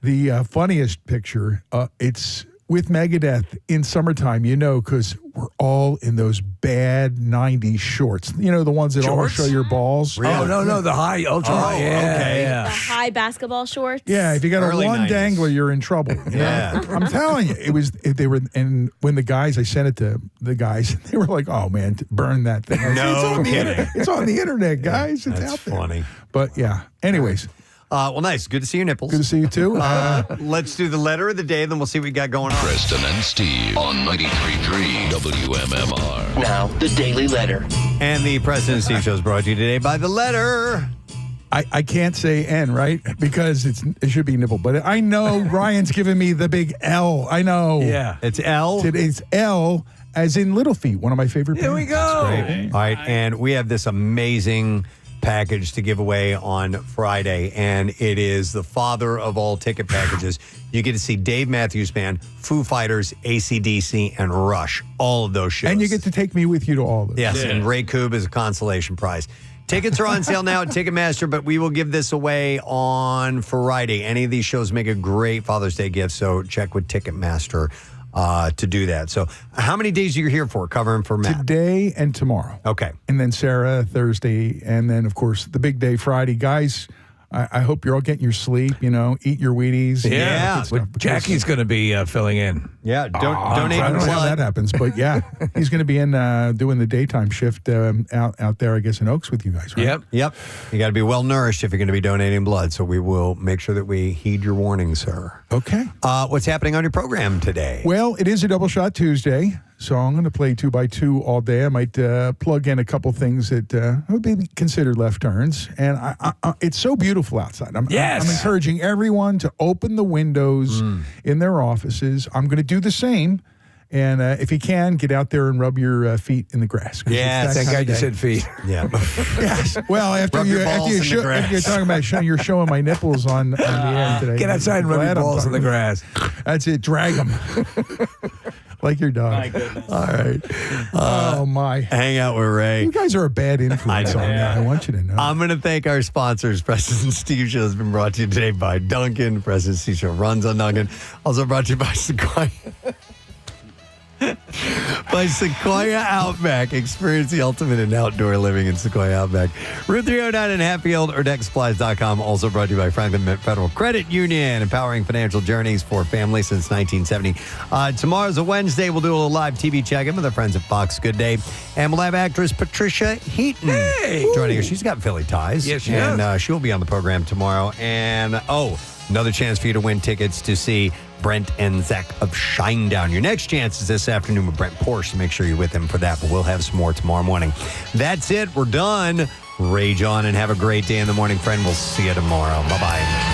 the funniest picture. It's with Megadeth in summertime, because we're all in those bad 90s shorts. The ones that almost show your balls. Oh, no, the high, ultra high. Yeah. The high basketball shorts. Yeah, if you got Early a one 90s. dangler, you're in trouble. Yeah. I'm telling you, and when I sent it to the guys, they were like, "Oh man, burn that thing." I said, No kidding. It's on the internet, guys. It's That's out there. funny. But yeah. Anyways, Well, nice. Good to see your nipples. good to see you too. Let's do the letter of the day, then we'll see what we got going on. Preston and Steve on 93.3 WMMR. Now, the Daily Letter. And the Preston and Steve show is brought to you today by the letter. I can't say N, right? Because it should be nipple. But I know Ryan's giving me the big L. I know. Yeah. It's L. Today's L, as in Little Feet, one of my favorite Here we bands. go. All right, and we have this amazing package to give away on Friday, and it is the father of all ticket packages. You get to see Dave Matthews Band, Foo Fighters, AC/DC, and Rush, all of those shows. And you get to take me with you to all of them. Yes, and Ray Koob is a consolation prize. Tickets are on sale now at Ticketmaster, but we will give this away on Friday. Any of these shows make a great Father's Day gift, so check with Ticketmaster to do that. So how many days are you here for, covering for Matt? Today and tomorrow. Okay. And then Sarah Thursday, and then of course the big day Friday. Guys, I hope you're all getting your sleep. Eat your Wheaties. Yeah. Good stuff, because- Jackie's going to be filling in. Yeah, donate I don't know how blood. that happens, but yeah, he's going to be in doing the daytime shift out there, I guess, in Oaks with you guys, right? Yep. You got to be well nourished if you're going to be donating blood. So we will make sure that we heed your warning, sir. Okay. What's happening on your program today? Well, it is a double shot Tuesday, so I'm going to play 2x2 all day. I might plug in a couple things that would be considered left turns, and I it's so beautiful outside. I'm encouraging everyone to open the windows in their offices. I'm going to do the same. And if you can, get out there and rub your feet in the grass. Yeah, Thank God you said feet. Yeah. Yes. Well, after Rub your balls in the after grass. you're talking about you're showing my nipples on the air today. Get outside and rub your Glad I'm balls in the talking- grass. That's it. Drag them. Like your dog. My goodness. All right. Oh, my. Hang out with Ray. You guys are a bad influence I know. on me. I want you to know. I'm going to thank our sponsors. Preston and Steve Show has been brought to you today by Duncan. Preston and Steve Show runs on Duncan. Also brought to you by Sequoia. By Sequoia Outback. Experience the ultimate in outdoor living in Sequoia Outback. Route 309 in Hatfield or decksupplies.com. Also brought to you by Franklin Mint Federal Credit Union, empowering financial journeys for families since 1970. Tomorrow's a Wednesday. We'll do a little live TV check-in with our friends at Fox Good Day. And we'll have actress Patricia Heaton joining us. She's got Philly ties. Yes, she And does. she'll be on the program tomorrow. And, another chance for you to win tickets to see Brent and Zach of Shinedown. Your next chance is this afternoon with Brent Porsche, so make sure you're with him for that, but we'll have some more tomorrow morning. That's it. We're done. Rage on and have a great day in the morning, friend. We'll see you tomorrow. Bye-bye.